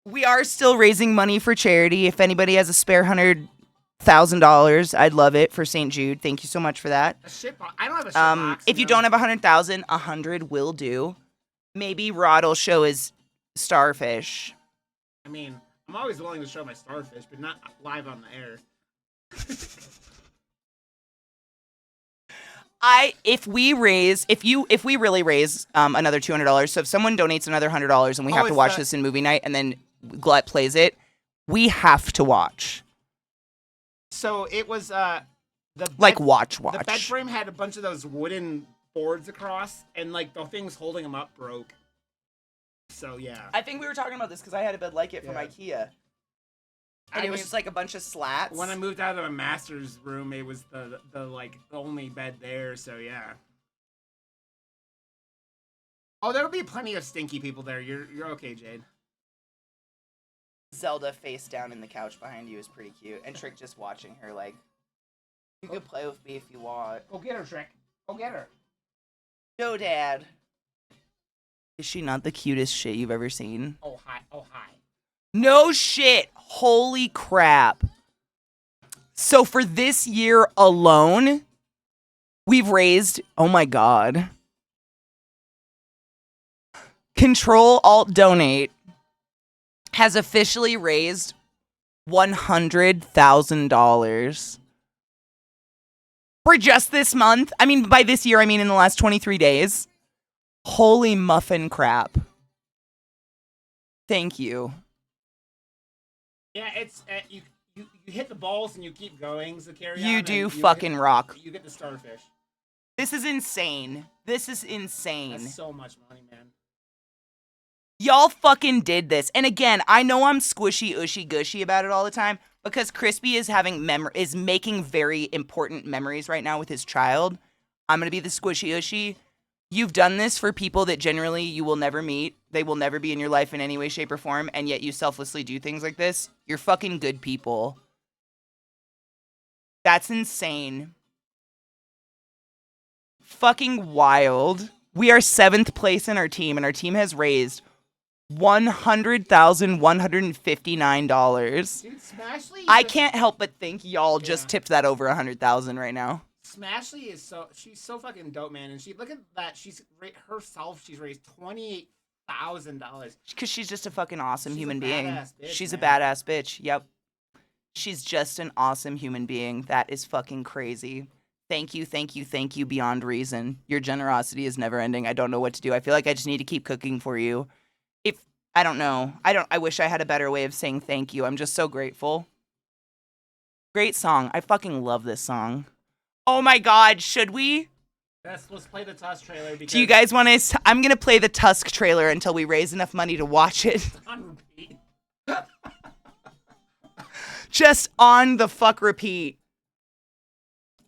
We are still raising money for charity. If anybody has a spare $100,000, I'd love it for St. Jude. Thank you so much for that. A shit box. I don't have a shit box. If you don't have 100,000, 100 will do. Maybe Rod will show his starfish. I mean, I'm always willing to show my starfish, but not live on the air. If we really raise another $200, so if someone donates another $100 and we have to watch this in movie night and then Glut plays it, we have to watch. So it was watch. The bed frame had a bunch of those wooden boards across, and like the things holding them up broke. So yeah. I think we were talking about this because I had a bed like it from IKEA. And it was just like a bunch of slats. When I moved out of my master's room, it was the only bed there, so yeah. Oh, there'll be plenty of stinky people there. You're okay, Jade. Zelda face down in the couch behind you is pretty cute. And Trick just watching her like, you can play with me if you want. Go get her, Trick. Go get her. No, Dad. Is she not the cutest shit you've ever seen? Oh, hi. Oh, hi. No shit. Holy crap. So for this year alone, we've raised, oh my God. Control Alt Donate has officially raised $100,000 for just this month. I mean, by this year, I mean in the last 23 days. Holy muffin crap. Thank you. Yeah, it's you hit the balls and you keep going, Zakarian. You do fucking rock. You get the starfish. This is insane. This is insane. That's so much money, man. Y'all fucking did this. And again, I know I'm squishy, ushy, gushy about it all the time because Crispy is is making very important memories right now with his child. I'm going to be the squishy, ushy. You've done this for people that generally you will never meet. They will never be in your life in any way, shape, or form, and yet you selflessly do things like this. You're fucking good people. That's insane. Fucking wild. We are 7th place in our team, and our team has raised $100,159. Dude, Smashly. I can't help but think y'all just tipped that over 100,000 right now. Smashly is she's so fucking dope, man. And look at that. She's raised $28,000. Because she's just a fucking awesome human being. Bitch, she's man. a badass bitch. Yep. She's just an awesome human being. That is fucking crazy. Thank you, thank you, thank you beyond reason. Your generosity is never ending. I don't know what to do. I feel like I just need to keep cooking for you. I don't know. I wish I had a better way of saying thank you. I'm just so grateful. Great song. I fucking love this song. Oh my God, should we? Let's play the Tusk trailer. Because do you guys want to? I'm going to play the Tusk trailer until we raise enough money to watch it. On repeat. Just on the fuck repeat.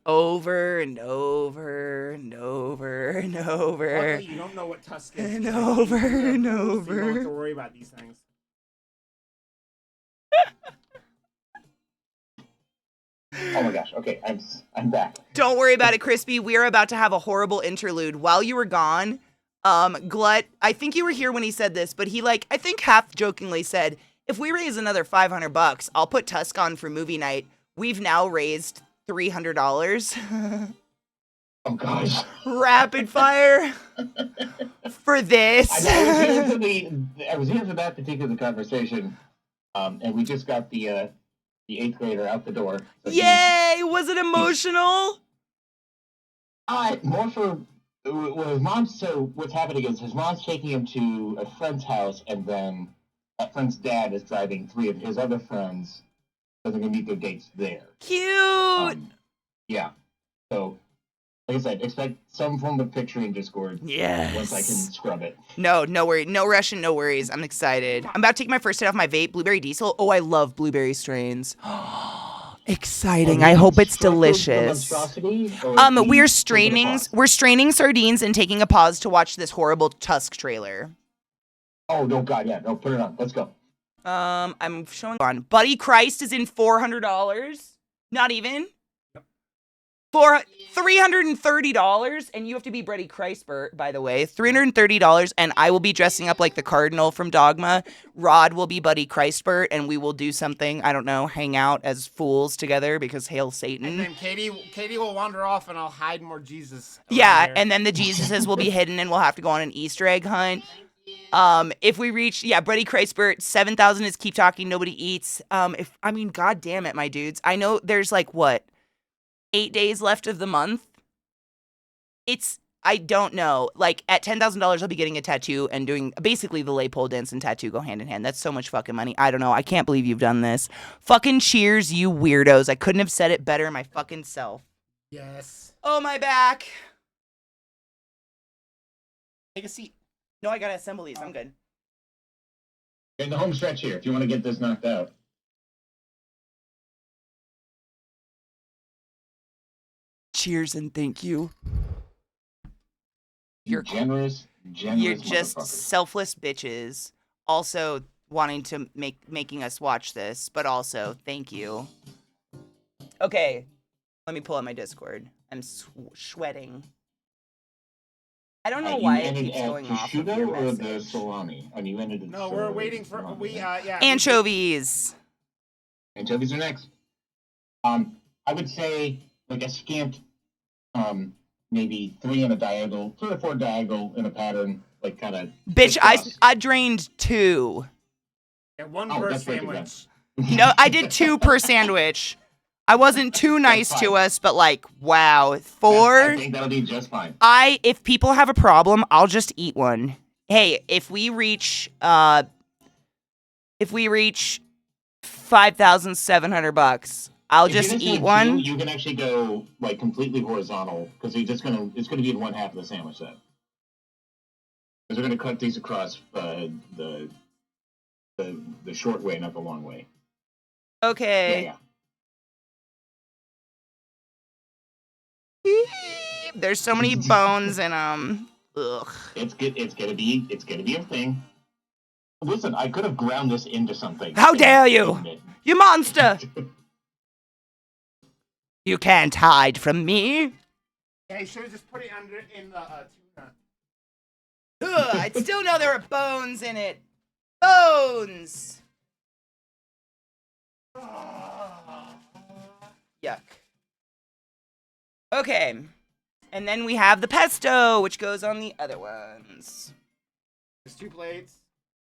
Over and over and over and over. Luckily, you don't know what Tusk is. And over and over. You don't have to worry about these things. Oh my gosh. Okay, I'm back. Don't worry about it, Crispy. We're about to have a horrible interlude. While you were gone, Glut, I think you were here when he said this, but he I think half jokingly said, if we raise another $500, I'll put Tusk on for movie night. We've now raised $300. Oh gosh. Rapid fire for this. I was here for that particular conversation, and we just got the 8th grader out the door. So yay! Was it emotional? More for his mom. So what's happening is his mom's taking him to a friend's house, and then that friend's dad is driving 3 of his other friends. So they're gonna meet their dates there. Cute. Yeah. So Like I said, expect some form of picture in Discord Yes. once I can scrub it. No worry. No rush and no worries. I'm excited. I'm about to take my first hit off my vape, Blueberry Diesel. Oh, I love blueberry strains. Exciting. I hope it's delicious. We're straining sardines and taking a pause to watch this horrible Tusk trailer. Oh no, God, yeah, no, put it on. Let's go. I'm showing on. Buddy Christ is in $400. Not even. For $330, and you have to be Buddy Christ, by the way. $330, and I will be dressing up like the Cardinal from Dogma. Rod will be Buddy Christbert, and we will do something, I don't know, hang out as fools together because hail Satan. And then Katie will wander off, and I'll hide more Jesus. Yeah, and then the Jesuses will be hidden, and we'll have to go on an Easter egg hunt. If we reach, Buddy Christbert, 7,000 is Keep Talking, Nobody Eats. God damn it, my dudes. I know there's like, what? 8 days left of the month. I don't know. Like, at $10,000, I'll be getting a tattoo and doing basically the lay pole dance and tattoo go hand in hand. That's so much fucking money. I don't know. I can't believe you've done this. Fucking cheers, you weirdos. I couldn't have said it better my fucking self. Yes. Oh, my back. Take a seat. No, I gotta assemble these. I'm good. In the home stretch here, if you want to get this knocked out. Cheers and thank you. You're generous. You're just selfless bitches. Also wanting to making us watch this, but also thank you. Okay, let me pull up my Discord. I'm sweating. I don't know why it keeps going off of your or the message. salami? I mean, you ended it. No, we're waiting for Anchovies. Anchovies are next. I would say like a scant, maybe 3 in a diagonal, 3 or 4 diagonal in a pattern, like kind of. Bitch, I drained 2. Yeah, one per sandwich. No, I did 2 per sandwich. I wasn't too nice to us, but like, wow, 4. I think that'll be just fine. If people have a problem, I'll just eat one. Hey, if we reach $5,700, I'll just eat one. You can actually go like completely horizontal because it's gonna be in one half of the sandwich then. Because we're gonna cut these across the short way, not the long way. Okay. Yeah. There's so many bones in them. Ugh. It's gonna be a thing. Listen, I could have ground this into something. How dare you! You monster! You can't hide from me. Yeah, you should have just put it in the tuna. Ugh, I'd still know there were bones in it. Bones! Yuck. Okay. And then we have the pesto, which goes on the other ones. There's 2 plates.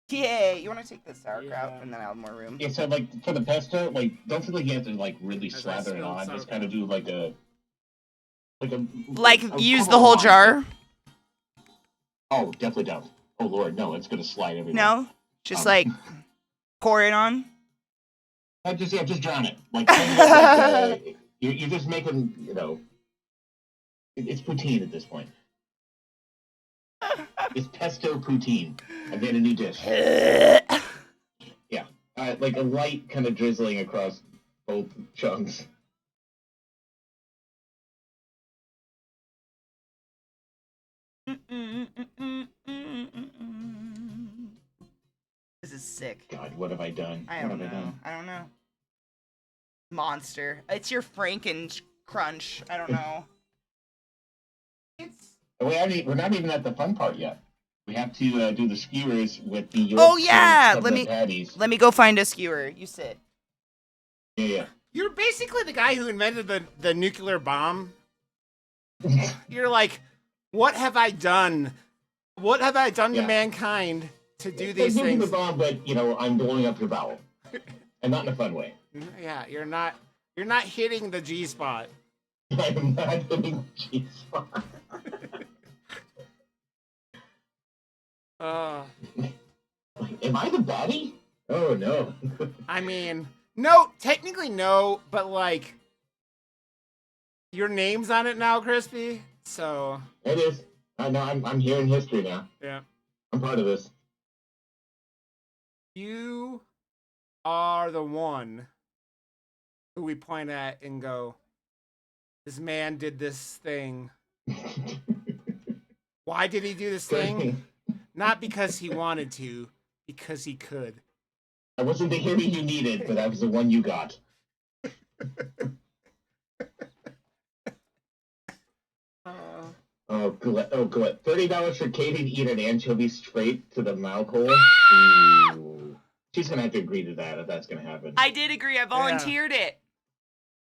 Yay! You want to take the sauerkraut, and then I'll have more room. Yeah, so like for the pesto, like don't feel like you have to like really slather it on. Just kind of do like use the whole jar. Oh, definitely don't. Oh Lord, no! It's gonna slide everywhere. No, just like pour it on. Just drown it. Like you're just making, it's poutine at this point. It's pesto poutine. I made a new dish. Yeah, like a light kind of drizzling across both chunks. This is sick. God, what have I done? I don't know. Monster. It's your Franken crunch. I don't know. We're not even at the fun part yet. We have to do the skewers with the York patties. Let me go find a skewer. You sit. Yeah. You're basically the guy who invented the nuclear bomb. You're like, what have I done? What have I done to mankind to do these things? The bomb, but I'm blowing up your bowel, and not in a fun way. Yeah, you're not hitting the G spot. I'm not hitting the G spot. Am I the baddie? Oh no. I mean, no, technically no, but like, Your name's on it now, Crispy. So It is. I know. I'm here in history now. yeah, I'm part of this. you are the one who we point at and go, "This man did this thing. Why did he do this thing? Not because he wanted to, because he could." I wasn't the hero you needed, but I was the one you got. Oh, good. Oh, good. $30 for Katie to eat an anchovy straight to the mouth hole. Ooh. She's gonna have to agree to that if that's gonna happen. I did agree. I volunteered it.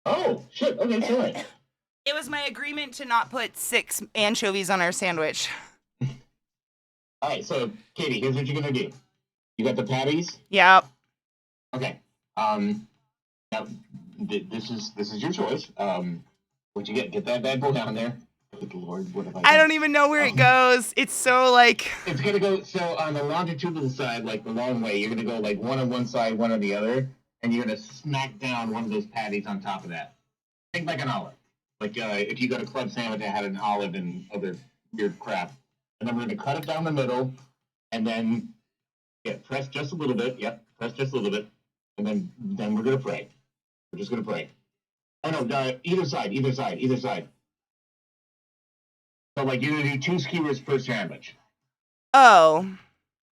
Oh, shit. Okay, sorry. It was my agreement to not put 6 anchovies on our sandwich. All right, so Katie, here's what you're gonna do. You got the patties. Yep. Okay. Now this is your choice. What'd you get? Get that bad boy down there. Good Lord, what have I done? I don't even know where it goes. It's so like. It's gonna go so on the longitudinal side, like the long way. You're gonna go like one on one side, one on the other, and you're gonna smack down one of those patties on top of that. Think like an olive. Like if you go to Club Sandwich that had an olive and other weird crap, and then we're gonna cut it down the middle, and then press just a little bit. Yep, press just a little bit, and then we're gonna pray. We're just gonna pray. Oh no, either side. So like you're gonna do 2 skewers per sandwich, Oh.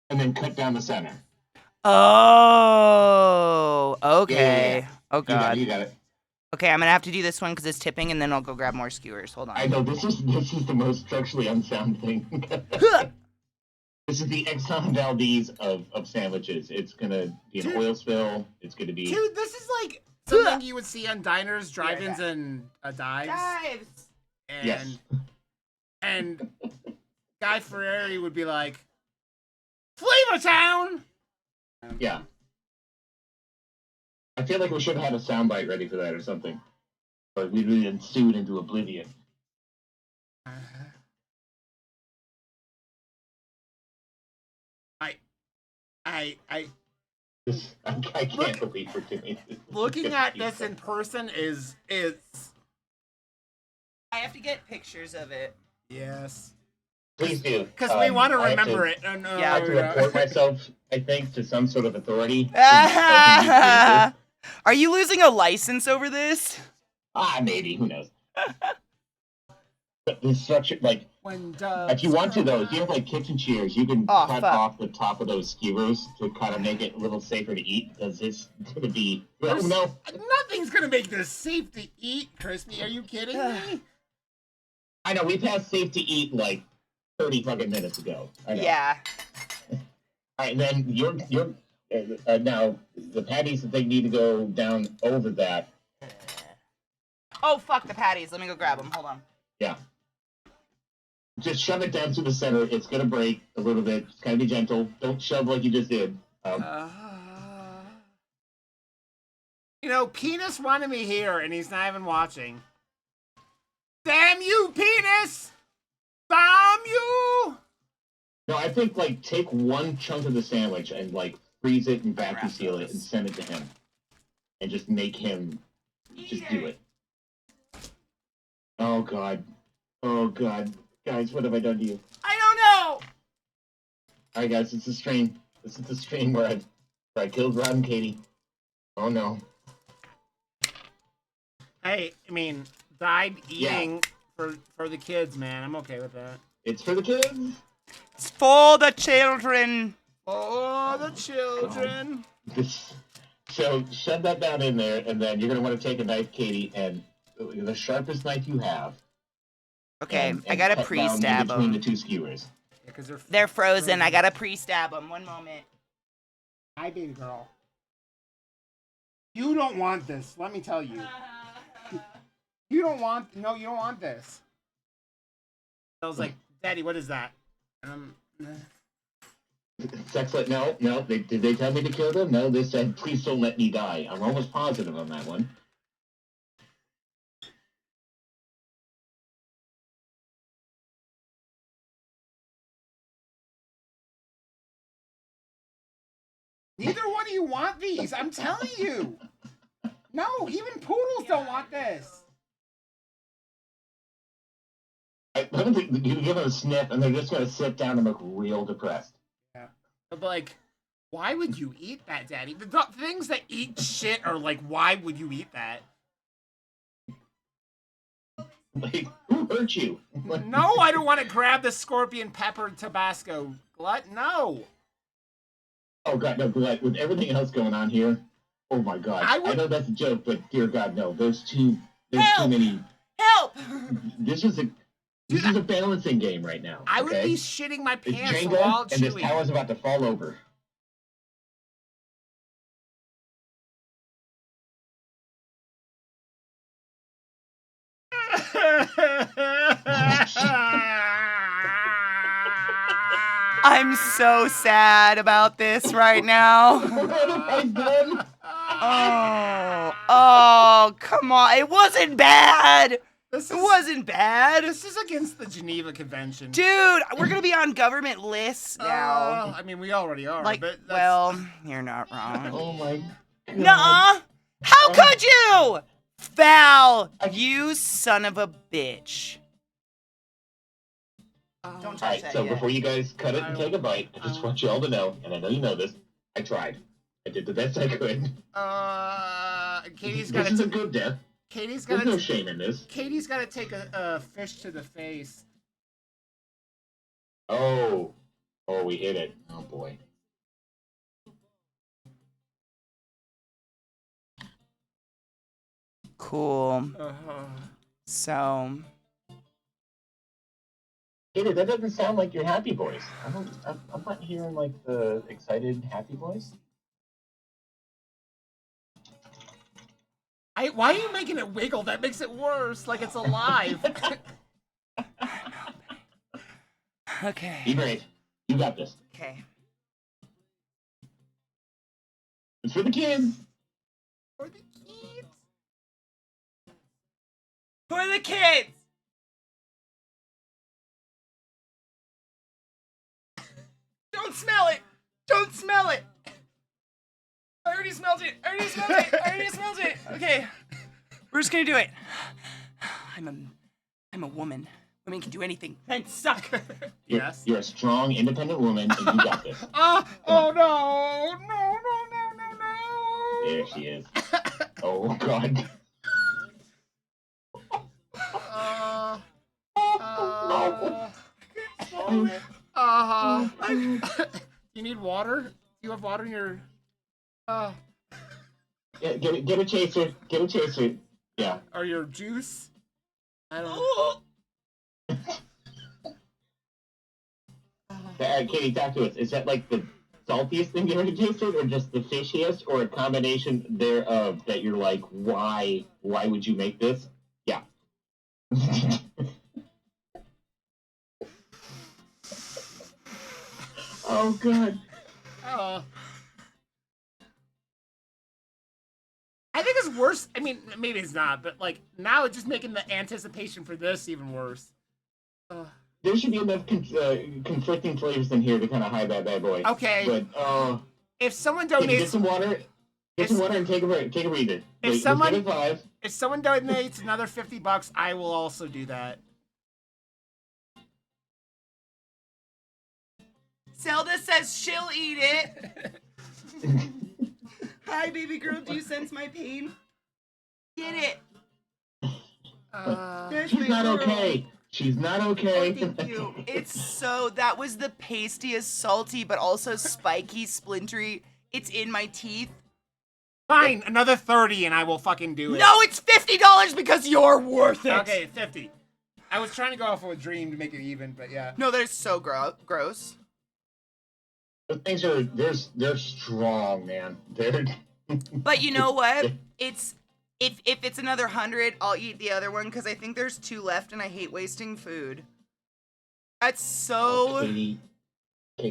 and then cut down the center. Oh. Okay. Yeah. Oh god. You got it. Okay, I'm gonna have to do this one because it's tipping, and then I'll go grab more skewers. Hold on. I know this is the most structurally unsound thing. This is the Exxon Valdez of sandwiches. It's gonna be an oil spill. It's gonna be. Dude, this is like something you would see on diners, drive-ins, and dives. Dives. And, Yes. and Guy Fieri would be like, Flavor Town! Yeah. I feel like we should have had a soundbite ready for that or something. But we'd really been sued into oblivion. I I can't believe we're doing this. looking at this in person is I have to get pictures of it. yes. Please do. Because we want to I have remember it. Oh, no, I have to report myself, I think, to some sort of authority. Are you losing a license over this? Maybe. Who knows? But the structure, like, When if you want to, though, if you have, like, kitchen shears, you can Oh, cut fuck. off the top of those skewers to kind of make it a little safer to eat, because it's going to be... Oh, no. Nothing's going to make this safe to eat, Crispy. Are you kidding me? I know, we passed safe to eat, like, 30 fucking minutes ago. I know. Yeah. All right, and then you're now, the patties, if they need to go down over that, Oh, fuck the patties. Let me go grab them. Hold on. yeah. Just shove it down to the center. It's going to break a little bit. Just kind of be gentle. Don't shove like you just did. You know, Penis wanted me here, and he's not even watching. Damn you, Penis! Damn you! No, I think, like, take one chunk of the sandwich and, like, freeze it and vacuum seal it and send it to him. And just make him just do it. Oh, God. Oh, God. Guys, what have I done to you? I don't know. All right, guys, it's the stream. This is the stream where I killed Rod and Katie. Oh, no. Hey, I mean, died eating for the kids, man. I'm okay with that. It's for the kids. It's for the children. Oh, the children. So shove that down in there, and then you're going to want to take a knife, Katie, and the sharpest knife you have. Okay, and I gotta cut down pre-stab between the them. 2 skewers. Yeah, 'cause They're frozen. I gotta pre-stab them. One moment. Hi, baby girl. You don't want this. Let me tell you. You don't want this. I was like, Daddy, what is that? Sex like, no. Did they tell me to kill them? No, they said, please don't let me die. I'm almost positive on that one. Neither one of you want these. I'm telling you. No, even poodles don't want this. I don't think you give them a sniff, and they're just gonna sit down and look real depressed. Yeah. But like, why would you eat that, Daddy? The things that eat shit are like, why would you eat that? Like, who hurt you? Like, No, I don't want to grab the scorpion pepper Tabasco glut. No. oh god, no! Like, with everything else going on here, oh my god! I I would- know that's a joke, but dear God, no! There's too Help! many. Help! This is a balancing game right now. I would okay? be shitting my It's pants Jenga, while and this chewing. tower's about to fall over. I'm so sad about this right now. What have I done? Oh, come on. It wasn't bad. This It is, wasn't bad. this is against the Geneva Convention. Dude, we're gonna be on government lists now. I mean, we already are. Like, but that's, well, you're not wrong. Oh my god! Nuh-uh. How could you? Foul. You son of a bitch. Don't All touch right, that so yet. before you guys cut it and take a bite, I just want you all to know, and I know you know this. I tried. I did the best I could. Katie's This got is a to. good death. Katie's There's got no to. shame in this. Katie's got to take a fish to the face. Oh, we hit it. Oh boy. Cool. So, Katie, that doesn't sound like your happy voice. I'm not hearing like the excited happy voice. Why are you making it wiggle? That makes it worse. Like it's alive. Be okay. brave. You got this. Okay. It's for the kids. For the kids. For the kids. Don't smell it. Don't smell it. I already smelled it. I already smelled it. Okay. We're just gonna do it. I'm a woman. Women can do anything. Men suck. Yes. You're a strong, independent woman, and you got this. Oh no! No! There she is. Oh god. You need water? Do you have water in your? Yeah, get a chaser. Get a chaser. Yeah. Or your juice? I don't. Katie, talk to us. Is that like the saltiest thing you ever tasted, or just the fishiest, or a combination thereof that you're like, why would you make this? Yeah. Oh god. I think it's worse. I mean, maybe it's not, but like now it's just making the anticipation for this even worse. There should be enough conflicting flavors in here to kind of hide that bad boy. Okay. But If someone get donates, some water. Get some water and take a break. Take a breather. If Wait, let's someone- give it 5. if someone donates another $50, I will also do that. Zelda says she'll eat it. Hi, baby girl. Do you sense my pain? Get it. There's She's my not girl. okay. She's not okay. Oh, thank you. It's so, that was the pastiest, salty, but also spiky, splintery. It's in my teeth. Fine, another 30 and I will fucking do it. No, it's $50 because you're worth it. Okay, 50. I was trying to go off of a dream to make it even, but yeah. No, they're so gross. Those things are they're strong, man. They're But you know what? It's if it's another 100, I'll eat the other one because I think there's 2 left and I hate wasting food. That's so Katie,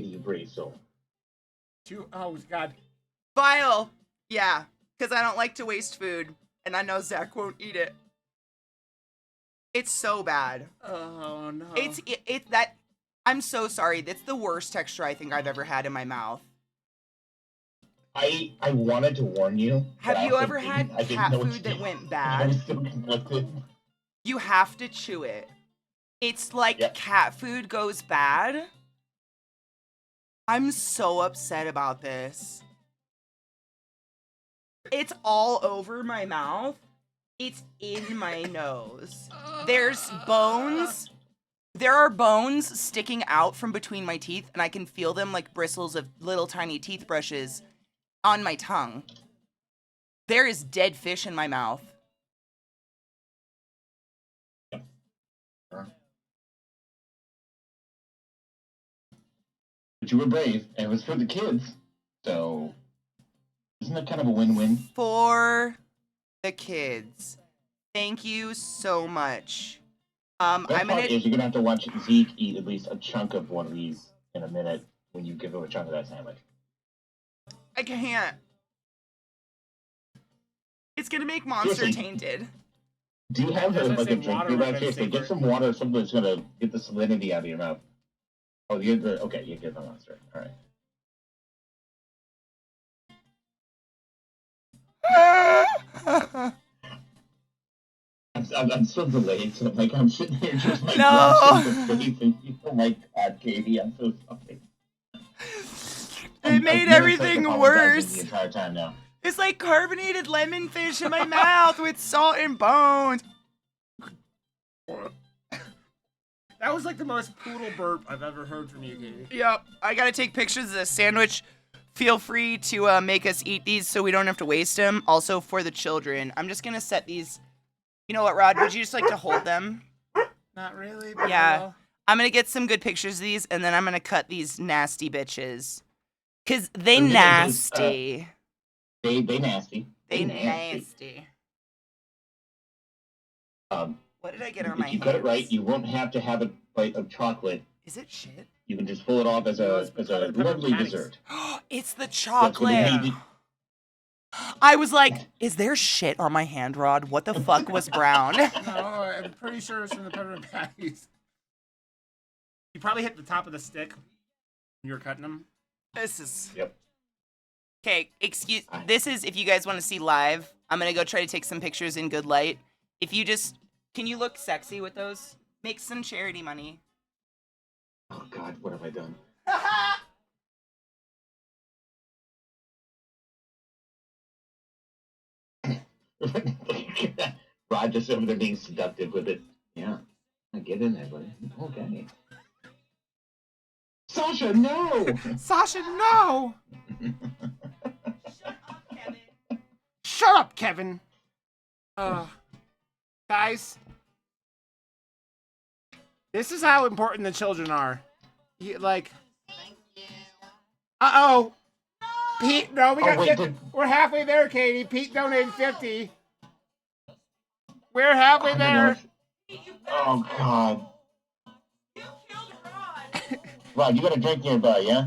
you brave soul. Oh god. vile. Yeah, because I don't like to waste food, and I know Zach won't eat it. It's so bad. Oh no. It's that. I'm so sorry. That's the worst texture I think I've ever had in my mouth. I wanted to warn you. but Have I you also ever didn't. had I didn't cat know what food to that do. went I bad? was so conflicted. You have to chew it. It's like Yep. cat food goes bad. I'm so upset about this. It's all over my mouth. It's in my nose. There's bones. There are bones sticking out from between my teeth, and I can feel them like bristles of little tiny teeth brushes on my tongue. There is dead fish in my mouth. But you were brave, and it was for the kids. So, isn't that kind of a win-win? For the kids. Thank you so much. The best I'm part gonna. is you're gonna have to watch Zeke eat at least a chunk of one of these in a minute when you give him a chunk of that sandwich. I can't. It's gonna make Monster Seriously. tainted. Do you have Doesn't like say a drink water, nearby? but Seriously, it's get some water or something that's gonna get the salinity out of your mouth. Oh, you okay? You get the monster. All right. I'm so delayed, so I'm sitting here just like No. watching the face and oh my god, Katie, I'm so sorry. It made I'm gonna everything start apologizing worse. the entire time now. It's like carbonated lemon fish in my mouth with salt and bones. That was like the most poodle burp I've ever heard from you, Katie. Yep. I gotta take pictures of the sandwich. Feel free to make us eat these so we don't have to waste them. Also for the children. I'm just gonna set these. You know what, Rod? Would you just like to hold them? Not really. But Yeah. well. I'm gonna get some good pictures of these, and then I'm gonna cut these nasty bitches. Cause they The thing is, nasty. They nasty. They nasty. What did I get on my If you hands? cut it right, you won't have to have a bite of chocolate. Is it shit? You can just pull it off as No, a it's covered in lovely peppermint dessert. It's the That's what chocolate. we need. I was like, is there shit on my hand, Rod? What the fuck was brown? No, I'm pretty sure it's from the peppermint patties. You probably hit the top of the stick when you were cutting them. This is... Yep. Okay, this is, if you guys want to see live, I'm gonna go try to take some pictures in good light. If you just... Can you look sexy with those? Make some charity money. Oh God, what have I done? Rod just over there being seductive with it. Yeah. Get in there, buddy. Okay. Sasha, no! Sasha, no! Shut up, Kevin! Guys, this is how important the children are. Uh-oh! Pete, no, we Oh, got wait, 50. We're halfway there, Katie. Pete donated 50. We're halfway there. Oh God. Rod, you got a drink nearby, yeah?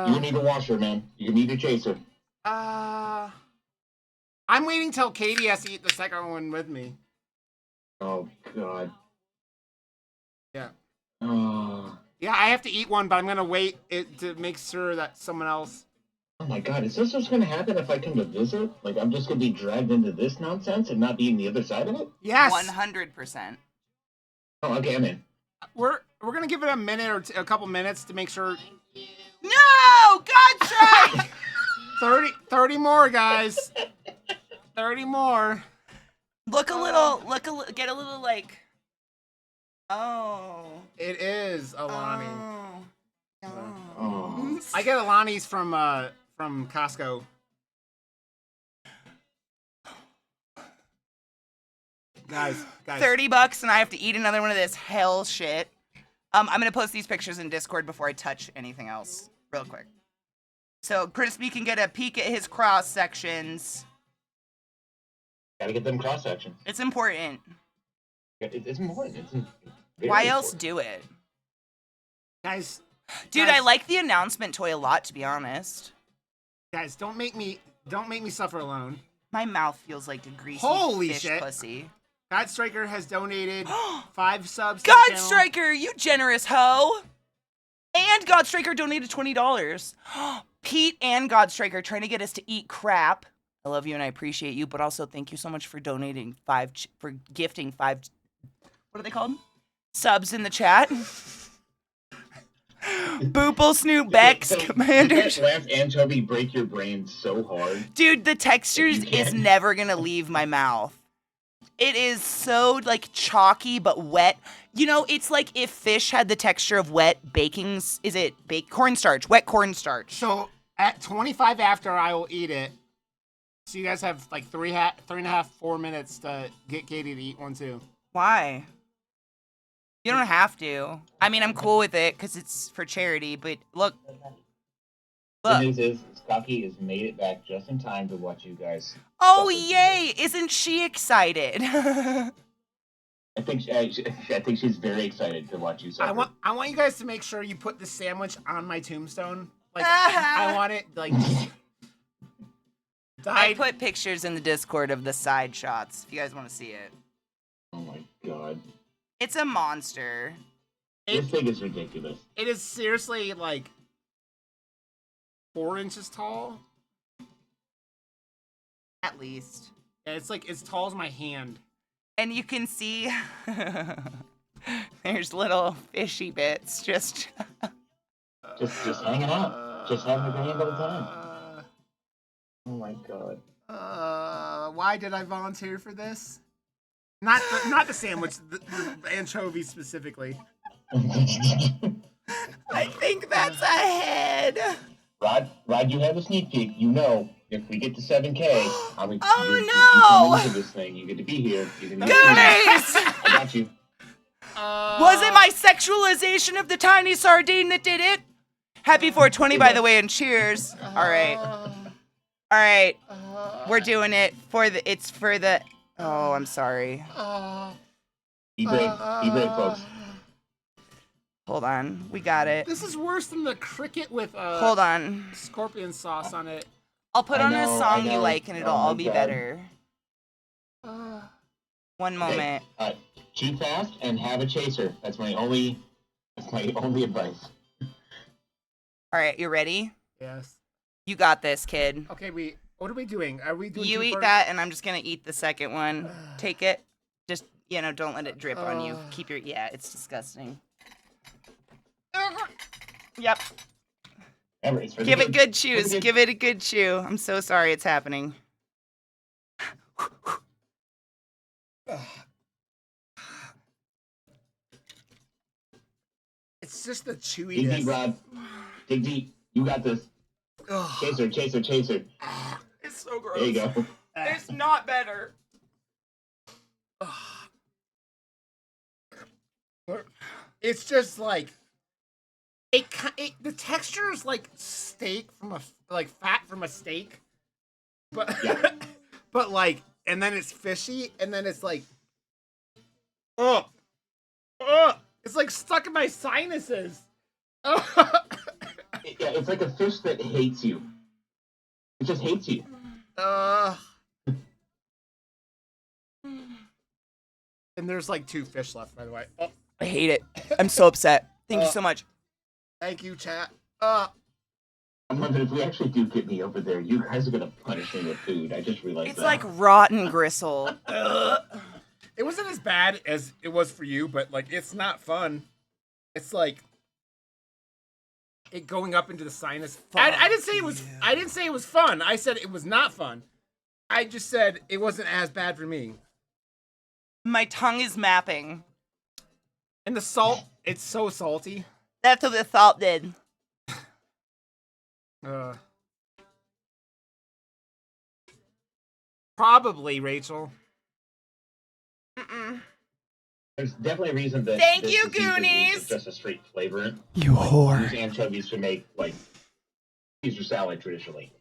You need a washer, man. You need a chaser. I'm waiting till Katie has to eat the second one with me. Oh God. Yeah. Oh. Yeah, I have to eat one, but I'm gonna wait it to make sure that someone else. Oh my God, is this what's gonna happen if I come to visit? Like, I'm just gonna be dragged into this nonsense and not be on the other side of it? Yes. 100%. Oh, okay, I'm in. We're gonna give it a minute or a couple minutes to make sure. No! God strike! 30 more, guys. 30 more. Get a little like... Oh. It is Alani. Oh. I get Alani's from Costco. Guys. $30 and I have to eat another one of this hell shit. I'm gonna post these pictures in Discord before I touch anything else, real quick. So Crispy can get a peek at his cross sections. Gotta get them cross sections. It's important. It's important. It's very Why else important. do it? Guys. Dude, Guys. I like the announcement toy a lot, to be honest. Guys, don't make me suffer alone. My mouth feels like a greasy Holy fish shit. pussy. God Striker has donated 5 subs. to the God channel. Striker, you generous hoe! And God Striker donated $20. Pete and God Striker trying to get us to eat crap. I love you and I appreciate you, but also thank you so much for donating for gifting 5. What are they called? subs in the chat. Boople Snoop Bex So, Commanders. Did that last anchovy break your brain so hard? Dude, the textures You can't- is never gonna leave my mouth. It is so like chalky but wet. You know, it's like if fish had the texture of wet baking. Is it cornstarch? Wet cornstarch. So at 25 after, I will eat it. So you guys have like 3.5, 4 minutes to get Katie to eat one too. Why? You don't have to. I mean, I'm cool with it because it's for charity. But look, The news is Stocky has made it back just in time to watch you guys. Oh suffer. yay! Isn't she excited? I think she's very excited to watch you suffer. I want you guys to make sure you put the sandwich on my tombstone. Like I want it like. I put pictures in the Discord of the side shots if you guys want to see it. Oh my god. It's a monster. This thing is ridiculous. It is seriously like 4 inches tall. At least. Yeah, it's like as tall as my hand. And you can see there's little fishy bits just Just hanging out. Just having a grand old time. Oh my god. Why did I volunteer for this? Not the sandwich, the anchovies specifically. I think that's a head. Rod, you have a sneak peek. You know, if we get to 7K, I'm gonna Oh, no! into this thing. You get to be here. You can Goonies! I got you. Was it my sexualization of the tiny sardine that did it? Happy 420, by the way, and cheers. All right. We're doing it for the. It's for the. Oh, I'm sorry. Be brave, folks. Hold on. We got it. This is worse than the cricket with Hold on. scorpion sauce on it. I'll put on a I song you know. like, and it'll Oh my all be God. better. One moment. Hey, chew fast and have a chaser. That's my only advice. All right, you ready? Yes. You got this, kid. Okay, what are we doing? Are we doing You two eat first? that, and I'm just gonna eat the second one. Take it. Just don't let it drip on you. Keep your it's disgusting. Yep. Remember, it's for the Give it kids. good For chews. the Give it a good chew. I'm so sorry it's happening. It's just the Dig chewiness. deep, Rod. Dig deep. You got this. Chaser. It's so gross. There you go. It's not better. It's just like the texture is like steak from fat from a steak, but Yeah. but like, and then it's fishy, and then it's like, it's like stuck in my sinuses. Yeah, it's like a fish that hates you. It just hates you. And there's like 2 fish left, by the way. Oh, I hate it. I'm so upset. Thank you so much. thank you, chat. I'm wondering if we actually do get me over there, you guys are gonna punish me with food. I just realized It's that. like rotten gristle. It wasn't as bad as it was for you, but like it's not fun. It's like it going up into the sinus. I didn't say it was. I didn't say it was fun. I said it was not fun. I just said it wasn't as bad for me. My tongue is mapping. And the salt, it's so salty. That's what the salt did. Probably, Rachel. Mm-mm. There's definitely a reason that Thank this you, is usually Goonies! used as just a straight flavorant. You whore. Use anchovies to make like Caesar salad traditionally,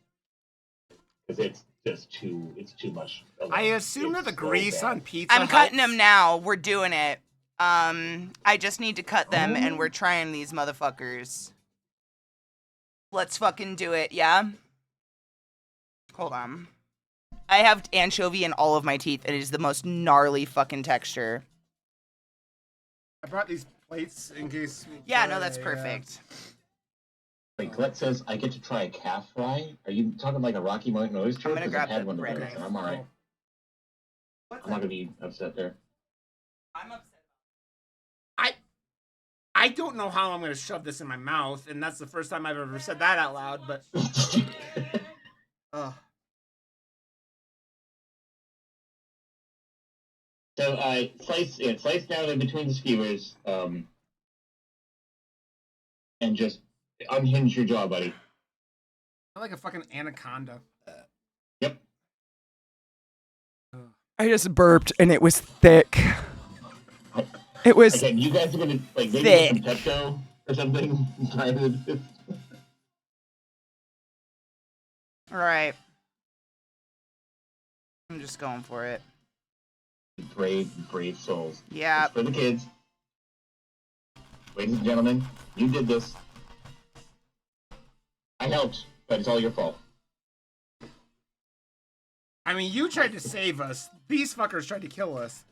because it's just too much. I assume that the It's so grease bad. on pizza. I'm cutting them now. We're doing it. I just need to cut them, and we're trying these motherfuckers. Let's fucking do it, yeah? Hold on. I have anchovy in all of my teeth, and it is the most gnarly fucking texture. I brought these plates in case. Yeah, no, that's perfect. Wait, Colette says I get to try a calf fry. Are you talking like a Rocky Mountain oyster? I'm gonna 'Cause grab I've had the one of bread those, knife. and I'm alright. I'm not gonna be upset there. I'm upset. I I don't know how I'm gonna shove this in my mouth, and that's the first time I've ever said that out loud. But So slice down in between the skewers, and just unhinge your jaw, buddy. I'm like a fucking anaconda. Yep. I just burped and it was thick. It was Okay, you guys are gonna like maybe get some Pepto or something prior to this. all right. I'm just going for it. Brave souls. Yeah. It's for the kids. Ladies and gentlemen, you did this. I helped, but it's all your fault. I mean, you tried to save us. These fuckers tried to kill us.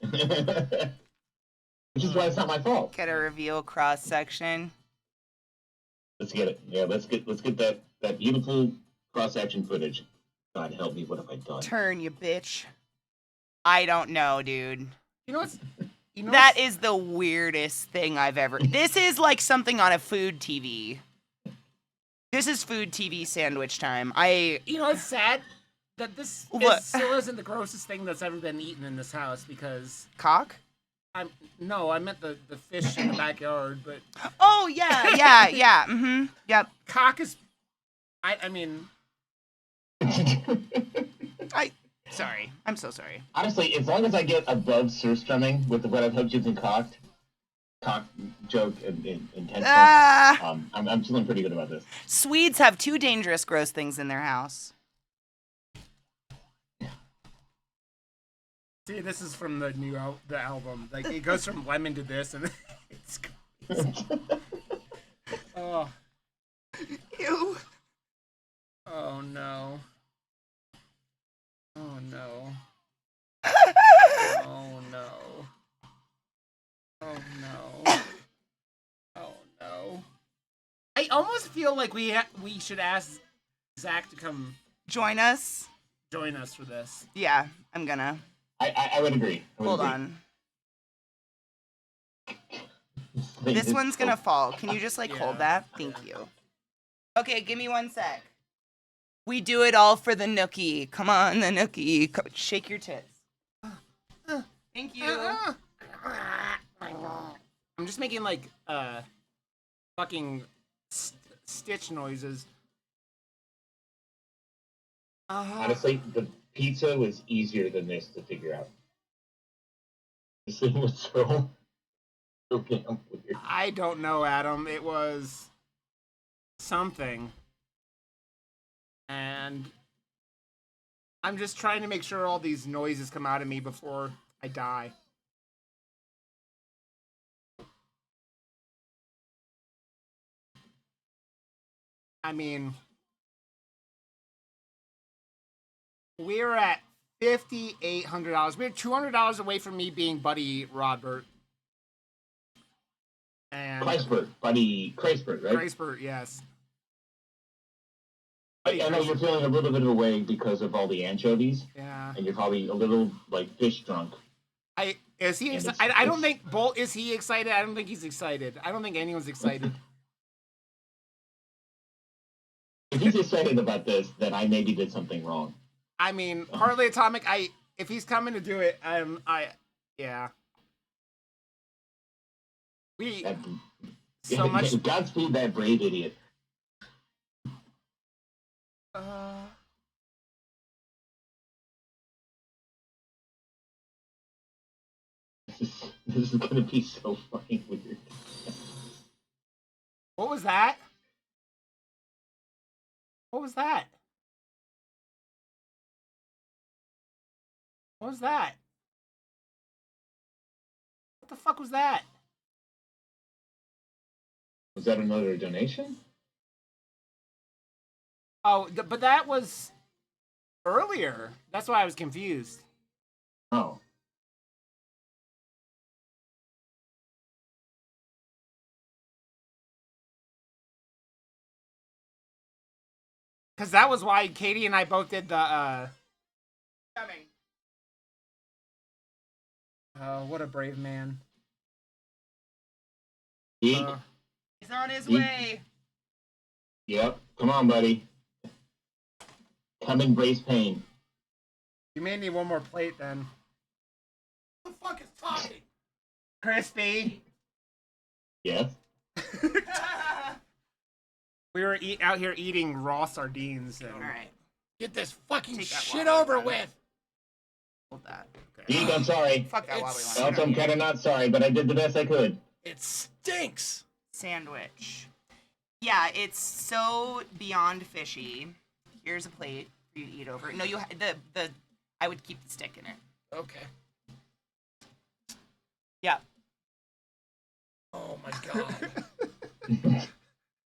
Which is why it's not my fault. Get a reveal cross section. Let's get it. Yeah, let's get that beautiful cross action footage. God help me, what have I done? Turn, you bitch. I don't know, dude. You know what's? You know That is the weirdest thing I've ever. This is like something on a food TV. This is food TV sandwich time. You know what's sad? That this still isn't the grossest thing that's ever been eaten in this house because Cock? I meant the fish in the backyard, but Oh yeah. Mm-hmm. Yep. cock is. I mean, Sorry. I'm so sorry. Honestly, as long as I get above surstrumming with what I've hoped using cock joke and intense, I'm feeling pretty good about this. Swedes have two dangerous, gross things in their house. see, this is from the the album. Like it goes from lemon to this, and it's crazy. Oh. Ew. Oh no. Oh no. Oh no. Oh no. Oh no. I almost feel like we should ask Zach to come Join us. join us for this. Yeah, I'm gonna. I would agree. Hold on. This one's gonna fall. Can you just hold that? Thank you. Okay, give me 1 sec. We do it all for the nookie. Come on, the nookie. Shake your tits. Thank you. I'm just making like fucking stitch noises. Honestly, the pizza was easier than this to figure out. This thing was so damn weird. I don't know, Adam. It was something. And I'm just trying to make sure all these noises come out of me before I die. I mean, we're at $5,800. We're $200 away from me being Buddy Rodbert. And Buddy Kreisberg, right? Kreisberg, yes. I know you're feeling a little bit of a way because of all the anchovies. Yeah. And you're probably a little fish drunk. Is he? I don't think Bolt. Is he excited? I don't think he's excited. I don't think anyone's excited. If he's excited about this, then I maybe did something wrong. I mean, Harley Atomic. If he's coming to do it, yeah. So much. Godspeed that brave idiot. This is gonna be so fucking weird. What was that? What was that? What was that? What the fuck was that? Was that another donation? Oh, but that was earlier. That's why I was confused. Oh. Because that was why Katie and I both did the, Coming. Oh, what a brave man. Eat. He's on his Eat. way. Yep. Come on, buddy. Come embrace pain. You may need one more plate then. Who the fuck is talking? Crispy. Yes. We were out here eating raw sardines. And... All right. Get this fucking Take that shit water, over man. with. Hold that. Eat. I'm sorry. Fuck that It's- wobbly Also, I'm kind of not sorry, but I did the best I could. It stinks. Sandwich. Yeah, it's so beyond fishy. Here's a plate for you to eat over. No, the I would keep the stick in it. Okay. Yeah. Oh my god.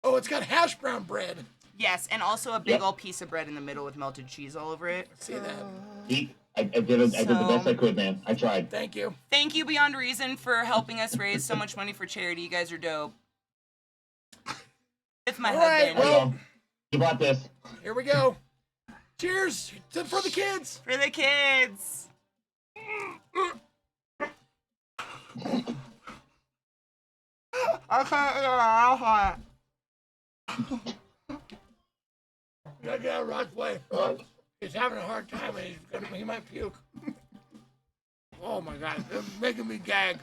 Oh, it's got hash brown bread. Yes, and also a big Yep. old piece of bread in the middle with melted cheese all over it. See that? Eat. I did the best I could, man. I tried. Thank you. Thank you, Beyond Reason, for helping us raise so much money for charity. You guys are dope. With my All right, husband. well- You bought this. Here we go. Cheers for the kids. For the kids. I can't get out I got Rod's way. He's having a hard time and he might puke. Oh my god, it's making me gag.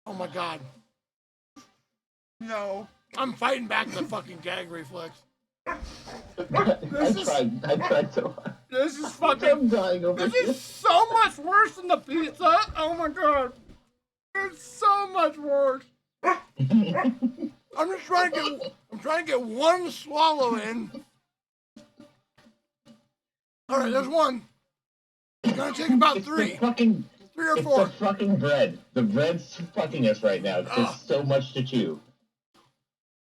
Oh my god. No. I'm fighting back the fucking gag reflex. I tried so hard. This is fucking. I'm dying over This here. is so much worse than the pizza. Oh my god. It's so much worse. I'm trying to get one swallow in. Alright, there's one. It's gonna take about It's three. the fucking, 3 or it's 4. the fucking bread. The bread's fucking us right now. There's Ugh. so much to chew.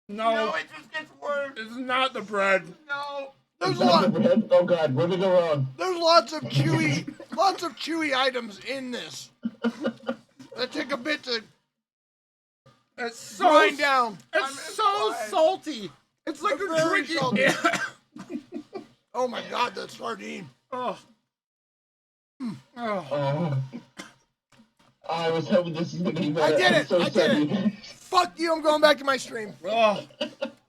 No, it just gets worse. it's not the bread. No. There's It's not the bread. Oh god, where did it go wrong? There's lots of chewy items in this. That take a bit to It's so grind down. It's so salty. It's like you're Very drinking. salty. Oh my god, that sardine. Oh. Oh. Oh. I was hoping this was gonna be better. I did I'm it. so I did sorry. it. Fuck you, I'm going back to my stream. Oh.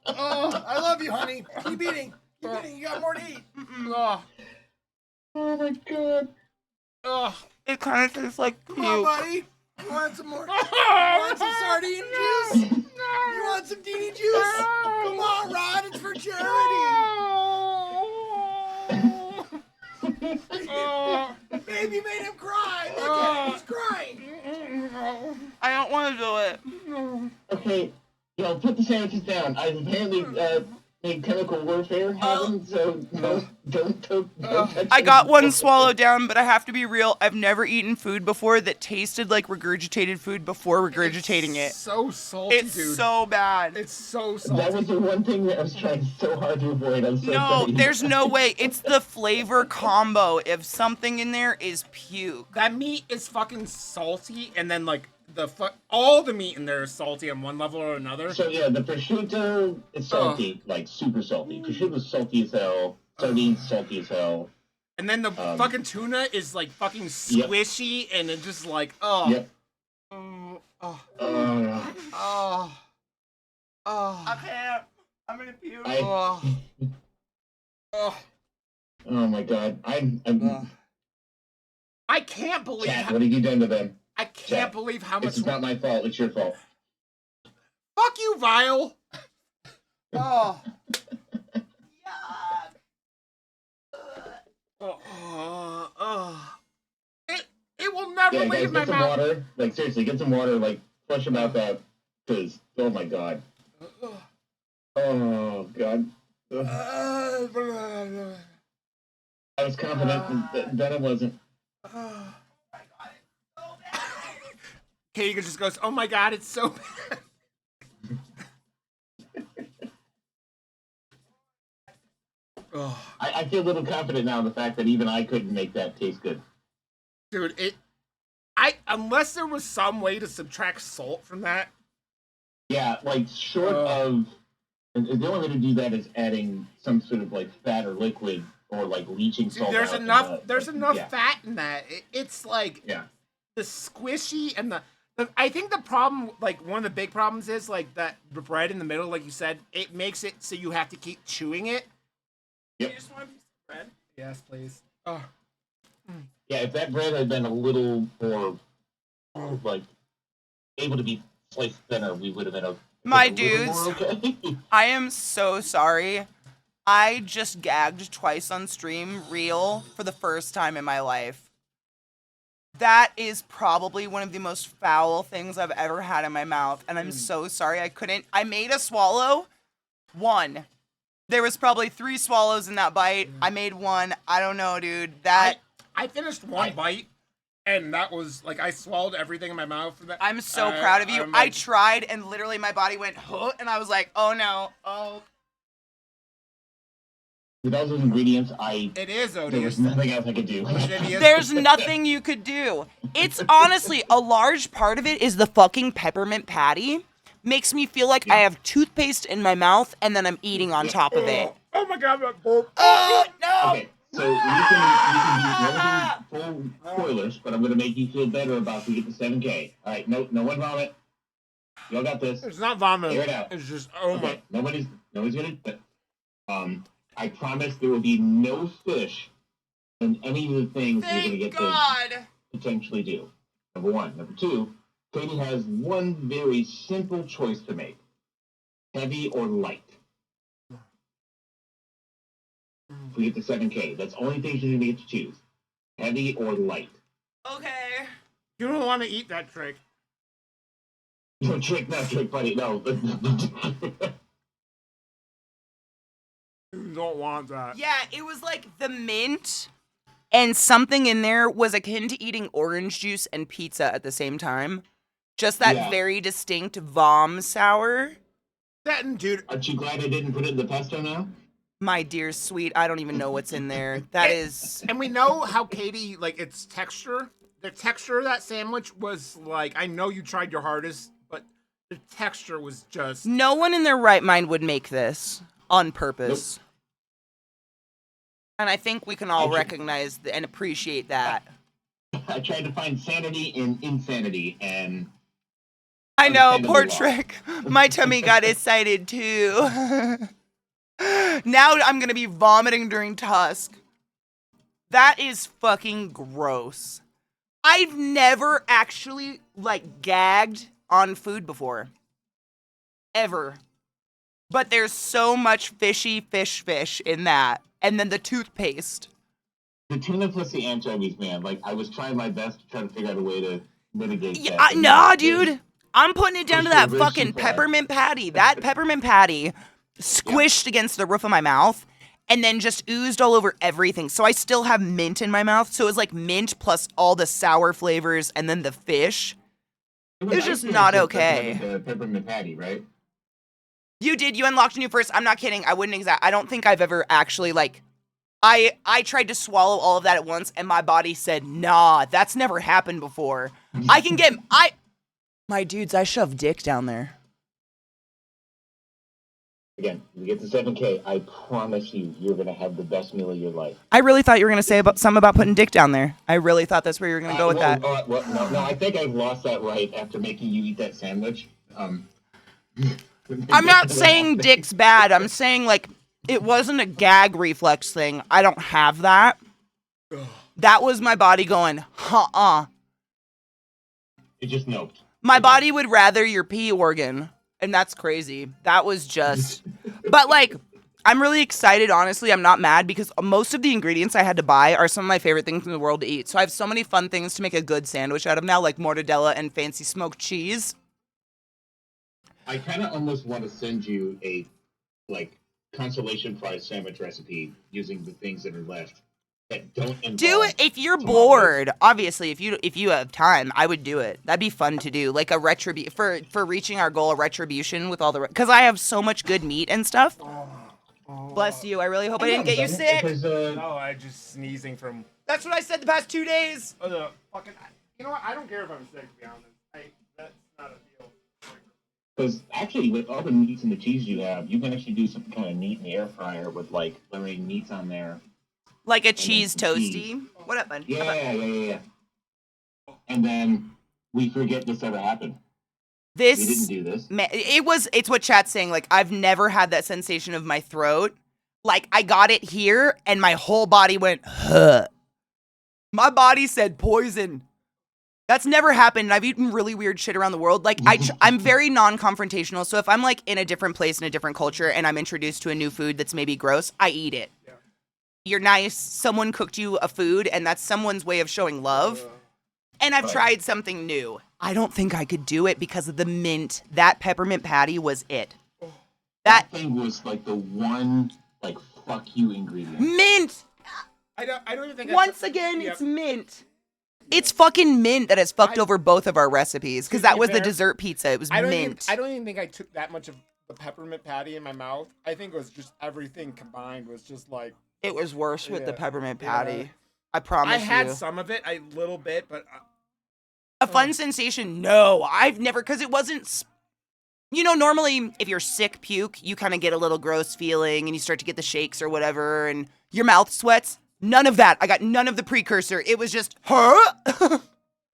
Oh, I love you, honey. Keep eating. Keep eating. You got more to eat. Oh. Oh my god. Oh. It kind of tastes like Come on, puke. buddy. You want some more? You want some sardine juice? You want some Dini juice? Come on, Rod. It's for charity. Baby made him cry. Look at him. He's crying. I don't want to do it. Okay, put the sandwiches down. I apparently made chemical warfare happen, so don't touch I got them. one swallow down, but I have to be real. I've never eaten food before that tasted like regurgitated food before regurgitating it. So salty, It's dude. so bad. It's so That salty. was the one thing that I was trying so hard to avoid. I'm so No, sorry. there's no way. It's the flavor combo. If something in there is puke. That meat is fucking salty, and then like all the meat in there is salty on one level or another. So yeah, the prosciutto is salty, like super salty. Prosciutto's salty as hell. Sardines salty as hell. And then the fucking tuna is like fucking squishy, and it just like Yep. oh. Oh. I can't. I'm gonna puke. Oh. Oh my god. I can't believe Chat, what have you done to them? I can't Chat, believe how much. It's not my fault. It's your fault. Fuck you, Vile. Oh. It will never Yeah, guys, leave my get some mouth. water. Like seriously, get some water. Like flush them out that. Cause oh my god. Oh god. Ugh. I was confident, then it wasn't. Katie just goes, "Oh my god, it's so bad." I feel a little confident now in the fact that even I couldn't make that taste good. Dude, unless there was some way to subtract salt from that. Yeah, like short of, and the only way to do that is adding some sort of like fat or liquid or like leaching Dude, salt. there's out enough. in the- There's enough yeah. fat in that. It's like Yeah. the squishy and the I think the problem, like one of the big problems is like that the bread in the middle, like you said, it makes it so you have to keep chewing it. Yep. You just want a piece of bread? Yes, please. Oh. Yeah, if that bread had been a little more, like, able to be sliced thinner, we would have been My a little dudes. more okay. I am so sorry. I just gagged twice on stream, real, for the first time in my life. That is probably one of the most foul things I've ever had in my mouth, and I'm so sorry I couldn't. I made a swallow. One. There was probably 3 swallows in that bite. I made one. I don't know, dude. That I finished one bite, and that was like I swallowed everything in my mouth. For that. I'm so proud of you. I'm I like, tried, and literally my body went, huh, and I was like, oh no, oh. With all those ingredients, it is there was odious. nothing else I could do. There's nothing you could do. It's honestly, a large part of it is the fucking peppermint patty. Makes me feel like I have toothpaste in my mouth, and then I'm eating on top of it. Oh my god, that burp. Oh, no! Okay, so you can do everything full spoilers, but I'm going to make you feel better about if we get to 7K. All right, no one vomit. Y'all got this. It's not vomit. Air it out. It's just Okay, nobody's going to. I promise there will be no fish in any of the things you're going to get to potentially do. Number 1. Number 2, Katie has one very simple choice to make: heavy or light. If we get to 7K, that's the only thing she's going to get to choose: heavy or light. Okay. You don't want to eat that trick. No trick, not trick, buddy. No. You don't want that. Yeah, it was like the mint and something in there was akin to eating orange juice and pizza at the same time. Just that very distinct vom sour. That dude. Aren't you glad I didn't put it in the pesto now? My dear sweet, I don't even know what's in there. That is... And we know how Katie, like, its texture. The texture of that sandwich was like, I know you tried your hardest, but the texture was just... No one in their right mind would make this on purpose. Nope. And I think we can all recognize and appreciate that. I tried to find sanity in insanity, and... I know, poor Trick. My tummy got excited too. Now I'm gonna be vomiting during Tusk. That is fucking gross. I've never actually, like, gagged on food before. Ever. But there's so much fishy fish in that. And then the toothpaste. The tuna plus the anchovies, man. Like, I was trying my best to try to figure out a way to mitigate Yeah, that. nah, dude. I'm putting it down to that fucking peppermint patty. That peppermint patty squished against the roof of my mouth and then just oozed all over everything. So I still have mint in my mouth. So it was like mint plus all the sour flavors and then the fish. It was just not okay. The peppermint patty, right? You did. You unlocked a new first. I'm not kidding. I don't think I've ever actually, like... I tried to swallow all of that at once, and my body said, nah, that's never happened before. I can get... My dudes, I shove dick down there. Again, we get to 7K, I promise you're going to have the best meal of your life. I really thought you were going to say something about putting dick down there. I really thought that's where you were going to go with that. No, I think I've lost that right after making you eat that sandwich. I'm not saying dick's bad. I'm saying, like, it wasn't a gag reflex thing. I don't have that. That was my body going, It just noped. My body would rather your pee organ. And that's crazy. That was just... But, like, I'm really excited, honestly. I'm not mad because most of the ingredients I had to buy are some of my favorite things in the world to eat. So I have so many fun things to make a good sandwich out of now, like mortadella and fancy smoked cheese. I kind of almost want to send you a, like, consolation prize sandwich recipe using the things that are left that don't involve... Do it if you're bored. Obviously, if you have time, I would do it. That'd be fun to do, like a for reaching our goal, a retribution with all the because I have so much good meat and stuff. Bless you. I really hope I didn't get you sick. No, I just sneezing from. That's what I said the past 2 days. Fucking. You know what? I don't care if I'm sick. To be honest, that's not a deal. Because actually, with all the meats and the cheese you have, you can actually do something kind of neat in the air fryer with, like, layering meats on there. Like a cheese toasty. What up, bud? Yeah. and then we forget this ever happened. We didn't This, do this. it's what chat's saying. Like, I've never had that sensation of my throat. Like, I got it here, and my whole body went, huh. My body said poison. That's never happened. And I've eaten really weird shit around the world. Like, I'm very non-confrontational. So if I'm, like, in a different place, in a different culture, and I'm introduced to a new food that's maybe gross, I eat it. Yeah. You're nice. Someone cooked you a food, and that's someone's way of showing love. And I've Right. tried something new. I don't think I could do it because of the mint. That peppermint patty was it. That thing was like the one like fuck you ingredient. mint! I don't even think. Once again, Yep. it's mint. It's fucking mint that has fucked I- over both of our recipes because To that be was the fair, dessert pizza. It was I don't mint. even think I took that much of the peppermint patty in my mouth. I think it was just everything combined was just like It was worse with the Yeah, peppermint yeah. patty. I promise I had you. some of it, a little bit, but A fun sensation? No, I've never, because it wasn't. You know, normally if you're sick, puke, you kind of get a little gross feeling and you start to get the shakes or whatever, and your mouth sweats. None of that. I got none of the precursor. It was just, huh?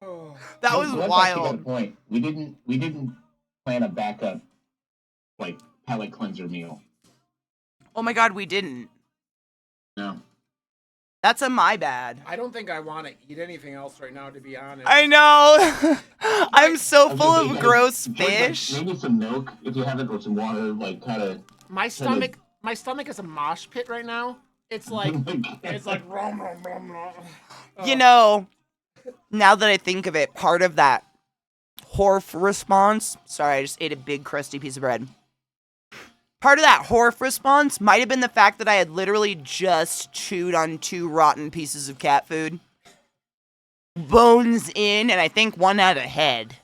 oh, That was That's actually got a wild. point. We didn't plan a backup like palate cleanser meal. Oh my god, we didn't. No. That's a my bad. I don't think I want to eat anything else right now, to be honest. I know. I'm so I was full gonna of say, guys, gross drink, like, fish. maybe some milk if you haven't, or some water, like kind of. my stomach is a mosh pit right now. It's like rum, rum, rum, rum. You know, now that I think of it, part of that horf response. Sorry, I just ate a big crusty piece of bread. Part of that horf response might have been the fact that I had literally just chewed on 2 rotten pieces of cat food. Bones in, and I think one had a head.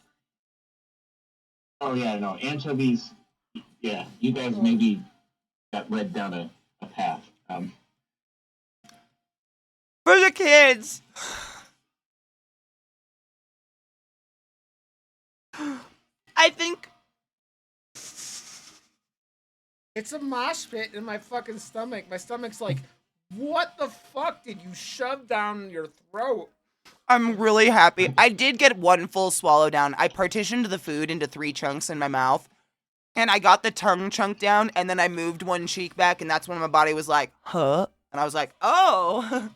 Oh yeah, no anchovies. Yeah, you guys maybe got led down a path. For the kids. I think It's a mosh pit in my fucking stomach. My stomach's like, what the fuck did you shove down your throat? I'm really happy. I did get one full swallow down. I partitioned the food into 3 chunks in my mouth. And I got the tongue chunk down, and then I moved one cheek back, and that's when my body was like, huh? And I was like, oh,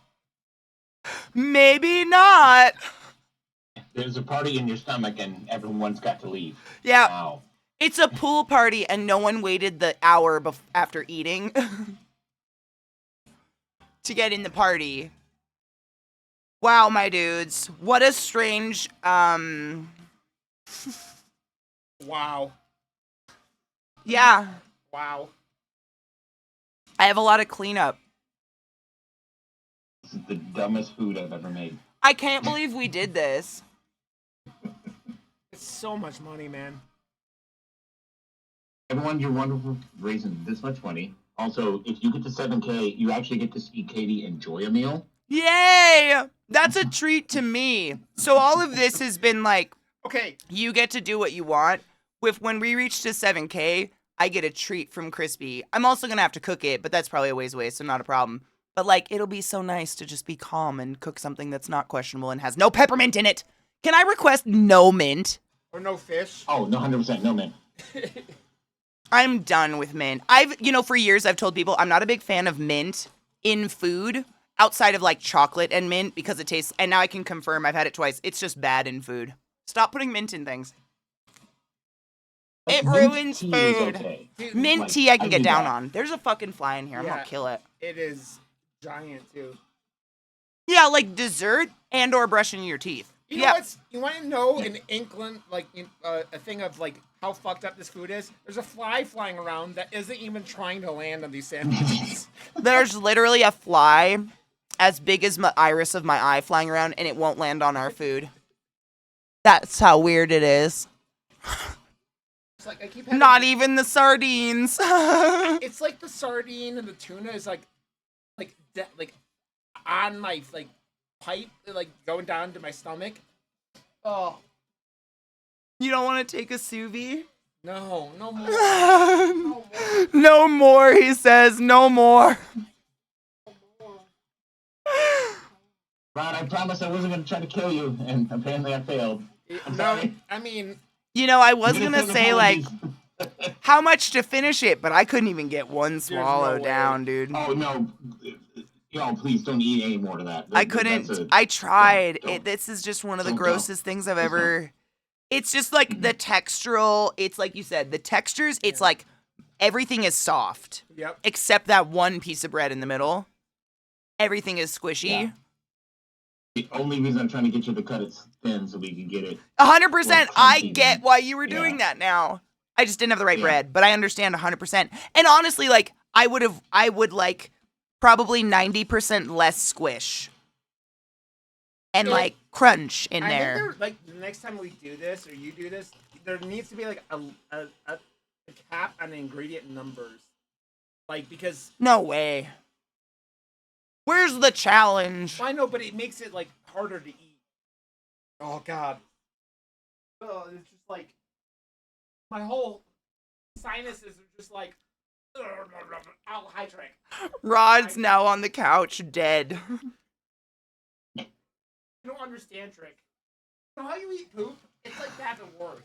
maybe not. There's a party in your stomach, and everyone's got to leave. Yeah, Wow. it's a pool party, and no one waited the hour after eating to get in the party. Wow, my dudes. What a strange, Wow. yeah. Wow. I have a lot of cleanup. This is the dumbest food I've ever made. I can't believe we did this. It's so much money, man. Everyone, you're wonderful for raising this much money. Also, if you get to 7K, you actually get to see Katie enjoy a meal. Yay! That's a treat to me. So all of this has been like, Okay. you get to do what you want. When we reach to 7K, I get a treat from Crispy. I'm also gonna have to cook it, but that's probably a ways away, so not a problem. But like, it'll be so nice to just be calm and cook something that's not questionable and has no peppermint in it. Can I request no mint? Or no fish. Oh, no, 100%, no man. I'm done with mint. For years I've told people I'm not a big fan of mint in food outside of like chocolate and mint because it tastes, and now I can confirm I've had it twice. It's just bad in food. Stop putting mint in things. It Mint ruins tea is food. okay. Dude, Mint Like, tea I can I get do down that. on. There's a fucking fly in here. I'm Yeah. gonna kill it. It is giant, too. Yeah, like dessert and or brushing your teeth. You know Yeah. what's? You want to know an inkling, like a thing of like how fucked up this food is? There's a fly flying around that isn't even trying to land on these sandwiches. There's literally a fly as big as my iris of my eye flying around and it won't land on our food. That's how weird it is. It's like I keep having, Not even the sardines. It's like the sardine and the tuna is like on my like pipe, like going down to my stomach. Oh You don't want to take a sous vide? no, no more. No more. No more, he says. No more. Rod, I promised I wasn't going to try to kill you, and apparently I failed. I'm No, sorry. I mean, You know, I was I'm gonna send say like apologies. how much to finish it, but I couldn't even get one no swallow way. down, dude. Oh no, y'all, please don't eat any more of that. I That's couldn't. I tried. don't. This is just one of the Don't. grossest things I've Just ever. It's just like the textural. It's like you said, the textures. It's like everything is soft yep. except that one piece of bread in the middle. Everything is squishy. Yeah. The only reason I'm trying to get you to cut it thin so we can get it. 100%. Well, I crunchy, get man. why you were doing Yeah. that now. I just didn't have the right Yeah. bread, but I understand 100%. And honestly, like I would like probably 90% less squish and Yeah. like crunch in I there. think like the next time we do this or you do this, there needs to be like a cap on the ingredient numbers, like because No way. Where's the challenge? I know, but it makes it like harder to eat. Oh God. Oh, it's just like my whole sinuses are just like. Ow, hi, Trick. Rod's now on the couch, dead. You don't understand, Trick. You know how you eat poop? It's like that or worse.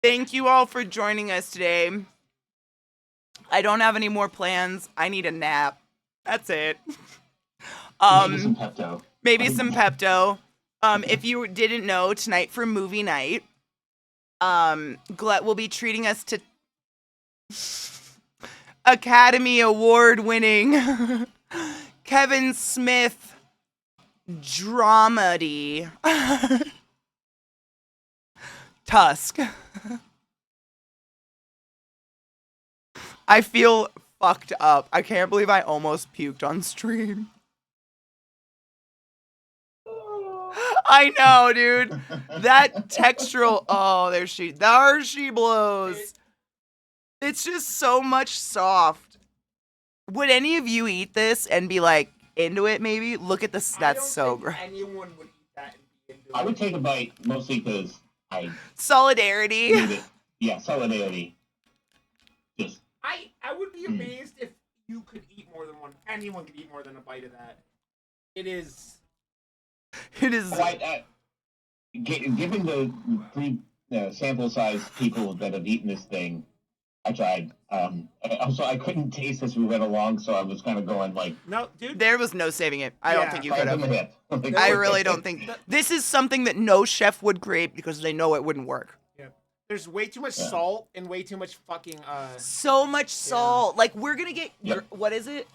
Thank you all for joining us today. I don't have any more plans. I need a nap. That's it. Maybe some Pepto. Maybe some Pepto. If you didn't know, tonight for movie night, Gillette will be treating us to Academy Award winning Kevin Smith dramedy Tusk. I feel fucked up. I can't believe I almost puked on stream. I know, dude. That textural. Oh, there she blows. It's just so much soft. Would any of you eat this and be like into it? Maybe look at this. That's so great. great. Anyone would eat that and be into I it. would take a bite mostly because I Solidarity. need it. Yeah, solidarity. Just I would be amazed if you could eat more than one. Anyone could eat more than a bite of that. It is. It is. Given the 3 sample size people that have eaten this thing, I tried. Also, I couldn't taste as we went along, so I was kind of going like, No, dude. There was no saving it. I don't Yeah. think you right could on the have. hip. I really don't think. This is something that no chef would create because they know it wouldn't work. There's way too much Yeah. salt and way too much fucking So much salt. Like, we're gonna get. Yep. What is it?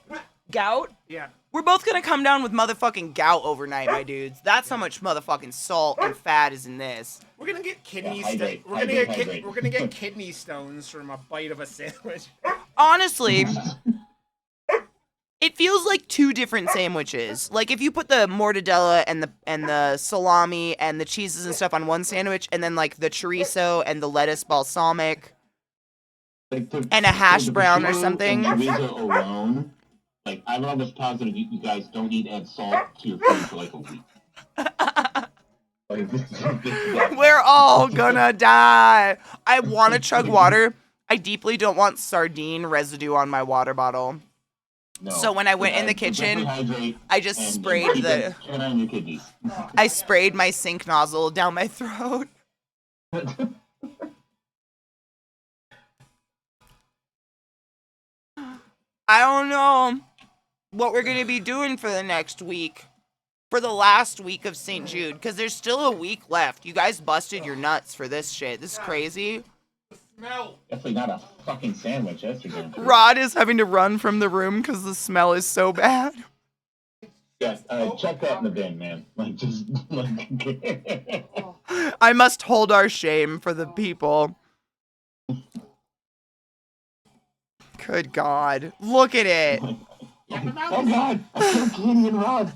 Gout? yeah. We're both gonna come down with motherfucking gout overnight, my dudes. That's how much motherfucking salt and fat is in this. We're gonna get kidney Yeah, hydrate, we're gonna hydrate, get hydrate. we're gonna get kidney stones from a bite of a sandwich. Honestly, it feels like 2 different sandwiches. Like if you put the mortadella and the salami and the cheeses and stuff on one sandwich, and then like the chorizo and the lettuce balsamic. Like, And a hash the brown or prosciutto something. and chorizo alone, like I'm almost positive you guys don't need to add salt to your food for like a week. Like, this- We're all gonna die. I want to chug water. I deeply don't want sardine residue on my water bottle. no. So when I went in the Definitely kitchen, hydrate I just and sprayed keep the. it on your kidneys. I sprayed my sink nozzle down my throat. I don't know what we're gonna be doing for the next week. For the last week of St. Jude, because there's still a week left. You guys busted your nuts for this shit. This is crazy. Smell. Definitely not a fucking sandwich, that's for damn sure. Rod is having to run from the room because the smell is so bad. Yeah, chuck that in the bin, man. Like, just like. I must hold our shame for the people. Good God. Look at it. Yeah, my mouth Oh is, God! I killed Katie and Rod.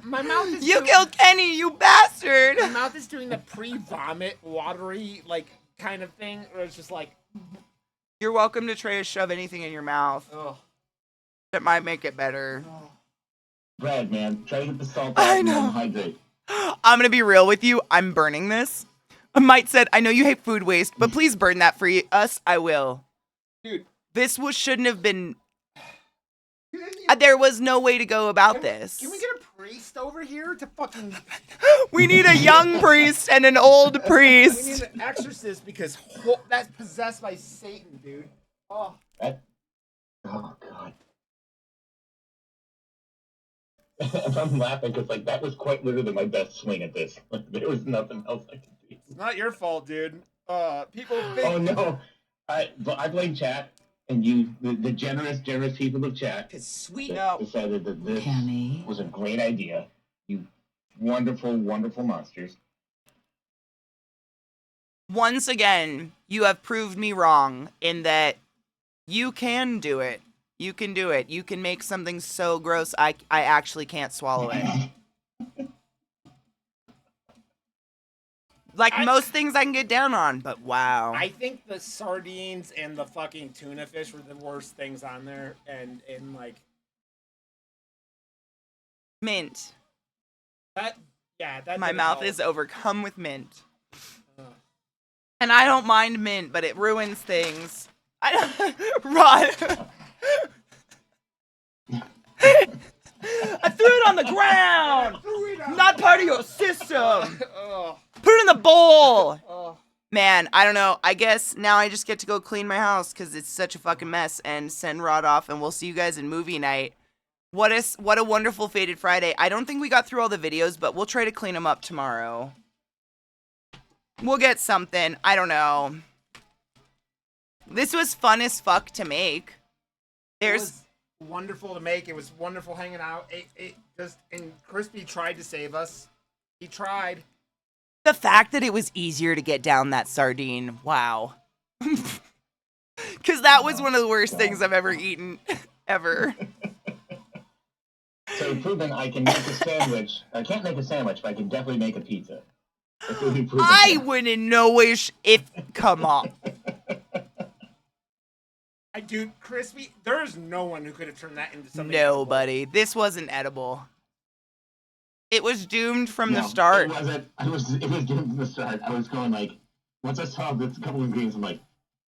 my mouth is You doing, killed Kenny, you bastard! my mouth is doing the pre-vomit watery like kind of thing where it's just like You're welcome to try to shove anything in your mouth. oh. That might make it better. Brad, man, try to get the salt out I and know. then hydrate. I'm gonna be real with you. I'm burning this. Mike said, I know you hate food waste, but please burn that for us. I will. Dude. This shouldn't have been. There was no way to go about this. Can we get a priest over here to fucking. We need a young priest and an old We need priest. an exorcist because that's possessed by Satan, dude. Oh. Oh god. I'm laughing because like that was quite literally my best swing at this. Like, there was nothing else I could do. It's not your fault, dude. People think. Oh no, I blame chat and you, the generous people of chat, Sweet. decided that this was a great idea. You wonderful monsters. Once again, you have proved me wrong in that you can do it. You can do it. You can make something so gross I actually can't swallow it. Like most things I can get down on, but wow. I think the sardines and the fucking tuna fish were the worst things on there, and like Mint. that. Yeah, that. My didn't mouth help. is overcome with mint. And I don't mind mint, but it ruins things. Rod. I threw it on the ground. Not part of your system. Put it in the bowl. Man, I don't know. I guess now I just get to go clean my house because it's such a fucking mess and send Rod off, and we'll see you guys in movie night. What a wonderful Faded Friday. I don't think we got through all the videos, but we'll try to clean them up tomorrow. We'll get something. I don't know. This was fun as fuck to make. It was wonderful to make. It was wonderful hanging out. And Crispy tried to save us. He tried. The fact that it was easier to get down that sardine. Wow. Because that was one of the worst things I've ever eaten. Ever. So proven I can make a sandwich. I can't make a sandwich, but I can definitely make a pizza. I would in no way come on. Dude, Crispy, there's no one who could have turned that into something. Nobody. This wasn't edible. It was doomed from the No, start. It wasn't. It was doomed from the start. I was going like, once I saw this couple of ingredients, I'm like,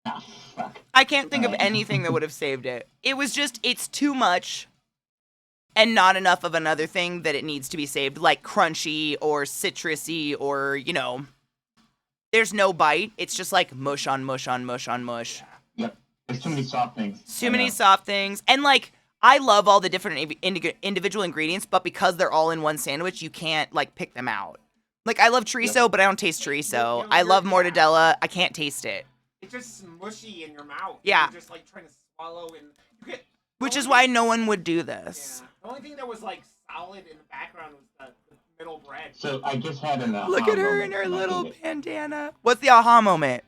ah, fuck. I can't think of anything that would have saved it. It was just, it's too much and not enough of another thing that it needs to be saved, like crunchy or citrusy or, you know, there's no bite. It's just like mush on mush on mush on mush. Yep. There's too many soft things. Too many soft things. And like, I love all the different individual ingredients, but because they're all in one sandwich, you can't like pick them out. Like, I love chorizo, but I don't taste chorizo. I love mortadella. I can't taste it. It's just mushy in your mouth. Yeah. You're just like trying to swallow and you get. Which is why no one would do this. Yeah. The only thing that was like solid in the background was the middle bread. So I just had an Look at her in her little bandana. What's the aha moment?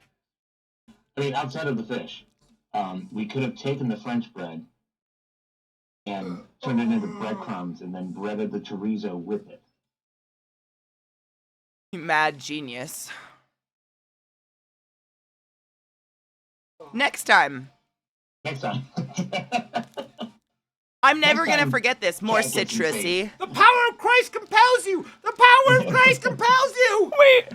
I mean, outside of the fish, we could have taken the French bread and turned it into breadcrumbs and then breaded the chorizo with it. Mad genius. Next time. Next time. I'm never Next gonna time, forget this. More try to get some citrusy. The power of Christ compels you! The power of Christ compels you! Wait.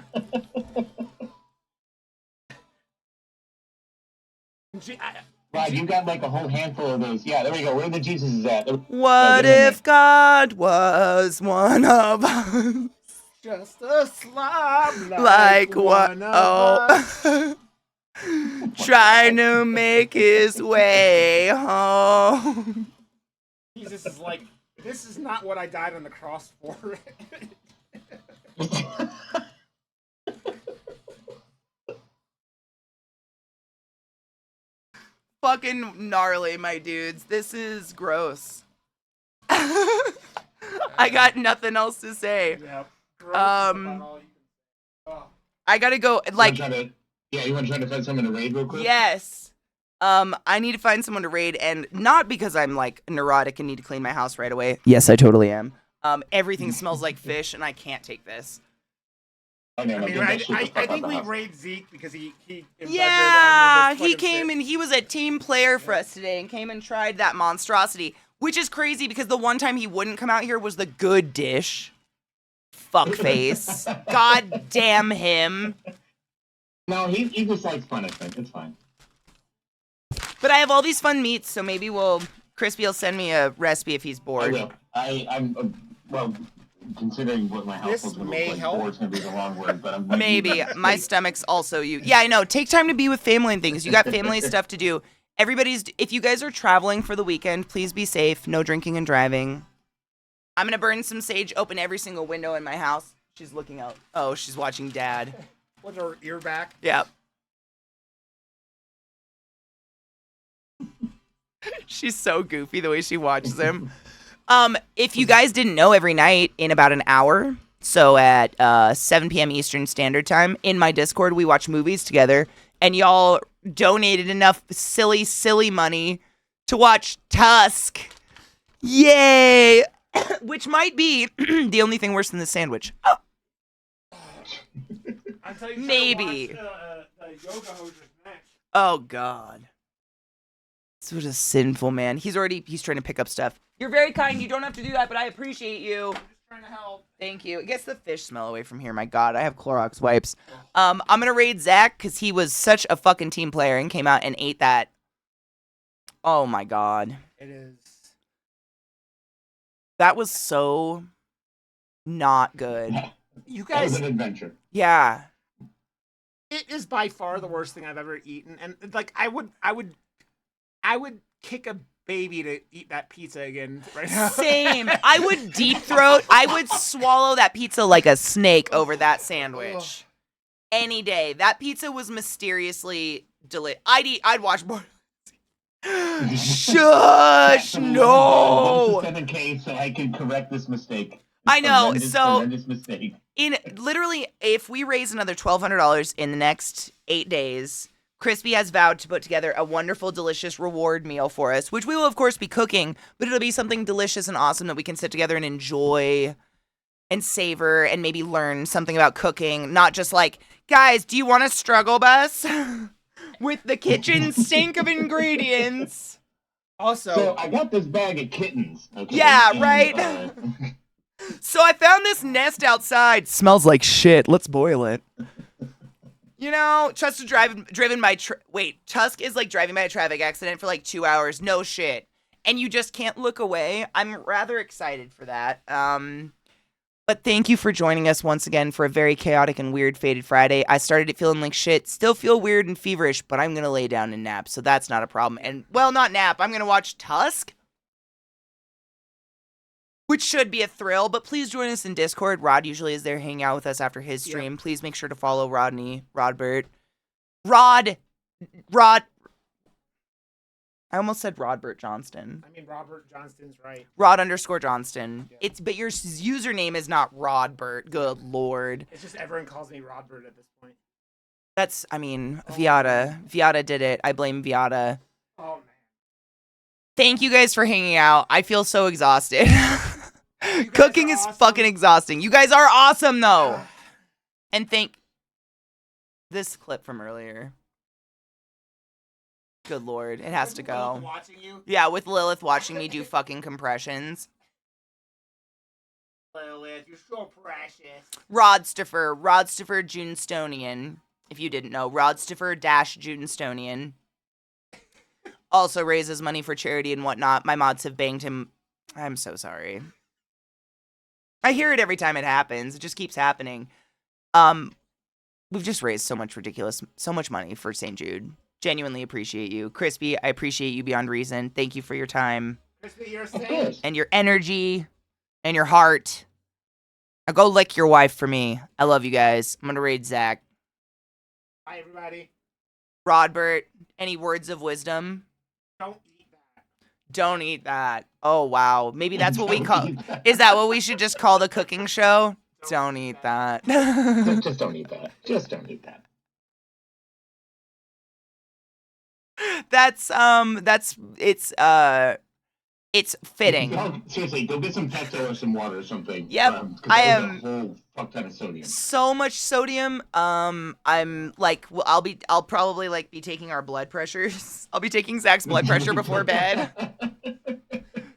Wow, you got like a whole handful of those. Yeah, there we go. Where the Jesus is at? What if God was one of us? Just a slob Like what? one of us. Oh. Trying to make his way home. Jesus is like, this is not what I died on the cross for. Fucking gnarly, my dudes. This is gross. I got nothing else to say. Yeah. Gross is about all you can say. I gotta go. Like, you want to try to find someone to raid real quick? yes. I need to find someone to raid, and not because I'm like neurotic and need to clean my house right away. Yes, I totally am. Everything smells like fish, and I can't take this. Oh, no, I no, mean, get that I shit the fuck out think the we house. raid Zeke because he Yeah, he came and he was a team player for us today and came and tried that monstrosity, which is crazy because the one time he wouldn't come out here was the good dish. Fuckface. God damn him. No, he just likes punishment. It's fine. But I have all these fun meats, so maybe Crispy will send me a recipe if he's I bored. will. I'm Well, considering what my This household's gonna may look like, help. bored's gonna be the wrong word, but I'm Maybe. My stomach's also you. Yeah, I know. Take time to be with family and things. You got family stuff to do. If you guys are traveling for the weekend, please be safe. No drinking and driving. I'm going to burn some sage, open every single window in my house. She's looking out. Oh, she's watching Dad. Put her ear back. Yep. She's so goofy the way she watches him. If you guys didn't know, every night in about an hour, so at 7 p.m. Eastern Standard Time, in my Discord, we watch movies together, and y'all donated enough silly money to watch Tusk. Yay! Which might be the only thing worse than the sandwich. Oh. Until you Maybe. Watch the yoga hosers next. Oh, God. This was a sinful man. He's trying to pick up stuff. You're very kind. You don't have to do that, but I appreciate you. I'm just trying to help. Thank you. It gets the fish smell away from here. My God, I have Clorox wipes. I'm going to raid Zach because he was such a fucking team player and came out and ate that. Oh, my God. It is. That was so not good. You That was guys, an adventure. Yeah. it is by far the worst thing I've ever eaten, and like I would kick a baby to eat that pizza again right now. Same. I would deep throat. I would swallow that pizza like a snake over that sandwich. Any day. That pizza was mysteriously delicious. I'd watch more. Shush! No! 7K so I can correct this mistake. I know, Horrendous mistake. Literally, if we raise another $1,200 in the next 8 days, Crispy has vowed to put together a wonderful, delicious reward meal for us, which we will, of course, be cooking, but it'll be something delicious and awesome that we can sit together and enjoy and savor and maybe learn something about cooking. Not just like, guys, do you want a struggle bus with the kitchen sink of ingredients? Also, So I got this bag of kittens. Okay? Yeah, and, right? So I found this nest outside. Smells like shit. Let's boil it. You know, Tusk is driven by... Tusk is like driving by a traffic accident for like 2 hours. No shit. And you just can't look away. I'm rather excited for that. But thank you for joining us once again for a very chaotic and weird Faded Friday. I started it feeling like shit. Still feel weird and feverish, but I'm going to lay down and nap, so that's not a problem. And, well, not nap. I'm going to watch Tusk, which should be a thrill, but please join us in Discord. Rod usually is there hanging out with us after his stream. Yep. Please make sure to follow Rodbert. I almost said Rodbert Johnston. I mean, Robert Johnston's right. Rod_Johnston. Yeah. But your username is not Rodbert. Good Lord. It's just everyone calls me Rodbert at this point. Viata did it. I blame Viata. Oh, man. Thank you guys for hanging out. I feel so exhausted. Cooking is fucking exhausting. You guys are awesome, though. And this clip from earlier. Good Lord. It has to go. Lilith watching you? Yeah, with Lilith watching me do fucking compressions. Lilith, you're so precious. Rodstifer Junestonian. If you didn't know, Rodstifer Junestonian. Also raises money for charity and whatnot. My mods have banged him. I'm so sorry. I hear it every time it happens. It just keeps happening. We've just raised so much money for St. Jude. Genuinely appreciate you. Crispy, I appreciate you beyond reason. Thank you for your time. Crispy, you're a saint. And your energy. And your heart. Now go lick your wife for me. I love you guys. I'm gonna raid Zach. Bye, everybody. Rodbert, any words of wisdom? Don't eat that. Don't eat that. Oh, wow. Maybe that's what we call... Is that what we should just call the cooking show? Don't eat that. Just don't eat that. Just don't eat that. It's fitting. Seriously, go get some pesto or some water or something. Yep, I am a whole fuck ton of sodium. So much sodium. I'm like, well, I'll probably like be taking our blood pressures. I'll be taking Zach's blood pressure before bed,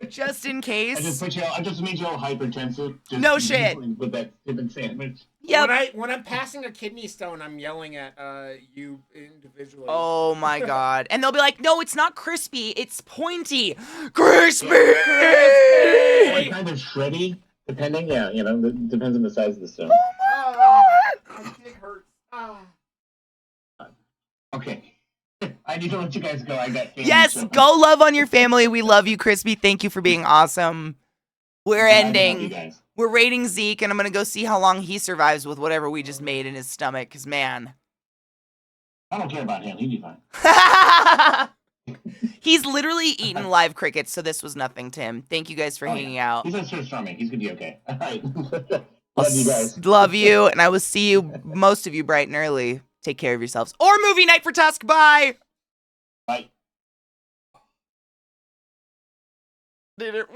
just in case. I just made you all hypertensive. No shit. With that stupid sandwich. Yeah. When I'm passing a kidney stone, I'm yelling at you individually. Oh my God. And they'll be like, no, it's not crispy, it's pointy. Crispy! Or kind of shreddy. Depending, yeah, it depends on the size of the stone. My dick hurts. Okay. I need to let you guys go. I got family Yes, stuff. go love on your family. We love you, Crispy. Thank you for being awesome. We're I love you ending. guys. We're rating Zeke, and I'm gonna go see how long he survives with whatever we just made in his stomach. Cause man, I don't care about him. He'd be fine. he's literally eaten live crickets, so this was nothing to him. Thank you guys for hanging out. He's on search farming. He's gonna be okay. All right. Love you guys. Love you, and I will see you, most of you, bright and early. Take care of yourselves. Or movie night for Tusk. Bye. Bye. Did it work?